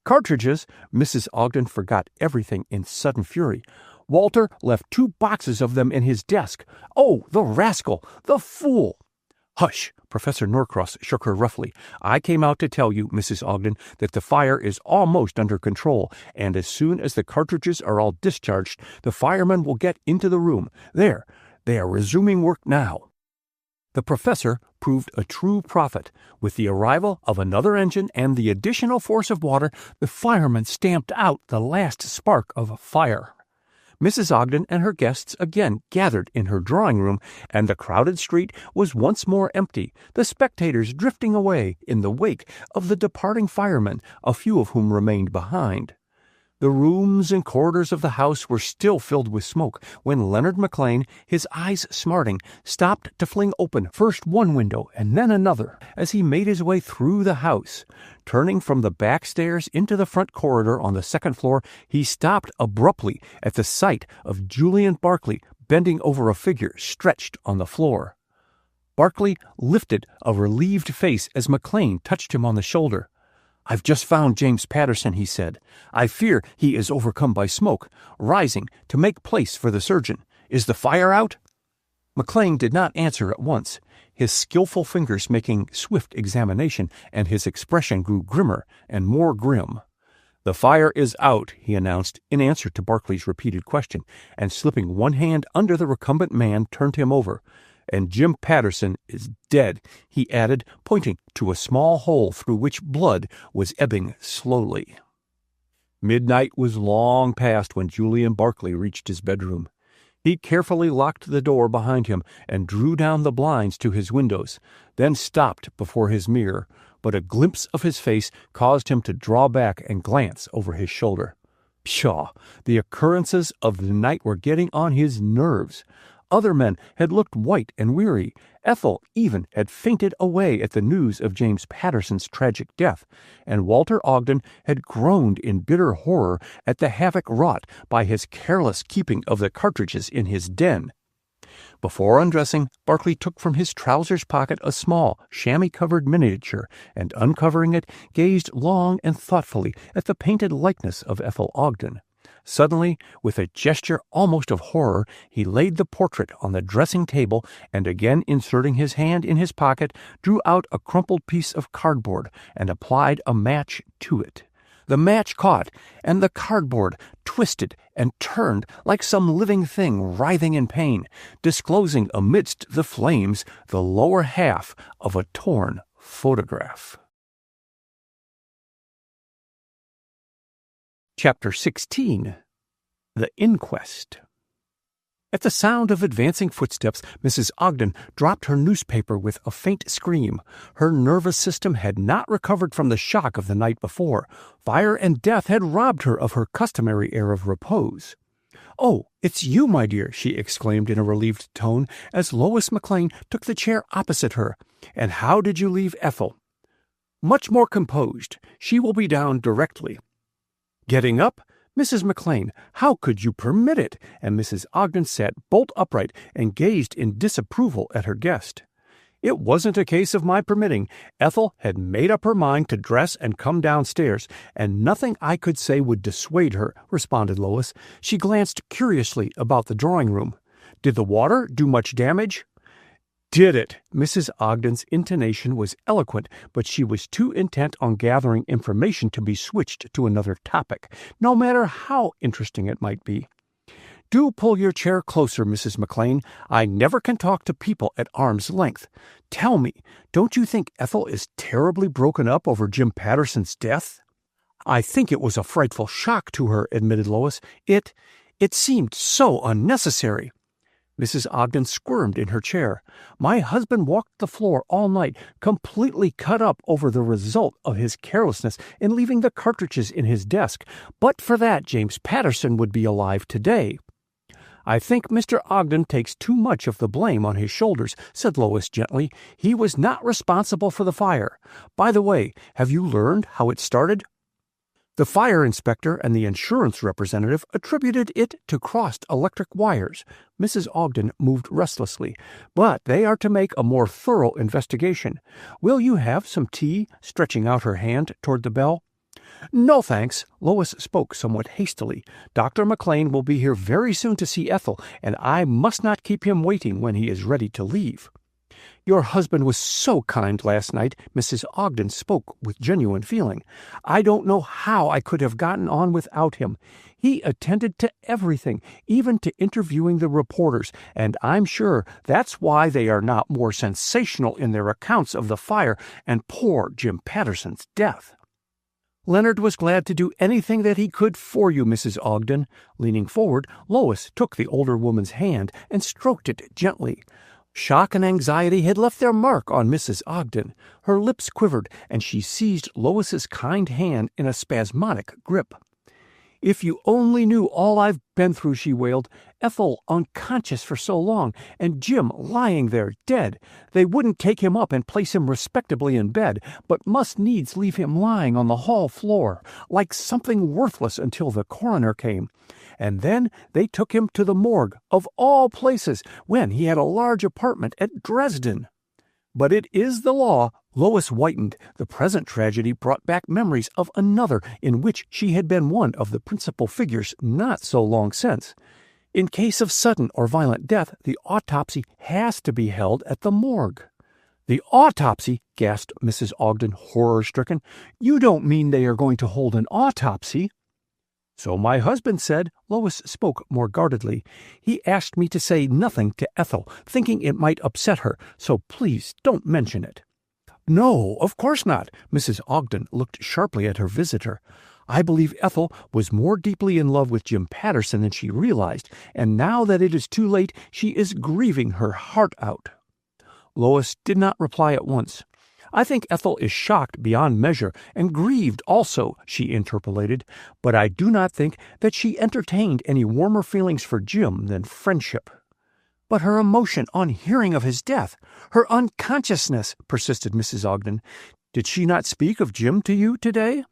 "Cartridges?" Mrs. Ogden forgot everything in sudden fury. "Walter left 2 boxes of them in his desk. Oh, the rascal! The fool!" "Hush!" Professor Norcross shook her roughly. "I came out to tell you, Mrs. Ogden, that the fire is almost under control, and as soon as the cartridges are all discharged, the firemen will get into the room. There, they are resuming work now." The professor proved a true prophet. With the arrival of another engine and the additional force of water, the firemen stamped out the last spark of fire. Mrs. Ogden and her guests again gathered in her drawing-room, and the crowded street was once more empty, the spectators drifting away in the wake of the departing firemen, a few of whom remained behind. The rooms and corridors of the house were still filled with smoke when Leonard McLean, his eyes smarting, stopped to fling open first one window and then another as he made his way through the house. Turning from the back stairs into the front corridor on the second floor, he stopped abruptly at the sight of Julian Barclay bending over a figure stretched on the floor. Barclay lifted a relieved face as McLean touched him on the shoulder. "I've just found James Patterson," he said. "I fear he is overcome by smoke, rising to make place for the surgeon. Is the fire out?" McLean did not answer at once, his skillful fingers making swift examination, and his expression grew grimmer and more grim. "The fire is out," he announced in answer to Barclay's repeated question, and slipping one hand under the recumbent man, turned him over. "And Jim Patterson is dead," he added, pointing to a small hole through which blood was ebbing slowly. Midnight was long past when Julian Barclay reached his bedroom. He carefully locked the door behind him and drew down the blinds to his windows, then stopped before his mirror, but a glimpse of his face caused him to draw back and glance over his shoulder. Pshaw! The occurrences of the night were getting on his nerves. Other men had looked white and weary. Ethel even had fainted away at the news of James Patterson's tragic death, and Walter Ogden had groaned in bitter horror at the havoc wrought by his careless keeping of the cartridges in his den. Before undressing, Barclay took from his trousers pocket a small, chamois-covered miniature, and uncovering it, gazed long and thoughtfully at the painted likeness of Ethel Ogden. Suddenly, with a gesture almost of horror, he laid the portrait on the dressing table and, again inserting his hand in his pocket, drew out a crumpled piece of cardboard and applied a match to it. The match caught, and the cardboard twisted and turned like some living thing writhing in pain, disclosing amidst the flames the lower half of a torn photograph. Chapter 16. The Inquest. At the sound of advancing footsteps, Mrs. Ogden dropped her newspaper with a faint scream. Her nervous system had not recovered from the shock of the night before. Fire and death had robbed her of her customary air of repose. "Oh, it's you, my dear," she exclaimed in a relieved tone, as Lois McLean took the chair opposite her. "And how did you leave Ethel?" "Much more composed. She will be down directly." Getting up, "Mrs. McLean, how could you permit it?" And Mrs. Ogden sat bolt upright and gazed in disapproval at her guest. "It wasn't a case of my permitting. Ethel had made up her mind to dress and come downstairs, and nothing I could say would dissuade her," responded Lois. She glanced curiously about the drawing-room. "Did the water do much damage?" "Did it?" Mrs. Ogden's intonation was eloquent, but she was too intent on gathering information to be switched to another topic, no matter how interesting it might be. "Do pull your chair closer, Mrs. McLean. I never can talk to people at arm's length. Tell me, don't you think Ethel is terribly broken up over Jim Patterson's death?" "I think it was a frightful shock to her," admitted Lois. It seemed so unnecessary." Mrs. Ogden squirmed in her chair. "My husband walked the floor all night, completely cut up over the result of his carelessness in leaving the cartridges in his desk. But for that, James Patterson would be alive today." "I think Mr. Ogden takes too much of the blame on his shoulders," said Lois gently. "He was not responsible for the fire. By the way, have you learned how it started?" "The fire inspector and the insurance representative attributed it to crossed electric wires." Mrs. Ogden moved restlessly. "But they are to make a more thorough investigation. Will you have some tea?" stretching out her hand toward the bell. "No, thanks." Lois spoke somewhat hastily. "Dr. McLean will be here very soon to see Ethel, and I must not keep him waiting when he is ready to leave." "Your husband was so kind last night." Mrs. Ogden spoke with genuine feeling. "I don't know how I could have gotten on without him. He attended to everything, even to interviewing the reporters, and I'm sure that's why they are not more sensational in their accounts of the fire and poor Jim Patterson's death." "Leonard was glad to do anything that he could for you, Mrs. Ogden." Leaning forward, Lois took the older woman's hand and stroked it gently. Shock and anxiety had left their mark on Mrs. Ogden. Her lips quivered, and she seized Lois's kind hand in a spasmodic grip. "If you only knew all I've been through," she wailed. "Ethel unconscious for so long, and Jim lying there dead. They wouldn't take him up and place him respectably in bed, but must needs leave him lying on the hall floor, like something worthless until the coroner came. And then they took him to the morgue, of all places, when he had a large apartment at Dresden. But it is the law." Lois whitened. The present tragedy brought back memories of another in which she had been one of the principal figures not so long since. "In case of sudden or violent death, the autopsy has to be held at the morgue." "The autopsy?" gasped Mrs. Ogden, horror-stricken. "You don't mean they are going to hold an autopsy?" "So my husband said." Lois spoke more guardedly. "He asked me to say nothing to Ethel, thinking it might upset her, so please don't mention it." "No, of course not." Mrs. Ogden looked sharply at her visitor. "I believe Ethel was more deeply in love with Jim Patterson than she realized, and now that it is too late, she is grieving her heart out." Lois did not reply at once. "I think Ethel is shocked beyond measure, and grieved also," she interpolated, "but I do not think that she entertained any warmer feelings for Jim than friendship." "But her emotion on hearing of his death, her unconsciousness," persisted Mrs. Ogden. "Did she not speak of Jim to you today?"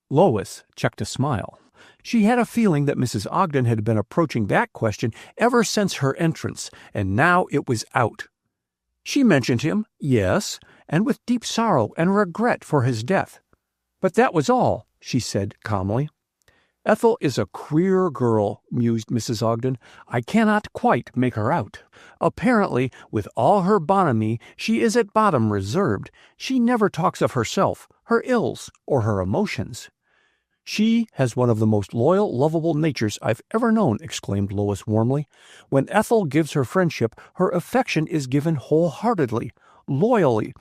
Lois checked a smile. She had a feeling that Mrs. Ogden had been approaching that question ever since her entrance, and now it was out. She mentioned him, yes, and with deep sorrow and regret for his death. But that was all, she said calmly. Ethel is a queer girl, mused Mrs. Ogden. I cannot quite make her out. Apparently, with all her bonhomie, she is at bottom reserved. She never talks of herself, her ills, or her emotions. She has one of the most loyal, lovable natures I've ever known, exclaimed Lois warmly. When Ethel gives her friendship, her affection is given wholeheartedly, loyally.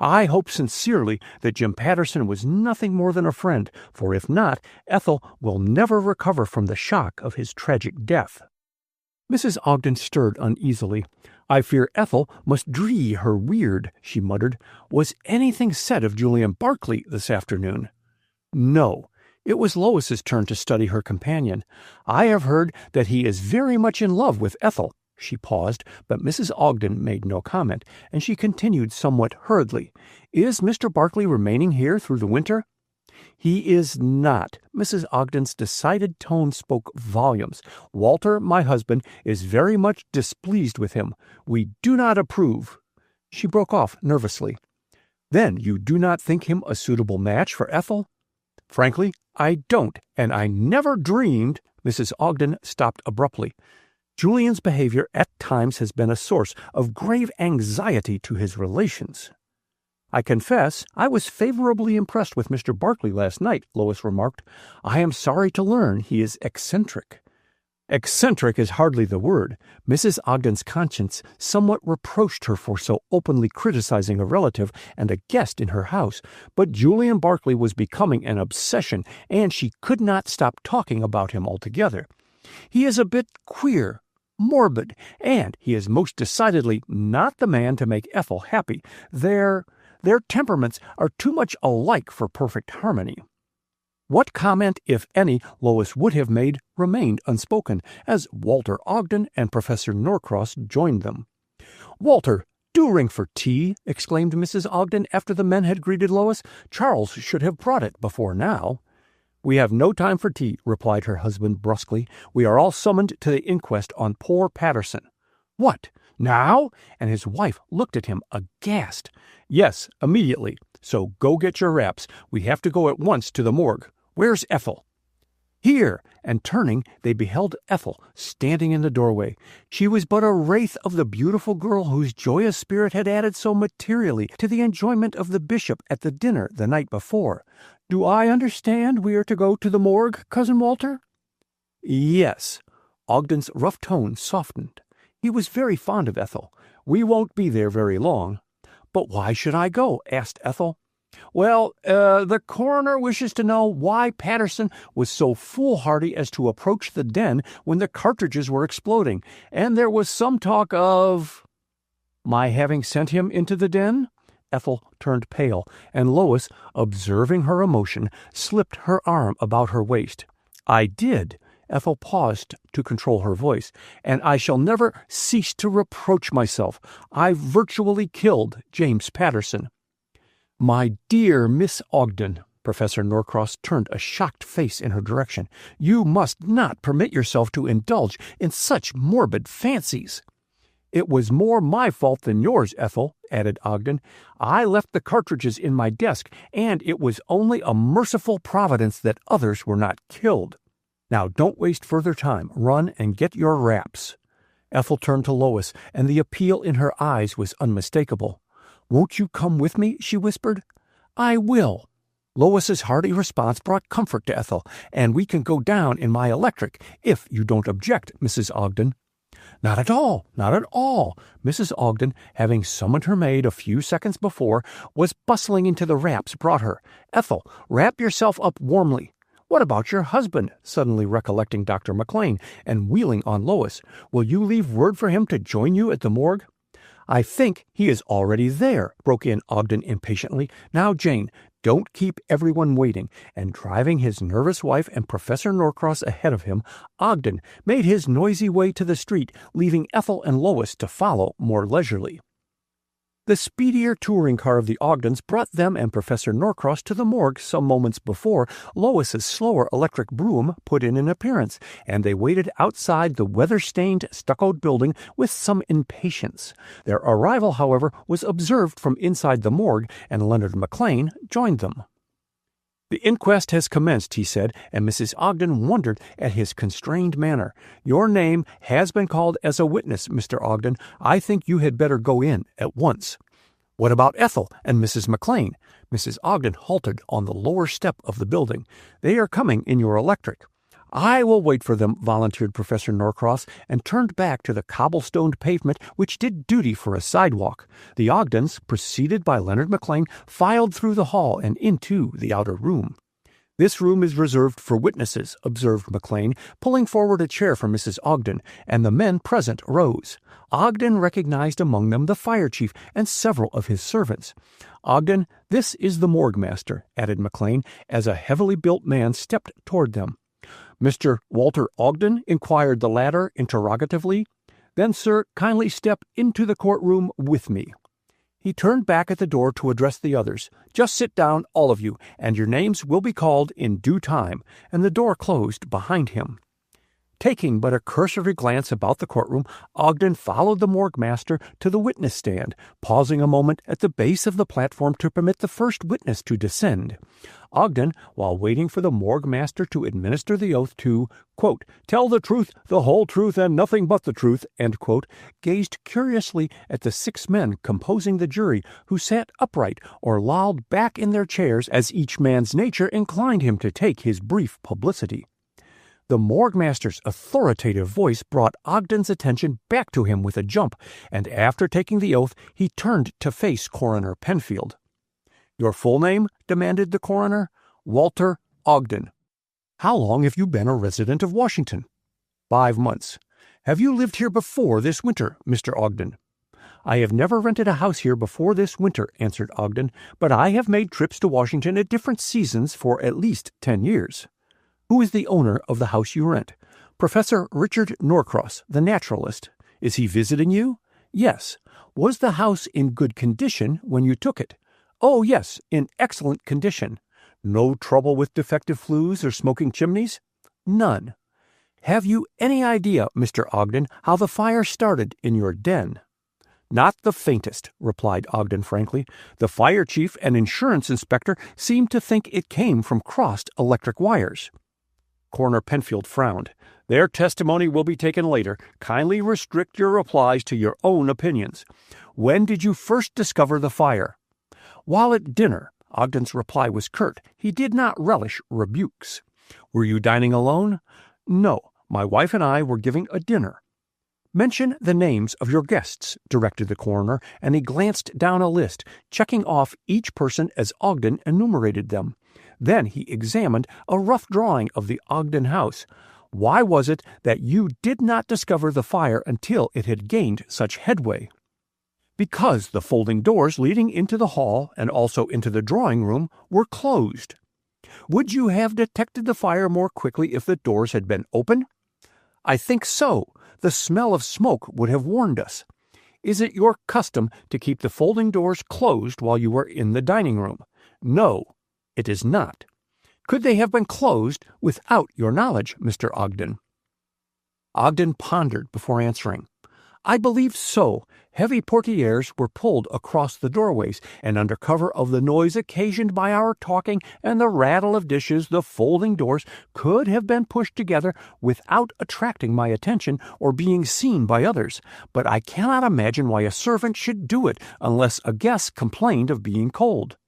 I hope sincerely that Jim Patterson was nothing more than a friend, for if not, Ethel will never recover from the shock of his tragic death. Mrs. Ogden stirred uneasily. I fear Ethel must dree her weird, she muttered. Was anything said of Julian Barclay this afternoon? No. It was Lois's turn to study her companion. I have heard that he is very much in love with Ethel. She paused, but Mrs. Ogden made no comment, and she continued somewhat hurriedly. Is Mr. Barclay remaining here through the winter? He is not. Mrs. Ogden's decided tone spoke volumes. Walter, my husband, is very much displeased with him. We do not approve. She broke off nervously. Then you do not think him a suitable match for Ethel? Frankly, I don't, and I never dreamed. Mrs. Ogden stopped abruptly. Julian's behavior at times has been a source of grave anxiety to his relations. I confess I was favorably impressed with Mr. Barclay last night, Lois remarked. I am sorry to learn he is eccentric. Eccentric is hardly the word. Mrs. Ogden's conscience somewhat reproached her for so openly criticizing a relative and a guest in her house, but Julian Barclay was becoming an obsession, and she could not stop talking about him altogether. He is a bit queer, morbid, and he is most decidedly not the man to make Ethel happy. Their temperaments are too much alike for perfect harmony. What comment, if any, Lois would have made remained unspoken, as Walter Ogden and Professor Norcross joined them. "Walter, do ring for tea," exclaimed Mrs. Ogden after the men had greeted Lois. "Charles should have brought it before now." "We have no time for tea," replied her husband brusquely. "We are all summoned to the inquest on poor Patterson." "What, now?" And his wife looked at him aghast. "Yes, immediately. So go get your wraps. We have to go at once to the morgue. Where's Ethel?" "Here," and turning, they beheld Ethel standing in the doorway. She was but a wraith of the beautiful girl whose joyous spirit had added so materially to the enjoyment of the bishop at the dinner the night before. "Do I understand we are to go to the morgue, Cousin Walter?" "Yes." Ogden's rough tone softened. He was very fond of Ethel. "We won't be there very long." "But why should I go?" asked Ethel. "Well, the coroner wishes to know why Patterson was so foolhardy as to approach the den when the cartridges were exploding, and there was some talk of—" "My having sent him into the den?" Ethel turned pale, and Lois, observing her emotion, slipped her arm about her waist. "I did." Ethel paused to control her voice. "And I shall never cease to reproach myself. I virtually killed James Patterson." "My dear Miss Ogden," Professor Norcross turned a shocked face in her direction, "you must not permit yourself to indulge in such morbid fancies." "It was more my fault than yours, Ethel," added Ogden. "I left the cartridges in my desk, and it was only a merciful providence that others were not killed. Now don't waste further time. Run and get your wraps." Ethel turned to Lois, and the appeal in her eyes was unmistakable. "Won't you come with me?" she whispered. "I will." Lois's hearty response brought comfort to Ethel. "And we can go down in my electric, if you don't object, Mrs. Ogden." "Not at all, not at all." Mrs. Ogden, having summoned her maid a few seconds before, was bustling into the wraps brought her. "Ethel, wrap yourself up warmly. What about your husband?" suddenly recollecting Dr. McLean, and wheeling on Lois. "Will you leave word for him to join you at the morgue?" "I think he is already there," broke in Ogden impatiently. "Now, Jane, don't keep everyone waiting." And driving his nervous wife and Professor Norcross ahead of him, Ogden made his noisy way to the street, leaving Ethel and Lois to follow more leisurely. The speedier touring car of the Ogdens brought them and Professor Norcross to the morgue some moments before Lois's slower electric brougham put in an appearance, and they waited outside the weather-stained, stuccoed building with some impatience. Their arrival, however, was observed from inside the morgue, and Leonard McLean joined them. "The inquest has commenced," he said, and Mrs. Ogden wondered at his constrained manner. "Your name has been called as a witness, Mr. Ogden. I think you had better go in at once." "What about Ethel and Mrs. McLean?" Mrs. Ogden halted on the lower step of the building. "They are coming in your electric." "I will wait for them," volunteered Professor Norcross, and turned back to the cobblestoned pavement which did duty for a sidewalk. The Ogdens, preceded by Leonard McLean, filed through the hall and into the outer room. "This room is reserved for witnesses," observed McLean, pulling forward a chair for Mrs. Ogden, and the men present rose. Ogden recognized among them the fire chief and several of his servants. "Ogden, this is the morgue master," added McLean, as a heavily built man stepped toward them. "Mr. Walter Ogden?" inquired the latter interrogatively. "Then, sir, kindly step into the courtroom with me." He turned back at the door to address the others. "Just sit down, all of you, and your names will be called in due time," and the door closed behind him. Taking but a cursory glance about the courtroom, Ogden followed the morgue master to the witness stand, pausing a moment at the base of the platform to permit the first witness to descend. Ogden, while waiting for the morgue master to administer the oath to, quote, "tell the truth, the whole truth, and nothing but the truth," end quote, gazed curiously at the 6 men composing the jury, who sat upright or lolled back in their chairs as each man's nature inclined him to take his brief publicity. The morgue master's authoritative voice brought Ogden's attention back to him with a jump, and after taking the oath, he turned to face Coroner Penfield. "Your full name?" demanded the coroner. "Walter Ogden." "How long have you been a resident of Washington?" 5 months. "Have you lived here before this winter, Mr. Ogden?" "I have never rented a house here before this winter," answered Ogden, "but I have made trips to Washington at different seasons for at least 10 years. "Who is the owner of the house you rent?" "Professor Richard Norcross, the naturalist." "Is he visiting you?" "Yes." "Was the house in good condition when you took it?" "Oh, yes, in excellent condition." "No trouble with defective flues or smoking chimneys?" "None." "Have you any idea, Mr. Ogden, how the fire started in your den?" "Not the faintest," replied Ogden frankly. "The fire chief and insurance inspector seemed to think it came from crossed electric wires." Coroner Penfield frowned. "Their testimony will be taken later. Kindly restrict your replies to your own opinions. When did you first discover the fire?" "While at dinner." Ogden's reply was curt. He did not relish rebukes. "Were you dining alone?" "No. My wife and I were giving a dinner." "Mention the names of your guests," directed the coroner, and he glanced down a list, checking off each person as Ogden enumerated them. Then he examined a rough drawing of the Ogden house. "Why was it that you did not discover the fire until it had gained such headway?" "Because the folding doors leading into the hall and also into the drawing room were closed." "Would you have detected the fire more quickly if the doors had been open?" "I think so. The smell of smoke would have warned us." "Is it your custom to keep the folding doors closed while you were in the dining room?" "No, it is not." "Could they have been closed without your knowledge, Mr. Ogden?" Ogden pondered before answering. "I believe so. Heavy portieres were pulled across the doorways, and under cover of the noise occasioned by our talking and the rattle of dishes, the folding doors could have been pushed together without attracting my attention or being seen by others. But I cannot imagine why a servant should do it unless a guest complained of being cold."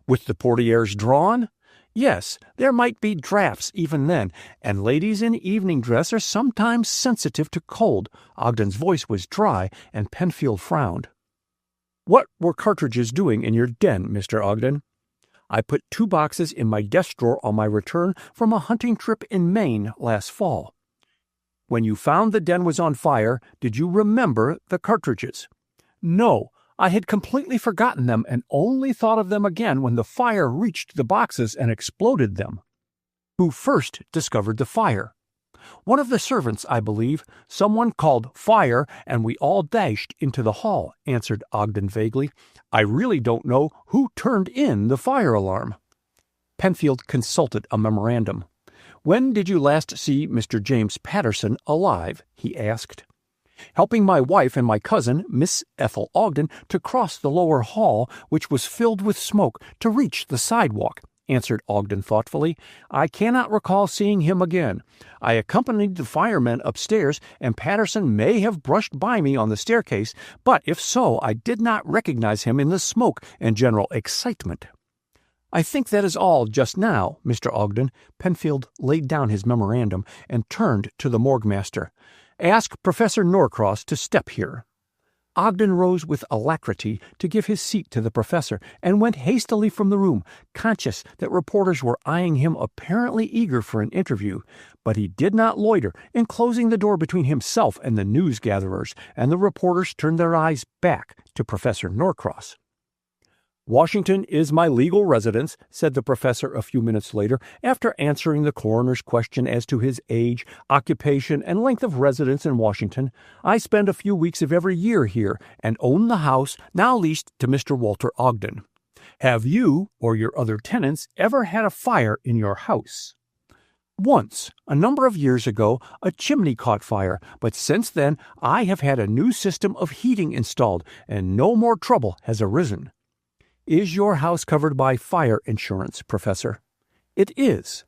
"With the portieres drawn?" "Yes, there might be drafts even then, and ladies in evening dress are sometimes sensitive to cold." Ogden's voice was dry, and Penfield frowned. "What were cartridges doing in your den, Mr. Ogden?" "I put 2 boxes in my desk drawer on my return from a hunting trip in Maine last fall." "When you found the den was on fire, did you remember the cartridges?" "No. I had completely forgotten them and only thought of them again when the fire reached the boxes and exploded them." "Who first discovered the fire?" "One of the servants, I believe. Someone called 'Fire,' and we all dashed into the hall," answered Ogden vaguely. "I really don't know who turned in the fire alarm." Penfield consulted a memorandum. "When did you last see Mr. James Patterson alive?" he asked. "Helping my wife and my cousin, Miss Ethel Ogden, to cross the lower hall, which was filled with smoke, to reach the sidewalk," answered Ogden thoughtfully. "I cannot recall seeing him again. I accompanied the firemen upstairs, and Patterson may have brushed by me on the staircase, but if so, I did not recognize him in the smoke and general excitement." "I think that is all just now, Mr. Ogden." Penfield laid down his memorandum and turned to the morgue master. "Ask Professor Norcross to step here." Ogden rose with alacrity to give his seat to the professor and went hastily from the room, conscious that reporters were eyeing him, apparently eager for an interview. But he did not loiter in closing the door between himself and the news-gatherers, and the reporters turned their eyes back to Professor Norcross. "Washington is my legal residence," said the professor a few minutes later, after answering the coroner's question as to his age, occupation, and length of residence in Washington. "I spend a few weeks of every year here, and own the house now leased to Mr. Walter Ogden. Have you or your other tenants ever had a fire in your house?" "Once, a number of years ago, a chimney caught fire, but since then I have had a new system of heating installed, and no more trouble has arisen." "Is your house covered by fire insurance, Professor?" "It is."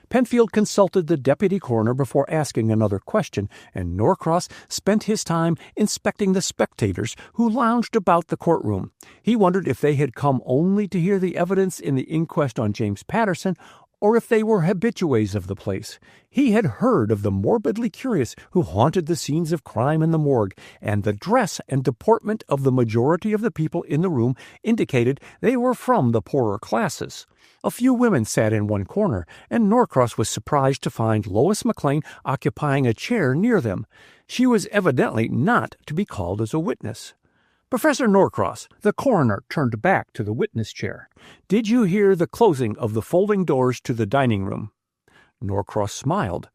Penfield consulted the deputy coroner before asking another question, and Norcross spent his time inspecting the spectators who lounged about the courtroom. He wondered if they had come only to hear the evidence in the inquest on James Patterson, or if they were habitués of the place. He had heard of the morbidly curious who haunted the scenes of crime in the morgue, and the dress and deportment of the majority of the people in the room indicated they were from the poorer classes. A few women sat in one corner, and Norcross was surprised to find Lois McLean occupying a chair near them. She was evidently not to be called as a witness. "Professor Norcross," the coroner turned back to the witness chair, "did you hear the closing of the folding doors to the dining room?" Norcross smiled.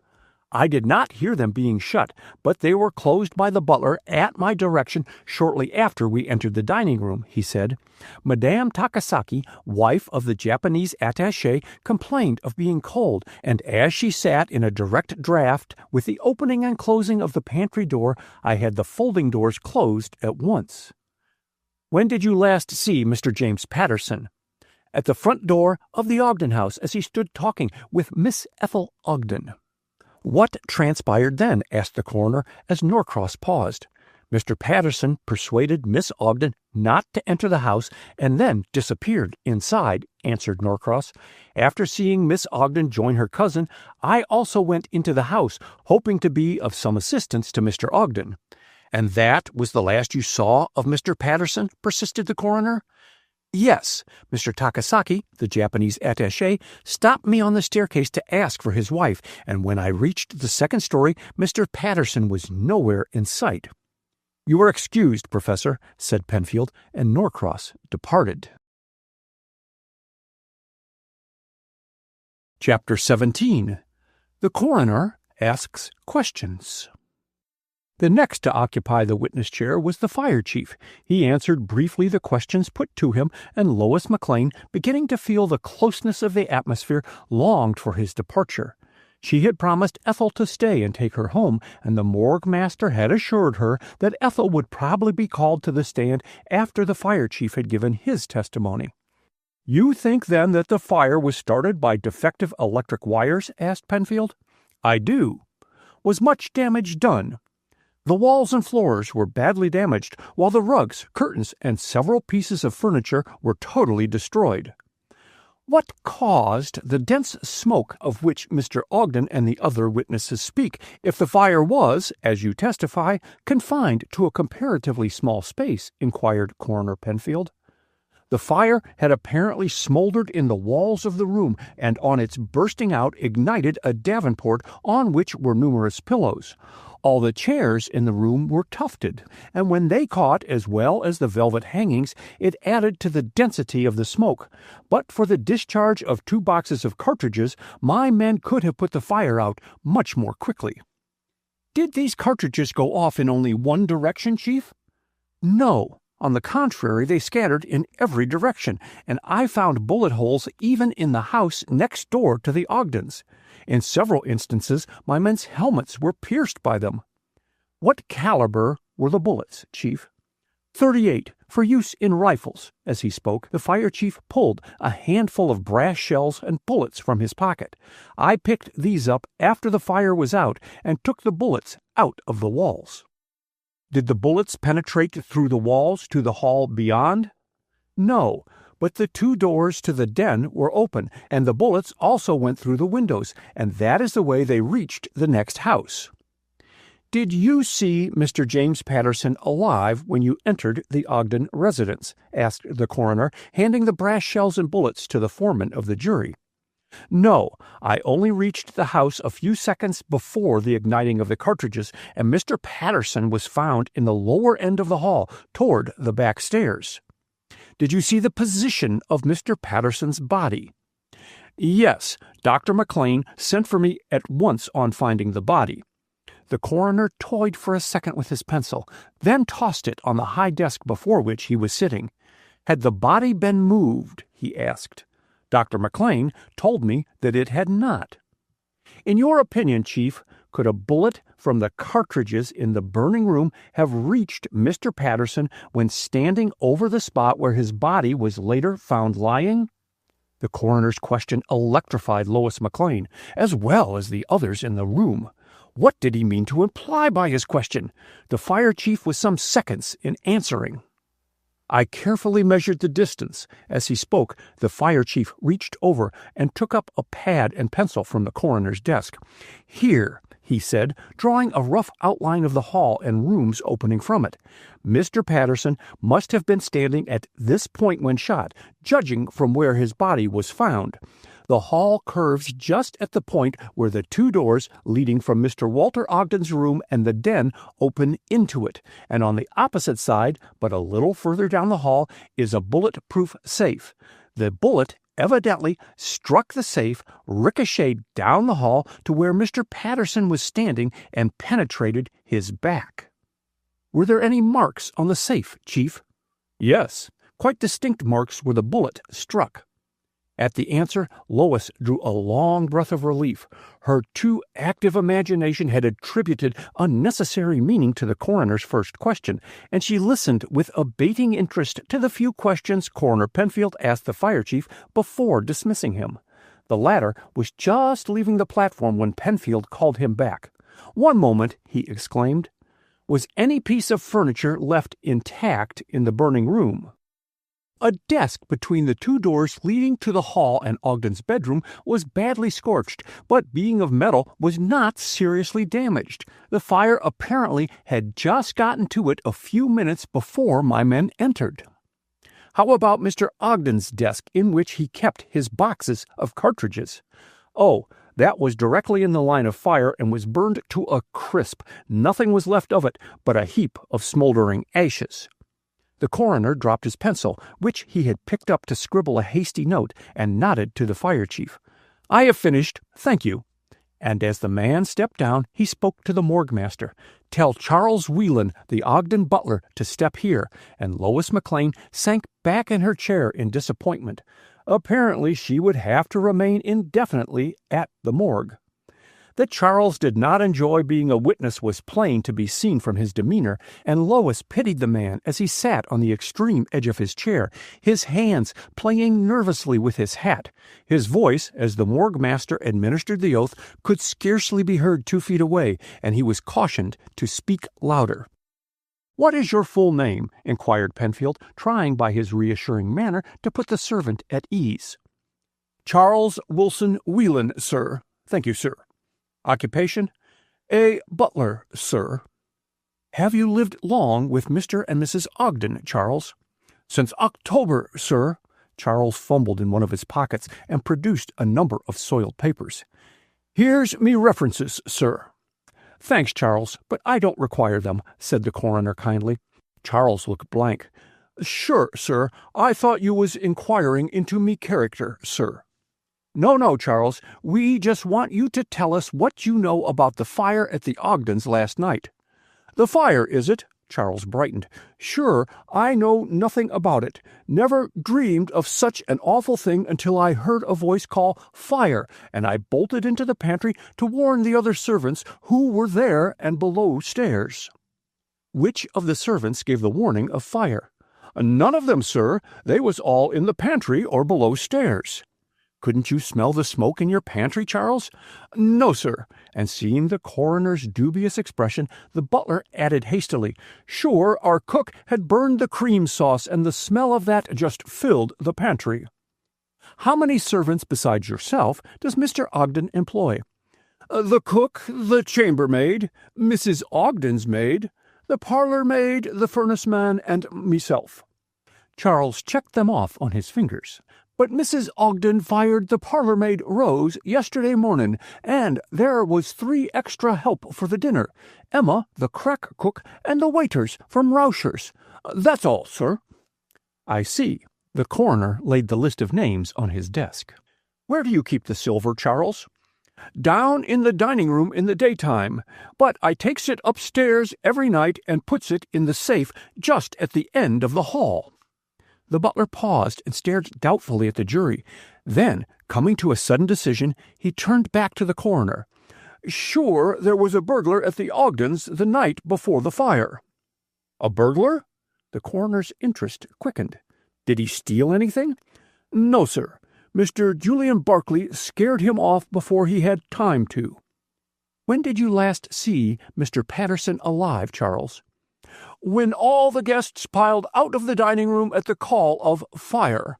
"I did not hear them being shut, but they were closed by the butler at my direction shortly after we entered the dining room," he said. "Madame Takasaki, wife of the Japanese attaché, complained of being cold, and as she sat in a direct draught with the opening and closing of the pantry door, I had the folding doors closed at once." "When did you last see Mr. James Patterson?" "At the front door of the Ogden house as he stood talking with Miss Ethel Ogden." "What transpired then?" asked the coroner as Norcross paused. "Mr. Patterson persuaded Miss Ogden not to enter the house and then disappeared inside," answered Norcross. "After seeing Miss Ogden join her cousin, I also went into the house, hoping to be of some assistance to Mr. Ogden." "And that was the last you saw of Mr. Patterson?" persisted the coroner. "Yes. Mr. Takasaki, the Japanese attaché, stopped me on the staircase to ask for his wife, and when I reached the second story, Mr. Patterson was nowhere in sight." "You are excused, Professor," said Penfield, and Norcross departed. Chapter 17. The Coroner Asks Questions. The next to occupy the witness chair was the fire chief. He answered briefly the questions put to him, and Lois McLean, beginning to feel the closeness of the atmosphere, longed for his departure. She had promised Ethel to stay and take her home, and the morgue master had assured her that Ethel would probably be called to the stand after the fire chief had given his testimony. "You think, then, that the fire was started by defective electric wires?" asked Penfield. "I do." "Was much damage done?" "The walls and floors were badly damaged, while the rugs, curtains, and several pieces of furniture were totally destroyed." "What caused the dense smoke of which Mr. Ogden and the other witnesses speak, if the fire was, as you testify, confined to a comparatively small space?" inquired Coroner Penfield. The fire had apparently smoldered in the walls of the room, and on its bursting out ignited a davenport on which were numerous pillows. All the chairs in the room were tufted, and when they caught, as well as the velvet hangings, it added to the density of the smoke. But for the discharge of 2 boxes of cartridges, my men could have put the fire out much more quickly. Did these cartridges go off in only one direction, Chief? No. On the contrary, they scattered in every direction, and I found bullet holes even in the house next door to the Ogdens. In several instances, my men's helmets were pierced by them. What caliber were the bullets, Chief? 38, for use in rifles. As he spoke, the fire chief pulled a handful of brass shells and bullets from his pocket. I picked these up after the fire was out and took the bullets out of the walls. Did the bullets penetrate through the walls to the hall beyond? No, but the 2 doors to the den were open, and the bullets also went through the windows, and that is the way they reached the next house. Did you see Mr. James Patterson alive when you entered the Ogden residence? Asked the coroner, handing the brass shells and bullets to the foreman of the jury. No, I only reached the house a few seconds before the igniting of the cartridges, and Mr. Patterson was found in the lower end of the hall, toward the back stairs. Did you see the position of Mr. Patterson's body? Yes, Dr. McLean sent for me at once on finding the body. The coroner toyed for a second with his pencil, then tossed it on the high desk before which he was sitting. Had the body been moved? He asked. Dr. McLean told me that it had not. In your opinion, Chief, could a bullet from the cartridges in the burning room have reached Mr. Patterson when standing over the spot where his body was later found lying? The coroner's question electrified Lois McLean, as well as the others in the room. What did he mean to imply by his question? The fire chief was some seconds in answering. I carefully measured the distance. As he spoke, the fire chief reached over and took up a pad and pencil from the coroner's desk. Here, he said, drawing a rough outline of the hall and rooms opening from it. Mr. Patterson must have been standing at this point when shot, judging from where his body was found. The hall curves just at the point where the 2 doors leading from Mr. Walter Ogden's room and the den open into it, and on the opposite side, but a little further down the hall, is a bullet-proof safe. The bullet evidently struck the safe, ricocheted down the hall to where Mr. Patterson was standing, and penetrated his back. Were there any marks on the safe, Chief? Yes, quite distinct marks where the bullet struck. At the answer, Lois drew a long breath of relief. Her too active imagination had attributed unnecessary meaning to the coroner's first question, and she listened with abating interest to the few questions Coroner Penfield asked the fire chief before dismissing him. The latter was just leaving the platform when Penfield called him back. "One moment," he exclaimed. "Was any piece of furniture left intact in the burning room?" A desk between the 2 doors leading to the hall and Ogden's bedroom was badly scorched, but being of metal was not seriously damaged. The fire apparently had just gotten to it a few minutes before my men entered. How about Mr. Ogden's desk in which he kept his boxes of cartridges? Oh, that was directly in the line of fire and was burned to a crisp. Nothing was left of it but a heap of smoldering ashes. The coroner dropped his pencil, which he had picked up to scribble a hasty note, and nodded to the fire chief. "I have finished, thank you." And as the man stepped down, he spoke to the morgue master. "Tell Charles Whelan, the Ogden butler, to step here," and Lois McLean sank back in her chair in disappointment. Apparently she would have to remain indefinitely at the morgue. That Charles did not enjoy being a witness was plain to be seen from his demeanor, and Lois pitied the man as he sat on the extreme edge of his chair, his hands playing nervously with his hat. His voice, as the morgue master administered the oath, could scarcely be heard 2 feet away, and he was cautioned to speak louder. "What is your full name?" inquired Penfield, trying by his reassuring manner to put the servant at ease. "Charles Wilson Whelan, sir." "Thank you, sir." "Occupation?" "A butler, sir." "Have you lived long with Mr. and Mrs. Ogden, Charles?" Since October, sir. Charles fumbled in one of his pockets and produced a number of soiled papers. Here's me references, sir. Thanks, Charles, but I don't require them, said the coroner kindly. Charles looked blank. Sure, sir. I thought you was inquiring into me character, sir. No, Charles. We just want you to tell us what you know about the fire at the Ogdens last night. The fire, is it? Charles brightened. Sure, I know nothing about it. Never dreamed of such an awful thing until I heard a voice call fire, and I bolted into the pantry to warn the other servants who were there and below stairs. Which of the servants gave the warning of fire? None of them, sir. They was all in the pantry or below stairs. Couldn't you smell the smoke in your pantry, Charles? No, sir. And seeing the coroner's dubious expression, the butler added hastily, Sure, our cook had burned the cream sauce, and the smell of that just filled the pantry. How many servants besides yourself does Mr. Ogden employ? The cook, the chambermaid, Mrs. Ogden's maid, the parlor maid, the furnace man, and myself. Charles checked them off on his fingers. But Mrs. Ogden fired the parlor-maid Rose yesterday morning, and there was 3 extra help for the dinner, Emma, the crack cook, and the waiters from Rauscher's. That's all, sir. I see. The coroner laid the list of names on his desk. Where do you keep the silver, Charles? Down in the dining room in the daytime, but I takes it upstairs every night and puts it in the safe just at the end of the hall. The butler paused and stared doubtfully at the jury. Then, coming to a sudden decision, he turned back to the coroner. Sure, there was a burglar at the Ogdens the night before the fire. A burglar? The coroner's interest quickened. Did he steal anything? No, sir. Mr. Julian Barclay scared him off before he had time to. When did you last see Mr. Patterson alive, Charles? When all the guests piled out of the dining room at the call of fire.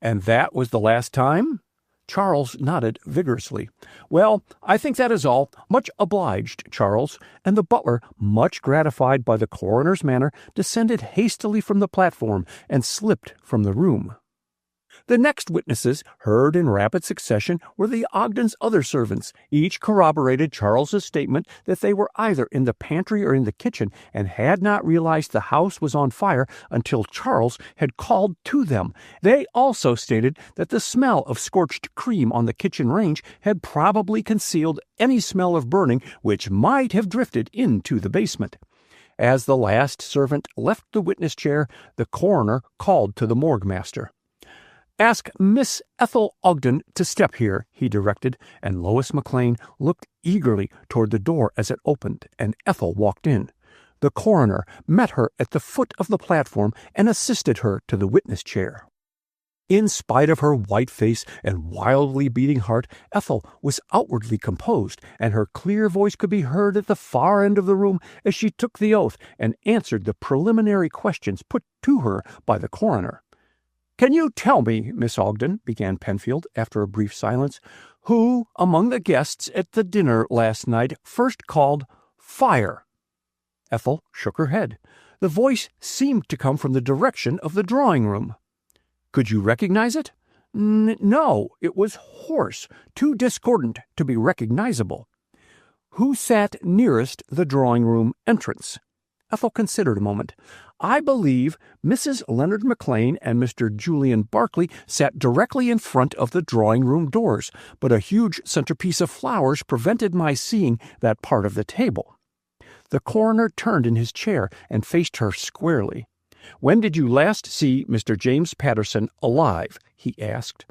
And that was the last time? Charles nodded vigorously. Well, I think that is all. Much obliged, Charles. And the butler, much gratified by the coroner's manner, descended hastily from the platform and slipped from the room. The next witnesses, heard in rapid succession, were the Ogdens' other servants. Each corroborated Charles's statement that they were either in the pantry or in the kitchen and had not realized the house was on fire until Charles had called to them. They also stated that the smell of scorched cream on the kitchen range had probably concealed any smell of burning which might have drifted into the basement. As the last servant left the witness chair, the coroner called to the morgue master. Ask Miss Ethel Ogden to step here, he directed, and Lois McLean looked eagerly toward the door as it opened, and Ethel walked in. The coroner met her at the foot of the platform and assisted her to the witness chair. In spite of her white face and wildly beating heart, Ethel was outwardly composed, and her clear voice could be heard at the far end of the room as she took the oath and answered the preliminary questions put to her by the coroner. Can you tell me, Miss Ogden, began Penfield after a brief silence, who among the guests at the dinner last night first called fire? Ethel shook her head. The voice seemed to come from the direction of the drawing room. Could you recognize it? No, it was hoarse, too discordant to be recognizable. Who sat nearest the drawing room entrance? Ethel considered a moment. I believe Mrs. Leonard McLean and Mr. Julian Barclay sat directly in front of the drawing-room doors, but a huge centerpiece of flowers prevented my seeing that part of the table. The coroner turned in his chair and faced her squarely. When did you last see Mr. James Patterson alive? He asked.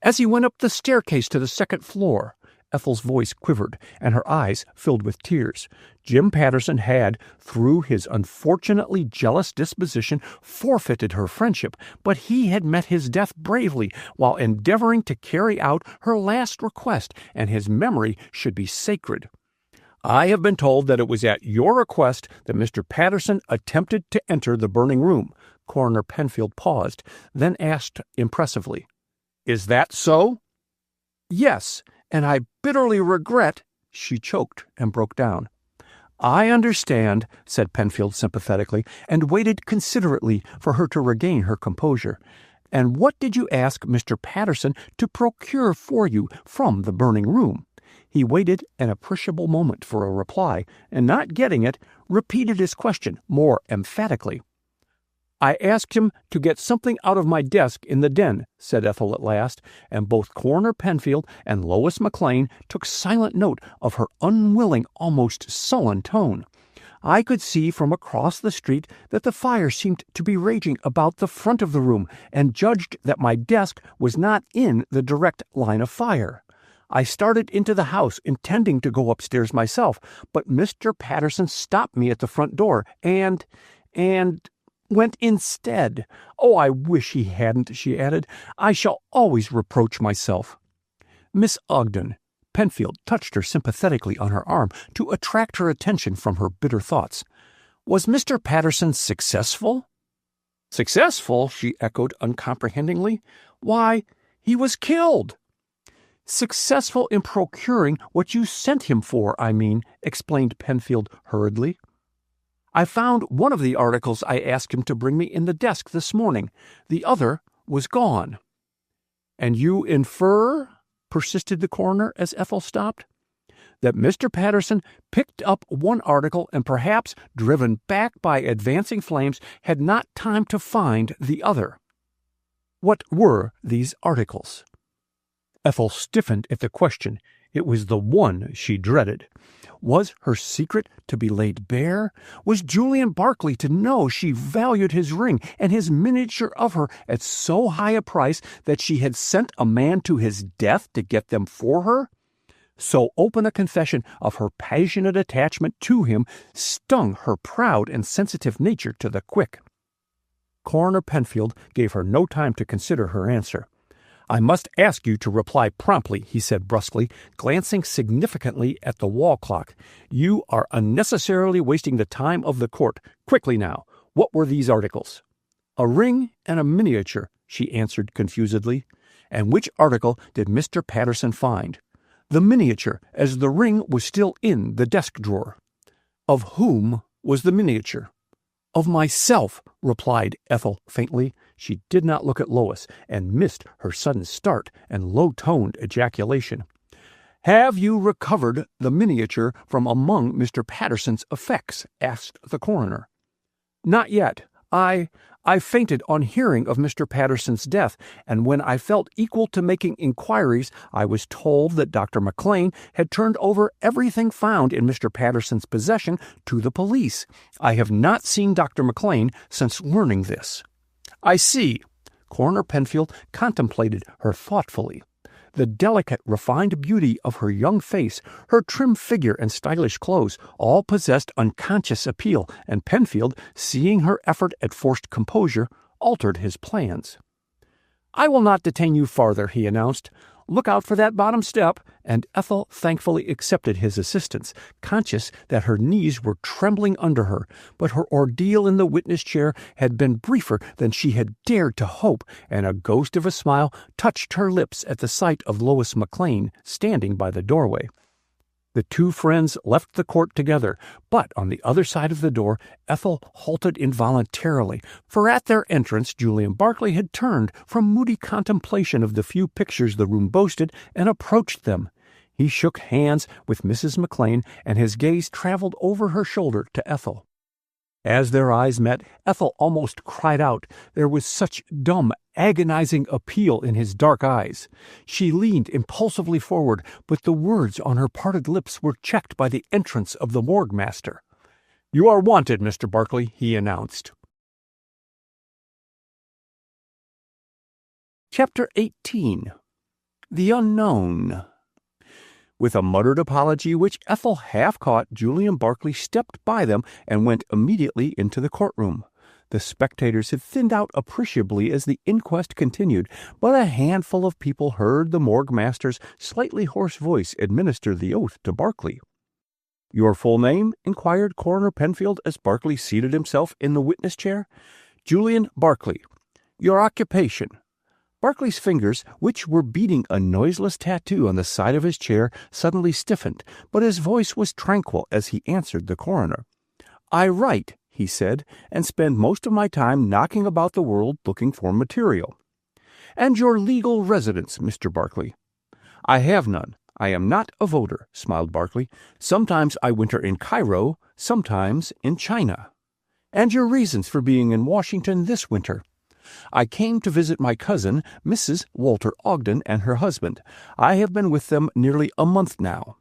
As he went up the staircase to the second floor. Ethel's voice quivered, and her eyes filled with tears. Jim Patterson had, through his unfortunately jealous disposition, forfeited her friendship, but he had met his death bravely while endeavoring to carry out her last request, and his memory should be sacred. I have been told that it was at your request that Mr. Patterson attempted to enter the burning room. Coroner Penfield paused, then asked impressively, Is that so? Yes. And I bitterly regret, she choked and broke down. "I understand," said Penfield sympathetically, and waited considerately for her to regain her composure. "And what did you ask Mr. Patterson to procure for you from the burning room?" He waited an appreciable moment for a reply, and not getting it, repeated his question more emphatically. "I asked him to get something out of my desk in the den," said Ethel at last, and both Coroner Penfield and Lois McLean took silent note of her unwilling, almost sullen tone. "I could see from across the street that the fire seemed to be raging about the front of the room, and judged that my desk was not in the direct line of fire. I started into the house intending to go upstairs myself, but Mr. Patterson stopped me at the front door and went instead. Oh, I wish he hadn't," she added. "I shall always reproach myself." "Miss Ogden," Penfield touched her sympathetically on her arm to attract her attention from her bitter thoughts. "Was Mr. Patterson successful?" "Successful?" she echoed uncomprehendingly. "Why, he was killed." "Successful in procuring what you sent him for, I mean," explained Penfield hurriedly. "I found one of the articles I asked him to bring me in the desk this morning. The other was gone." "And you infer," persisted the coroner as Ethel stopped, "that Mr. Patterson picked up one article and perhaps, driven back by advancing flames, had not time to find the other. What were these articles?" Ethel stiffened at the question. It was the one she dreaded. Was her secret to be laid bare? Was Julian Barclay to know she valued his ring and his miniature of her at so high a price that she had sent a man to his death to get them for her? So open a confession of her passionate attachment to him stung her proud and sensitive nature to the quick. Coroner Penfield gave her no time to consider her answer. "I must ask you to reply promptly," he said brusquely, glancing significantly at the wall clock. "You are unnecessarily wasting the time of the court. Quickly now, what were these articles?" "A ring and a miniature," she answered confusedly. "And which article did Mr. Patterson find?" "The miniature, as the ring was still in the desk drawer." "Of whom was the miniature?" "Of myself," replied Ethel faintly. She did not look at Lois, and missed her sudden start and low-toned ejaculation. "Have you recovered the miniature from among Mr. Patterson's effects?" asked the coroner. "Not yet. I fainted on hearing of Mr. Patterson's death, and when I felt equal to making inquiries, I was told that Dr. McLean had turned over everything found in Mr. Patterson's possession to the police. I have not seen Dr. McLean since learning this." "I see." Coroner Penfield contemplated her thoughtfully. The delicate, refined beauty of her young face, her trim figure and stylish clothes, all possessed unconscious appeal, and Penfield, seeing her effort at forced composure, altered his plans. "I will not detain you farther," he announced. "Look out for that bottom step," and Ethel thankfully accepted his assistance, conscious that her knees were trembling under her, but her ordeal in the witness chair had been briefer than she had dared to hope, and a ghost of a smile touched her lips at the sight of Lois McLean standing by the doorway. The two friends left the court together, but on the other side of the door Ethel halted involuntarily, for at their entrance Julian Barclay had turned from moody contemplation of the few pictures the room boasted and approached them. He shook hands with Mrs. McLean, and his gaze traveled over her shoulder to Ethel. As their eyes met, Ethel almost cried out. There was such dumb, agonizing appeal in his dark eyes. She leaned impulsively forward, but the words on her parted lips were checked by the entrance of the morgue master. "You are wanted, Mr. Barclay," he announced. Chapter 18. The Unknown. With a muttered apology which Ethel half caught, Julian Barclay stepped by them and went immediately into the courtroom. The spectators had thinned out appreciably as the inquest continued, but a handful of people heard the morgue master's slightly hoarse voice administer the oath to Barclay. "Your full name?" inquired Coroner Penfield as Barclay seated himself in the witness chair. "Julian Barclay." "Your occupation?" Barclay's fingers, which were beating a noiseless tattoo on the side of his chair, suddenly stiffened, but his voice was tranquil as he answered the coroner. "I write," he said, "and spend most of my time knocking about the world looking for material." "And your legal residence, Mr. Barclay?" "I have none. I am not a voter," smiled Barclay. "Sometimes I winter in Cairo, sometimes in China." "And your reasons for being in Washington this winter?" "I came to visit my cousin, Mrs. Walter Ogden, and her husband. I have been with them nearly a month now."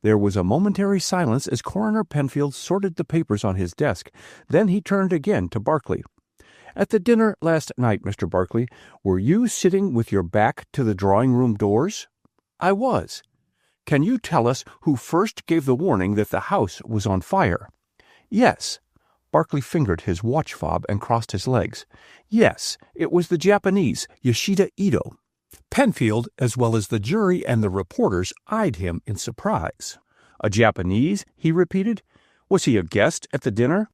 There was a momentary silence as Coroner Penfield sorted the papers on his desk. Then he turned again to Barclay. "At the dinner last night, Mr. Barclay, were you sitting with your back to the drawing-room doors?" "I was." "Can you tell us who first gave the warning that the house was on fire?" "Yes." Barclay fingered his watch fob and crossed his legs. "Yes, it was the Japanese, Yoshida Ito." Penfield, as well as the jury and the reporters, eyed him in surprise. "A Japanese?" he repeated. "Was he a guest at the dinner?"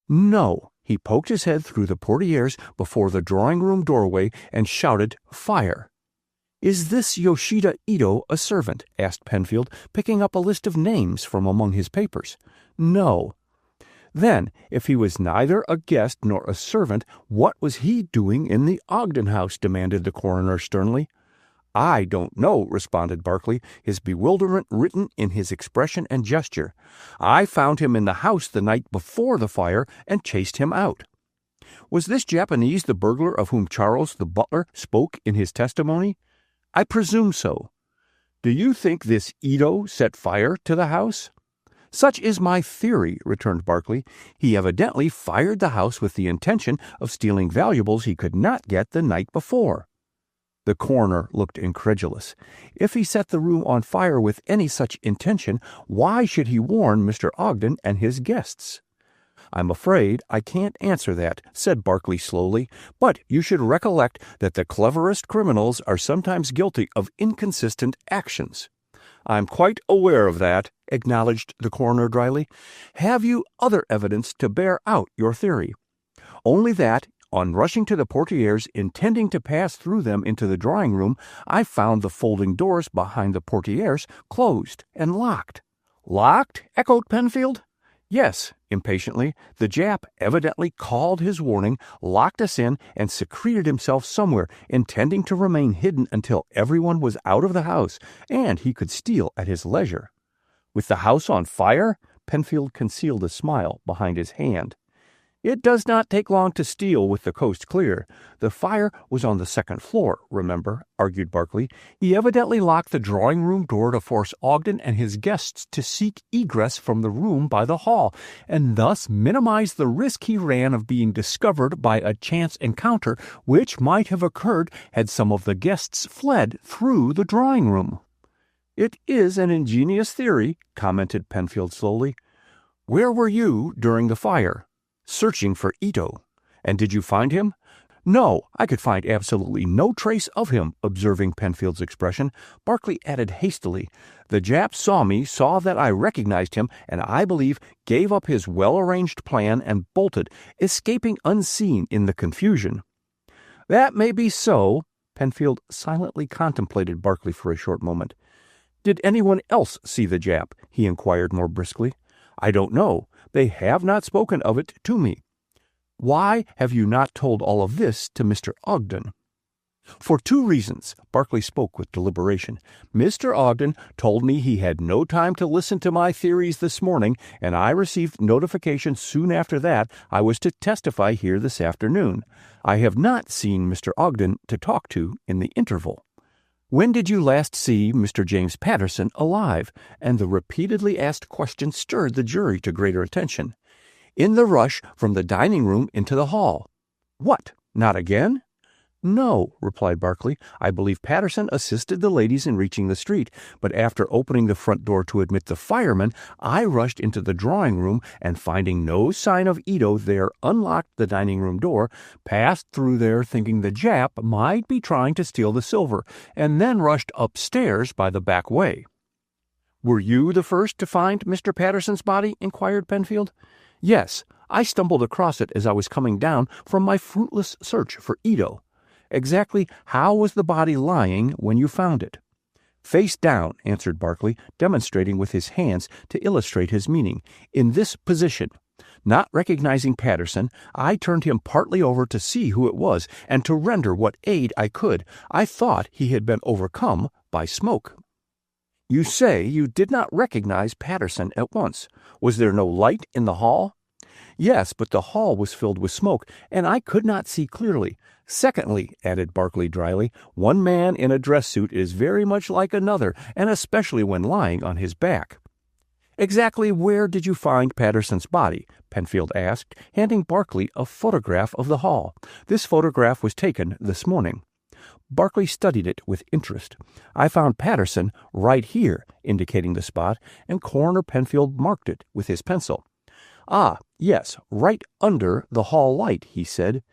"No." He poked his head through the portieres before the drawing-room doorway and shouted, "Fire!" "Is this Yoshida Ito a servant?" asked Penfield, picking up a list of names from among his papers. "No." "Then, if he was neither a guest nor a servant, what was he doing in the Ogden house?" demanded the coroner sternly. "I don't know," responded Barclay, his bewilderment written in his expression and gesture. "I found him in the house the night before the fire and chased him out." "Was this Japanese the burglar of whom Charles the butler spoke in his testimony?" "I presume so." "Do you think this Ito set fire to the house?" "Such is my theory," returned Barclay. "He evidently fired the house with the intention of stealing valuables he could not get the night before." The coroner looked incredulous. If he set the room on fire with any such intention, why should he warn Mr. Ogden and his guests? "I'm afraid I can't answer that," said Barclay slowly, "but you should recollect that the cleverest criminals are sometimes guilty of inconsistent actions." "I'm quite aware of that," acknowledged the coroner dryly. "Have you other evidence to bear out your theory?" "Only that, on rushing to the portieres, intending to pass through them into the drawing-room, I found the folding doors behind the portieres closed and locked." "Locked?" echoed Penfield. "Yes," impatiently. "The Jap evidently called his warning, locked us in, and secreted himself somewhere, intending to remain hidden until everyone was out of the house, and he could steal at his leisure." "With the house on fire?" Penfield concealed a smile behind his hand. "It does not take long to steal with the coast clear. The fire was on the second floor, remember," argued Barclay. "He evidently locked the drawing-room door to force Ogden and his guests to seek egress from the room by the hall, and thus minimize the risk he ran of being discovered by a chance encounter which might have occurred had some of the guests fled through the drawing-room." "It is an ingenious theory," commented Penfield slowly. "Where were you during the fire?" "Searching for Ito." "And did you find him?" "No, I could find absolutely no trace of him." Observing Penfield's expression, Barclay added hastily, "The Jap saw that I recognized him, and I believe gave up his well-arranged plan and bolted, escaping unseen in the confusion." "That may be so." Penfield silently contemplated Barclay for a short moment. "Did anyone else see the Jap?" he inquired more briskly. "I don't know. They have not spoken of it to me." "Why have you not told all of this to Mr. Ogden?" "For two reasons." Barclay spoke with deliberation. "Mr. Ogden told me he had no time to listen to my theories this morning, and I received notification soon after that I was to testify here this afternoon. I have not seen Mr. Ogden to talk to in the interval." "When did you last see Mr. James Patterson alive?" And the repeatedly asked question stirred the jury to greater attention. "In the rush from the dining-room into the hall." "What, not again?" "No," replied Barclay. "I believe Patterson assisted the ladies in reaching the street, but after opening the front door to admit the fireman, I rushed into the drawing-room and, finding no sign of Ito there, unlocked the dining-room door, passed through there thinking the Jap might be trying to steal the silver, and then rushed upstairs by the back way." "Were you the first to find Mr. Patterson's body?" inquired Penfield. "Yes, I stumbled across it as I was coming down from my fruitless search for Ito." Exactly how was the body lying when you found it? Face down, answered Barkley, demonstrating with his hands to illustrate his meaning. In this position. Not recognizing Patterson, I turned him partly over to see who it was and to render what aid I could. I thought he had been overcome by smoke. You say you did not recognize Patterson at once. Was there no light in the hall? Yes, but the hall was filled with smoke, and I could not see clearly. Secondly, added Barkley dryly, one man in a dress suit is very much like another, and especially when lying on his back. Exactly where did you find Patterson's body? Penfield asked, handing Barkley a photograph of the hall. This photograph was taken this morning. Barkley studied it with interest. I found Patterson right here, indicating the spot, and Coroner Penfield marked it with his pencil. Ah, yes, right under the hall light, he said.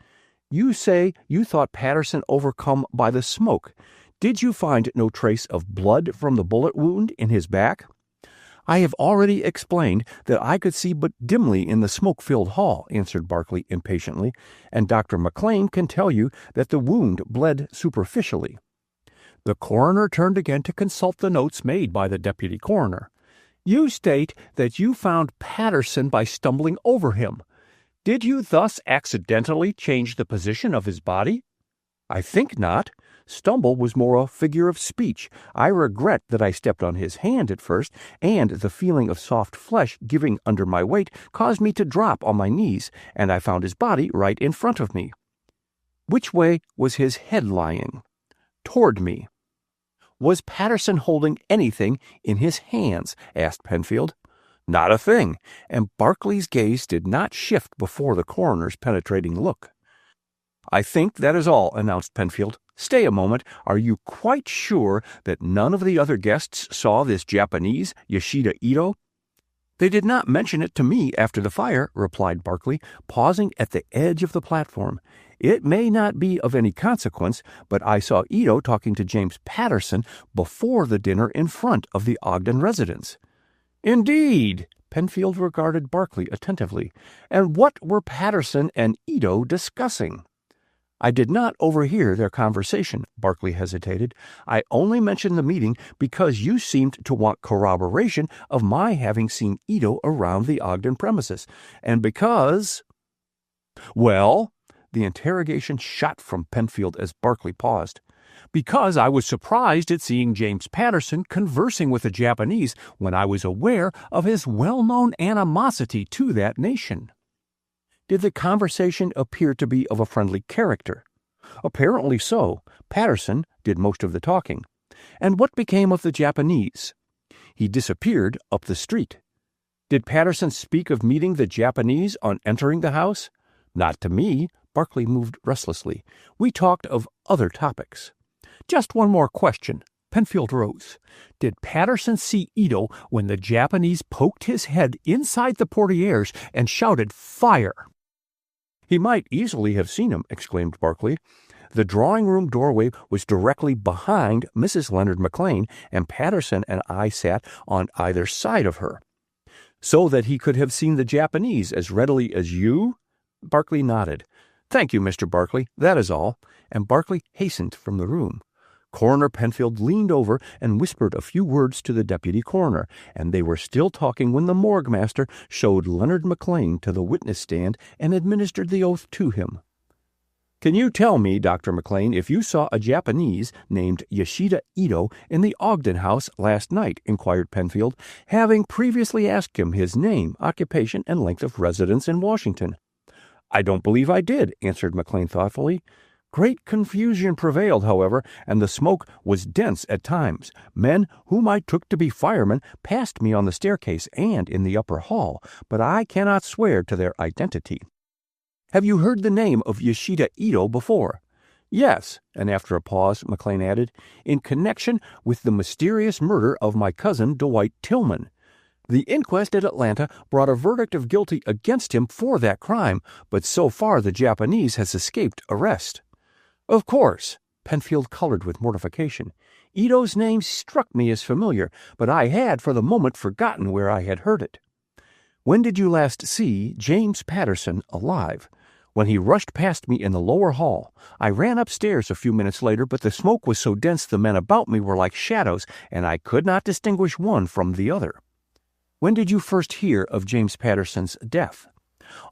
You say you thought Patterson overcome by the smoke. Did you find no trace of blood from the bullet wound in his back? I have already explained that I could see but dimly in the smoke-filled hall, answered Barkley impatiently, and Dr. McLean can tell you that the wound bled superficially. The coroner turned again to consult the notes made by the deputy coroner. You state that you found Patterson by stumbling over him. Did you thus accidentally change the position of his body? I think not. Stumble was more a figure of speech. I regret that I stepped on his hand at first, and the feeling of soft flesh giving under my weight caused me to drop on my knees, and I found his body right in front of me. Which way was his head lying? Toward me. Was Patterson holding anything in his hands? Asked Penfield. Not a thing, and Barkley's gaze did not shift before the coroner's penetrating look. I think that is all, announced Penfield. Stay a moment. Are you quite sure that none of the other guests saw this Japanese, Yoshida Ito? They did not mention it to me after the fire, replied Barkley, pausing at the edge of the platform. It may not be of any consequence, but I saw Ito talking to James Patterson before the dinner in front of the Ogden residence. Indeed! Penfield regarded Barkley attentively. And what were Patterson and Ito discussing? I did not overhear their conversation, Barkley hesitated. I only mentioned the meeting because you seemed to want corroboration of my having seen Ito around the Ogden premises, and because— Well, the interrogation shot from Penfield as Barkley paused. Because I was surprised at seeing James Patterson conversing with a Japanese when I was aware of his well-known animosity to that nation. Did the conversation appear to be of a friendly character? Apparently so. Patterson did most of the talking. And what became of the Japanese? He disappeared up the street. Did Patterson speak of meeting the Japanese on entering the house? Not to me. Barkley moved restlessly. We talked of other topics. Just one more question. Penfield rose. Did Patterson see Ito when the Japanese poked his head inside the portieres and shouted, "Fire"? He might easily have seen him, exclaimed Barkley. The drawing-room doorway was directly behind Mrs. Leonard McLean, and Patterson and I sat on either side of her. So that he could have seen the Japanese as readily as you? Barkley nodded. Thank you, Mr. Barkley, that is all. And Barkley hastened from the room. Coroner Penfield leaned over and whispered a few words to the deputy coroner, and they were still talking when the morgue master showed Leonard McLean to the witness stand and administered the oath to him. Can you tell me, Dr. McLean, if you saw a Japanese named Yoshida Ito in the Ogden house last night? Inquired Penfield, having previously asked him his name, occupation, and length of residence in Washington. I don't believe I did, answered McLean thoughtfully. Great confusion prevailed, however, and the smoke was dense at times. Men whom I took to be firemen passed me on the staircase and in the upper hall, but I cannot swear to their identity. Have you heard the name of Yoshida Ito before? Yes, and after a pause, McLean added, in connection with the mysterious murder of my cousin Dwight Tillman. The inquest at Atlanta brought a verdict of guilty against him for that crime, but so far the Japanese has escaped arrest. Of course. Penfield colored with mortification. Ito's name struck me as familiar, but I had for the moment forgotten where I had heard it. When did you last see James Patterson alive? when he rushed past me in the lower hall. I ran upstairs a few minutes later, but the smoke was so dense the men about me were like shadows, and I could not distinguish one from the other." "When did you first hear of James Patterson's death?"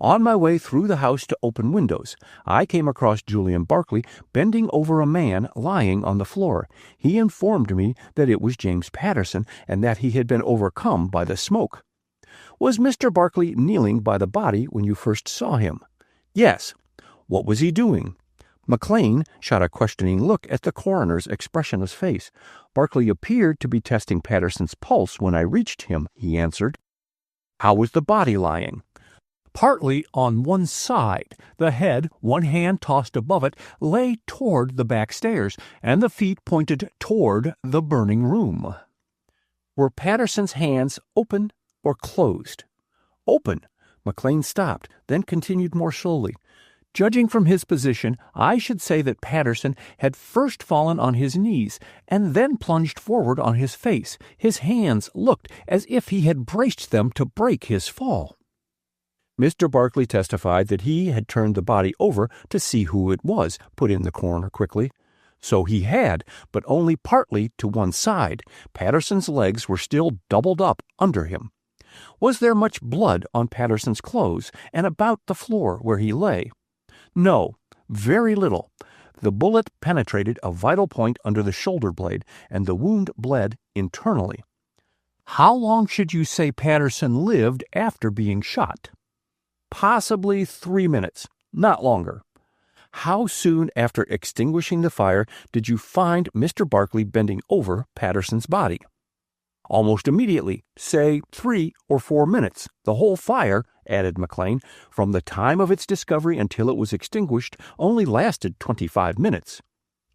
"On my way through the house to open windows. I came across Julian Barclay bending over a man lying on the floor. He informed me that it was James Patterson and that he had been overcome by the smoke." "Was Mr. Barclay kneeling by the body when you first saw him?" "Yes." "What was he doing?" McLean shot a questioning look at the coroner's expressionless face. "Barclay appeared to be testing Patterson's pulse when I reached him," he answered. "How was the body lying?" "Partly on one side. The head, one hand tossed above it, lay toward the back stairs, and the feet pointed toward the burning room." "Were Patterson's hands open or closed?" "Open." McLean stopped, then continued more slowly. "Judging from his position, I should say that Patterson had first fallen on his knees and then plunged forward on his face. His hands looked as if he had braced them to break his fall." "Mr. Barclay testified that he had turned the body over to see who it was," put in the coroner quickly. "So he had, but only partly to one side. Patterson's legs were still doubled up under him." "Was there much blood on Patterson's clothes and about the floor where he lay?" "No, very little. The bullet penetrated a vital point under the shoulder blade, and the wound bled internally." "How long should you say Patterson lived after being shot?" "Possibly 3 minutes, not longer." "How soon after extinguishing the fire did you find Mr. Barclay bending over Patterson's body?" "Almost immediately, say 3 or 4 minutes. The whole fire," added McLean, "from the time of its discovery until it was extinguished, only lasted 25 minutes."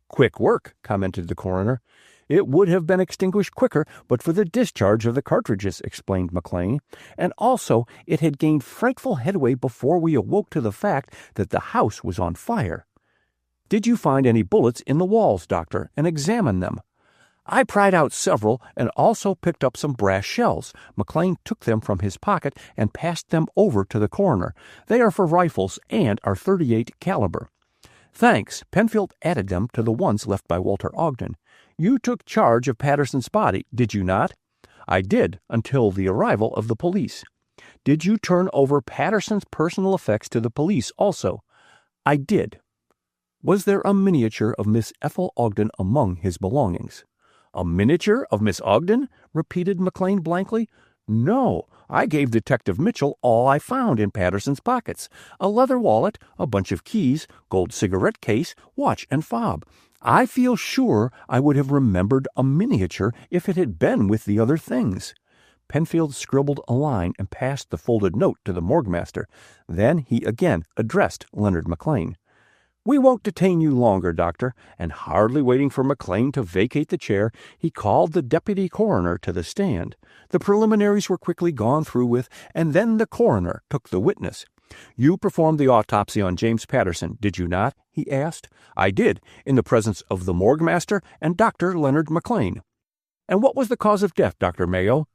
"Quick work," commented the coroner. "It would have been extinguished quicker but for the discharge of the cartridges," explained McLean. "And also it had gained frightful headway before we awoke to the fact that the house was on fire." "Did you find any bullets in the walls, Doctor, and examine them?" "I pried out several and also picked up some brass shells." McLean took them from his pocket and passed them over to the coroner. "They are for rifles and are .38 caliber." "Thanks." Penfield added them to the ones left by Walter Ogden. "You took charge of Patterson's body, did you not?" "I did, until the arrival of the police." "Did you turn over Patterson's personal effects to the police also?" "I did." "Was there a miniature of Miss Ethel Ogden among his belongings?" "A miniature of Miss Ogden?" repeated McLean blankly. "No, I gave Detective Mitchell all I found in Patterson's pockets: a leather wallet, a bunch of keys, gold cigarette case, watch and fob. I feel sure I would have remembered a miniature if it had been with the other things." Penfield scribbled a line and passed the folded note to the morgue master. Then he again addressed Leonard McLean. "We won't detain you longer, Doctor," and hardly waiting for McLean to vacate the chair, he called the deputy coroner to the stand. The preliminaries were quickly gone through with, and then the coroner took the witness. "You performed the autopsy on James Patterson, did you not?" he asked. "I did, in the presence of the morgue master and Dr. Leonard McLean." "And what was the cause of death, Dr. Mayo?"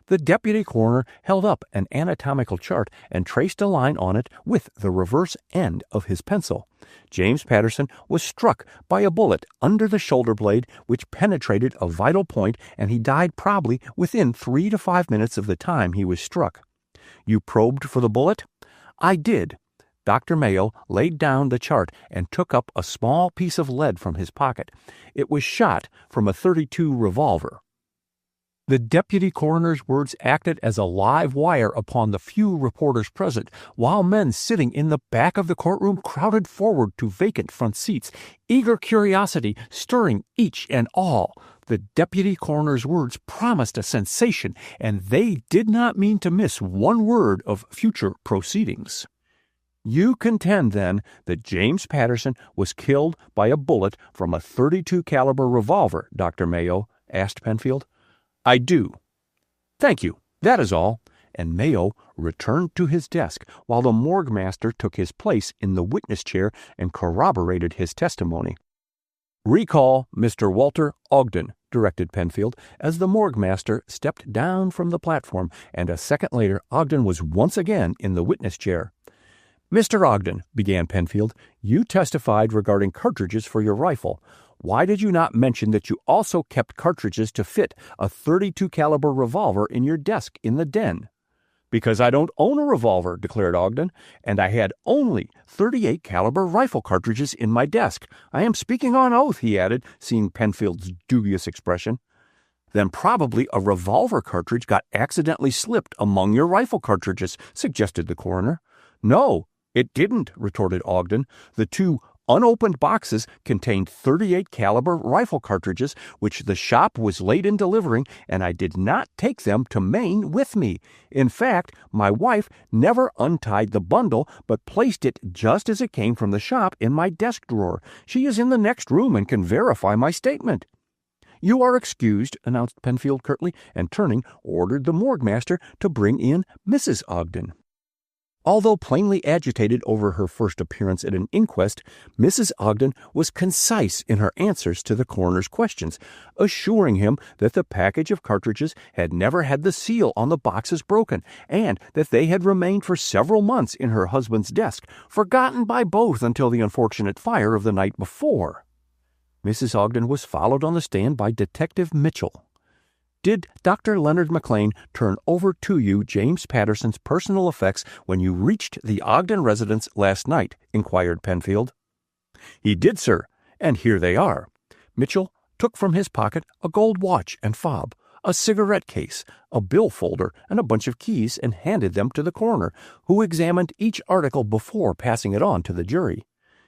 The deputy coroner held up an anatomical chart and traced a line on it with the reverse end of his pencil. "James Patterson was struck by a bullet under the shoulder blade, which penetrated a vital point, and he died probably within 3 to 5 minutes of the time he was struck." "You probed for the bullet?" "I did." Dr. Mayo laid down the chart and took up a small piece of lead from his pocket. It was shot from a .32 revolver. The deputy coroner's words acted as a live wire upon the few reporters present, while men sitting in the back of the courtroom crowded forward to vacant front seats, eager curiosity stirring each and all. The deputy coroner's words promised a sensation, and they did not mean to miss one word of future proceedings. "You contend, then, that James Patterson was killed by a bullet from a .32 caliber revolver, Dr. Mayo?" asked Penfield. "I do." "Thank you. That is all." And Mayo returned to his desk while the morgue master took his place in the witness chair and corroborated his testimony. "Recall Mr. Walter Ogden," directed Penfield, as the morgue master stepped down from the platform, and a second later Ogden was once again in the witness chair. "Mr. Ogden," began Penfield, "you testified regarding cartridges for your rifle. Why did you not mention that you also kept cartridges to fit a .32 caliber revolver in your desk in the den?" "Because I don't own a revolver," declared Ogden, "and I had only .38 caliber rifle cartridges in my desk. I am speaking on oath," he added, seeing Penfield's dubious expression. "Then probably a revolver cartridge got accidentally slipped among your rifle cartridges," suggested the coroner. "No, it didn't," retorted Ogden. "The two unopened boxes contained .38 caliber rifle cartridges, which the shop was late in delivering, and I did not take them to Maine with me. In fact, my wife never untied the bundle, but placed it just as it came from the shop in my desk drawer. She is in the next room and can verify my statement." "You are excused," announced Penfield curtly, and turning, ordered the morgue master to bring in Mrs. Ogden. Although plainly agitated over her first appearance at an inquest, Mrs. Ogden was concise in her answers to the coroner's questions, assuring him that the package of cartridges had never had the seal on the boxes broken, and that they had remained for several months in her husband's desk, forgotten by both until the unfortunate fire of the night before. Mrs. Ogden was followed on the stand by Detective Mitchell. "Did Dr. Leonard McLean turn over to you James Patterson's personal effects when you reached the Ogden residence last night?" inquired Penfield. "He did, sir, and here they are." Mitchell took from his pocket a gold watch and fob, a cigarette case, a bill folder, and a bunch of keys, and handed them to the coroner, who examined each article before passing it on to the jury.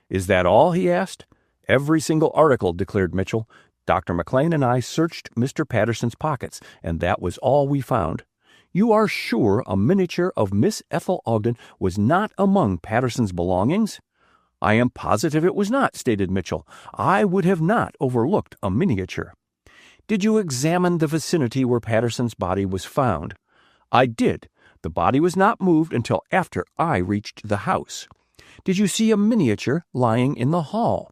"Is that all?" he asked. "Every single article," declared Mitchell. "Dr. McLean and I searched Mr. Patterson's pockets, and that was all we found." "You are sure a miniature of Miss Ethel Ogden was not among Patterson's belongings?" "I am positive it was not," stated Mitchell. "I would have not overlooked a miniature." "Did you examine the vicinity where Patterson's body was found?" "I did. The body was not moved until after I reached the house." "Did you see a miniature lying in the hall?"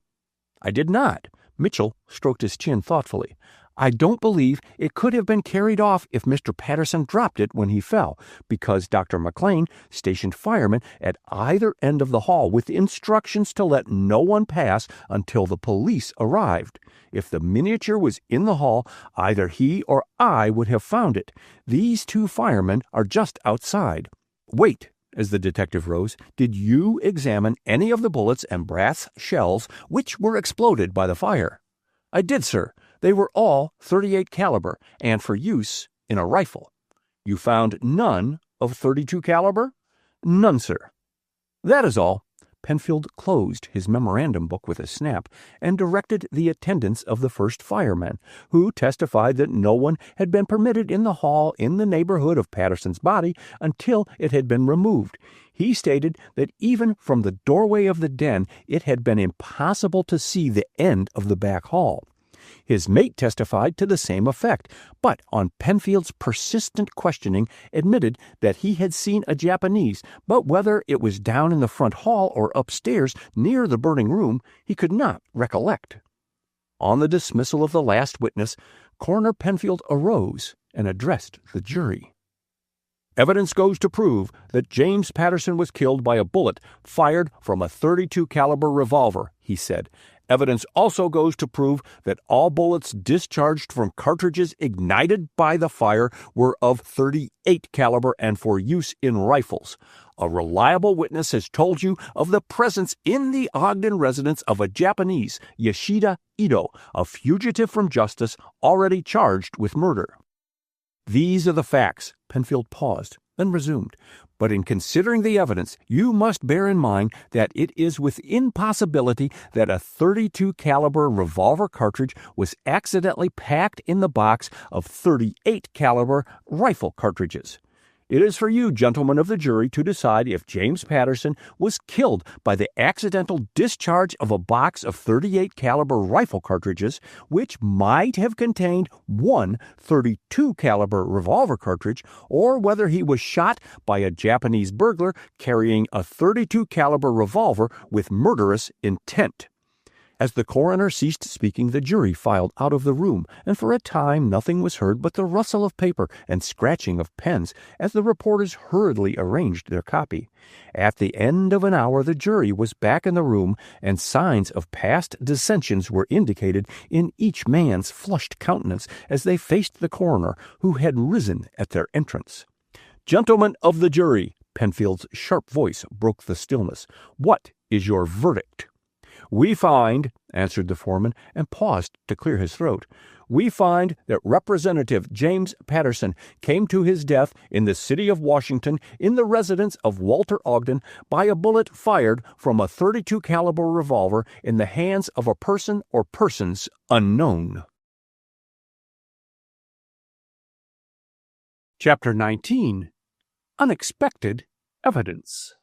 "I did not." Mitchell stroked his chin thoughtfully. "I don't believe it could have been carried off if Mr. Patterson dropped it when he fell, because Dr. McLean stationed firemen at either end of the hall with instructions to let no one pass until the police arrived. If the miniature was in the hall, either he or I would have found it. These two firemen are just outside." "Wait." As the detective rose, "did you examine any of the bullets and brass shells which were exploded by the fire?" "I did, sir. They were all .38 caliber and for use in a rifle." "You found none of .32 caliber?" "None, sir." "That is all." Penfield closed his memorandum book with a snap and directed the attendance of the first fireman, who testified that no one had been permitted in the hall in the neighborhood of Patterson's body until it had been removed. He stated that even from the doorway of the den it had been impossible to see the end of the back hall. His mate testified to the same effect, but on Penfield's persistent questioning admitted that he had seen a Japanese, but whether it was down in the front hall or upstairs near the burning room, he could not recollect. On the dismissal of the last witness, Coroner Penfield arose and addressed the jury. "Evidence goes to prove that James Patterson was killed by a bullet fired from a .32 caliber revolver," he said. "Evidence also goes to prove that all bullets discharged from cartridges ignited by the fire were of .38 caliber and for use in rifles. A reliable witness has told you of the presence in the Ogden residence of a Japanese, Yoshida Ito, a fugitive from justice already charged with murder." "These are the facts." Penfield paused, then resumed. "But in considering the evidence, you must bear in mind that it is within possibility that a .32 caliber revolver cartridge was accidentally packed in the box of .38 caliber rifle cartridges. It is for you, gentlemen of the jury, to decide if James Patterson was killed by the accidental discharge of a box of .38 caliber rifle cartridges, which might have contained one .32 caliber revolver cartridge, or whether he was shot by a Japanese burglar carrying a .32 caliber revolver with murderous intent." As the coroner ceased speaking, the jury filed out of the room, and for a time nothing was heard but the rustle of paper and scratching of pens as the reporters hurriedly arranged their copy. At the end of an hour the jury was back in the room, and signs of past dissensions were indicated in each man's flushed countenance as they faced the coroner, who had risen at their entrance. "Gentlemen of the jury," Penfield's sharp voice broke the stillness, "what is your verdict?" "We find," answered the foreman, and paused to clear his throat, "we find that Representative James Patterson came to his death in the city of Washington in the residence of Walter Ogden by a bullet fired from a .32 caliber revolver in the hands of a person or persons unknown." Chapter 19. Unexpected Evidence.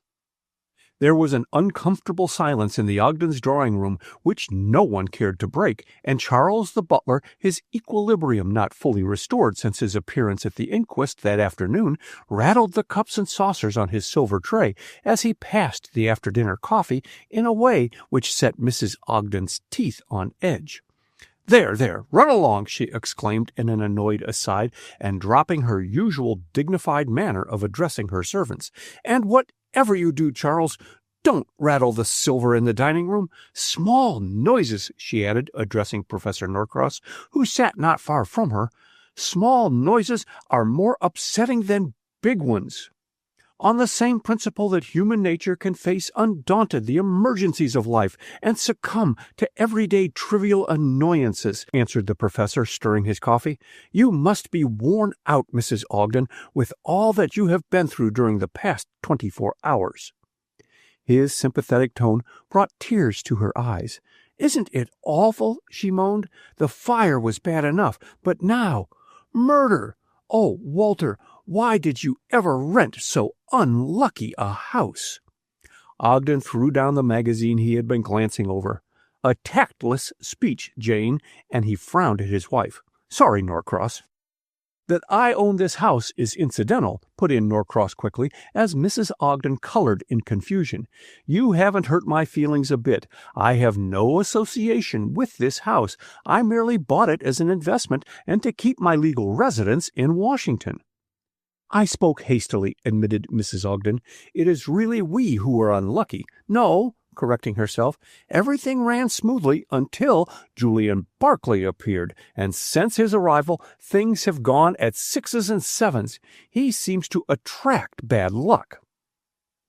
There was an uncomfortable silence in the Ogdens' drawing-room which no one cared to break, and Charles the butler, his equilibrium not fully restored since his appearance at the inquest that afternoon, rattled the cups and saucers on his silver tray as he passed the after-dinner coffee in a way which set Mrs. Ogden's teeth on edge. There, run along," she exclaimed in an annoyed aside, and dropping her usual dignified manner of addressing her servants. "And whatever you do, Charles, don't rattle the silver in the dining-room. Small noises," she added, addressing Professor Norcross, who sat not far from her, "small noises are more upsetting than big ones." "On the same principle that human nature can face undaunted the emergencies of life and succumb to everyday trivial annoyances," answered the professor, stirring his coffee. "You must be worn out, Mrs. Ogden, with all that you have been through during the past 24 hours. His sympathetic tone brought tears to her eyes. "Isn't it awful?" she moaned. "The fire was bad enough, but now murder! Oh, Walter, why did you ever rent so unlucky a house?" Ogden threw down the magazine he had been glancing over. "A tactless speech, Jane," and he frowned at his wife. "Sorry, Norcross." "That I own this house is incidental," put in Norcross quickly, as Mrs. Ogden colored in confusion. "You haven't hurt my feelings a bit. I have no association with this house. I merely bought it as an investment and to keep my legal residence in Washington." "I spoke hastily," admitted Mrs. Ogden. "It is really we who are unlucky. No," correcting herself, "everything ran smoothly until Julian Barclay appeared, and since his arrival things have gone at 6s and 7s. He seems to attract bad luck."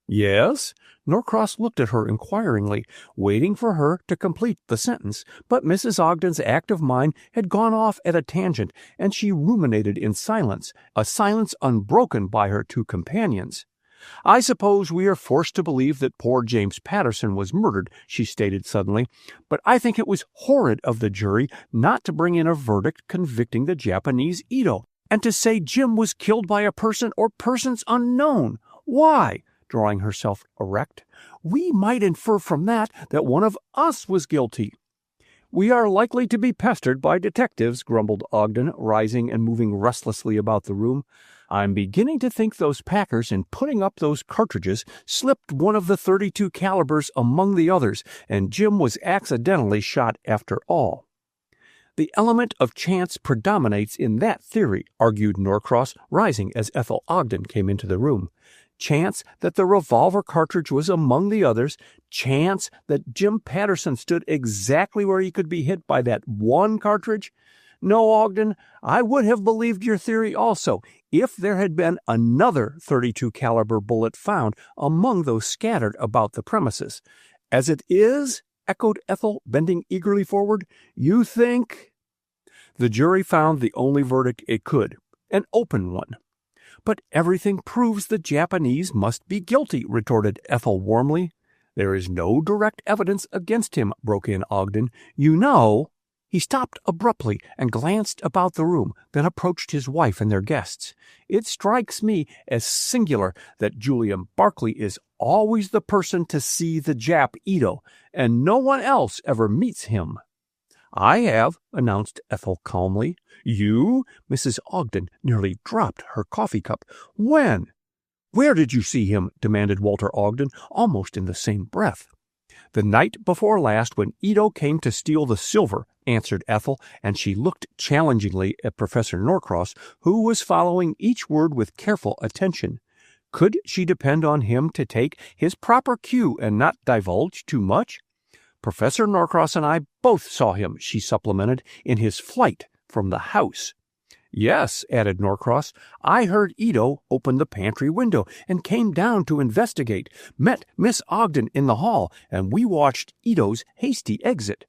"Yes?" Norcross looked at her inquiringly, waiting for her to complete the sentence, but Mrs. Ogden's active mind had gone off at a tangent, and she ruminated in silence, a silence unbroken by her two companions. "I suppose we are forced to believe that poor James Patterson was murdered," she stated suddenly, "but I think it was horrid of the jury not to bring in a verdict convicting the Japanese Ito, and to say Jim was killed by a person or persons unknown. Why?" drawing herself erect, "we might infer from that one of us was guilty." "We are likely to be pestered by detectives," grumbled Ogden, rising and moving restlessly about the room. "I'm beginning to think those packers, in putting up those cartridges, slipped one of the .32 calibers among the others, and Jim was accidentally shot after all." "The element of chance predominates in that theory," argued Norcross, rising as Ethel Ogden came into the room. "Chance that the revolver cartridge was among the others, chance that Jim Patterson stood exactly where he could be hit by that one cartridge. No, Ogden, I would have believed your theory also if there had been another .32 caliber bullet found among those scattered about the premises. As it is," echoed Ethel, bending eagerly forward, "you think—" "The jury found the only verdict it could, an open one." "But everything proves the Japanese must be guilty," retorted Ethel warmly. "There is no direct evidence against him," broke in Ogden. "You know—" He stopped abruptly and glanced about the room, then approached his wife and their guests. "It strikes me as singular that Julian Barclay is always the person to see the Jap Ito, and no one else ever meets him." "I have," announced Ethel calmly. "You?" Mrs. Ogden nearly dropped her coffee cup. "When?" "Where did you see him?" demanded Walter Ogden, almost in the same breath. "The night before last, when Ito came to steal the silver," answered Ethel, and she looked challengingly at Professor Norcross, who was following each word with careful attention. Could she depend on him to take his proper cue and not divulge too much? "Professor Norcross and I both saw him," she supplemented, "in his flight from the house." "Yes," added Norcross, "I heard Ito open the pantry window and came down to investigate, met Miss Ogden in the hall, and we watched Ito's hasty exit."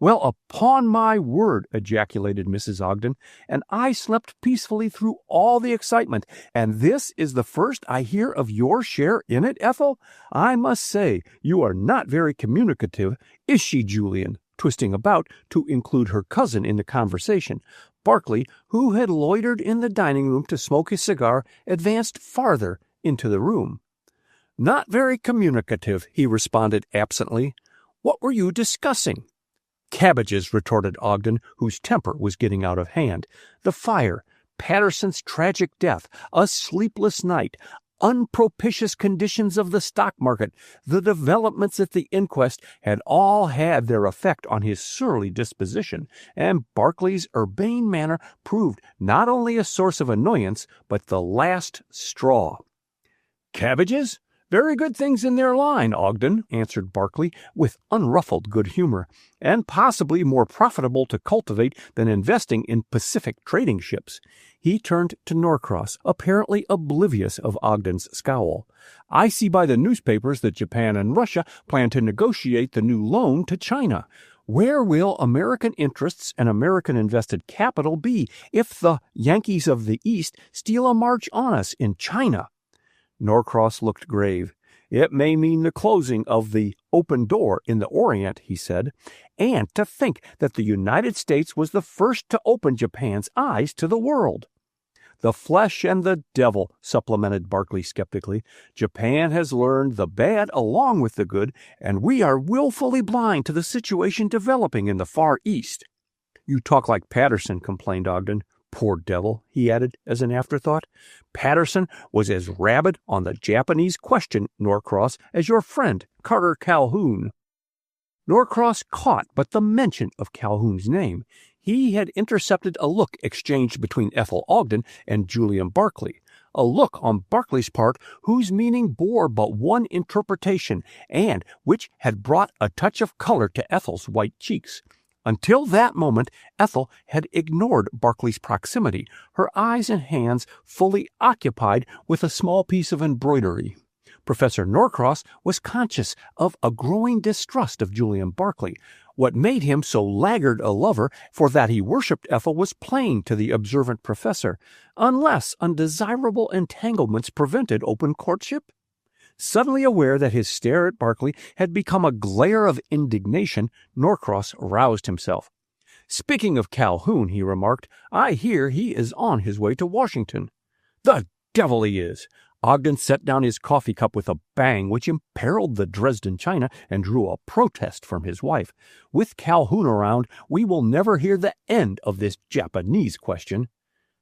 "Well, upon my word," ejaculated Mrs. Ogden, "and I slept peacefully through all the excitement, and this is the first I hear of your share in it, Ethel? I must say, you are not very communicative, is she, Julian?" twisting about to include her cousin in the conversation. Barclay, who had loitered in the dining room to smoke his cigar, advanced farther into the room. "Not very communicative," he responded absently. "What were you discussing?" "Cabbages," retorted Ogden, whose temper was getting out of hand. "The fire, Patterson's tragic death, a sleepless night, unpropitious conditions of the stock market, the developments at the inquest had all had their effect on his surly disposition, and Barclay's urbane manner proved not only a source of annoyance, but the last straw." "Cabbages? Very good things in their line, Ogden," answered Barclay with unruffled good humor, "and possibly more profitable to cultivate than investing in Pacific trading ships." He turned to Norcross, apparently oblivious of Ogden's scowl. "I see by the newspapers that Japan and Russia plan to negotiate the new loan to China. Where will American interests and American invested capital be if the Yankees of the East steal a march on us in China?" Norcross looked grave. "It may mean the closing of the open door in the Orient," he said. "And to think that the United States was the first to open Japan's eyes to the world." "The flesh and the devil," supplemented Barclay skeptically. "Japan has learned the bad along with the good, and we are willfully blind to the situation developing in the Far East." "You talk like Patterson," complained Ogden. "Poor devil," he added as an afterthought. "Patterson was as rabid on the Japanese question, Norcross, as your friend Carter Calhoun." Norcross caught but the mention of Calhoun's name. He had intercepted a look exchanged between Ethel Ogden and Julian Barclay, a look on Barclay's part whose meaning bore but one interpretation, and which had brought a touch of color to Ethel's white cheeks. Until that moment, Ethel had ignored Barclay's proximity, her eyes and hands fully occupied with a small piece of embroidery. Professor Norcross was conscious of a growing distrust of Julian Barclay. What made him so laggard a lover, for that he worshipped Ethel, was plain to the observant professor, unless undesirable entanglements prevented open courtship. Suddenly aware that his stare at Barclay had become a glare of indignation, Norcross roused himself. "Speaking of Calhoun," he remarked, "I hear he is on his way to Washington." "The devil he is!" Ogden set down his coffee cup with a bang which imperiled the Dresden china and drew a protest from his wife. "With Calhoun around, we will never hear the end of this Japanese question."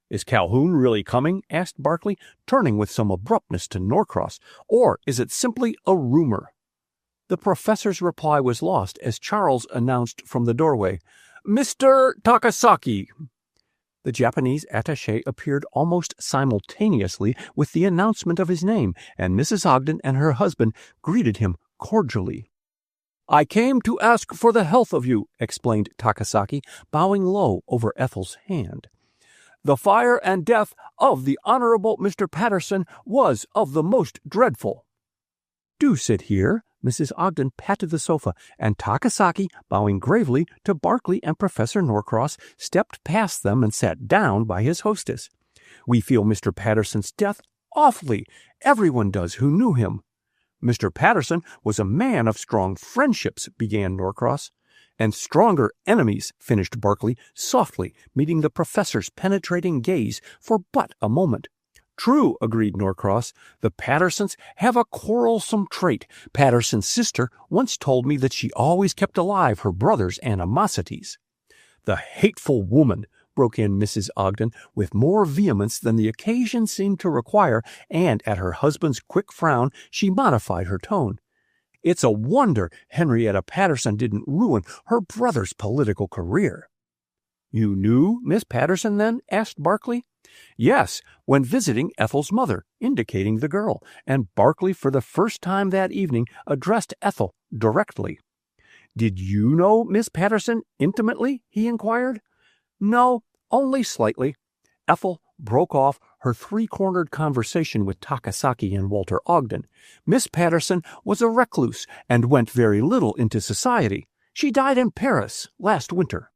"Is Calhoun really coming?" asked Barclay, turning with some abruptness to Norcross. "Or is it simply a rumor?" The professor's reply was lost as Charles announced from the doorway, "Mr. Takasaki." The Japanese attaché appeared almost simultaneously with the announcement of his name, and Mrs. Ogden and her husband greeted him cordially. "I came to ask for the health of you," explained Takasaki, bowing low over Ethel's hand. "The fire and death of the Honorable Mr. Patterson was of the most dreadful." "Do sit here." Mrs. Ogden patted the sofa, and Takasaki, bowing gravely to Barclay and Professor Norcross, stepped past them and sat down by his hostess. "We feel Mr. Patterson's death awfully. Everyone does who knew him." "Mr. Patterson was a man of strong friendships," began Norcross. "And stronger enemies," finished Barclay, softly meeting the professor's penetrating gaze for but a moment. "True," agreed Norcross. "The Pattersons have a quarrelsome trait. Patterson's sister once told me that she always kept alive her brother's animosities." "The hateful woman!" broke in Mrs. Ogden with more vehemence than the occasion seemed to require, and at her husband's quick frown she modified her tone. It's a wonder Henrietta Patterson didn't ruin her brother's political career." "You knew Miss Patterson, then?" asked Barclay. "Yes, when visiting Ethel's mother," indicating the girl, and Barclay for the first time that evening addressed Ethel directly. "Did you know Miss Patterson intimately?" he inquired. "No, only slightly." Ethel broke off her three-cornered conversation with Takasaki and Walter Ogden. "Miss Patterson was a recluse and went very little into society. She died in Paris last winter."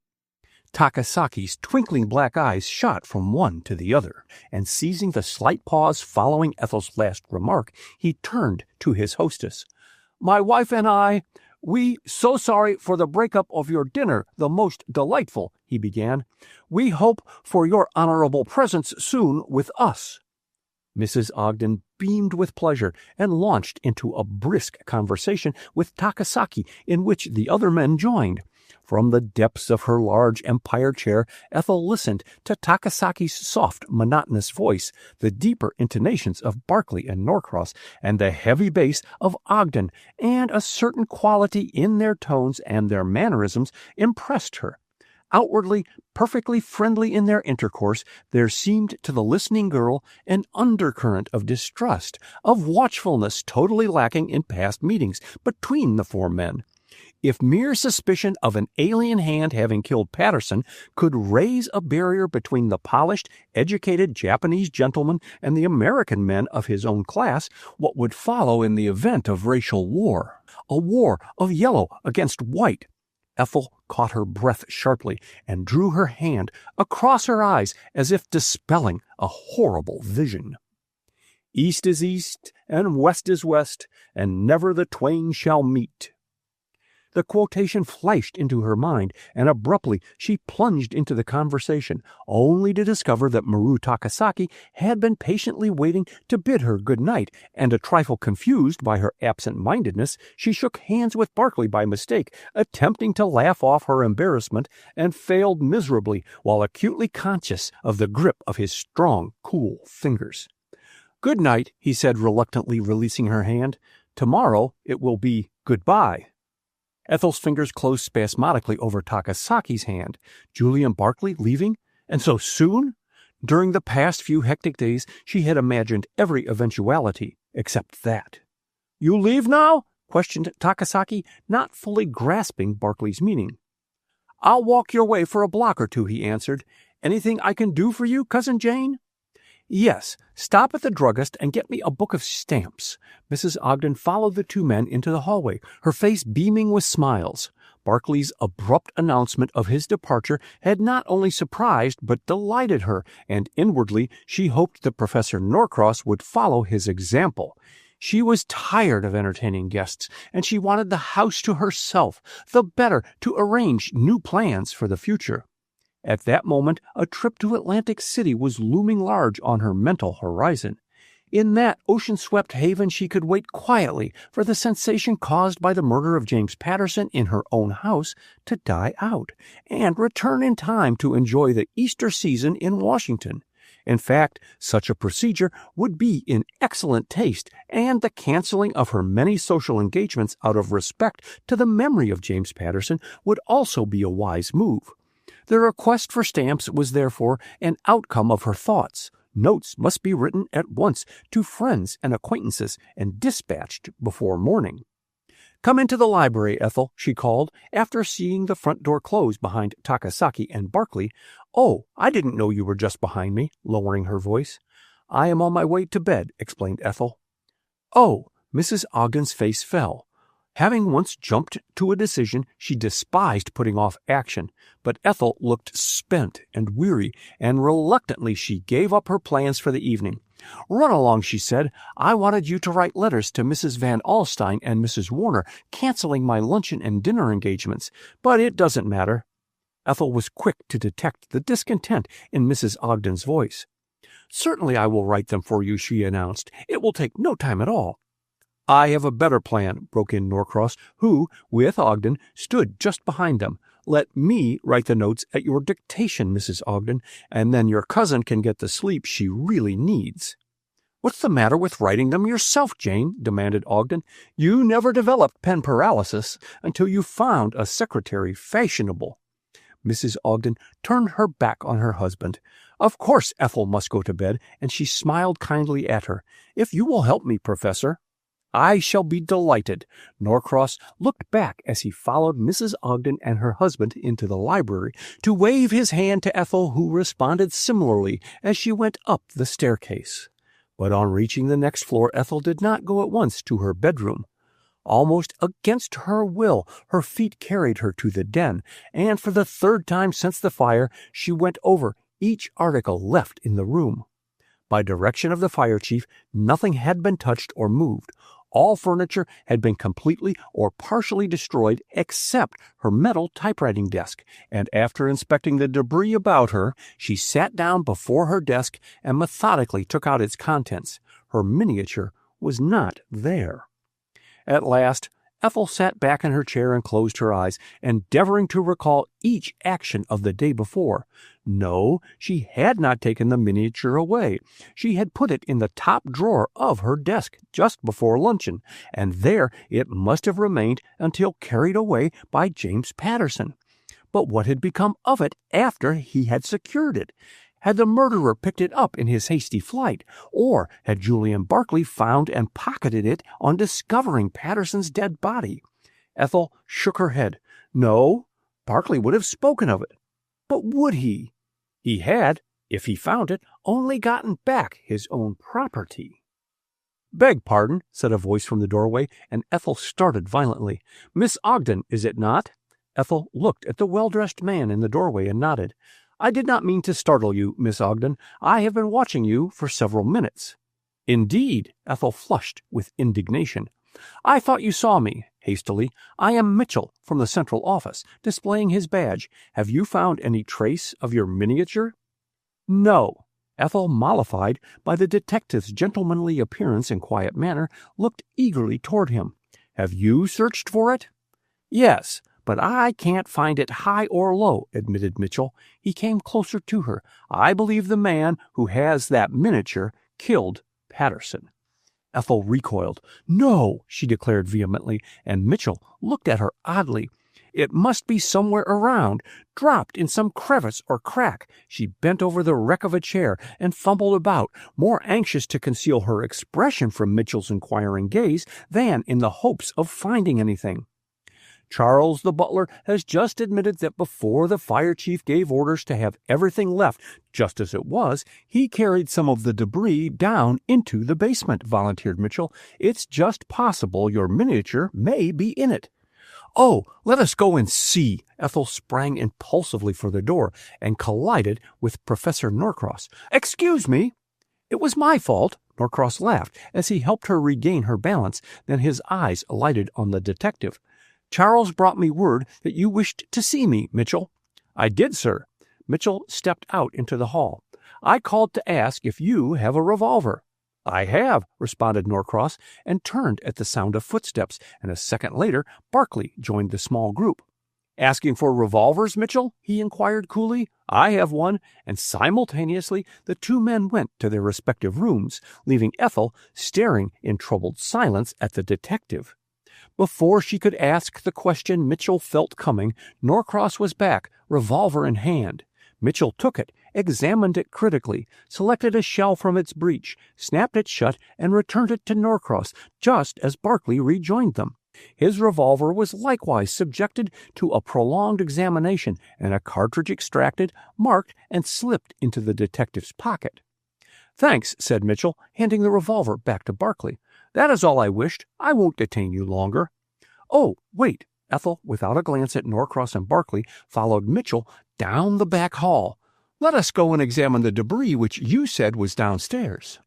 Takasaki's twinkling black eyes shot from one to the other, and seizing the slight pause following Ethel's last remark, he turned to his hostess. "My wife and we so sorry for the breakup of your dinner, the most delightful," he began. "We hope for your honorable presence soon with us." Mrs. Ogden beamed with pleasure and launched into a brisk conversation with Takasaki, in which the other men joined. From the depths of her large empire chair, Ethel listened to Takasaki's soft, monotonous voice, the deeper intonations of Barclay and Norcross, and the heavy bass of Ogden, and a certain quality in their tones and their mannerisms impressed her. Outwardly perfectly friendly in their intercourse, there seemed to the listening girl an undercurrent of distrust, of watchfulness totally lacking in past meetings between the four men. If mere suspicion of an alien hand having killed Patterson could raise a barrier between the polished, educated Japanese gentleman and the American men of his own class, what would follow in the event of racial war? A war of yellow against white. Ethel caught her breath sharply and drew her hand across her eyes as if dispelling a horrible vision. "East is east, and west is west, and never the twain shall meet." The quotation flashed into her mind, and abruptly she plunged into the conversation, only to discover that Maru Takasaki had been patiently waiting to bid her good night, and a trifle confused by her absent-mindedness, she shook hands with Barclay by mistake, attempting to laugh off her embarrassment, and failed miserably while acutely conscious of the grip of his strong, cool fingers. "Good night," he said, reluctantly releasing her hand. "Tomorrow it will be goodbye." Ethel's fingers closed spasmodically over Takasaki's hand. Julian Barclay leaving? And so soon? During the past few hectic days, she had imagined every eventuality except that. "You leave now?" questioned Takasaki, not fully grasping Barclay's meaning. "I'll walk your way for a block or two," he answered. "Anything I can do for you, Cousin Jane?" "Yes, stop at the druggist and get me a book of stamps." Mrs. Ogden followed the two men into the hallway, her face beaming with smiles. Barclay's abrupt announcement of his departure had not only surprised but delighted her, and inwardly she hoped that Professor Norcross would follow his example. She was tired of entertaining guests, and she wanted the house to herself, the better to arrange new plans for the future. At that moment, a trip to Atlantic City was looming large on her mental horizon. In that ocean-swept haven she could wait quietly for the sensation caused by the murder of James Patterson in her own house to die out, and return in time to enjoy the Easter season in Washington. In fact, such a procedure would be in excellent taste, and the canceling of her many social engagements out of respect to the memory of James Patterson would also be a wise move. The request for stamps was therefore an outcome of her thoughts. Notes must be written at once to friends and acquaintances and dispatched before morning. "Come into the library, Ethel," she called, after seeing the front door close behind Takasaki and Barclay. "Oh, I didn't know you were just behind me," lowering her voice. "I am on my way to bed," explained Ethel. "Oh," Mrs. Ogden's face fell. Having once jumped to a decision, she despised putting off action, but Ethel looked spent and weary, and reluctantly she gave up her plans for the evening. "Run along," she said. "I wanted you to write letters to Mrs. Van Alstyne and Mrs. Warner, canceling my luncheon and dinner engagements, but it doesn't matter." Ethel was quick to detect the discontent in Mrs. Ogden's voice. "Certainly I will write them for you," she announced. "It will take no time at all." "I have a better plan," broke in Norcross, who, with Ogden, stood just behind them. "Let me write the notes at your dictation, Mrs. Ogden, and then your cousin can get the sleep she really needs." "What's the matter with writing them yourself, Jane?" demanded Ogden. "You never developed pen paralysis until you found a secretary fashionable." Mrs. Ogden turned her back on her husband. Of course Ethel must go to bed, and she smiled kindly at her. "If you will help me, Professor." "I shall be delighted." Norcross looked back as he followed Mrs. Ogden and her husband into the library to wave his hand to Ethel, who responded similarly as she went up the staircase. But on reaching the next floor, Ethel did not go at once to her bedroom. Almost against her will, her feet carried her to the den, and for the third time since the fire, she went over each article left in the room. By direction of the fire chief, nothing had been touched or moved. All furniture had been completely or partially destroyed except her metal typewriting desk, and after inspecting the debris about her, she sat down before her desk and methodically took out its contents. Her miniature was not there. At last, Ethel sat back in her chair and closed her eyes, endeavoring to recall each action of the day before. No, she had not taken the miniature away. She had put it in the top drawer of her desk just before luncheon, and there it must have remained until carried away by James Patterson. But what had become of it after he had secured it? Had the murderer picked it up in his hasty flight, or had Julian Barclay found and pocketed it on discovering Patterson's dead body? Ethel shook her head. No, Barclay would have spoken of it. But would he? He had, if he found it, only gotten back his own property. "Beg pardon," said a voice from the doorway, and Ethel started violently. "Miss Ogden, is it not?" Ethel looked at the well-dressed man in the doorway and nodded. "I did not mean to startle you, Miss Ogden. I have been watching you for several minutes." "Indeed?" Ethel flushed with indignation. "I thought you saw me." Hastily, "I am Mitchell from the central office," displaying his badge. "Have you found any trace of your miniature?" "No." Ethel, mollified by the detective's gentlemanly appearance and quiet manner, looked eagerly toward him. "Have you searched for it?" "Yes, but I can't find it high or low," admitted Mitchell. He came closer to her. "I believe the man who has that miniature killed Patterson." Ethel recoiled. "No," she declared vehemently, and Mitchell looked at her oddly. "It must be somewhere around, dropped in some crevice or crack." She bent over the wreck of a chair and fumbled about, more anxious to conceal her expression from Mitchell's inquiring gaze than in the hopes of finding anything. "Charles, the butler, has just admitted that before the fire chief gave orders to have everything left just as it was, he carried some of the debris down into the basement," volunteered Mitchell. "It's just possible your miniature may be in it." "Oh, let us go and see." Ethel sprang impulsively for the door and collided with Professor Norcross. "Excuse me." "It was my fault." Norcross laughed as he helped her regain her balance. Then his eyes lighted on the detective. "Charles brought me word that you wished to see me, Mitchell." "I did, sir." Mitchell stepped out into the hall. "I called to ask if you have a revolver." "I have," responded Norcross, and turned at the sound of footsteps, and a second later Barclay joined the small group. "Asking for revolvers, Mitchell?" he inquired coolly. "I have one," and simultaneously the two men went to their respective rooms, leaving Ethel staring in troubled silence at the detective. Before she could ask the question Mitchell felt coming, Norcross was back, revolver in hand. Mitchell took it, examined it critically, selected a shell from its breech, snapped it shut, and returned it to Norcross just as Barclay rejoined them. His revolver was likewise subjected to a prolonged examination, and a cartridge extracted, marked, and slipped into the detective's pocket. "Thanks," said Mitchell, handing the revolver back to Barclay. "That is all I wished. I won't detain you longer." "Oh, wait." Ethel, without a glance at Norcross and Barclay, followed Mitchell down the back hall. "Let us go and examine the debris which you said was downstairs."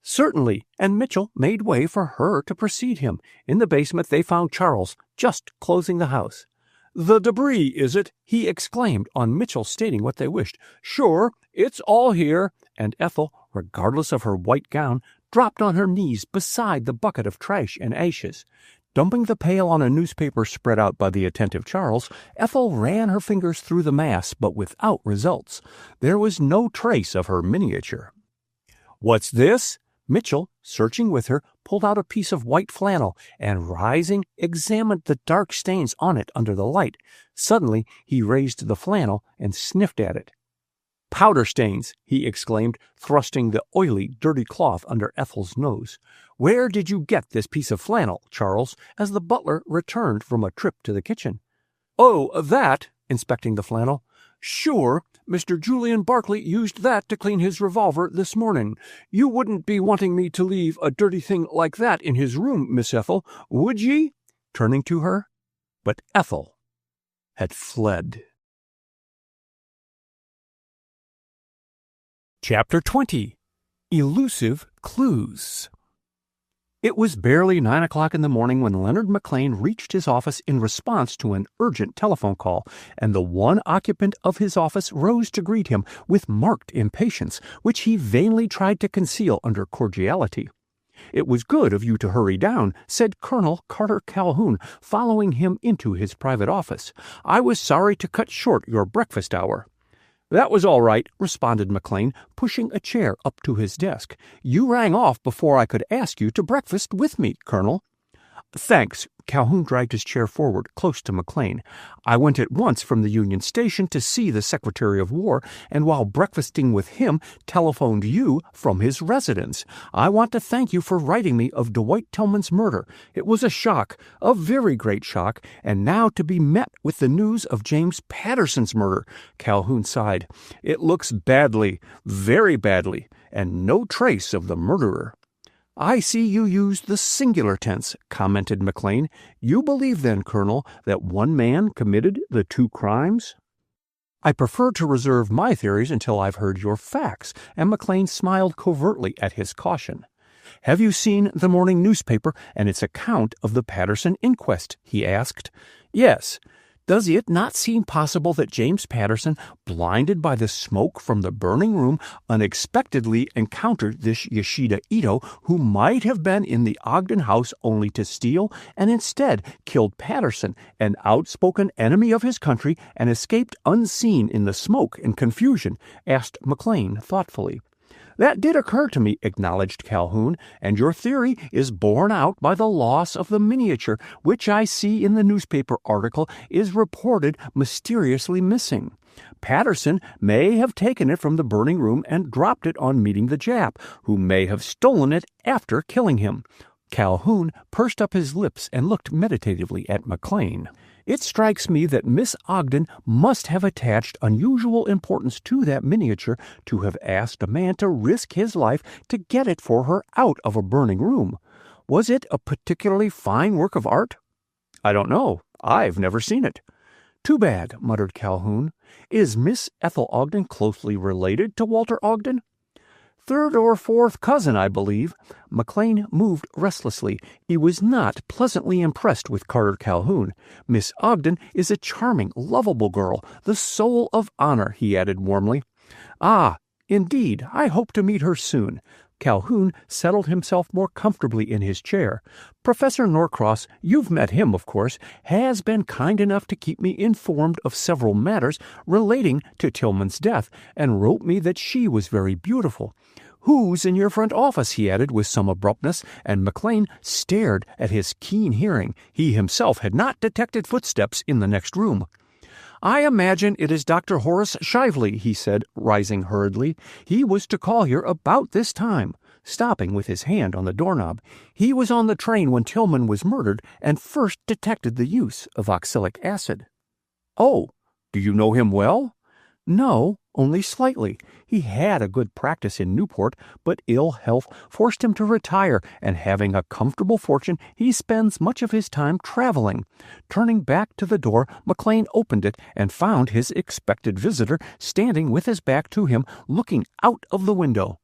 "Certainly," and Mitchell made way for her to precede him. In the basement they found Charles, just closing the house. "The debris, is it?" he exclaimed, on Mitchell stating what they wished. "Sure, it's all here," and Ethel, regardless of her white gown, dropped on her knees beside the bucket of trash and ashes. Dumping the pail on a newspaper spread out by the attentive Charles, Ethel ran her fingers through the mass, but without results. There was no trace of her miniature. "What's this?" Mitchell, searching with her, pulled out a piece of white flannel and, rising, examined the dark stains on it under the light. Suddenly he raised the flannel and sniffed at it. "Powder stains," he exclaimed, thrusting the oily, dirty cloth under Ethel's nose. "Where did you get this piece of flannel, Charles?" as the butler returned from a trip to the kitchen. "Oh, that," inspecting the flannel. "Sure, Mr. Julian Barclay used that to clean his revolver this morning. You wouldn't be wanting me to leave a dirty thing like that in his room, Miss Ethel, would ye?" turning to her. But Ethel had fled. Chapter 20. Elusive Clews. It was barely 9 o'clock in the morning when Leonard McLean reached his office in response to an urgent telephone call, and the one occupant of his office rose to greet him with marked impatience, which he vainly tried to conceal under cordiality. "It was good of you to hurry down," said Colonel Carter Calhoun, following him into his private office. "I was sorry to cut short your breakfast hour." "That was all right," responded McLean, pushing a chair up to his desk. "You rang off before I could ask you to breakfast with me, Colonel." "Thanks." Calhoun dragged his chair forward, close to McLean. "I went at once from the Union Station to see the Secretary of War, and while breakfasting with him, telephoned you from his residence. I want to thank you for writing me of Dwight Tillman's murder. It was a shock, a very great shock, and now to be met with the news of James Patterson's murder." Calhoun sighed. "It looks badly, very badly, and no trace of the murderer." "I see you use the singular tense," commented McLean. "You believe then, Colonel, that one man committed the two crimes?" "I prefer to reserve my theories until I've heard your facts," and McLean smiled covertly at his caution. "Have you seen the morning newspaper and its account of the Patterson inquest?" he asked. "Yes. Does it not seem possible that James Patterson, blinded by the smoke from the burning room, unexpectedly encountered this Yoshida Ito, who might have been in the Ogden house only to steal, and instead killed Patterson, an outspoken enemy of his country, and escaped unseen in the smoke and confusion?" asked McLean thoughtfully. "That did occur to me," acknowledged Calhoun, "and your theory is borne out by the loss of the miniature, which I see in the newspaper article is reported mysteriously missing. Patterson may have taken it from the burning room and dropped it on meeting the Jap, who may have stolen it after killing him." Calhoun pursed up his lips and looked meditatively at McLean. "It strikes me that Miss Ogden must have attached unusual importance to that miniature to have asked a man to risk his life to get it for her out of a burning room. Was it a particularly fine work of art?" "I don't know. I've never seen it." "Too bad," muttered Calhoun. "Is Miss Ethel Ogden closely related to Walter Ogden?" "Third or fourth cousin, I believe." McLean moved restlessly. He was not pleasantly impressed with Carter Calhoun. "Miss Ogden is a charming, lovable girl, the soul of honor," he added warmly. "Ah, indeed, I hope to meet her soon." Calhoun settled himself more comfortably in his chair. "Professor Norcross, you've met him, of course, has been kind enough to keep me informed of several matters relating to Tillman's death, and wrote me that she was very beautiful. Who's in your front office?" he added with some abruptness, and McLean stared at his keen hearing. He himself had not detected footsteps in the next room. "I imagine it is Dr. Horace Shively," he said, rising hurriedly. "He was to call here about this time," stopping with his hand on the doorknob. "He was on the train when Tillman was murdered and first detected the use of oxalic acid." "Oh, do you know him well?" "No, only slightly. He had a good practice in Newport, but ill health forced him to retire, and having a comfortable fortune, he spends much of his time traveling." Turning back to the door, McLean opened it and found his expected visitor standing with his back to him, looking out of the window.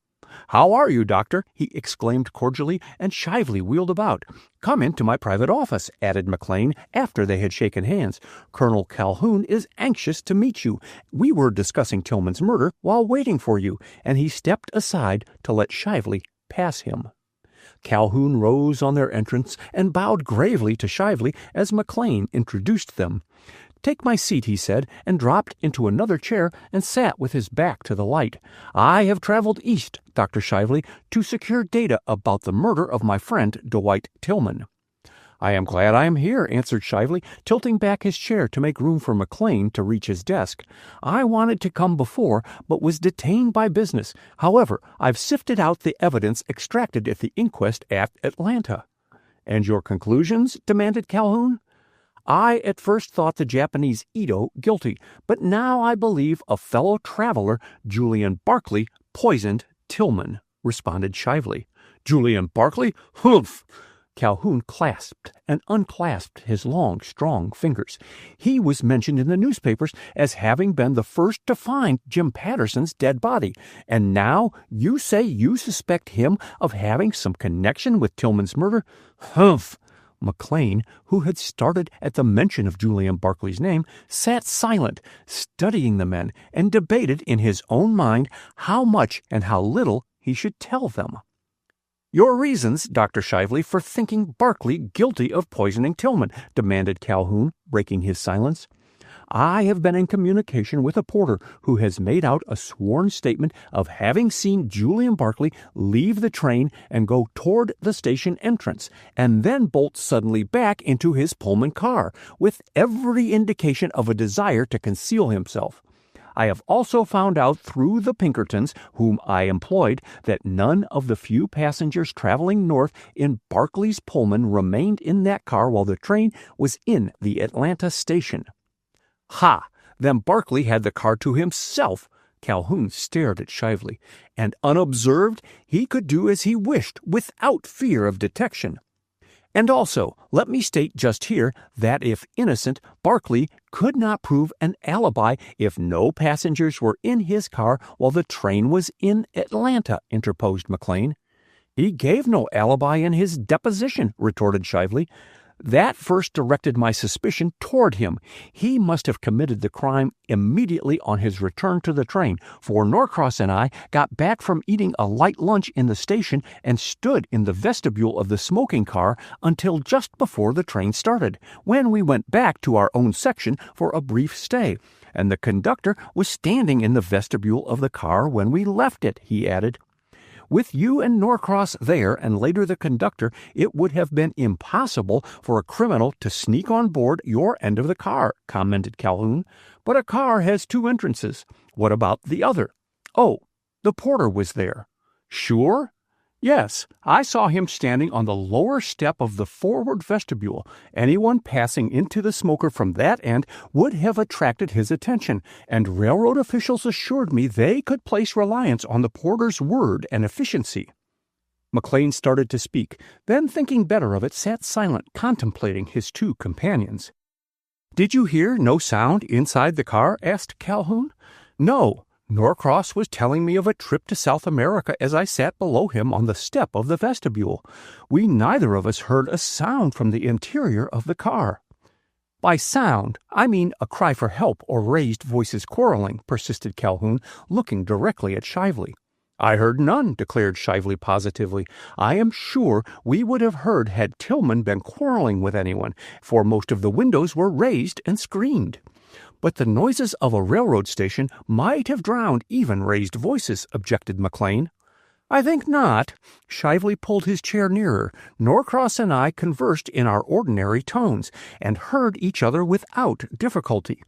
"How are you, Doctor?" he exclaimed cordially, and Shively wheeled about. "Come into my private office," added McLean, after they had shaken hands. "Colonel Calhoun is anxious to meet you. We were discussing Tillman's murder while waiting for you," and he stepped aside to let Shively pass him. Calhoun rose on their entrance and bowed gravely to Shively as McLean introduced them. "Take my seat," he said, and dropped into another chair and sat with his back to the light. "I have traveled east, Dr. Shively, to secure data about the murder of my friend Dwight Tillman." "I am glad I am here," answered Shively, tilting back his chair to make room for McLean to reach his desk. "I wanted to come before, but was detained by business. However, I've sifted out the evidence extracted at the inquest at Atlanta." "And your conclusions?" demanded Calhoun. "I at first thought the Japanese Ito guilty, but now I believe a fellow traveler, Julian Barkley, poisoned Tillman," responded Shively. "Julian Barkley? Humph!" Calhoun clasped and unclasped his long, strong fingers. "He was mentioned in the newspapers as having been the first to find Jim Patterson's dead body, and now you say you suspect him of having some connection with Tillman's murder? Humph!" McLean, who had started at the mention of Julian Barkley's name, sat silent, studying the men, and debated in his own mind how much and how little he should tell them. "Your reasons, Dr. Shively, for thinking Barkley guilty of poisoning Tillman," demanded Calhoun, breaking his silence. "I have been in communication with a porter who has made out a sworn statement of having seen Julian Barkley leave the train and go toward the station entrance, and then bolt suddenly back into his Pullman car, with every indication of a desire to conceal himself. I have also found out through the Pinkertons, whom I employed, that none of the few passengers traveling north in Barkley's Pullman remained in that car while the train was in the Atlanta station." "Ha! Then Barkley had the car to himself." Calhoun stared at Shively. "And unobserved, he could do as he wished without fear of detection. And also, let me state just here that if innocent, Barkley could not prove an alibi if no passengers were in his car while the train was in Atlanta," interposed McLean. "He gave no alibi in his deposition," retorted Shively. "That first directed my suspicion toward him. He must have committed the crime immediately on his return to the train, for Norcross and I got back from eating a light lunch in the station and stood in the vestibule of the smoking car until just before the train started, when we went back to our own section for a brief stay, and the conductor was standing in the vestibule of the car when we left it," he added. "With you and Norcross there, and later the conductor, it would have been impossible for a criminal to sneak on board your end of the car," commented Calhoun. "But a car has two entrances. What about the other?" "Oh, the porter was there." "Sure?" "Yes, I saw him standing on the lower step of the forward vestibule. Anyone passing into the smoker from that end would have attracted his attention, and railroad officials assured me they could place reliance on the porter's word and efficiency." McLean started to speak, then, thinking better of it, sat silent, contemplating his two companions. "Did you hear no sound inside the car?" asked Calhoun. "No. Norcross was telling me of a trip to South America as I sat below him on the step of the vestibule. We neither of us heard a sound from the interior of the car." "By sound, I mean a cry for help or raised voices quarreling," persisted Calhoun, looking directly at Shively. "I heard none," declared Shively positively. "I am sure we would have heard had Tillman been quarreling with anyone, for most of the windows were raised and screened." "But the noises of a railroad station might have drowned even raised voices," objected McLean. "I think not." Shively pulled his chair nearer. "Norcross and I conversed in our ordinary tones, and heard each other without difficulty.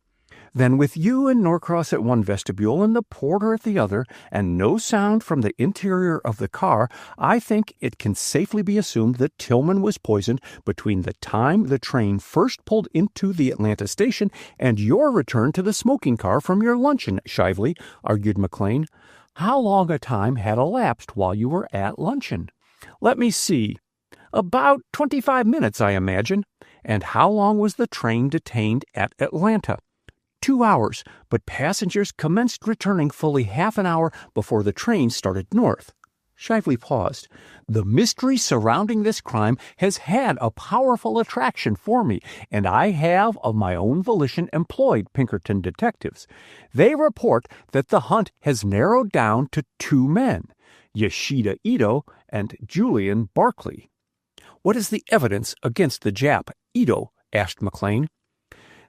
Then with you and Norcross at one vestibule and the porter at the other, and no sound from the interior of the car, I think it can safely be assumed that Tillman was poisoned between the time the train first pulled into the Atlanta station and your return to the smoking car from your luncheon," Shively argued McLean. "How long a time had elapsed while you were at luncheon?" "Let me see. About 25 minutes, I imagine." "And how long was the train detained at Atlanta?" 2 hours, but passengers commenced returning fully half an hour before the train started north." Shively paused. "The mystery surrounding this crime has had a powerful attraction for me, and I have of my own volition employed Pinkerton detectives. They report that the hunt has narrowed down to 2 men, Yoshida Ito and Julian Barkley." "What is the evidence against the Jap, Ito?" asked McLean.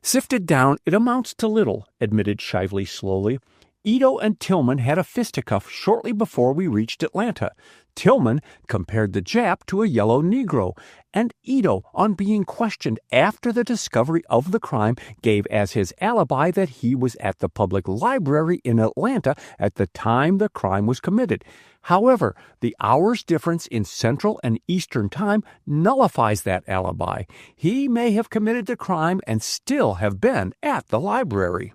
Sifted down, it amounts to little, admitted Shively slowly. Ito and Tillman had a fisticuff shortly before we reached Atlanta. Tillman compared the Jap to a yellow Negro, and Ito, on being questioned after the discovery of the crime, gave as his alibi that he was at the public library in Atlanta at the time the crime was committed. However, the hour's difference in Central and Eastern Time nullifies that alibi. He may have committed the crime and still have been at the library.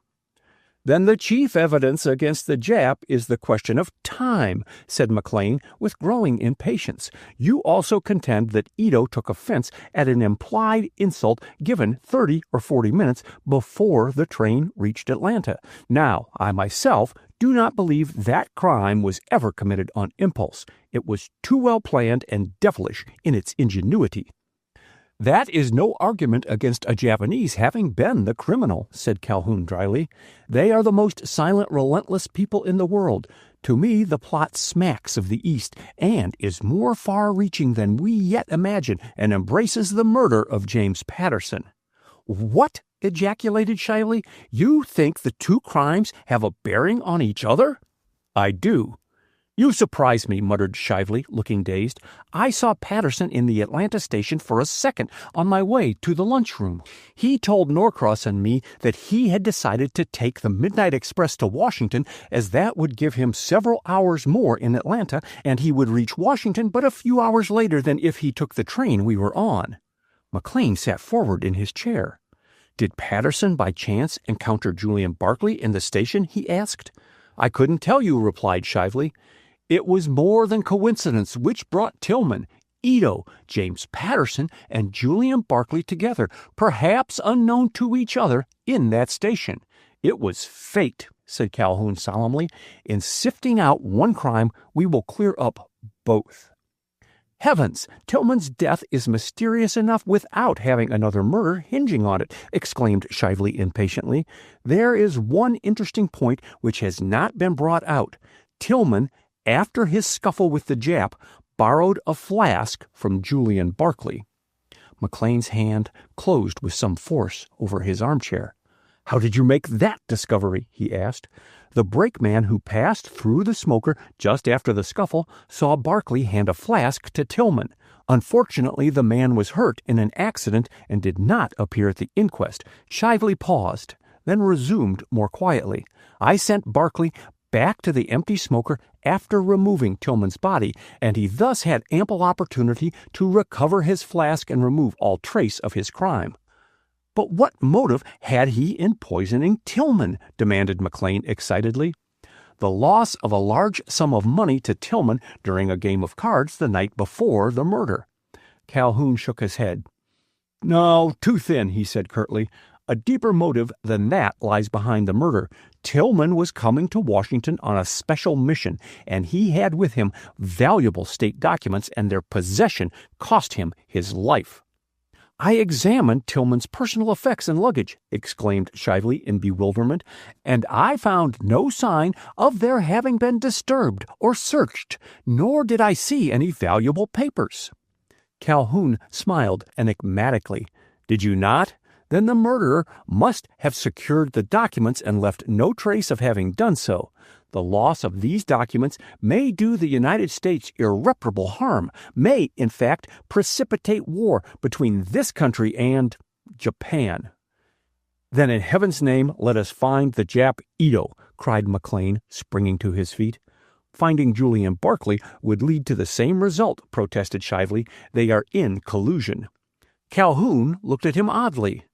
Then the chief evidence against the Jap is the question of time, said McLean with growing impatience. You also contend that Ito took offense at an implied insult given 30 or 40 minutes before the train reached Atlanta. Now, I myself do not believe that crime was ever committed on impulse. It was too well planned and devilish in its ingenuity. That is no argument against a Japanese having been the criminal, said Calhoun dryly. They are the most silent, relentless people in the world. To me, the plot smacks of the East and is more far-reaching than we yet imagine and embraces the murder of James Patterson. What? Ejaculated Shively. You think the two crimes have a bearing on each other? I do. You surprise me, muttered Shively, looking dazed. I saw Patterson in the Atlanta station for a second on my way to the lunchroom. He told Norcross and me that he had decided to take the Midnight Express to Washington, as that would give him several hours more in Atlanta, and he would reach Washington but a few hours later than if he took the train we were on. McLean sat forward in his chair. Did Patterson by chance encounter Julian Barclay in the station? He asked. I couldn't tell you, replied Shively. It was more than coincidence which brought Tillman, Ito, James Patterson, and Julian Barclay together, perhaps unknown to each other, in that station. It was fate, said Calhoun solemnly. In sifting out one crime, we will clear up both. Heavens, Tillman's death is mysterious enough without having another murder hinging on it, exclaimed Shively impatiently. There is one interesting point which has not been brought out. Tillman, after his scuffle with the Jap, borrowed a flask from Julian Barclay. McLean's hand closed with some force over his armchair. How did you make that discovery? He asked. The brakeman who passed through the smoker just after the scuffle saw Barclay hand a flask to Tillman. Unfortunately, the man was hurt in an accident and did not appear at the inquest. Shively paused, then resumed more quietly. I sent Barclay back to the empty smoker after removing Tillman's body, and he thus had ample opportunity to recover his flask and remove all trace of his crime. But what motive had he in poisoning Tillman? Demanded McLean excitedly. The loss of a large sum of money to Tillman during a game of cards the night before the murder. Calhoun shook his head. No, too thin, he said curtly. A deeper motive than that lies behind the murder. Tillman was coming to Washington on a special mission, and he had with him valuable state documents, and their possession cost him his life. I examined Tillman's personal effects and luggage, exclaimed Shively in bewilderment, and I found no sign of their having been disturbed or searched, nor did I see any valuable papers. Calhoun smiled enigmatically. Did you not? Then the murderer must have secured the documents and left no trace of having done so. The loss of these documents may do the United States irreparable harm, may, in fact, precipitate war between this country and Japan. Then in heaven's name let us find the Jap Ito, cried McLean, springing to his feet. Finding Julian Barclay would lead to the same result, protested Shively. They are in collusion. Calhoun looked at him oddly.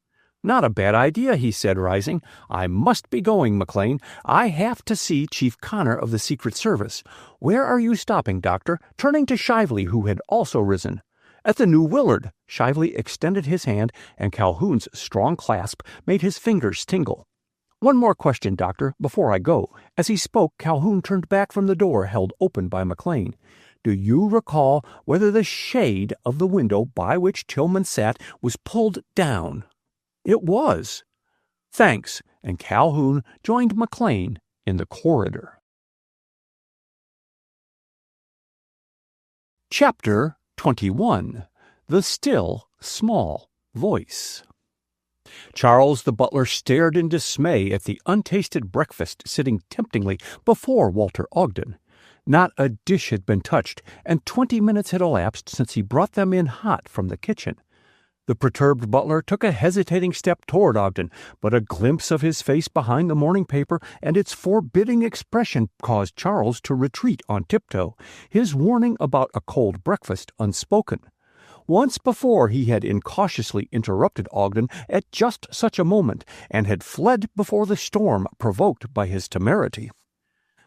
Not a bad idea, he said, rising. I must be going, McLean. I have to see Chief Connor of the Secret Service. Where are you stopping, Doctor? Turning to Shively, who had also risen. At the New Willard. Shively extended his hand, and Calhoun's strong clasp made his fingers tingle. One more question, Doctor, before I go. As he spoke, Calhoun turned back from the door held open by McLean. Do you recall whether the shade of the window by which Tillman sat was pulled down? It was. Thanks, and Calhoun joined McLean in the corridor. Chapter 21. The Still Small Voice. Charles the butler stared in dismay at the untasted breakfast sitting temptingly before Walter Ogden. Not a dish had been touched, and 20 minutes had elapsed since he brought them in hot from the kitchen. The perturbed butler took a hesitating step toward Ogden, but a glimpse of his face behind the morning paper and its forbidding expression caused Charles to retreat on tiptoe, his warning about a cold breakfast unspoken. Once before he had incautiously interrupted Ogden at just such a moment, and had fled before the storm provoked by his temerity.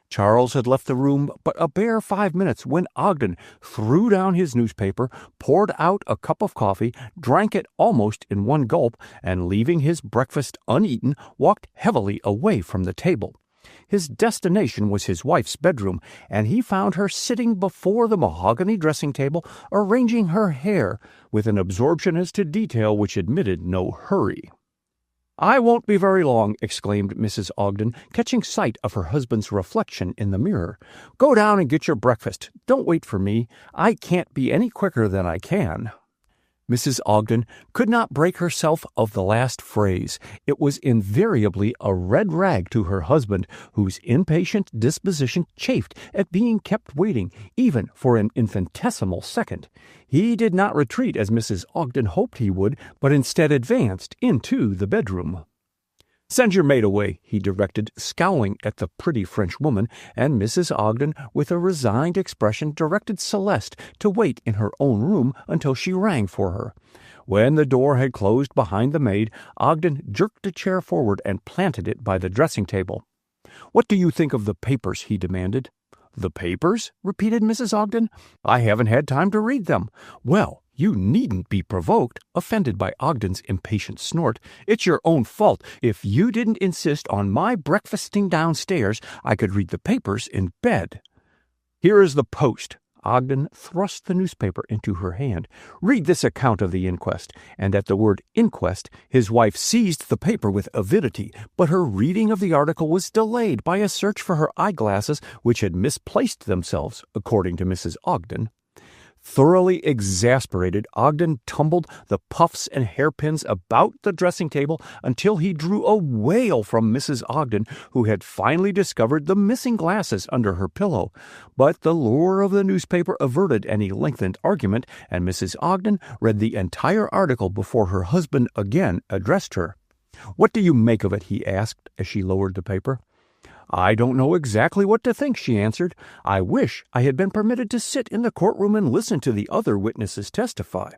Charles had left the room but a bare 5 minutes when Ogden threw down his newspaper, poured out a cup of coffee, drank it almost in one gulp, and leaving his breakfast uneaten, walked heavily away from the table. His destination was his wife's bedroom, and he found her sitting before the mahogany dressing-table, arranging her hair, with an absorption as to detail which admitted no hurry. "I won't be very long," exclaimed Mrs. Ogden, catching sight of her husband's reflection in the mirror. "Go down and get your breakfast. Don't wait for me. I can't be any quicker than I can." Mrs. Ogden could not break herself of the last phrase. It was invariably a red rag to her husband, whose impatient disposition chafed at being kept waiting, even for an infinitesimal second. He did not retreat as Mrs. Ogden hoped he would, but instead advanced into the bedroom. "Send your maid away," he directed, scowling at the pretty French woman, and Mrs. Ogden, with a resigned expression, directed Celeste to wait in her own room until she rang for her. When the door had closed behind the maid, Ogden jerked a chair forward and planted it by the dressing-table. "What do you think of the papers?" he demanded. "The papers?" repeated Mrs. Ogden. "I haven't had time to read them." "Well, you needn't be provoked," offended by Ogden's impatient snort. "It's your own fault. If you didn't insist on my breakfasting downstairs, I could read the papers in bed." "Here is the Post." Ogden thrust the newspaper into her hand. "Read this account of the inquest." And at the word inquest, his wife seized the paper with avidity, but her reading of the article was delayed by a search for her eyeglasses, which had misplaced themselves, according to Mrs. Ogden. Thoroughly exasperated, Ogden tumbled the puffs and hairpins about the dressing-table until he drew a wail from Mrs. Ogden, who had finally discovered the missing glasses under her pillow. But the lure of the newspaper averted any lengthened argument, and Mrs. Ogden read the entire article before her husband again addressed her. "What do you make of it?" he asked as she lowered the paper. "I don't know exactly what to think," she answered. "I wish I had been permitted to sit in the courtroom and listen to the other witnesses testify."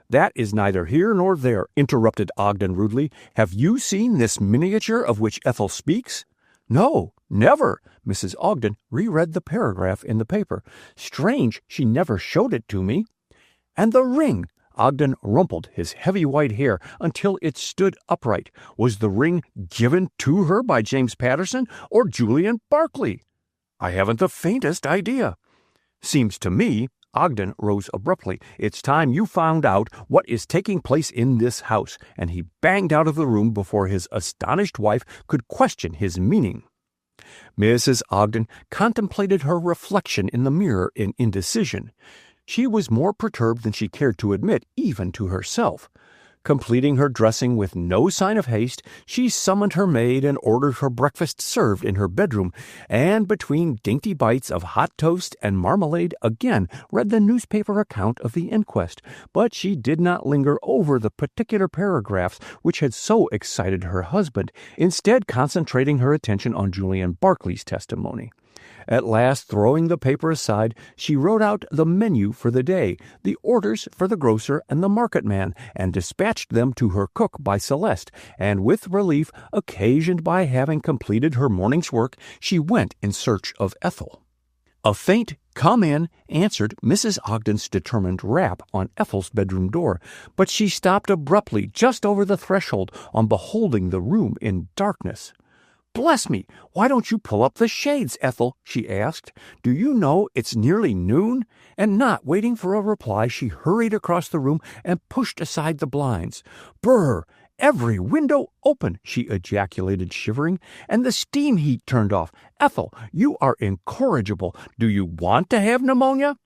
"That is neither here nor there," interrupted Ogden rudely. "Have you seen this miniature of which Ethel speaks?" "No, never." Mrs. Ogden reread the paragraph in the paper. "Strange she never showed it to me." "And the ring?" Ogden rumpled his heavy white hair until it stood upright. "Was the ring given to her by James Patterson or Julian Barclay?" "I haven't the faintest idea." "Seems to me," Ogden rose abruptly, "it's time you found out what is taking place in this house," and he banged out of the room before his astonished wife could question his meaning. Mrs. Ogden contemplated her reflection in the mirror in indecision. She was more perturbed than she cared to admit, even to herself. Completing her dressing with no sign of haste, she summoned her maid and ordered her breakfast served in her bedroom, and between dainty bites of hot toast and marmalade again read the newspaper account of the inquest. But she did not linger over the particular paragraphs which had so excited her husband, instead concentrating her attention on Julian Barclay's testimony. At last, throwing the paper aside, she wrote out the menu for the day, the orders for the grocer and the market man, and dispatched them to her cook by Celeste, and with relief occasioned by having completed her morning's work, she went in search of Ethel. A faint "come in" answered Mrs. Ogden's determined rap on Ethel's bedroom door, but she stopped abruptly just over the threshold on beholding the room in darkness. "Bless me, why don't you pull up the shades, Ethel?" she asked. "Do you know it's nearly noon?" And not waiting for a reply, she hurried across the room and pushed aside the blinds. "Brr! Every window open!" she ejaculated, shivering, "and the steam heat turned off. Ethel, you are incorrigible. Do you want to have pneumonia?"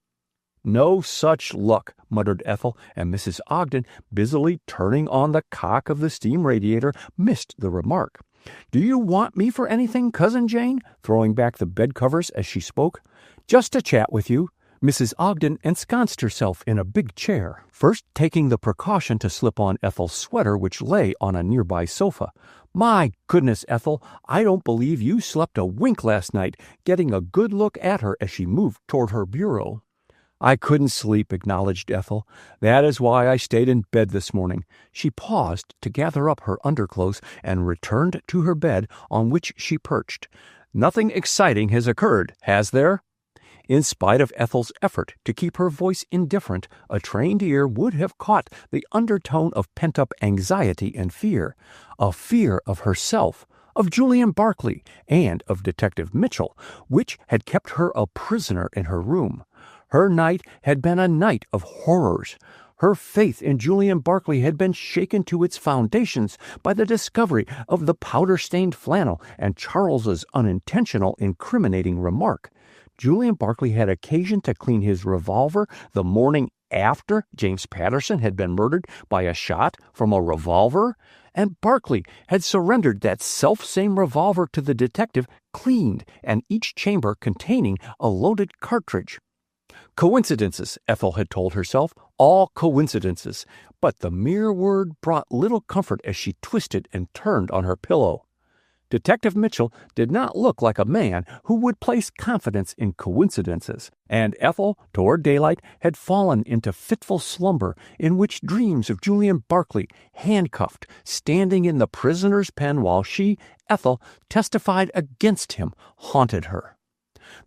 "No such luck," muttered Ethel, and Mrs. Ogden, busily turning on the cock of the steam radiator, missed the remark. "Do you want me for anything, Cousin Jane?" throwing back the bedcovers as she spoke. "Just to chat with you." Mrs. Ogden ensconced herself in a big chair, first taking the precaution to slip on Ethel's sweater, which lay on a nearby sofa. "My goodness, Ethel, I don't believe you slept a wink last night," getting a good look at her as she moved toward her bureau. "I couldn't sleep," acknowledged Ethel. "That is why I stayed in bed this morning." She paused to gather up her underclothes and returned to her bed, on which she perched. "Nothing exciting has occurred, has there?" In spite of Ethel's effort to keep her voice indifferent, a trained ear would have caught the undertone of pent-up anxiety and fear, a fear of herself, of Julian Barclay, and of Detective Mitchell, which had kept her a prisoner in her room. Her night had been a night of horrors. Her faith in Julian Barclay had been shaken to its foundations by the discovery of the powder-stained flannel and Charles's unintentional incriminating remark. Julian Barclay had occasion to clean his revolver the morning after James Patterson had been murdered by a shot from a revolver, and Barclay had surrendered that self-same revolver to the detective, cleaned, and each chamber containing a loaded cartridge. Coincidences, Ethel had told herself, all coincidences, but the mere word brought little comfort as she twisted and turned on her pillow. Detective Mitchell did not look like a man who would place confidence in coincidences, and Ethel, toward daylight, had fallen into fitful slumber in which dreams of Julian Barclay, handcuffed, standing in the prisoner's pen while she, Ethel, testified against him, haunted her.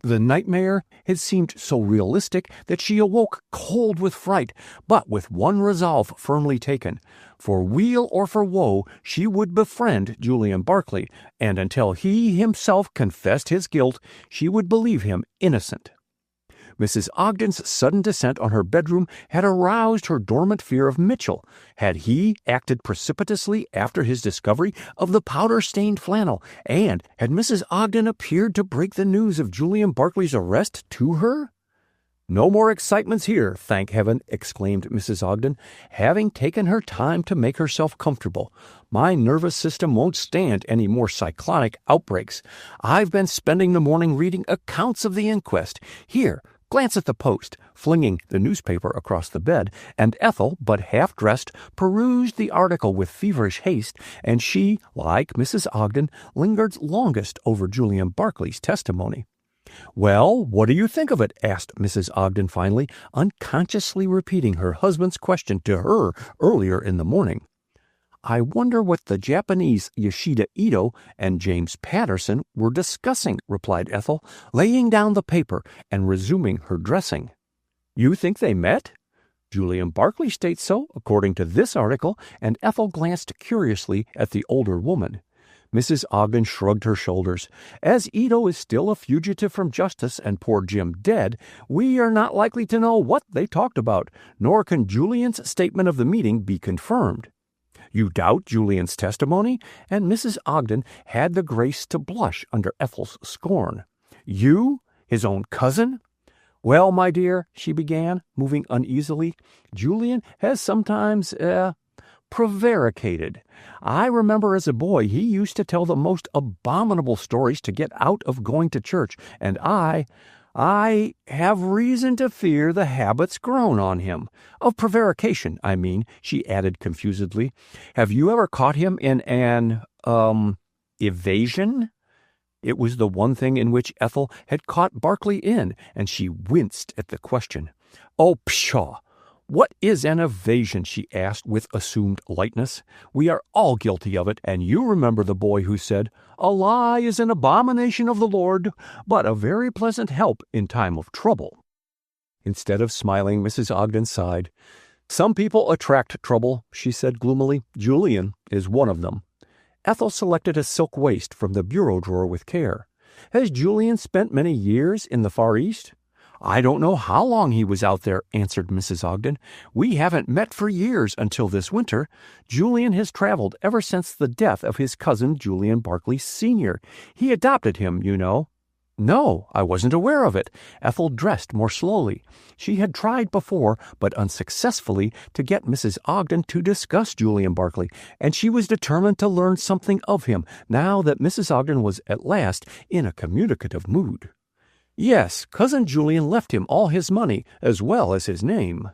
The nightmare had seemed so realistic that she awoke cold with fright, but with one resolve firmly taken. For weal or for woe, she would befriend Julian Barclay, and until he himself confessed his guilt, she would believe him innocent. Mrs. Ogden's sudden descent on her bedroom had aroused her dormant fear of Mitchell. Had he acted precipitously after his discovery of the powder-stained flannel, and had Mrs. Ogden appeared to break the news of Julian Barclay's arrest to her? "No more excitements here, thank heaven," exclaimed Mrs. Ogden, having taken her time to make herself comfortable. "My nervous system won't stand any more cyclonic outbreaks. I've been spending the morning reading accounts of the inquest. Here, glance at the Post," flinging the newspaper across the bed, and Ethel, but half-dressed, perused the article with feverish haste, and she, like Mrs. Ogden, lingered longest over Julian Barclay's testimony. "Well, what do you think of it?" asked Mrs. Ogden finally, unconsciously repeating her husband's question to her earlier in the morning. "I wonder what the Japanese Yoshida Ito and James Patterson were discussing," replied Ethel, laying down the paper and resuming her dressing. "You think they met?" "Julian Barclay states so, according to this article," and Ethel glanced curiously at the older woman. Mrs. Ogden shrugged her shoulders. "As Ito is still a fugitive from justice and poor Jim dead, we are not likely to know what they talked about, nor can Julian's statement of the meeting be confirmed." "You doubt Julian's testimony?" And Mrs. Ogden had the grace to blush under Ethel's scorn. "You? His own cousin?" "Well, my dear," she began, moving uneasily, "Julian has sometimes, prevaricated. I remember as a boy he used to tell the most abominable stories to get out of going to church, and I have reason to fear the habit's grown on him. Of prevarication, I mean," she added confusedly. "Have you ever caught him in an, evasion?" It was the one thing in which Ethel had caught Barclay in, and she winced at the question. "Oh, pshaw! What is an evasion?" she asked with assumed lightness. "We are all guilty of it, and you remember the boy who said, 'A lie is an abomination of the Lord, but a very pleasant help in time of trouble.'" Instead of smiling, Mrs. Ogden sighed. "Some people attract trouble," she said gloomily. "Julian is one of them." Ethel selected a silk waist from the bureau drawer with care. "Has Julian spent many years in the Far East?" "I don't know how long he was out there," answered Mrs. Ogden. "We haven't met for years until this winter. Julian has traveled ever since the death of his cousin Julian Barclay Sr. He adopted him, you know." No, I wasn't aware of it. Ethel dressed more slowly. She had tried before, but unsuccessfully, to get Mrs. Ogden to discuss Julian Barclay, and she was determined to learn something of him, now that Mrs. Ogden was at last in a communicative mood. Yes, Cousin Julian left him all his money, as well as his name.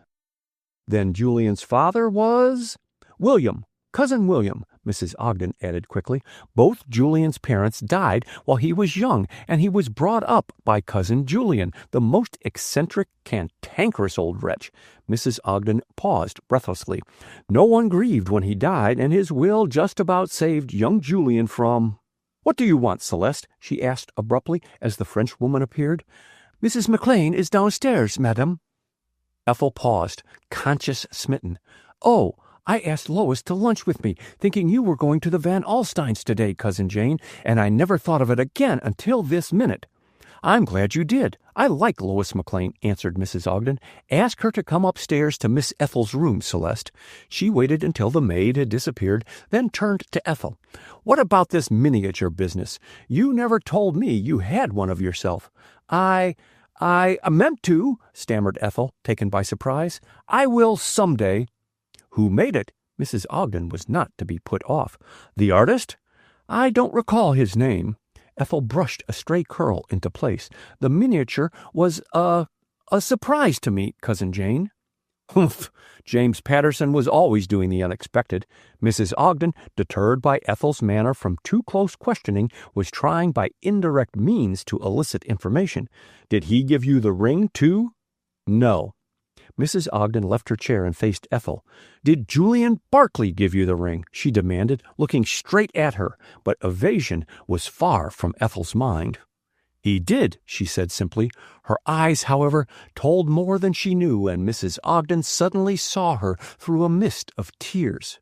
Then Julian's father was? William, Cousin William, Mrs. Ogden added quickly. Both Julian's parents died while he was young, and he was brought up by Cousin Julian, the most eccentric, cantankerous old wretch. Mrs. Ogden paused breathlessly. No one grieved when he died, and his will just about saved young Julian from— "What do you want, Celeste?" she asked abruptly as the Frenchwoman appeared. "Mrs. McLean is downstairs, madam." Ethel paused, conscience-smitten. "Oh, I asked Lois to lunch with me, thinking you were going to the Van Alstynes today, Cousin Jane, and I never thought of it again until this minute." "I'm glad you did. I like Lois McLean," answered Mrs. Ogden. "Ask her to come upstairs to Miss Ethel's room, Celeste." She waited until the maid had disappeared, then turned to Ethel. "What about this miniature business? You never told me you had one of yourself." I meant to," stammered Ethel, taken by surprise. "I will some day." "Who made it?" Mrs. Ogden was not to be put off. "The artist?" "I don't recall his name." Ethel brushed a stray curl into place. "The miniature was a surprise to me, Cousin Jane." "Humph! James Patterson was always doing the unexpected." Mrs. Ogden, deterred by Ethel's manner from too close questioning, was trying by indirect means to elicit information. "Did he give you the ring, too?" "No." Mrs. Ogden left her chair and faced Ethel. "Did Julian Barclay give you the ring?" she demanded, looking straight at her, but evasion was far from Ethel's mind. "He did," she said simply. Her eyes, however, told more than she knew, and Mrs. Ogden suddenly saw her through a mist of tears.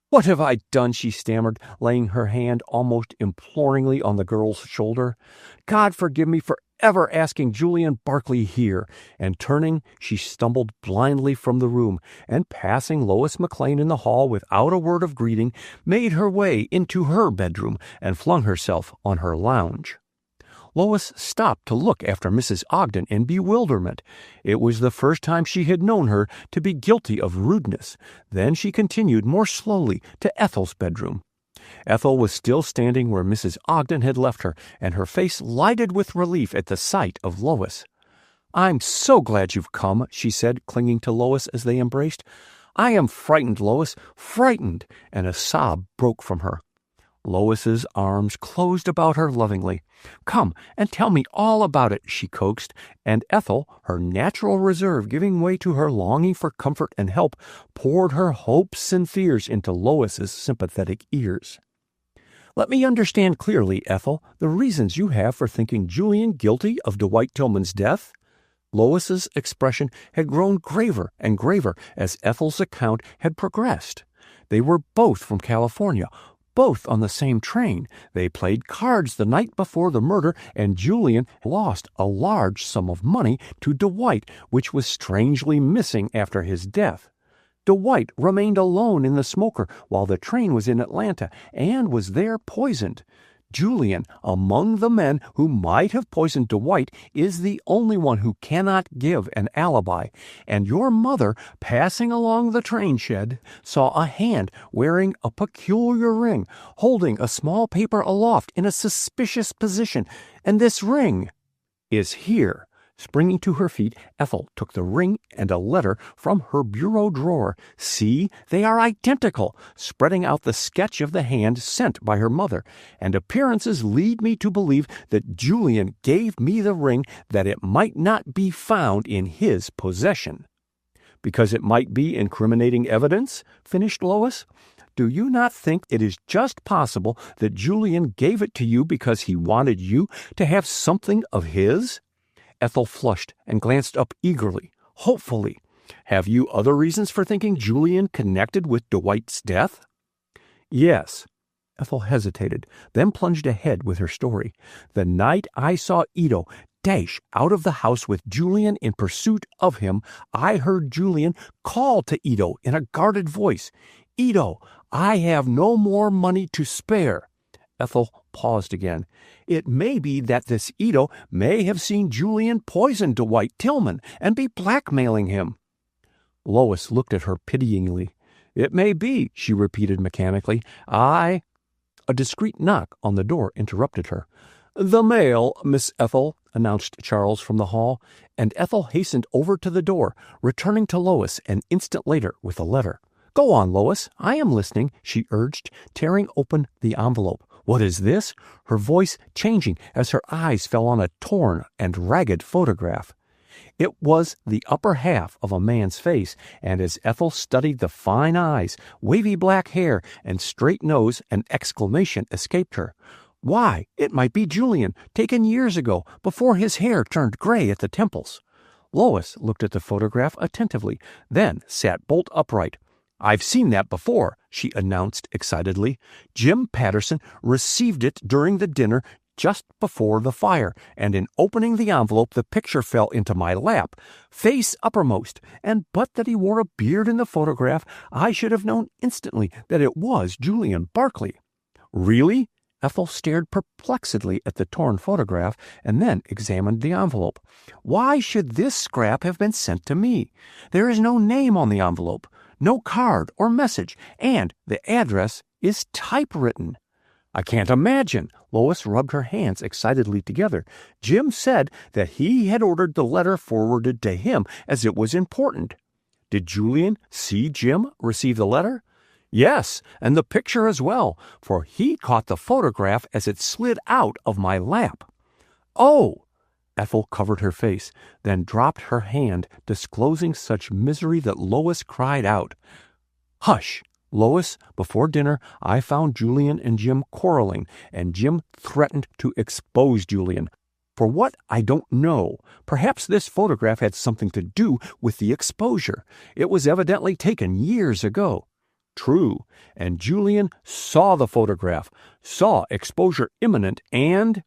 "What have I done?" she stammered, laying her hand almost imploringly on the girl's shoulder. "God forgive me for ever asking Julian Barclay here." And turning, she stumbled blindly from the room, and passing Lois McLean in the hall without a word of greeting, made her way into her bedroom and flung herself on her lounge. Lois stopped to look after Mrs. Ogden in bewilderment. It was the first time she had known her to be guilty of rudeness. Then she continued more slowly to Ethel's bedroom. Ethel was still standing where Mrs. Ogden had left her, and her face lighted with relief at the sight of Lois. "I'm so glad you've come," she said, clinging to Lois as they embraced. "I am frightened, Lois, frightened," and a sob broke from her. Lois's arms closed about her lovingly. "Come and tell me all about it," she coaxed, and Ethel, her natural reserve giving way to her longing for comfort and help, poured her hopes and fears into Lois's sympathetic ears. "Let me understand clearly, Ethel, the reasons you have for thinking Julian guilty of Dwight Tillman's death." Lois's expression had grown graver and graver as Ethel's account had progressed. They were both from California, both on the same train. They played cards the night before the murder, and Julian lost a large sum of money to Dwight, which was strangely missing after his death. Dwight remained alone in the smoker while the train was in Atlanta, and was there poisoned. Julian, among the men who might have poisoned Dwight, is the only one who cannot give an alibi, and your mother, passing along the train shed, saw a hand wearing a peculiar ring, holding a small paper aloft in a suspicious position, and this ring is here." Springing to her feet, Ethel took the ring and a letter from her bureau drawer. "See, they are identical," spreading out the sketch of the hand sent by her mother, "and appearances lead me to believe that Julian gave me the ring that it might not be found in his possession." "Because it might be incriminating evidence?" finished Lois. "Do you not think it is just possible that Julian gave it to you because he wanted you to have something of his?" Ethel flushed and glanced up eagerly, hopefully. "Have you other reasons for thinking Julian connected with Dwight's death?" "Yes." Ethel hesitated, then plunged ahead with her story. "The night I saw Ito dash out of the house with Julian in pursuit of him, I heard Julian call to Ito in a guarded voice, 'Ito, I have no more money to spare.'" Ethel paused again. "It may be that this Ito may have seen Julian poison Dwight Tillman and be blackmailing him." Lois looked at her pityingly. "It may be," she repeated mechanically. A discreet knock on the door interrupted her. "The mail, Miss Ethel," announced Charles from the hall, and Ethel hastened over to the door, returning to Lois an instant later with a letter. "Go on, Lois, I am listening," she urged, tearing open the envelope. "What is this?" her voice changing as her eyes fell on a torn and ragged photograph. It was the upper half of a man's face, and as Ethel studied the fine eyes, wavy black hair, and straight nose, an exclamation escaped her. Why, it might be Julian, taken years ago, before his hair turned gray at the temples. Lois looked at the photograph attentively, then sat bolt upright. "I've seen that before," she announced excitedly. "Jim Patterson received it during the dinner just before the fire, and in opening the envelope the picture fell into my lap, face uppermost, and but that he wore a beard in the photograph, I should have known instantly that it was Julian Barclay." "Really?" Ethel stared perplexedly at the torn photograph and then examined the envelope. "Why should this scrap have been sent to me? There is no name on the envelope, no card or message, and the address is typewritten." "I can't imagine." Lois rubbed her hands excitedly together. "Jim said that he had ordered the letter forwarded to him as it was important." "Did Julian see Jim receive the letter?" "Yes, and the picture as well, for he caught the photograph as it slid out of my lap." "Oh!" Ethel covered her face, then dropped her hand, disclosing such misery that Lois cried out. "Hush! Lois, before dinner I found Julian and Jim quarreling, and Jim threatened to expose Julian. For what, I don't know. Perhaps this photograph had something to do with the exposure. It was evidently taken years ago." "True, and Julian saw the photograph, saw exposure imminent, and—"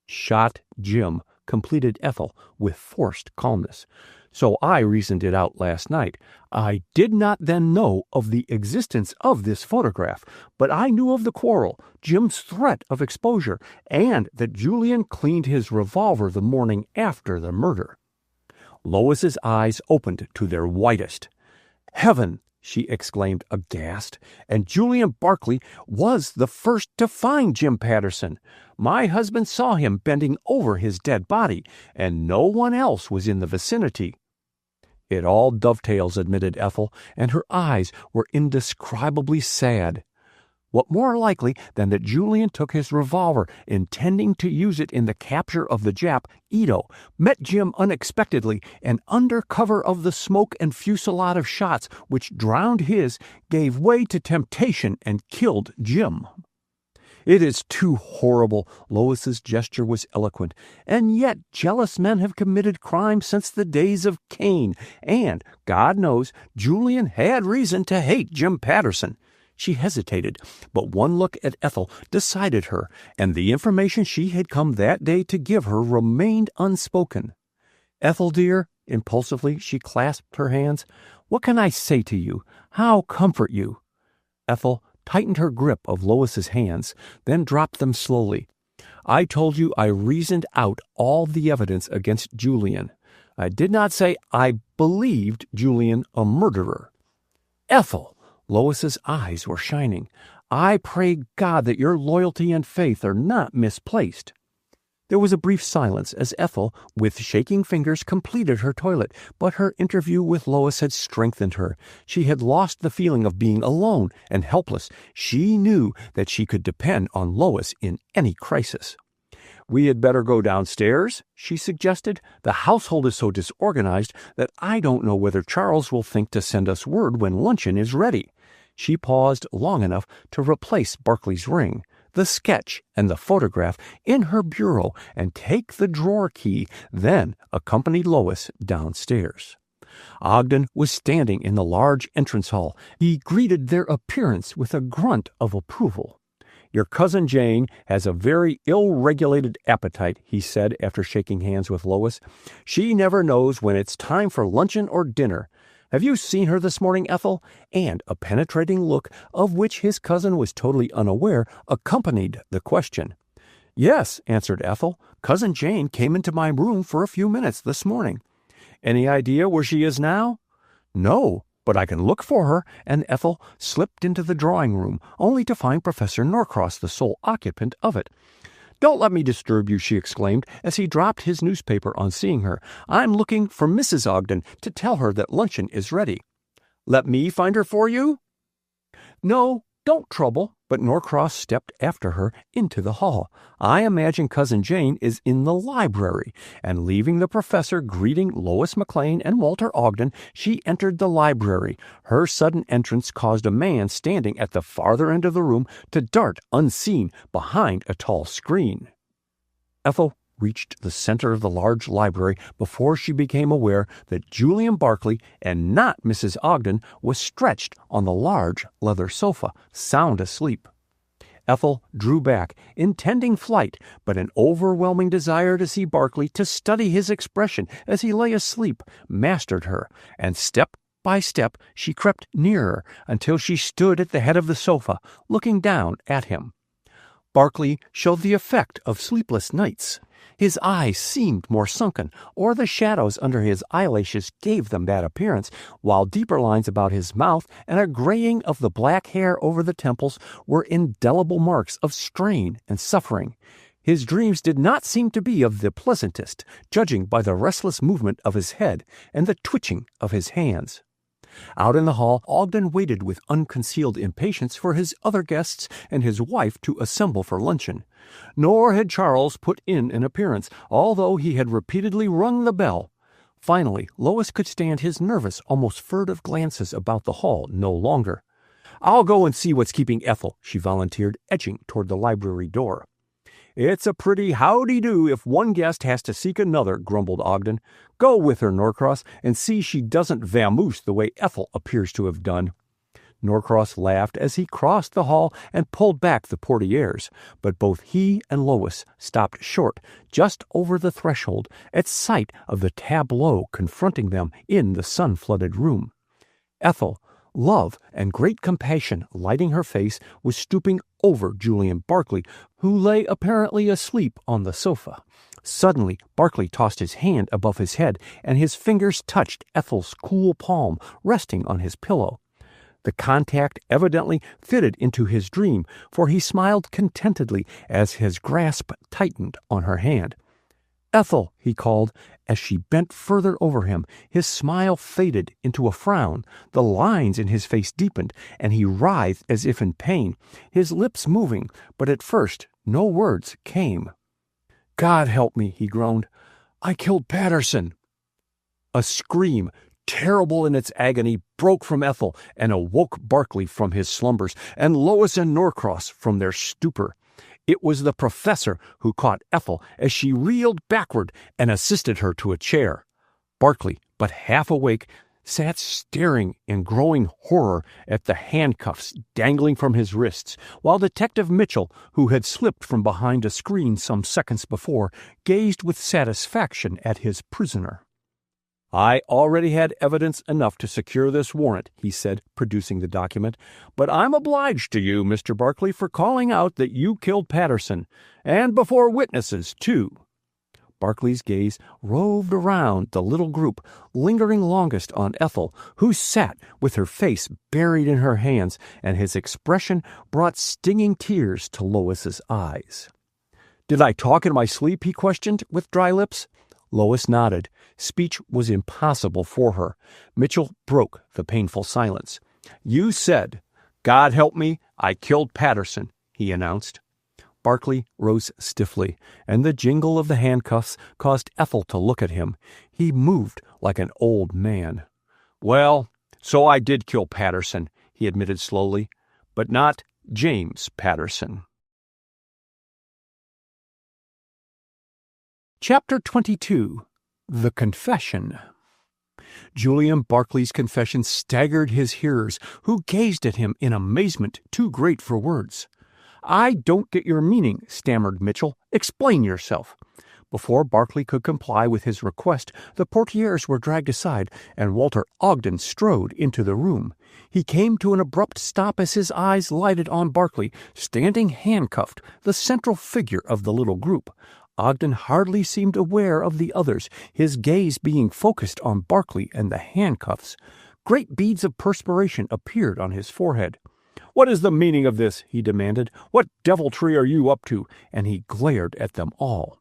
"Shot Jim," completed Ethel with forced calmness. "So I reasoned it out last night. I did not then know of the existence of this photograph, but I knew of the quarrel, Jim's threat of exposure, and that Julian cleaned his revolver the morning after the murder." Lois's eyes opened to their widest. "Heaven!" she exclaimed aghast, "and Julian Barclay was the first to find Jim Patterson. My husband saw him bending over his dead body, and no one else was in the vicinity." "It all dovetails," admitted Ethel, and her eyes were indescribably sad. "What more likely than that Julian took his revolver, intending to use it in the capture of the Jap, Ito, met Jim unexpectedly, and under cover of the smoke and fusillade of shots which drowned his, gave way to temptation and killed Jim." "It is too horrible." Lois's gesture was eloquent. "And yet jealous men have committed crime since the days of Cain, and, God knows, Julian had reason to hate Jim Patterson." She hesitated, but one look at Ethel decided her, and the information she had come that day to give her remained unspoken. "Ethel, dear," impulsively she clasped her hands, "what can I say to you? How comfort you?" Ethel tightened her grip of Lois's hands, then dropped them slowly. "I told you I reasoned out all the evidence against Julian. I did not say I believed Julian a murderer." "Ethel!" Lois's eyes were shining. "I pray God that your loyalty and faith are not misplaced." There was a brief silence as Ethel, with shaking fingers, completed her toilet, but her interview with Lois had strengthened her. She had lost the feeling of being alone and helpless. She knew that she could depend on Lois in any crisis. "We had better go downstairs," she suggested. "The household is so disorganized that I don't know whether Charles will think to send us word when luncheon is ready." She paused long enough to replace Barclay's ring, the sketch, and the photograph in her bureau and take the drawer key, then accompanied Lois downstairs. Ogden was standing in the large entrance hall. He greeted their appearance with a grunt of approval. "Your cousin Jane has a very ill-regulated appetite," he said after shaking hands with Lois. "She never knows when it's time for luncheon or dinner. Have you seen her this morning, Ethel?" And a penetrating look, of which his cousin was totally unaware, accompanied the question. "Yes," answered Ethel. "Cousin Jane came into my room for a few minutes this morning." "Any idea where she is now?" "No, but I can look for her," and Ethel slipped into the drawing room, only to find Professor Norcross the sole occupant of it. "Don't let me disturb you," she exclaimed, as he dropped his newspaper on seeing her. "I'm looking for Mrs. Ogden to tell her that luncheon is ready." "Let me find her for you?" "No, don't trouble." But Norcross stepped after her into the hall. "I imagine Cousin Jane is in the library," and leaving the professor greeting Lois McLean and Walter Ogden, she entered the library. Her sudden entrance caused a man standing at the farther end of the room to dart unseen behind a tall screen. Ethel reached the center of the large library before she became aware that Julian Barclay, and not Mrs. Ogden, was stretched on the large leather sofa, sound asleep. Ethel drew back, intending flight, but an overwhelming desire to see Barclay, to study his expression as he lay asleep, mastered her, and step by step she crept nearer until she stood at the head of the sofa, looking down at him. Barclay showed the effect of sleepless nights. His eyes seemed more sunken, or the shadows under his eyelashes gave them that appearance, while deeper lines about his mouth and a graying of the black hair over the temples were indelible marks of strain and suffering. His dreams did not seem to be of the pleasantest, judging by the restless movement of his head and the twitching of his hands. Out in the hall, Ogden waited with unconcealed impatience for his other guests and his wife to assemble for luncheon. Nor had Charles put in an appearance, although he had repeatedly rung the bell. Finally, Lois could stand his nervous, almost furtive glances about the hall no longer. "I'll go and see what's keeping Ethel," she volunteered, edging toward the library door. "It's a pretty howdy-do if one guest has to seek another," grumbled Ogden. "Go with her, Norcross, and see she doesn't vamoose the way Ethel appears to have done." Norcross laughed as he crossed the hall and pulled back the portieres, but both he and Lois stopped short just over the threshold at sight of the tableau confronting them in the sun-flooded room. Ethel, love and great compassion lighting her face, was stooping over Julian Barclay, who lay apparently asleep on the sofa. Suddenly, Barclay tossed his hand above his head, and his fingers touched Ethel's cool palm resting on his pillow. The contact evidently fitted into his dream, for he smiled contentedly as his grasp tightened on her hand. "Ethel," he called, as she bent further over him. His smile faded into a frown, the lines in his face deepened, and he writhed as if in pain, his lips moving, but at first no words came. "God help me," he groaned. "I killed Patterson." A scream, terrible in its agony, broke from Ethel and awoke Barclay from his slumbers, and Lois and Norcross from their stupor. It was the professor who caught Ethel as she reeled backward and assisted her to a chair. Barclay, but half awake, sat staring in growing horror at the handcuffs dangling from his wrists, while Detective Mitchell, who had slipped from behind a screen some seconds before, gazed with satisfaction at his prisoner. "I already had evidence enough to secure this warrant," he said, producing the document, "but I'm obliged to you, Mr. Barclay, for calling out that you killed Patterson, and before witnesses, too." Barclay's gaze roved around the little group, lingering longest on Ethel, who sat with her face buried in her hands, and his expression brought stinging tears to Lois's eyes. "Did I talk in my sleep?" he questioned, with dry lips. Lois nodded. Speech was impossible for her. Mitchell broke the painful silence. "You said, 'God help me, I killed Patterson,'" he announced. Barclay rose stiffly, and the jingle of the handcuffs caused Ethel to look at him. He moved like an old man. "Well, so I did kill Patterson," he admitted slowly, "but not James Patterson." Chapter 22. The Confession. Julian Barclay's confession staggered his hearers, who gazed at him in amazement too great for words. "I don't get your meaning," stammered Mitchell. "Explain yourself." Before Barclay could comply with his request, the portieres were dragged aside, and Walter Ogden strode into the room. He came to an abrupt stop as his eyes lighted on Barclay, standing handcuffed, the central figure of the little group. Ogden hardly seemed aware of the others, his gaze being focused on Barclay and the handcuffs. Great beads of perspiration appeared on his forehead. "What is the meaning of this?" he demanded. "What deviltry are you up to?" And he glared at them all.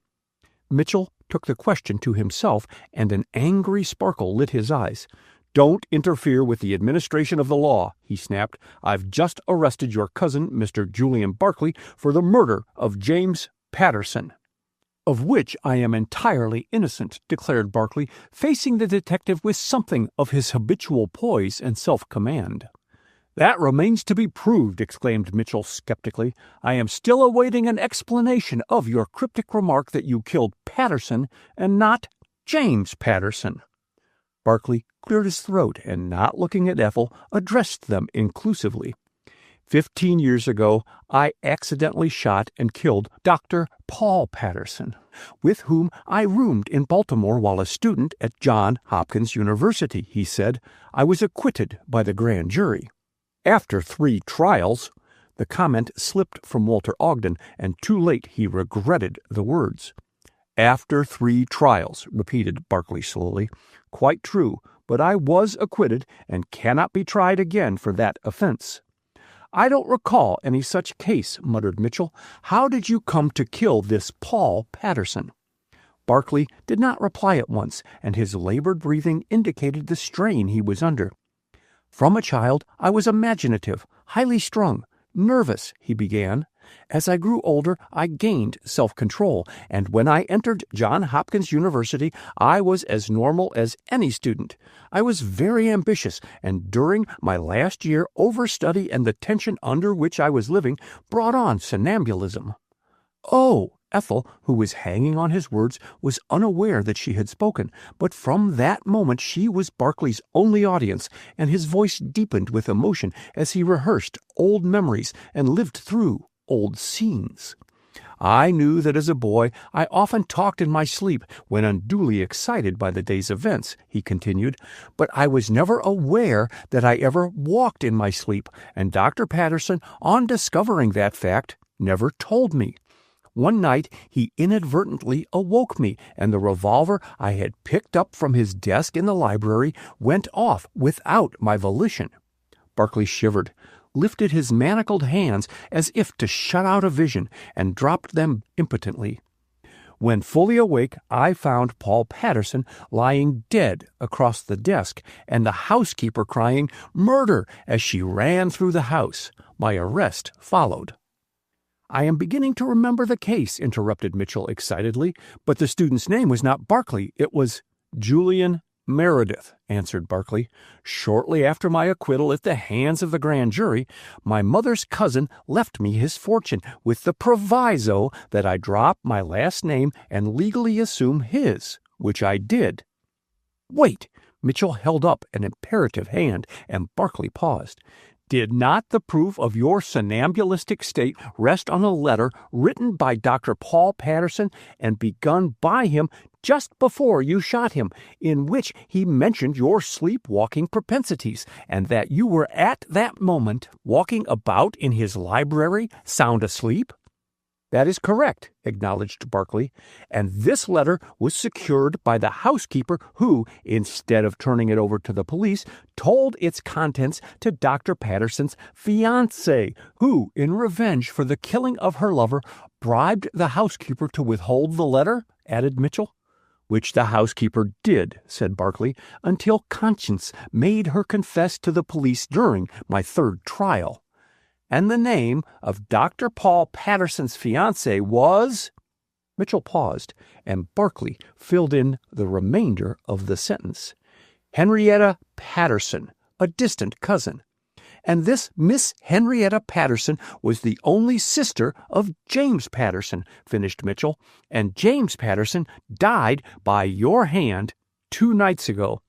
Mitchell took the question to himself, and an angry sparkle lit his eyes. "Don't interfere with the administration of the law," he snapped. "I've just arrested your cousin, Mr. Julian Barclay, for the murder of James Patterson." "Of which I am entirely innocent," declared Barclay, facing the detective with something of his habitual poise and self-command. "That remains to be proved," exclaimed Mitchell skeptically. "I am still awaiting an explanation of your cryptic remark that you killed Patterson and not James Patterson." Barclay cleared his throat and, not looking at Ethel, addressed them inclusively. 15 years ago, I accidentally shot and killed Dr. Paul Patterson, with whom I roomed in Baltimore while a student at Johns Hopkins University," he said. "I was acquitted by the grand jury. After 3 trials, the comment slipped from Walter Ogden, and too late he regretted the words. "After 3 trials," repeated Barclay slowly. "Quite true, but I was acquitted and cannot be tried again for that offense." "I don't recall any such case," muttered Mitchell. "How did you come to kill this Paul Patterson?" Barclay did not reply at once, and his labored breathing indicated the strain he was under. "From a child, I was imaginative, highly strung, nervous," he began. "As I grew older, I gained self-control, and when I entered Johns Hopkins University, I was as normal as any student. I was very ambitious, and during my last year, overstudy and the tension under which I was living brought on somnambulism." "Oh!" Ethel, who was hanging on his words, was unaware that she had spoken, but from that moment she was Barclay's only audience, and his voice deepened with emotion as he rehearsed old memories and lived through old scenes. "I knew that as a boy I often talked in my sleep when unduly excited by the day's events," he continued, "but I was never aware that I ever walked in my sleep, and Dr. Patterson, on discovering that fact, never told me. One night he inadvertently awoke me, and the revolver I had picked up from his desk in the library went off without my volition." Barclay shivered, lifted his manacled hands as if to shut out a vision, and dropped them impotently. "When fully awake, I found Paul Patterson lying dead across the desk, and the housekeeper crying 'Murder!' as she ran through the house. My arrest followed." "I am beginning to remember the case," interrupted Mitchell excitedly, "but the student's name was not Barclay, it was—" "Julian Meredith," answered Barclay. "Shortly after my acquittal at the hands of the grand jury, my mother's cousin left me his fortune with the proviso that I drop my last name and legally assume his, which I did." "Wait!" Mitchell held up an imperative hand, and Barclay paused. "Did not the proof of your somnambulistic state rest on a letter written by Dr. Paul Patterson and begun by him just before you shot him, in which he mentioned your sleepwalking propensities, and that you were at that moment walking about in his library, sound asleep?" "That is correct," acknowledged Barclay, "and this letter was secured by the housekeeper who, instead of turning it over to the police, told its contents to Dr. Patterson's fiancé, who, in revenge for the killing of her lover, bribed the housekeeper to withhold the letter," added Mitchell. "Which the housekeeper did," said Barclay, "until conscience made her confess to the police during my 3rd trial. And the name of Dr. Paul Patterson's fiancée was—" Mitchell paused, and Barclay filled in the remainder of the sentence. "Henrietta Patterson, a distant cousin. And this Miss Henrietta Patterson was the only sister of James Patterson," finished Mitchell, "and James Patterson died by your hand 2 nights ago."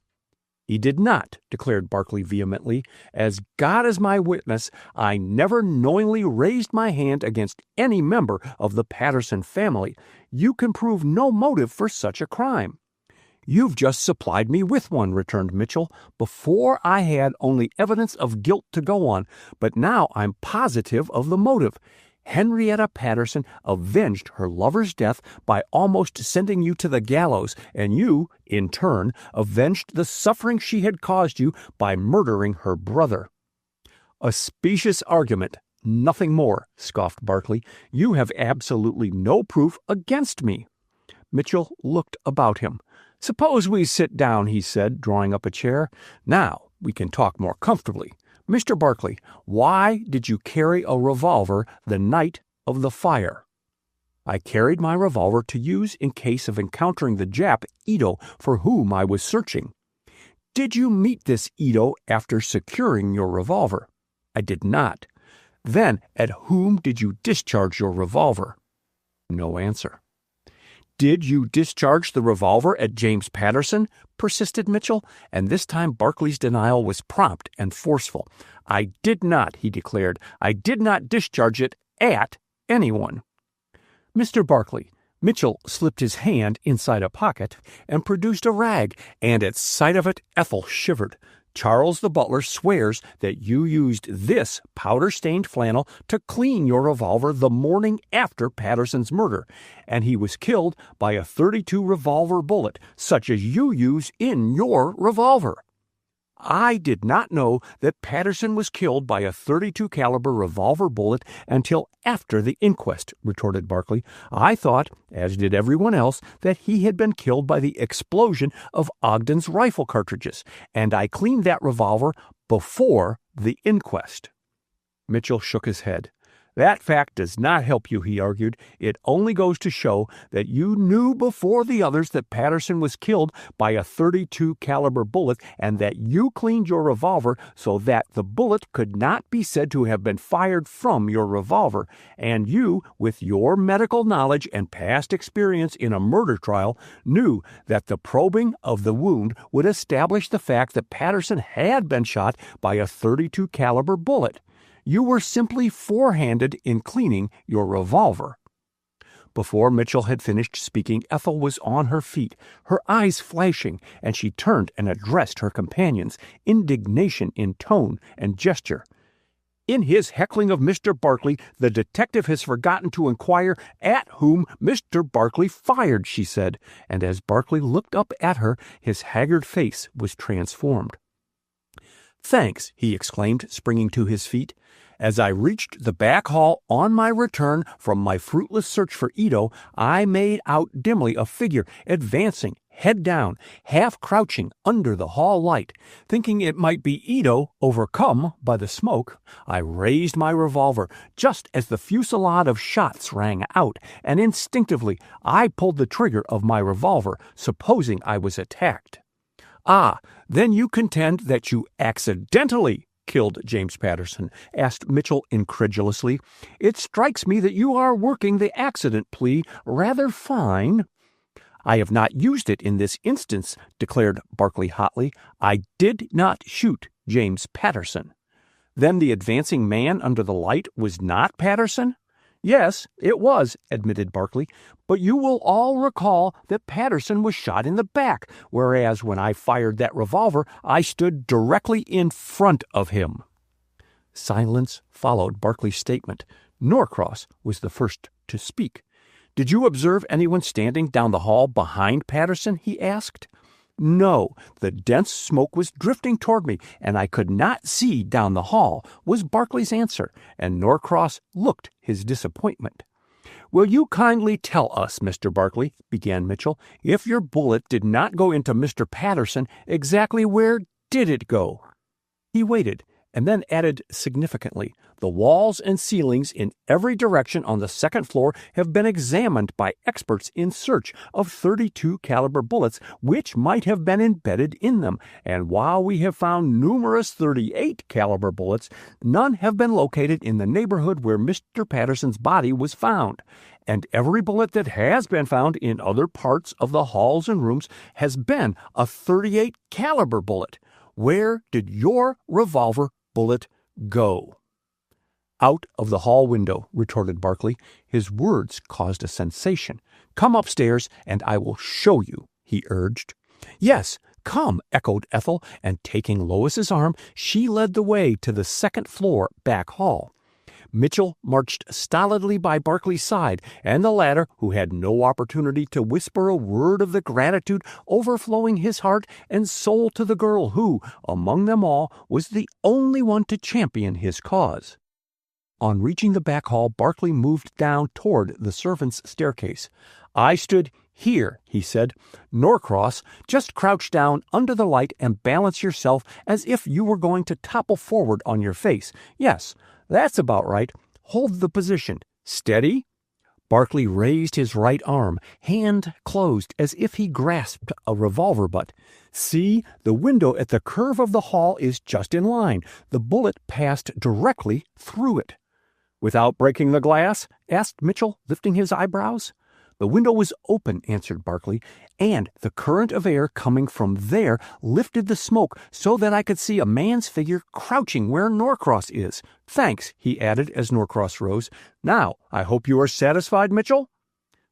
"He did not," declared Barkley vehemently. "As God is my witness, I never knowingly raised my hand against any member of the Patterson family. You can prove no motive for such a crime." "You've just supplied me with one," returned Mitchell. "Before I had only evidence of guilt to go on, but now I'm positive of the motive. Henrietta Patterson avenged her lover's death by almost sending you to the gallows, and you, in turn, avenged the suffering she had caused you by murdering her brother." "A specious argument, nothing more," scoffed Barkley. "You have absolutely no proof against me." Mitchell looked about him. "Suppose we sit down," he said, drawing up a chair. "Now we can talk more comfortably. Mr. Barkley, why did you carry a revolver the night of the fire?" "I carried my revolver to use in case of encountering the Jap, Ito, for whom I was searching." "Did you meet this Ito after securing your revolver?" "I did not." "Then at whom did you discharge your revolver?" No answer. "Did you discharge the revolver at James Patterson?" persisted Mitchell, and this time Barkley's denial was prompt and forceful. "I did not," he declared. "I did not discharge it at anyone." "Mr. Barkley," Mitchell slipped his hand inside a pocket and produced a rag, and at sight of it Ethel shivered. "Charles the butler swears that you used this powder-stained flannel to clean your revolver the morning after Patterson's murder, and he was killed by a .32 revolver bullet, such as you use in your revolver." "I did not know that Patterson was killed by a .32 caliber revolver bullet until after the inquest," retorted Barkley. "I thought, as did everyone else, that he had been killed by the explosion of Ogden's rifle cartridges, and I cleaned that revolver before the inquest." Mitchell shook his head. "That fact does not help you," he argued. "It only goes to show that you knew before the others that Patterson was killed by a .32 caliber bullet, and that you cleaned your revolver so that the bullet could not be said to have been fired from your revolver, and you, with your medical knowledge and past experience in a murder trial, knew that the probing of the wound would establish the fact that Patterson had been shot by a .32 caliber bullet. You were simply forehanded in cleaning your revolver." Before Mitchell had finished speaking, Ethel was on her feet, her eyes flashing, and she turned and addressed her companions, indignation in tone and gesture. "In his heckling of Mr. Barkley, the detective has forgotten to inquire at whom Mr. Barkley fired," she said, and as Barkley looked up at her, his haggard face was transformed. "Thanks," he exclaimed, springing to his feet. "As I reached the back hall on my return from my fruitless search for Ito, I made out dimly a figure advancing, head down, half crouching under the hall light. Thinking it might be Ito, overcome by the smoke, I raised my revolver just as the fusillade of shots rang out, and instinctively I pulled the trigger of my revolver, supposing I was attacked." "Ah, then you contend that you accidentally killed James Patterson?" asked Mitchell incredulously. "It strikes me that you are working the accident plea rather fine." "I have not used it in this instance," declared Barkley hotly. "I did not shoot James Patterson." "Then the advancing man under the light was not Patterson?" "Yes, it was," admitted Barkley, "but you will all recall that Patterson was shot in the back, whereas when I fired that revolver, I stood directly in front of him." Silence followed Barkley's statement. Norcross was the first to speak. "Did you observe anyone standing down the hall behind Patterson?" he asked. "No, the dense smoke was drifting toward me, and I could not see down the hall," was Barkley's answer, and Norcross looked his disappointment. "Will you kindly tell us, Mr. Barkley," began Mitchell, "if your bullet did not go into Mr. Patterson, exactly where did it go?" He waited, and then added significantly, "The walls and ceilings in every direction on the second floor have been examined by experts in search of .32 caliber bullets which might have been embedded in them, and while we have found numerous .38 caliber bullets, none have been located in the neighborhood where Mr. Patterson's body was found. And every bullet that has been found in other parts of the halls and rooms has been a .38 caliber bullet. Where did your revolver bullet go?" "Out of the hall window," retorted Barkley. His words caused a sensation. "Come upstairs, and I will show you," he urged. "Yes, come," echoed Ethel, and taking Lois's arm, she led the way to the second-floor back hall. Mitchell marched stolidly by Barkley's side, and the latter, who had no opportunity to whisper a word of the gratitude overflowing his heart and soul to the girl who, among them all, was the only one to champion his cause. On reaching the back hall, Barkley moved down toward the servants' staircase. "I stood here," he said. "Norcross, just crouch down under the light and balance yourself as if you were going to topple forward on your face. Yes, that's about right. Hold the position. Steady." Barkley raised his right arm, hand closed as if he grasped a revolver butt. "See, the window at the curve of the hall is just in line. The bullet passed directly through it." "Without breaking the glass?" asked Mitchell, lifting his eyebrows. "The window was open," answered Barkley, "and the current of air coming from there lifted the smoke so that I could see a man's figure crouching where Norcross is. Thanks," he added as Norcross rose. "Now, I hope you are satisfied, Mitchell?"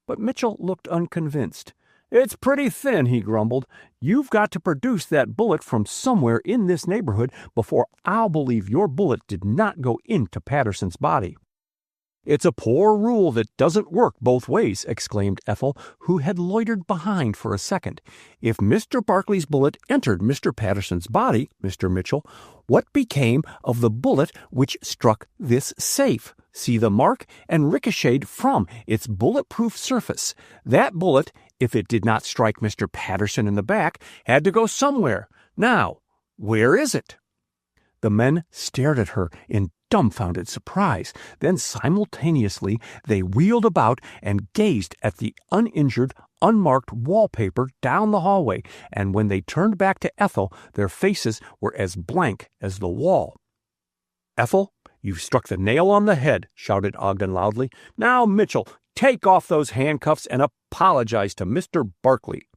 But Mitchell looked unconvinced. "It's pretty thin," he grumbled. "You've got to produce that bullet from somewhere in this neighborhood before I'll believe your bullet did not go into Patterson's body." "It's a poor rule that doesn't work both ways," exclaimed Ethel, who had loitered behind for a second. "If Mr. Barkley's bullet entered Mr. Patterson's body, Mr. Mitchell, what became of the bullet which struck this safe? See the mark? And ricocheted from its bulletproof surface. That bullet, if it did not strike Mr. Patterson in the back, had to go somewhere. Now, where is it?" The men stared at her in dumbfounded surprise. Then simultaneously they wheeled about and gazed at the uninjured, unmarked wallpaper down the hallway, and when they turned back to Ethel, their faces were as blank as the wall. "Ethel, you've struck the nail on the head," shouted Ogden loudly. "Now, Mitchell, take off those handcuffs and apologize to Mr. Barkley."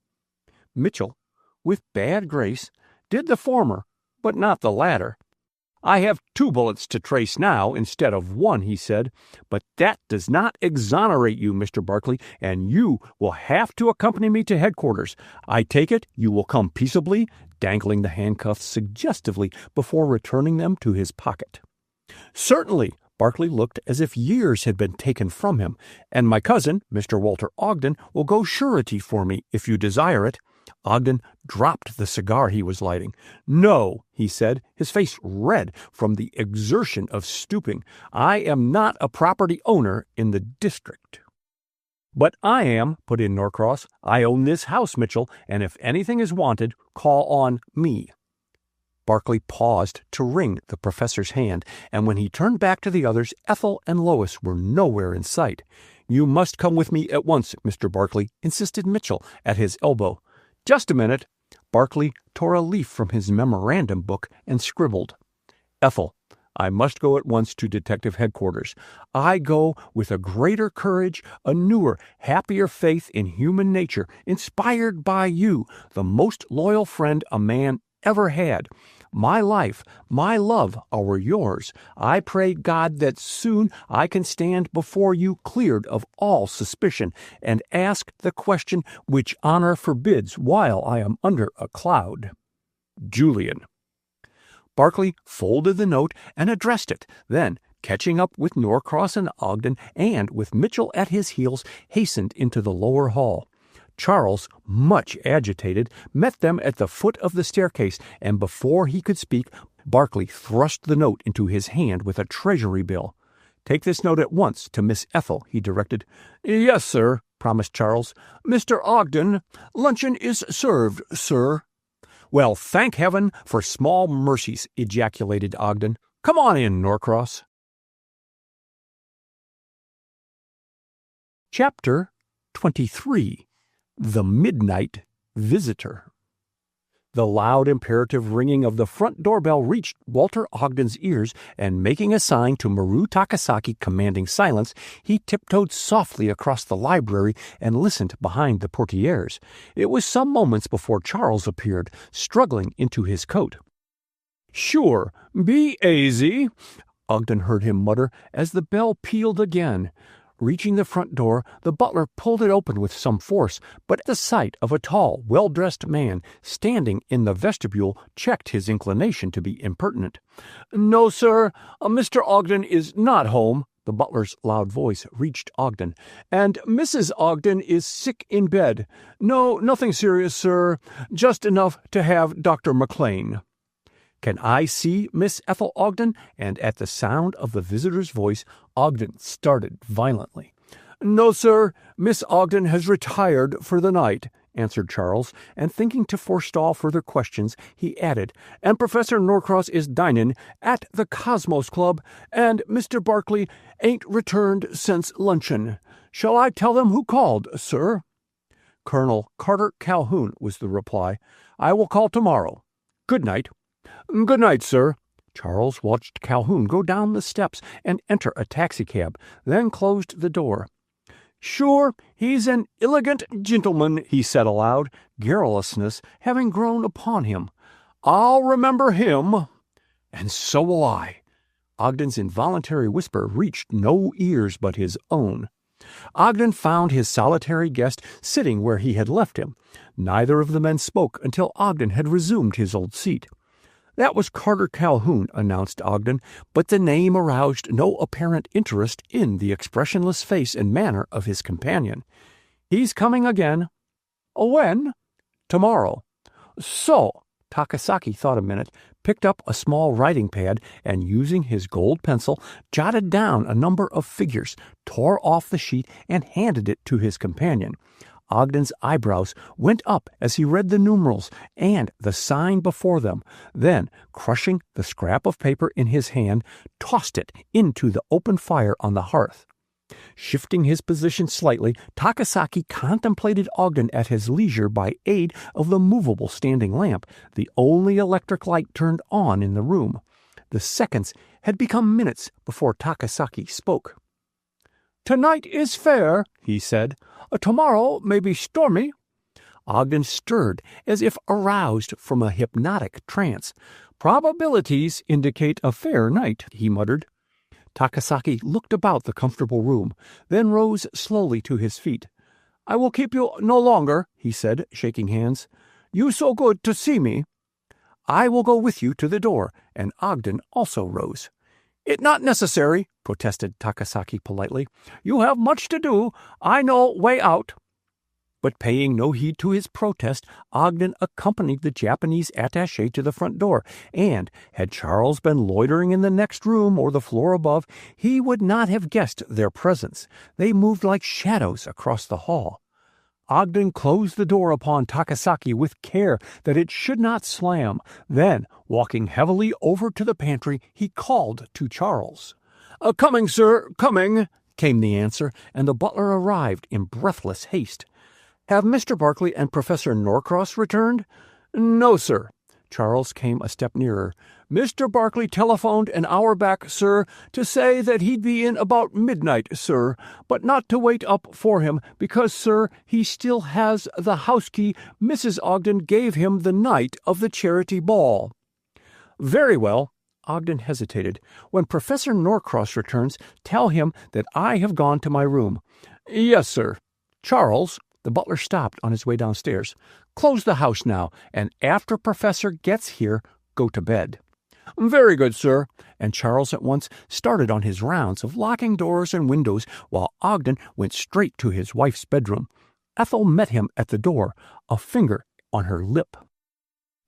Mitchell, with bad grace, did the former, but not the latter. "I have 2 bullets to trace now instead of 1, he said, "but that does not exonerate you, Mr. Barkley, and you will have to accompany me to headquarters. I take it you will come peaceably," dangling the handcuffs suggestively before returning them to his pocket. "Certainly." Barkley looked as if years had been taken from him. "And my cousin, Mr. Walter Ogden, will go surety for me if you desire it." Ogden dropped the cigar he was lighting. "No," he said, his face red from the exertion of stooping. "I am not a property owner in the district." "But I am," put in Norcross. "I own this house, Mitchell, and if anything is wanted, call on me." Barkley paused to wring the professor's hand, and when he turned back to the others, Ethel and Lois were nowhere in sight. "You must come with me at once, Mr. Barkley," insisted Mitchell at his elbow. "Just a minute." Barkley tore a leaf from his memorandum book and scribbled, "Ethel, I must go at once to detective headquarters. I go with a greater courage, a newer, happier faith in human nature, inspired by you, the most loyal friend a man ever had. My life, my love are yours. I pray God that soon I can stand before you cleared of all suspicion and ask the question which honor forbids while I am under a cloud. Julian." Barkley folded the note and addressed it, then, catching up with Norcross and Ogden and with Mitchell at his heels, hastened into the lower hall. Charles, much agitated, met them at the foot of the staircase, and before he could speak, Barkley thrust the note into his hand with a treasury bill. "Take this note at once to Miss Ethel," he directed. "Yes, sir," promised Charles. "Mr. Ogden, luncheon is served, sir." "Well, thank heaven for small mercies," ejaculated Ogden. "Come on in, Norcross." Chapter 23. The Midnight Visitor. The loud, imperative ringing of the front doorbell reached Walter Ogden's ears, and making a sign to Maru Takasaki commanding silence, he tiptoed softly across the library and listened behind the portieres. It was some moments before Charles appeared, struggling into his coat. "Sure, be aisy," Ogden heard him mutter as the bell pealed again. Reaching the front door, the butler pulled it open with some force, but the sight of a tall, well-dressed man standing in the vestibule checked his inclination to be impertinent. "No, sir, Mr. Ogden is not home," the butler's loud voice reached Ogden, "and Mrs. Ogden is sick in bed. No, nothing serious, sir, just enough to have Dr. McLean." "Can I see Miss Ethel Ogden?" And at the sound of the visitor's voice, Ogden started violently. "No, sir, Miss Ogden has retired for the night," answered Charles, and thinking to forestall further questions, he added, "and Professor Norcross is dinin' at the Cosmos Club, and Mr. Barkley ain't returned since luncheon. Shall I tell them who called, sir?" "Colonel Carter Calhoun," was the reply. "I will call tomorrow. Good night." "Good night, sir." Charles watched Calhoun go down the steps and enter a taxicab, then closed the door. "Sure, he's an illigant gentleman," he said aloud, garrulousness having grown upon him. "I'll remember him." "And so will I." Ogden's involuntary whisper reached no ears but his own. Ogden found his solitary guest sitting where he had left him. Neither of the men spoke until Ogden had resumed his old seat. "That was Carter Calhoun," announced Ogden, but the name aroused no apparent interest in the expressionless face and manner of his companion. "He's coming again." "When?" "Tomorrow." "So." Takasaki thought a minute, picked up a small writing pad, and using his gold pencil, jotted down a number of figures, tore off the sheet, and handed it to his companion. Ogden's eyebrows went up as he read the numerals and the sign before them, then, crushing the scrap of paper in his hand, tossed it into the open fire on the hearth. Shifting his position slightly, Takasaki contemplated Ogden at his leisure by aid of the movable standing lamp, the only electric light turned on in the room. The seconds had become minutes before Takasaki spoke. "Tonight is fair," he said. "Tomorrow may be stormy." Ogden stirred as if aroused from a hypnotic trance. "Probabilities indicate a fair night," he muttered. Takasaki looked about the comfortable room, then rose slowly to his feet. "I will keep you no longer," he said, shaking hands. "You so good to see me." "I will go with you to the door," and Ogden also rose. "It not necessary," protested Takasaki politely. "You have much to do. I know way out." But paying no heed to his protest, Ogden accompanied the Japanese attaché to the front door, and, had Charles been loitering in the next room or the floor above, he would not have guessed their presence. They moved like shadows across the hall. Ogden closed the door upon Takasaki with care that it should not slam. Then, walking heavily over to the pantry, he called to Charles. "Coming, sir, coming," came the answer, and the butler arrived in breathless haste. "Have Mr. Barkley and Professor Norcross returned?" "No, sir." Charles came a step nearer. "Mr. Barkley telephoned an hour back, sir, to say that he'd be in about midnight, sir, but not to wait up for him, because, sir, he still has the house key Mrs. Ogden gave him the night of the charity ball." "Very well." Ogden hesitated. "When Professor Norcross returns, tell him that I have gone to my room." "Yes, sir." "Charles," the butler stopped on his way downstairs, "close the house now, and after Professor gets here, go to bed." "Very good, sir." And Charles at once started on his rounds of locking doors and windows, while Ogden went straight to his wife's bedroom. Ethel met him at the door, a finger on her lip.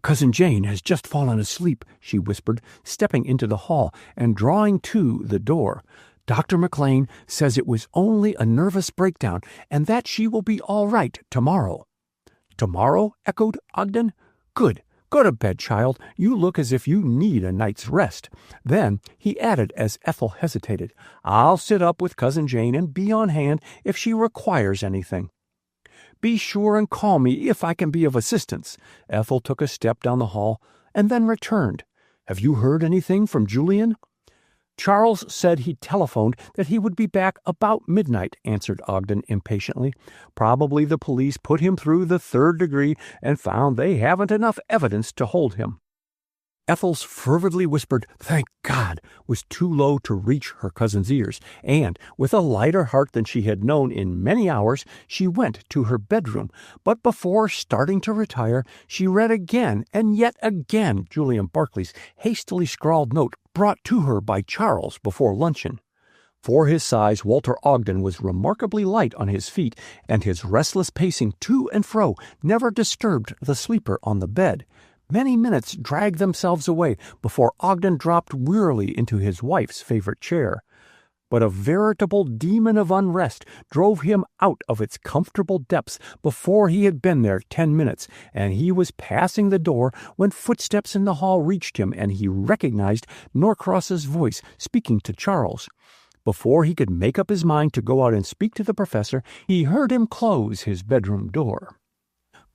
"Cousin Jane has just fallen asleep," she whispered, stepping into the hall and drawing to the door. "Dr. McLean says it was only a nervous breakdown, and that she will be all right tomorrow." "Tomorrow?" echoed Ogden. "Good, Go to bed, child. You look as if you need a night's rest." Then he added as Ethel hesitated, "I'll sit up with Cousin Jane and be on hand if she requires anything. Be sure and call me if I can be of assistance." Ethel took a step down the hall and then returned. "Have you heard anything from Julian?" "Charles said he telephoned that he would be back about midnight," answered Ogden impatiently. "Probably the police put him through the 3rd degree and found they haven't enough evidence to hold him." Ethel's fervidly whispered "Thank God" was too low to reach her cousin's ears, and, with a lighter heart than she had known in many hours, she went to her bedroom. But before starting to retire, she read again and yet again Julian Barclay's hastily scrawled note brought to her by Charles before luncheon. For his size, Walter Ogden was remarkably light on his feet, and his restless pacing to and fro never disturbed the sleeper on the bed. Many minutes dragged themselves away before Ogden dropped wearily into his wife's favorite chair. But a veritable demon of unrest drove him out of its comfortable depths before he had been there 10 minutes, and he was passing the door when footsteps in the hall reached him, and he recognized Norcross's voice speaking to Charles. Before he could make up his mind to go out and speak to the professor, he heard him close his bedroom door.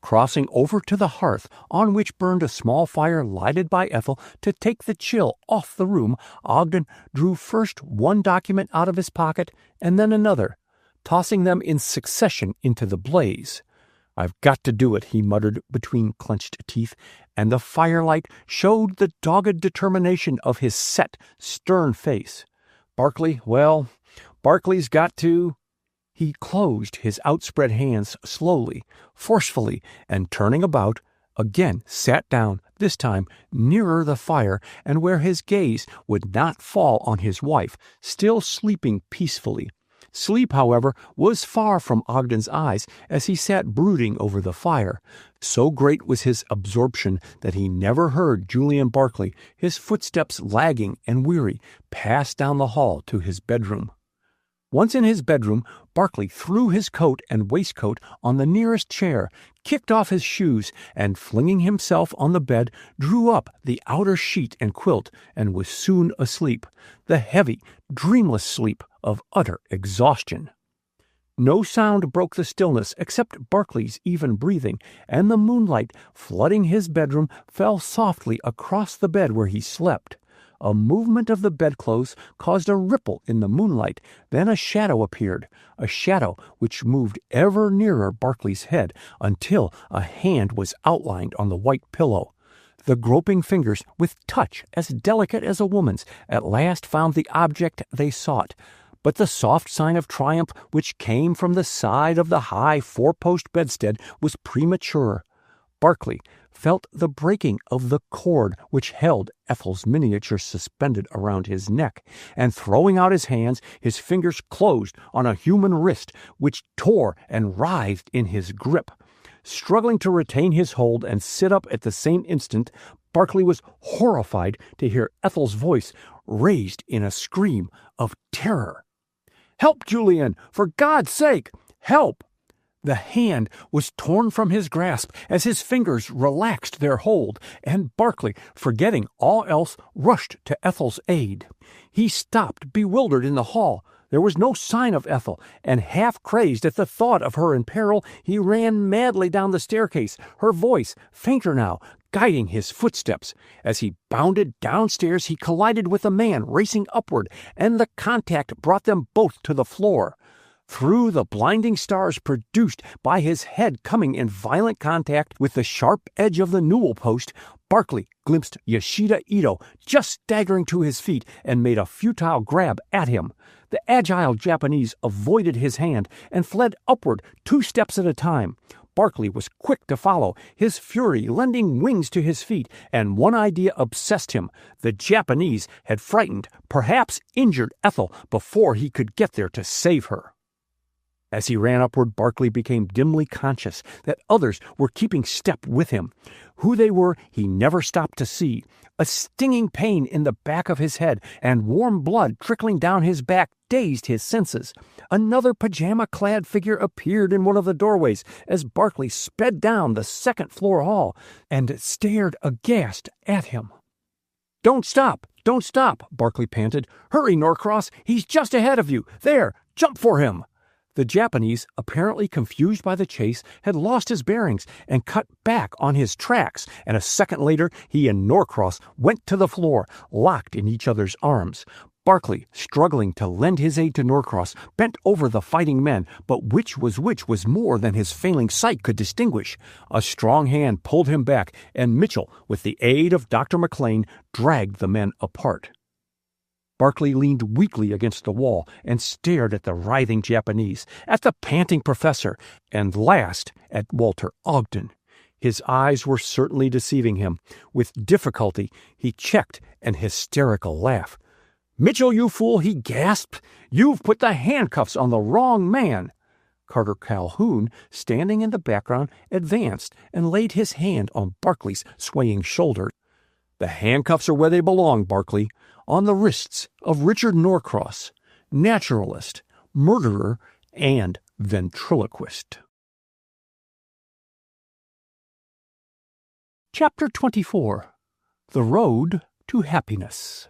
Crossing over to the hearth, on which burned a small fire lighted by Ethel, to take the chill off the room, Ogden drew first one document out of his pocket and then another, tossing them in succession into the blaze. "I've got to do it," he muttered between clenched teeth, and the firelight showed the dogged determination of his set, stern face. Barclay's got to—" He closed his outspread hands slowly, forcefully, and turning about, again sat down, this time nearer the fire and where his gaze would not fall on his wife, still sleeping peacefully. Sleep, however, was far from Ogden's eyes as he sat brooding over the fire. So great was his absorption that he never heard Julian Barclay, his footsteps lagging and weary, pass down the hall to his bedroom. Once in his bedroom, Barclay threw his coat and waistcoat on the nearest chair, kicked off his shoes, and flinging himself on the bed, drew up the outer sheet and quilt, and was soon asleep, the heavy, dreamless sleep of utter exhaustion. No sound broke the stillness except Barclay's even breathing, and the moonlight, flooding his bedroom, fell softly across the bed where he slept. A movement of the bedclothes caused a ripple in the moonlight. Then a shadow appeared, a shadow which moved ever nearer Barclay's head until a hand was outlined on the white pillow. The groping fingers, with touch as delicate as a woman's, at last found the object they sought. But the soft sign of triumph which came from the side of the high 4-post bedstead was premature. Barclay felt the breaking of the cord which held Ethel's miniature suspended around his neck, and throwing out his hands, his fingers closed on a human wrist which tore and writhed in his grip. Struggling to retain his hold and sit up at the same instant, Barclay was horrified to hear Ethel's voice raised in a scream of terror. "Help, Julian! For God's sake, help!" The hand was torn from his grasp as his fingers relaxed their hold, and Barclay, forgetting all else, rushed to Ethel's aid. He stopped, bewildered, in the hall. There was no sign of Ethel, and half-crazed at the thought of her in peril, he ran madly down the staircase, her voice, fainter now, guiding his footsteps. As he bounded downstairs, he collided with a man racing upward, and the contact brought them both to the floor. Through the blinding stars produced by his head coming in violent contact with the sharp edge of the newel post, Barclay glimpsed Yoshida Ito just staggering to his feet and made a futile grab at him. The agile Japanese avoided his hand and fled upward 2 steps at a time. Barclay was quick to follow, his fury lending wings to his feet, and one idea obsessed him. The Japanese had frightened, perhaps injured Ethel before he could get there to save her. As he ran upward, Barclay became dimly conscious that others were keeping step with him. Who they were, he never stopped to see. A stinging pain in the back of his head and warm blood trickling down his back dazed his senses. Another pajama-clad figure appeared in one of the doorways as Barclay sped down the second-floor hall and stared aghast at him. "Don't stop! Don't stop!" Barclay panted. "Hurry, Norcross! He's just ahead of you! There! Jump for him!" The Japanese, apparently confused by the chase, had lost his bearings and cut back on his tracks, and a second later he and Norcross went to the floor, locked in each other's arms. Barclay, struggling to lend his aid to Norcross, bent over the fighting men, but which was more than his failing sight could distinguish. A strong hand pulled him back, and Mitchell, with the aid of Dr. McLean, dragged the men apart. Barclay leaned weakly against the wall and stared at the writhing Japanese, at the panting professor, and last at Walter Ogden. His eyes were certainly deceiving him. With difficulty, he checked an hysterical laugh. "Mitchell, you fool," he gasped. "You've put the handcuffs on the wrong man." Carter Calhoun, standing in the background, advanced and laid his hand on Barclay's swaying shoulder. "The handcuffs are where they belong, Barclay, on the wrists of Richard Norcross, naturalist, murderer, and ventriloquist." Chapter 24. The Road to Happiness.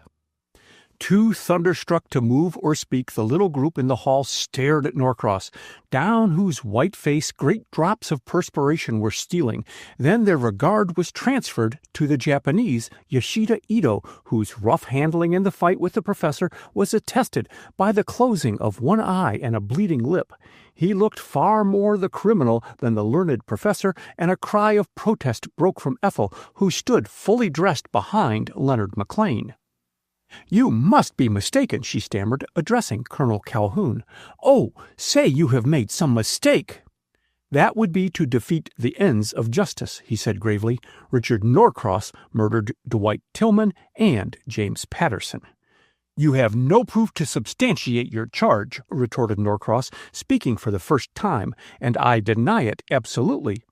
Too thunderstruck to move or speak, the little group in the hall stared at Norcross, down whose white face great drops of perspiration were stealing. Then their regard was transferred to the Japanese, Yoshida Ito, whose rough handling in the fight with the professor was attested by the closing of one eye and a bleeding lip. He looked far more the criminal than the learned professor, and a cry of protest broke from Ethel, who stood fully dressed behind Leonard McLean. "You must be mistaken," she stammered, addressing Colonel Calhoun. "Oh, say you have made some mistake." "That would be to defeat the ends of justice," he said gravely. "Richard Norcross murdered Dwight Tillman and James Patterson." "You have no proof to substantiate your charge," retorted Norcross, speaking for the first time, "and I deny it absolutely."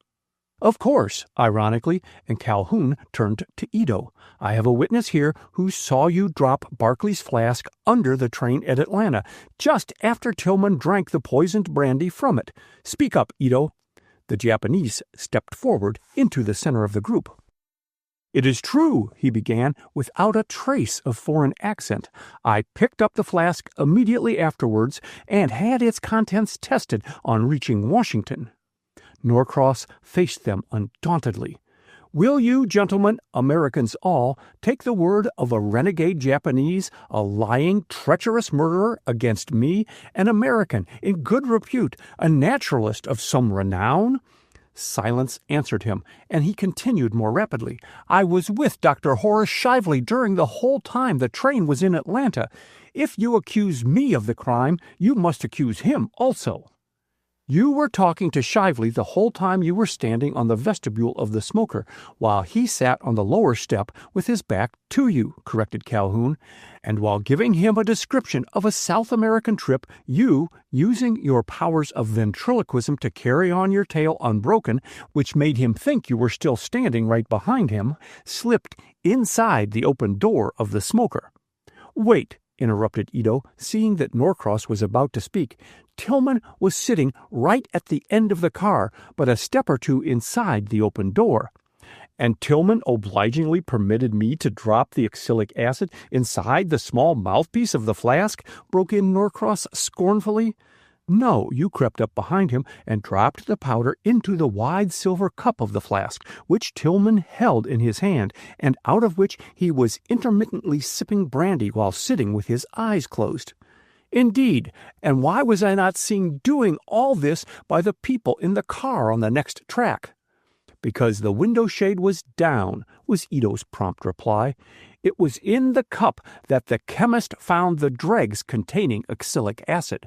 "Of course," ironically, and Calhoun turned to Ito. "I have a witness here who saw you drop Barclay's flask under the train at Atlanta, just after Tillman drank the poisoned brandy from it. Speak up, Ito." The Japanese stepped forward into the center of the group. "It is true," he began, without a trace of foreign accent. "I picked up the flask immediately afterwards and had its contents tested on reaching Washington." Norcross faced them undauntedly. "Will you, gentlemen, Americans all, take the word of a renegade Japanese, a lying, treacherous murderer against me, an American in good repute, a naturalist of some renown?" Silence answered him, and he continued more rapidly. "I was with Dr. Horace Shively during the whole time the train was in Atlanta. If you accuse me of the crime, you must accuse him also." "You were talking to Shively the whole time you were standing on the vestibule of the smoker, while he sat on the lower step with his back to you," corrected Calhoun. "And while giving him a description of a South American trip, you, using your powers of ventriloquism to carry on your tale unbroken, which made him think you were still standing right behind him, slipped inside the open door of the smoker." "Wait," interrupted Ito, seeing that Norcross was about to speak. "Tillman was sitting right at the end of the car, but a step or two inside the open door." "And Tillman obligingly permitted me to drop the oxalic acid inside the small mouthpiece of the flask?" broke in Norcross scornfully. "No, you crept up behind him and dropped the powder into the wide silver cup of the flask, which Tillman held in his hand, and out of which he was intermittently sipping brandy while sitting with his eyes closed." "Indeed, and why was I not seen doing all this by the people in the car on the next track?" "Because the window shade was down," was Ito's prompt reply. "It was in the cup that the chemist found the dregs containing oxalic acid."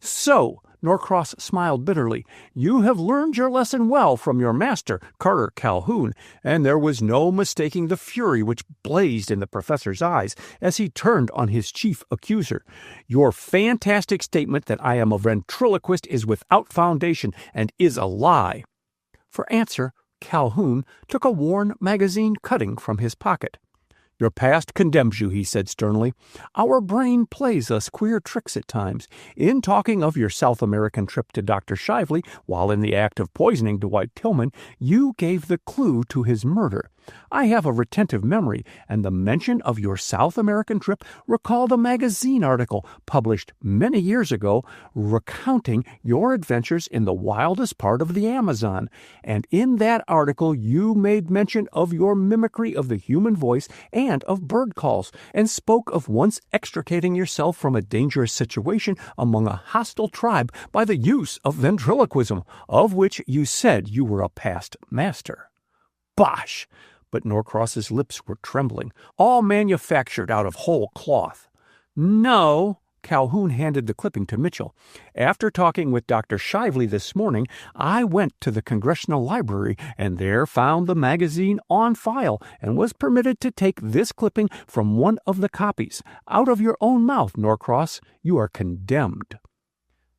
So, Norcross smiled bitterly, you have learned your lesson well from your master, Carter Calhoun, and there was no mistaking the fury which blazed in the professor's eyes as he turned on his chief accuser. Your fantastic statement that I am a ventriloquist is without foundation and is a lie. For answer, Calhoun took a worn magazine cutting from his pocket. Your past condemns you, he said sternly. Our brain plays us queer tricks at times. In talking of your South American trip to Dr. Shively, while in the act of poisoning Dwight Tillman, you gave the clue to his murder. I have a retentive memory, and the mention of your South American trip recalled a magazine article published many years ago recounting your adventures in the wildest part of the Amazon. And in that article you made mention of your mimicry of the human voice and of bird calls, and spoke of once extricating yourself from a dangerous situation among a hostile tribe by the use of ventriloquism, of which you said you were a past master. Bosh! But Norcross's lips were trembling, all manufactured out of whole cloth. No, Calhoun handed the clipping to Mitchell. After talking with Dr. Shively this morning, I went to the Congressional Library and there found the magazine on file and was permitted to take this clipping from one of the copies. Out of your own mouth, Norcross, you are condemned.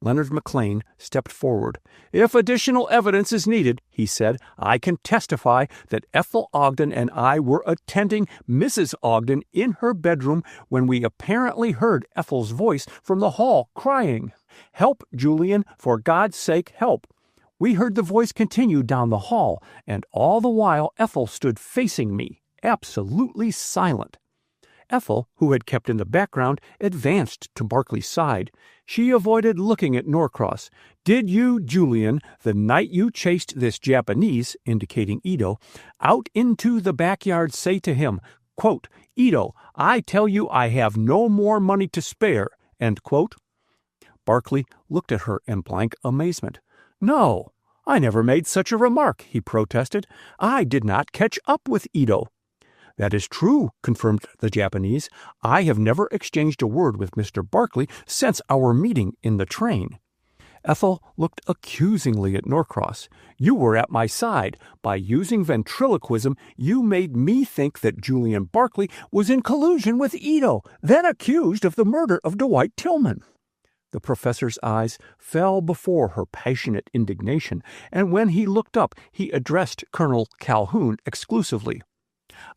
Leonard McLean stepped forward. If additional evidence is needed, he said, I can testify that Ethel Ogden and I were attending Mrs. Ogden in her bedroom when we apparently heard Ethel's voice from the hall crying, Help, Julian, for God's sake, help. We heard the voice continue down the hall, and all the while Ethel stood facing me, absolutely silent. Ethel, who had kept in the background, advanced to Barclay's side. She avoided looking at Norcross. Did you, Julian, the night you chased this Japanese, indicating Ito, out into the backyard say to him, quote, Ito, I tell you I have no more money to spare, end quote? Barclay looked at her in blank amazement. No, I never made such a remark, he protested. I did not catch up with Ito. That is true, confirmed the Japanese. I have never exchanged a word with Mr. Barclay since our meeting in the train. Ethel looked accusingly at Norcross. You were at my side. By using ventriloquism, you made me think that Julian Barclay was in collusion with Ito, then accused of the murder of Dwight Tillman. The professor's eyes fell before her passionate indignation, and when he looked up, he addressed Colonel Calhoun exclusively.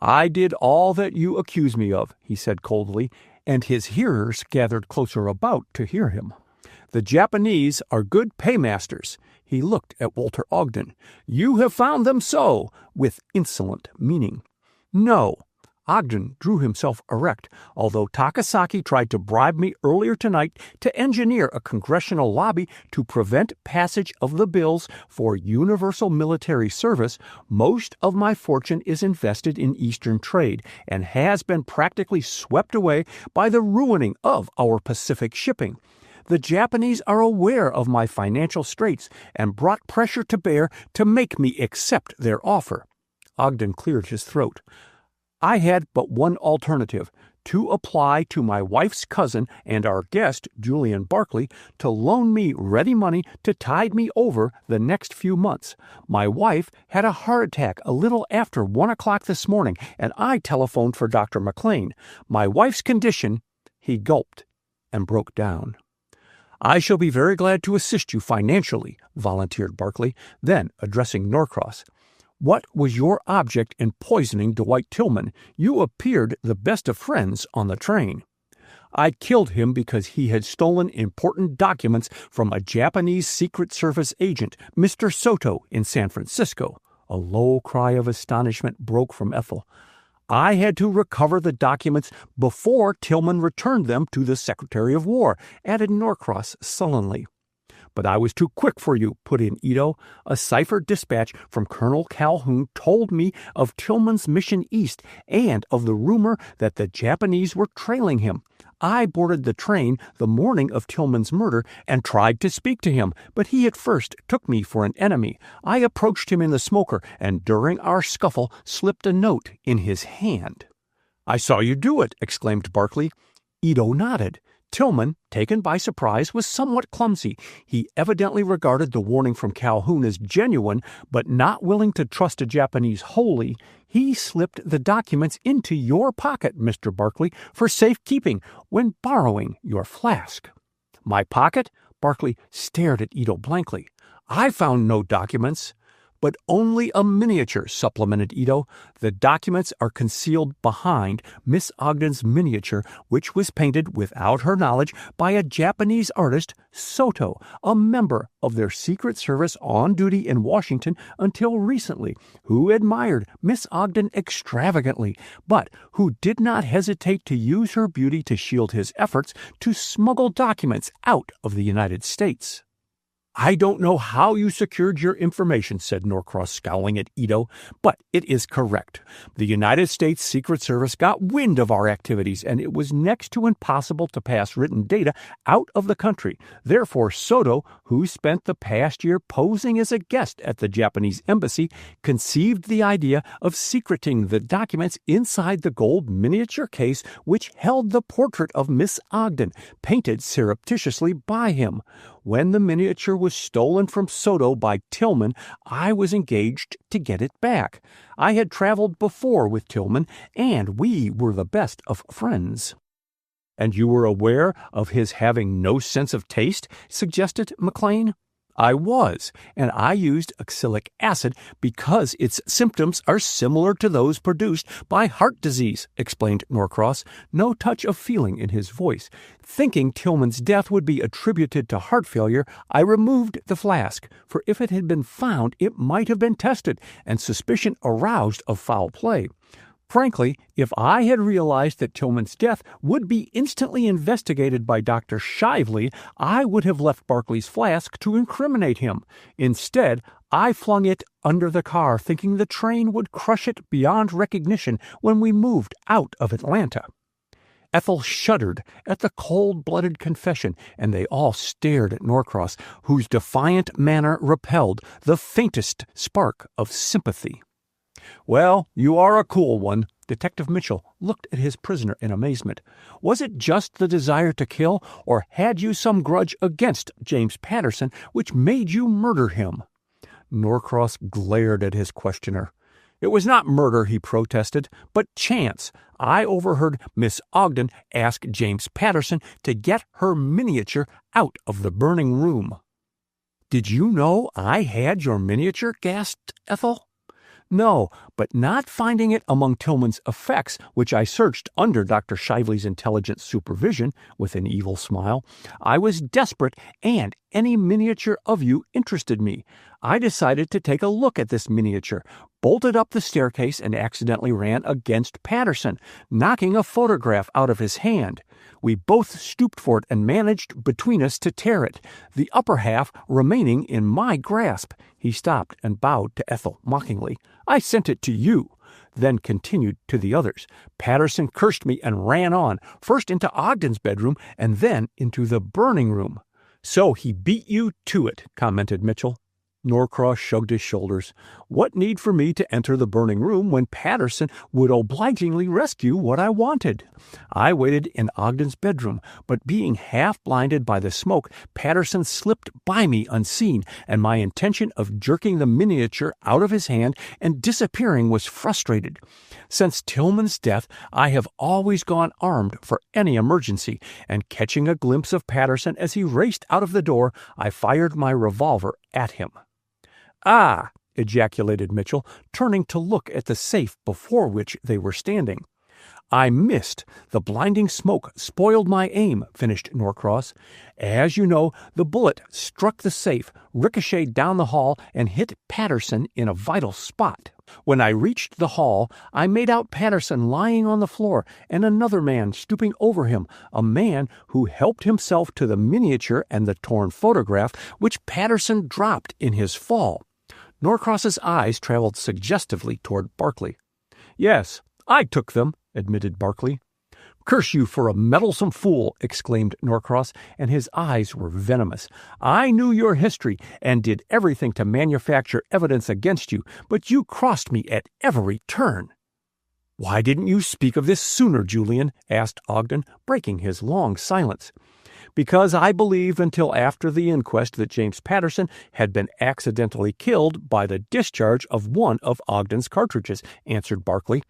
I did all that you accuse me of, he said coldly, and his hearers gathered closer about to hear him. The Japanese are good paymasters. He looked at Walter Ogden. You have found them so, with insolent meaning. No. Ogden drew himself erect, although Takasaki tried to bribe me earlier tonight to engineer a congressional lobby to prevent passage of the bills for universal military service. Most of my fortune is invested in Eastern trade and has been practically swept away by the ruining of our Pacific shipping. The Japanese are aware of my financial straits and brought pressure to bear to make me accept their offer. Ogden cleared his throat. I had but one alternative, to apply to my wife's cousin and our guest, Julian Barclay, to loan me ready money to tide me over the next few months. My wife had a heart attack a little after 1 o'clock this morning, and I telephoned for Dr. McLean. My wife's condition— He gulped and broke down. I shall be very glad to assist you financially, volunteered Barclay, then addressing Norcross. What was your object in poisoning Dwight Tillman? You appeared the best of friends on the train. I killed him because he had stolen important documents from a Japanese Secret Service agent, Mr. Soto, in San Francisco. A low cry of astonishment broke from Ethel. I had to recover the documents before Tillman returned them to the Secretary of War, added Norcross sullenly. But I was too quick for you, put in Ito. A cipher dispatch from Colonel Calhoun told me of Tillman's mission east and of the rumor that the Japanese were trailing him. I boarded the train the morning of Tillman's murder and tried to speak to him, but he at first took me for an enemy. I approached him in the smoker, and during our scuffle slipped a note in his hand. I saw you do it, exclaimed Barclay. Ito nodded. Tillman, taken by surprise, was somewhat clumsy. He evidently regarded the warning from Calhoun as genuine, but not willing to trust a Japanese wholly, he slipped the documents into your pocket, Mr. Barkley, for safekeeping when borrowing your flask. My pocket? Barkley stared at Ito blankly. I found no documents. But only a miniature, supplemented Ito. The documents are concealed behind Miss Ogden's miniature, which was painted without her knowledge by a Japanese artist, Soto, a member of their Secret Service on duty in Washington until recently, who admired Miss Ogden extravagantly, but who did not hesitate to use her beauty to shield his efforts to smuggle documents out of the United States. I don't know how you secured your information, said Norcross, scowling at Ito, but it is correct. The United States Secret Service got wind of our activities, and it was next to impossible to pass written data out of the country. Therefore, Soto, who spent the past year posing as a guest at the Japanese embassy, conceived the idea of secreting the documents inside the gold miniature case which held the portrait of Miss Ogden, painted surreptitiously by him. When the miniature was stolen from Soto by Tillman, I was engaged to get it back. I had traveled before with Tillman, and we were the best of friends. And you were aware of his having no sense of taste, suggested McLean. I was, and I used oxalic acid because its symptoms are similar to those produced by heart disease, explained Norcross, no touch of feeling in his voice. Thinking Tillman's death would be attributed to heart failure, I removed the flask, for if it had been found, it might have been tested, and suspicion aroused of foul play. Frankly, if I had realized that Tillman's death would be instantly investigated by Dr. Shively, I would have left Barkley's flask to incriminate him. Instead, I flung it under the car, thinking the train would crush it beyond recognition when we moved out of Atlanta. Ethel shuddered at the cold-blooded confession, and they all stared at Norcross, whose defiant manner repelled the faintest spark of sympathy. Well, you are a cool one. Detective Mitchell looked at his prisoner in amazement. Was it just the desire to kill, or had you some grudge against James Patterson which made you murder him? Norcross glared at his questioner. It was not murder, he protested, but chance. I overheard Miss Ogden ask James Patterson to get her miniature out of the burning room. Did you know I had your miniature? Gasped Ethel. No, but not finding it among Tillman's effects, which I searched under Dr. Shively's intelligent supervision, with an evil smile, I was desperate, and any miniature of you interested me. I decided to take a look at this miniature, bolted up the staircase, and accidentally ran against Patterson, knocking a photograph out of his hand. We both stooped for it and managed between us to tear it, the upper half remaining in my grasp. He stopped and bowed to Ethel mockingly. I sent it to you. Then continued to the others. Patterson cursed me and ran on, first into Ogden's bedroom and then into the burning room. So he beat you to it, commented Mitchell. Norcross shrugged his shoulders. What need for me to enter the burning room when Patterson would obligingly rescue what I wanted? I waited in Ogden's bedroom, but being half-blinded by the smoke, Patterson slipped by me unseen, and my intention of jerking the miniature out of his hand and disappearing was frustrated. Since Tillman's death, I have always gone armed for any emergency, and catching a glimpse of Patterson as he raced out of the door, I fired my revolver at him. Ah! Ejaculated Mitchell, turning to look at the safe before which they were standing. I missed. The blinding smoke spoiled my aim, finished Norcross. As you know, the bullet struck the safe, ricocheted down the hall, and hit Patterson in a vital spot. When I reached the hall, I made out Patterson lying on the floor and another man stooping over him, a man who helped himself to the miniature and the torn photograph which Patterson dropped in his fall. Norcross's eyes traveled suggestively toward Barkley. Yes, I took them, admitted Barkley. Curse you for a meddlesome fool, exclaimed Norcross, and his eyes were venomous. I knew your history and did everything to manufacture evidence against you, but you crossed me at every turn. "Why didn't you speak of this sooner, Julian?" asked Ogden, breaking his long silence. "Because I believed until after the inquest that James Patterson had been accidentally killed by the discharge of one of Ogden's cartridges," answered Barkley.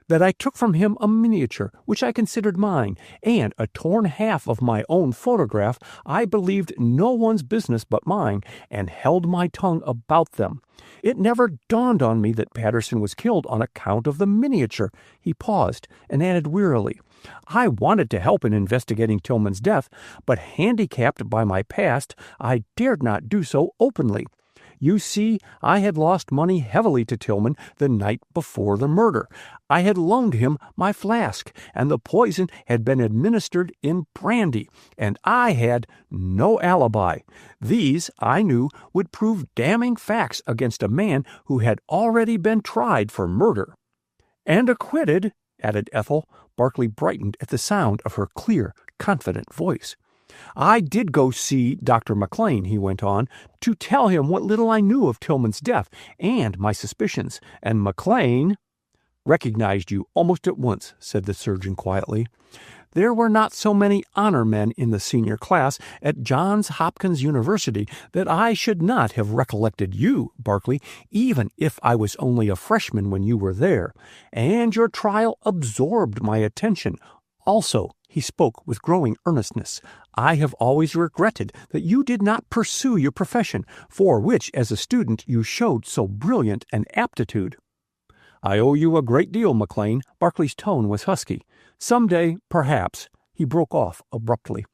"That I took from him a miniature, which I considered mine, and a torn half of my own photograph I believed no one's business but mine, and held my tongue about them. It never dawned on me that Patterson was killed on account of the miniature." He paused and added wearily, "I wanted to help in investigating Tillman's death, but handicapped by my past, I dared not do so openly. You see, I had lost money heavily to Tillman the night before the murder. I had loaned him my flask, and the poison had been administered in brandy, and I had no alibi. These, I knew, would prove damning facts against a man who had already been tried for murder." "And acquitted," added Ethel. Barkley brightened at the sound of her clear, confident voice. "I did go see Dr. McLean," he went on, "to tell him what little I knew of Tillman's death and my suspicions, and McLean—" "Recognized you almost at once," said the surgeon quietly. "There were not so many honor men in the senior class at Johns Hopkins University that I should not have recollected you, Barkley, even if I was only a freshman when you were there, and your trial absorbed my attention. Also," he spoke with growing earnestness, "I have always regretted that you did not pursue your profession, for which as a student you showed so brilliant an aptitude." "I owe you a great deal, McLean." Barkley's tone was husky. "Some day, perhaps—" He broke off abruptly.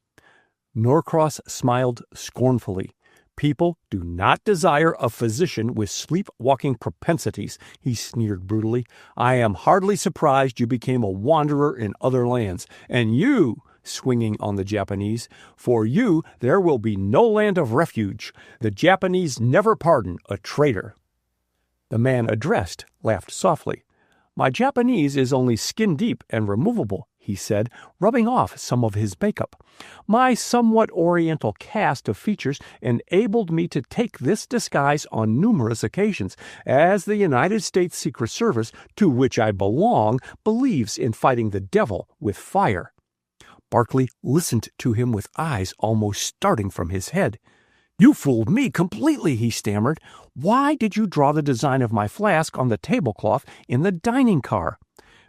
Norcross smiled scornfully. "People do not desire a physician with sleepwalking propensities," he sneered brutally. "I am hardly surprised you became a wanderer in other lands. And you," swinging on the Japanese, "for you there will be no land of refuge. The Japanese never pardon a traitor." The man addressed laughed softly. "My Japanese is only skin-deep and removable," he said, rubbing off some of his makeup. "My somewhat oriental cast of features enabled me to take this disguise on numerous occasions, as the United States Secret Service, to which I belong, believes in fighting the devil with fire." Barkley listened to him with eyes almost starting from his head. "You fooled me completely," he stammered. "Why did you draw the design of my flask on the tablecloth in the dining car?"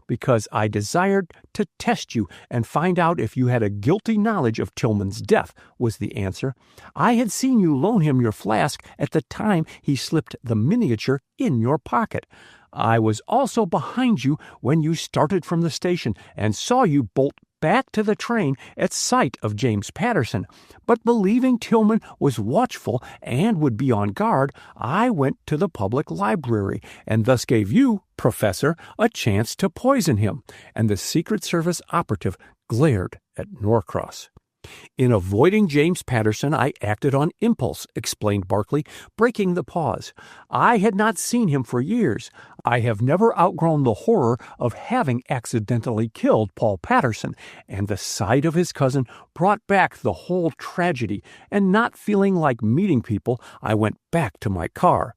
"Because I desired to test you and find out if you had a guilty knowledge of Tillman's death," was the answer. "I had seen you loan him your flask at the time he slipped the miniature in your pocket. I was also behind you when you started from the station and saw you bolt back to the train at sight of James Patterson. But believing Tillman was watchful and would be on guard, I went to the public library and thus gave you, Professor, a chance to poison him." And the Secret Service operative glared at Norcross. "In avoiding James Patterson, I acted on impulse," explained Barkley, breaking the pause. "I had not seen him for years. I have never outgrown the horror of having accidentally killed Paul Patterson, and the sight of his cousin brought back the whole tragedy, and not feeling like meeting people, I went back to my car."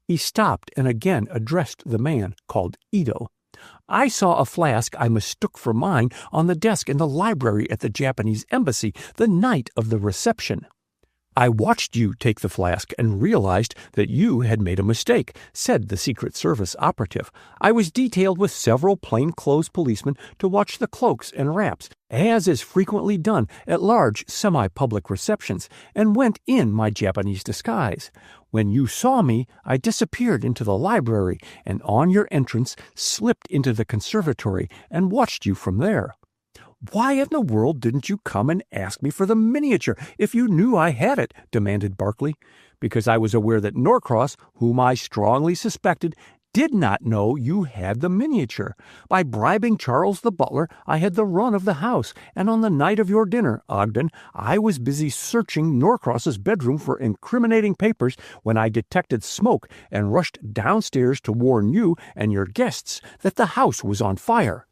He stopped and again addressed the man called Ito. "I saw a flask I mistook for mine on the desk in the library at the Japanese embassy the night of the reception." "I watched you take the flask and realized that you had made a mistake," said the Secret Service operative. "I was detailed with several plainclothes policemen to watch the cloaks and wraps, as is frequently done at large semi-public receptions, and went in my Japanese disguise. When you saw me, I disappeared into the library, and on your entrance slipped into the conservatory and watched you from there." "Why in the world didn't you come and ask me for the miniature if you knew I had it?" demanded Barkley. "Because I was aware that Norcross, whom I strongly suspected, did not know you had the miniature. By bribing Charles the butler, I had the run of the house, and on the night of your dinner, Ogden, I was busy searching Norcross's bedroom for incriminating papers when I detected smoke and rushed downstairs to warn you and your guests that the house was on fire."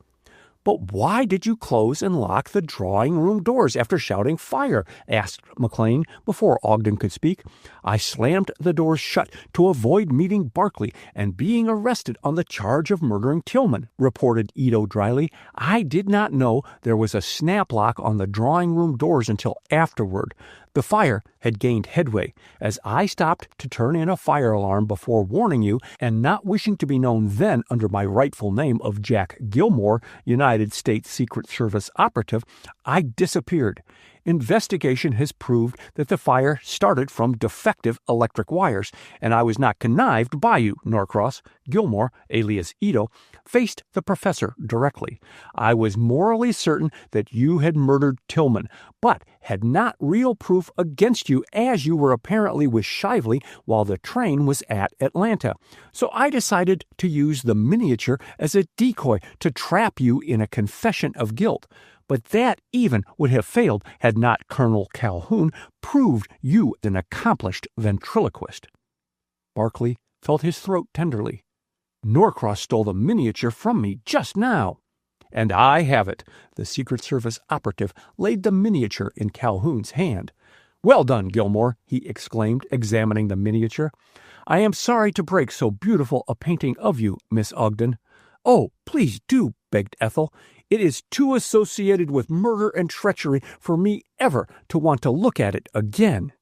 But why did you close and lock the drawing-room doors after shouting fire? Asked McLean before Ogden could speak. I slammed the doors shut to avoid meeting Barkley and being arrested on the charge of murdering Tillman, reported Ito dryly. I did not know there was a snap lock on the drawing-room doors until afterward. The fire had gained headway. As I stopped to turn in a fire alarm before warning you, and not wishing to be known then under my rightful name of Jack Gilmore, United States Secret Service operative, I disappeared. Investigation has proved that the fire started from defective electric wires, and I was not connived by you, Norcross. Gilmore, alias Ito, faced the professor directly. I was morally certain that you had murdered Tillman, but had not real proof against you, as you were apparently with Shively while the train was at Atlanta. So I decided to use the miniature as a decoy to trap you in a confession of guilt. But that even would have failed had not Colonel Calhoun proved you an accomplished ventriloquist. Barkley felt his throat tenderly. Norcross stole the miniature from me just now. And I have it. The Secret Service operative laid the miniature in Calhoun's hand. Well done, Gilmore, he exclaimed, examining the miniature. I am sorry to break so beautiful a painting of you, Miss Ogden. Oh, please do, begged Ethel. It is too associated with murder and treachery for me ever to want to look at it again.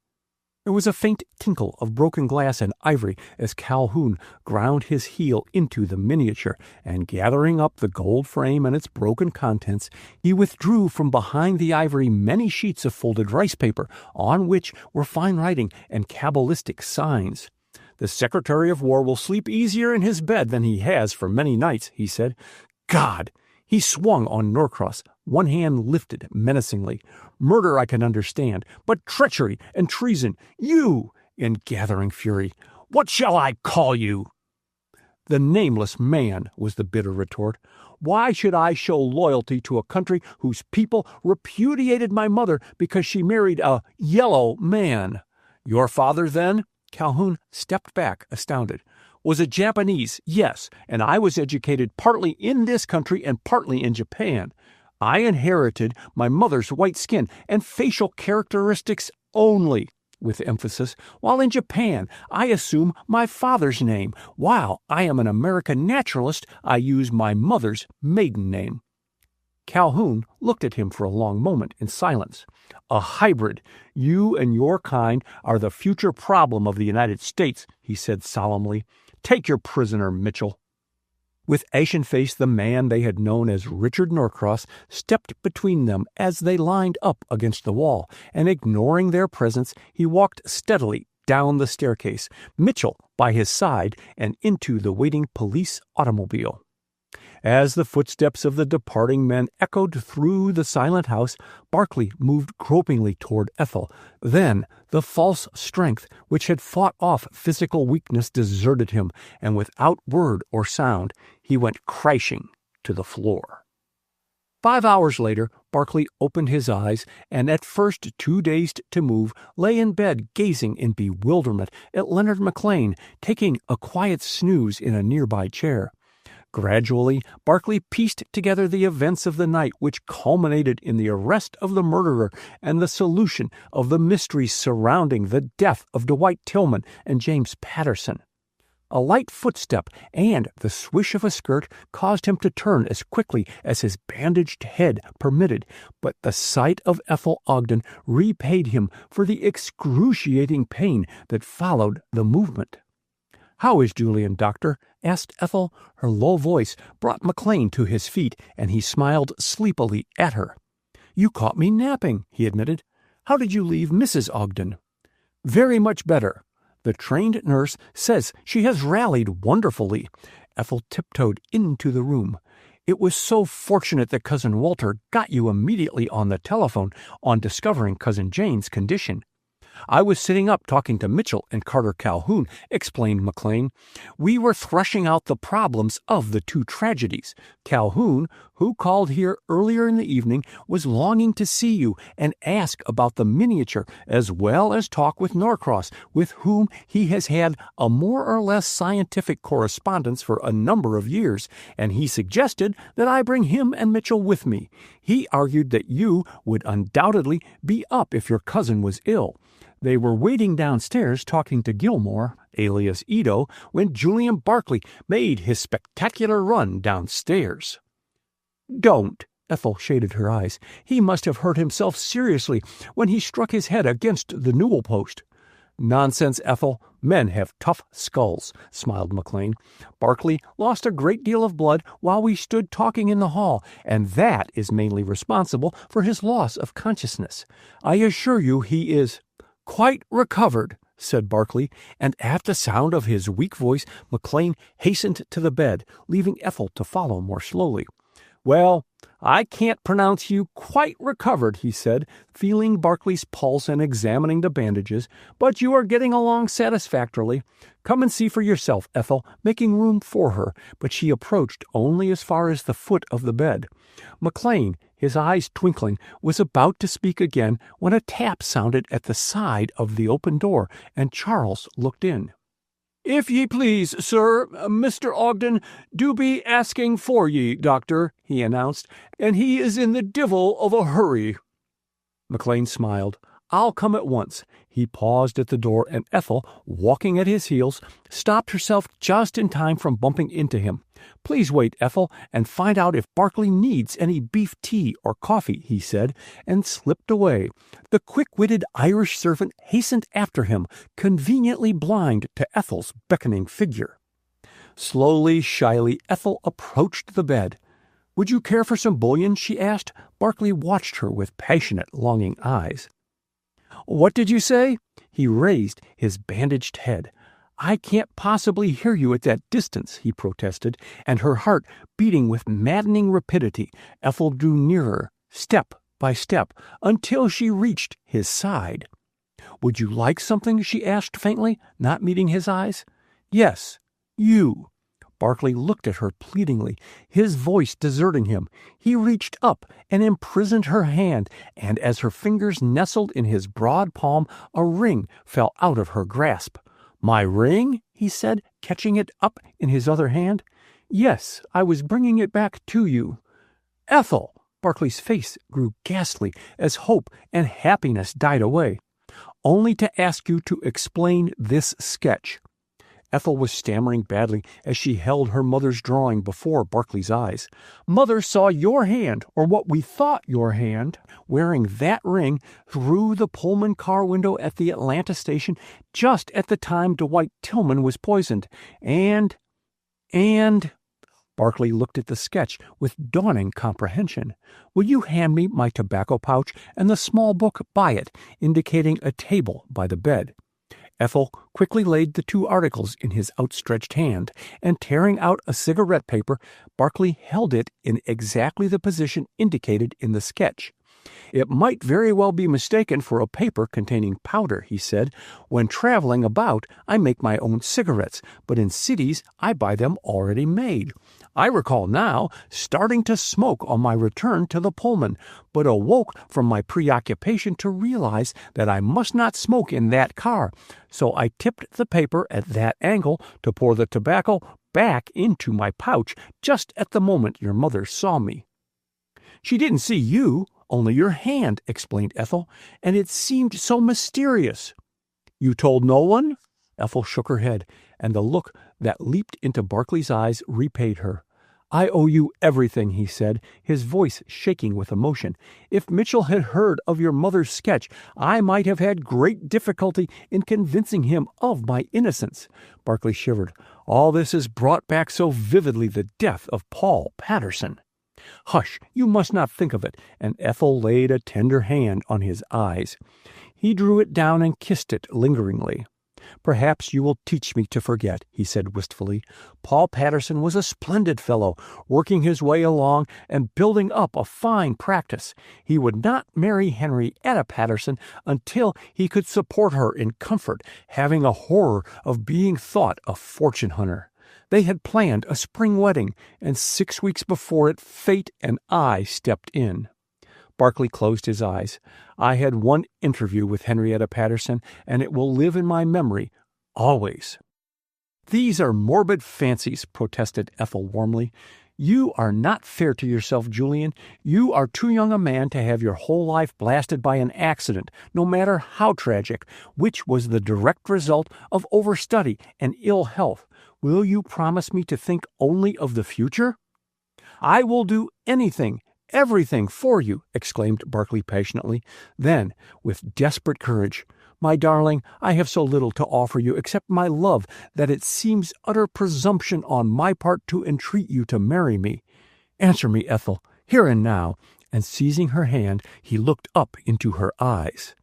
There was a faint tinkle of broken glass and ivory as Calhoun ground his heel into the miniature, and gathering up the gold frame and its broken contents, he withdrew from behind the ivory many sheets of folded rice paper, on which were fine writing and cabalistic signs. The Secretary of War will sleep easier in his bed than he has for many nights, he said. God! He swung on Norcross, one hand lifted menacingly. Murder I can understand, but treachery and treason, you, in gathering fury. What shall I call you? The Nameless Man, was the bitter retort. Why should I show loyalty to a country whose people repudiated my mother because she married a yellow man? Your father, then? Calhoun stepped back, astounded. Was a Japanese, yes, and I was educated partly in this country and partly in Japan. I inherited my mother's white skin and facial characteristics only, with emphasis, while in Japan I assume my father's name. While I am an American naturalist, I use my mother's maiden name. Calhoun looked at him for a long moment in silence. A hybrid. You and your kind are the future problem of the United States, he said solemnly. Take your prisoner, Mitchell. With ashen face, the man they had known as Richard Norcross stepped between them as they lined up against the wall, and ignoring their presence, he walked steadily down the staircase, Mitchell by his side, and into the waiting police automobile. As the footsteps of the departing men echoed through the silent house, Barkley moved gropingly toward Ethel. Then the false strength which had fought off physical weakness deserted him, and without word or sound he went crashing to the floor. 5 hours later, Barkley opened his eyes, and at first too dazed to move, lay in bed gazing in bewilderment at Leonard McLean, taking a quiet snooze in a nearby chair. Gradually, Barkley pieced together the events of the night, which culminated in the arrest of the murderer and the solution of the mysteries surrounding the death of Dwight Tillman and James Patterson. A light footstep and the swish of a skirt caused him to turn as quickly as his bandaged head permitted, but the sight of Ethel Ogden repaid him for the excruciating pain that followed the movement. "How is Julian, Doctor?" asked Ethel. Her low voice brought McLean to his feet, and he smiled sleepily at her. "You caught me napping," he admitted. "How did you leave Mrs. Ogden?" "Very much better. The trained nurse says she has rallied wonderfully." Ethel tiptoed into the room. "It was so fortunate that Cousin Walter got you immediately on the telephone on discovering Cousin Jane's condition." "I was sitting up talking to Mitchell and Carter Calhoun," explained McLean. "We were threshing out the problems of the two tragedies. Calhoun, who called here earlier in the evening, was longing to see you and ask about the miniature, as well as talk with Norcross, with whom he has had a more or less scientific correspondence for a number of years, and he suggested that I bring him and Mitchell with me. He argued that you would undoubtedly be up if your cousin was ill. They were waiting downstairs talking to Gilmore, alias Edo, when Julian Barkley made his spectacular run downstairs." "Don't." Ethel shaded her eyes. "He must have hurt himself seriously when he struck his head against the newel post." "Nonsense, Ethel. Men have tough skulls," smiled McLean. "Barkley lost a great deal of blood while we stood talking in the hall, and that is mainly responsible for his loss of consciousness. I assure you he is quite recovered," said Barkley, and at the sound of his weak voice, McLean hastened to the bed, leaving Ethel to follow more slowly. "Well, I can't pronounce you quite recovered," he said, feeling Barkley's pulse and examining the bandages, "but you are getting along satisfactorily. Come and see for yourself, Ethel," making room for her, but she approached only as far as the foot of the bed. McLean, his eyes twinkling, was about to speak again when a tap sounded at the side of the open door, and Charles looked in. "If ye please, sir, Mr. Ogden do be asking for ye, doctor," he announced, "and he is in the divil of a hurry." McLean smiled. "I'll come at once." He paused at the door, and Ethel, walking at his heels, stopped herself just in time from bumping into him. "Please wait, Ethel, and find out if Barkley needs any beef tea or coffee," he said, and slipped away. The quick-witted Irish servant hastened after him, conveniently blind to Ethel's beckoning figure. Slowly, shyly, Ethel approached the bed. "Would you care for some bouillon?" she asked. Barkley watched her with passionate, longing eyes. "What did you say?" He raised his bandaged head. "I can't possibly hear you at that distance," he protested, and her heart beating with maddening rapidity, Ethel drew nearer, step by step, until she reached his side. "Would you like something?" she asked faintly, not meeting his eyes. "Yes, you." Barkley looked at her pleadingly, his voice deserting him. He reached up and imprisoned her hand, and as her fingers nestled in his broad palm, a ring fell out of her grasp. "My ring?" he said, catching it up in his other hand. "Yes, I was bringing it back to you." "Ethel!" Barkley's face grew ghastly as hope and happiness died away. "Only to ask you to explain this sketch." Ethel was stammering badly as she held her mother's drawing before Barkley's eyes. "Mother saw your hand, or what we thought your hand, wearing that ring through the Pullman car window at the Atlanta station just at the time Dwight Tillman was poisoned. And... Barkley looked at the sketch with dawning comprehension. "Will you hand me my tobacco pouch and the small book by it," indicating a table by the bed. Ethel quickly laid the two articles in his outstretched hand, and tearing out a cigarette paper, Barkley held it in exactly the position indicated in the sketch. "It might very well be mistaken for a paper containing powder," he said. "When traveling about, I make my own cigarettes, but in cities I buy them already made. I recall now starting to smoke on my return to the Pullman, but awoke from my preoccupation to realize that I must not smoke in that car, so I tipped the paper at that angle to pour the tobacco back into my pouch just at the moment your mother saw me." "She didn't see you, only your hand," explained Ethel, "and it seemed so mysterious." "You told no one?" Ethel shook her head, and the look that leaped into Barkley's eyes repaid her. "I owe you everything," he said, his voice shaking with emotion. "If Mitchell had heard of your mother's sketch, I might have had great difficulty in convincing him of my innocence." Barkley shivered. "All this has brought back so vividly the death of Paul Patterson." "Hush, you must not think of it," and Ethel laid a tender hand on his eyes. He drew it down and kissed it lingeringly. "Perhaps you will teach me to forget," he said wistfully. "Paul Patterson was a splendid fellow, working his way along and building up a fine practice. He would not marry Henrietta Patterson until he could support her in comfort, having a horror of being thought a fortune hunter. They had planned a spring wedding, and 6 weeks before it, fate and I stepped in." Barclay closed his eyes. "I had one interview with Henrietta Patterson, and it will live in my memory, always." "These are morbid fancies," protested Ethel warmly. "You are not fair to yourself, Julian. You are too young a man to have your whole life blasted by an accident, no matter how tragic, which was the direct result of overstudy and ill health. Will you promise me to think only of the future?" "I will do anything, everything for you," exclaimed Barclay passionately. Then, with desperate courage, "My darling, I have so little to offer you except my love that it seems utter presumption on my part to entreat you to marry me. Answer me, Ethel, here and now." And seizing her hand, he looked up into her eyes.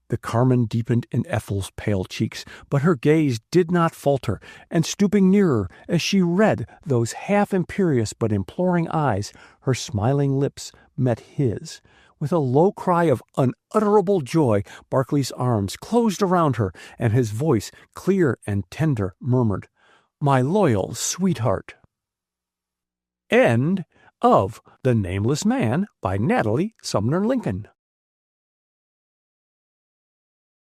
The carmine deepened in Ethel's pale cheeks, but her gaze did not falter, and stooping nearer as she read those half-imperious but imploring eyes, her smiling lips met his. With a low cry of unutterable joy, Barclay's arms closed around her, and his voice, clear and tender, murmured, "My loyal sweetheart." End of The Nameless Man by Natalie Sumner Lincoln.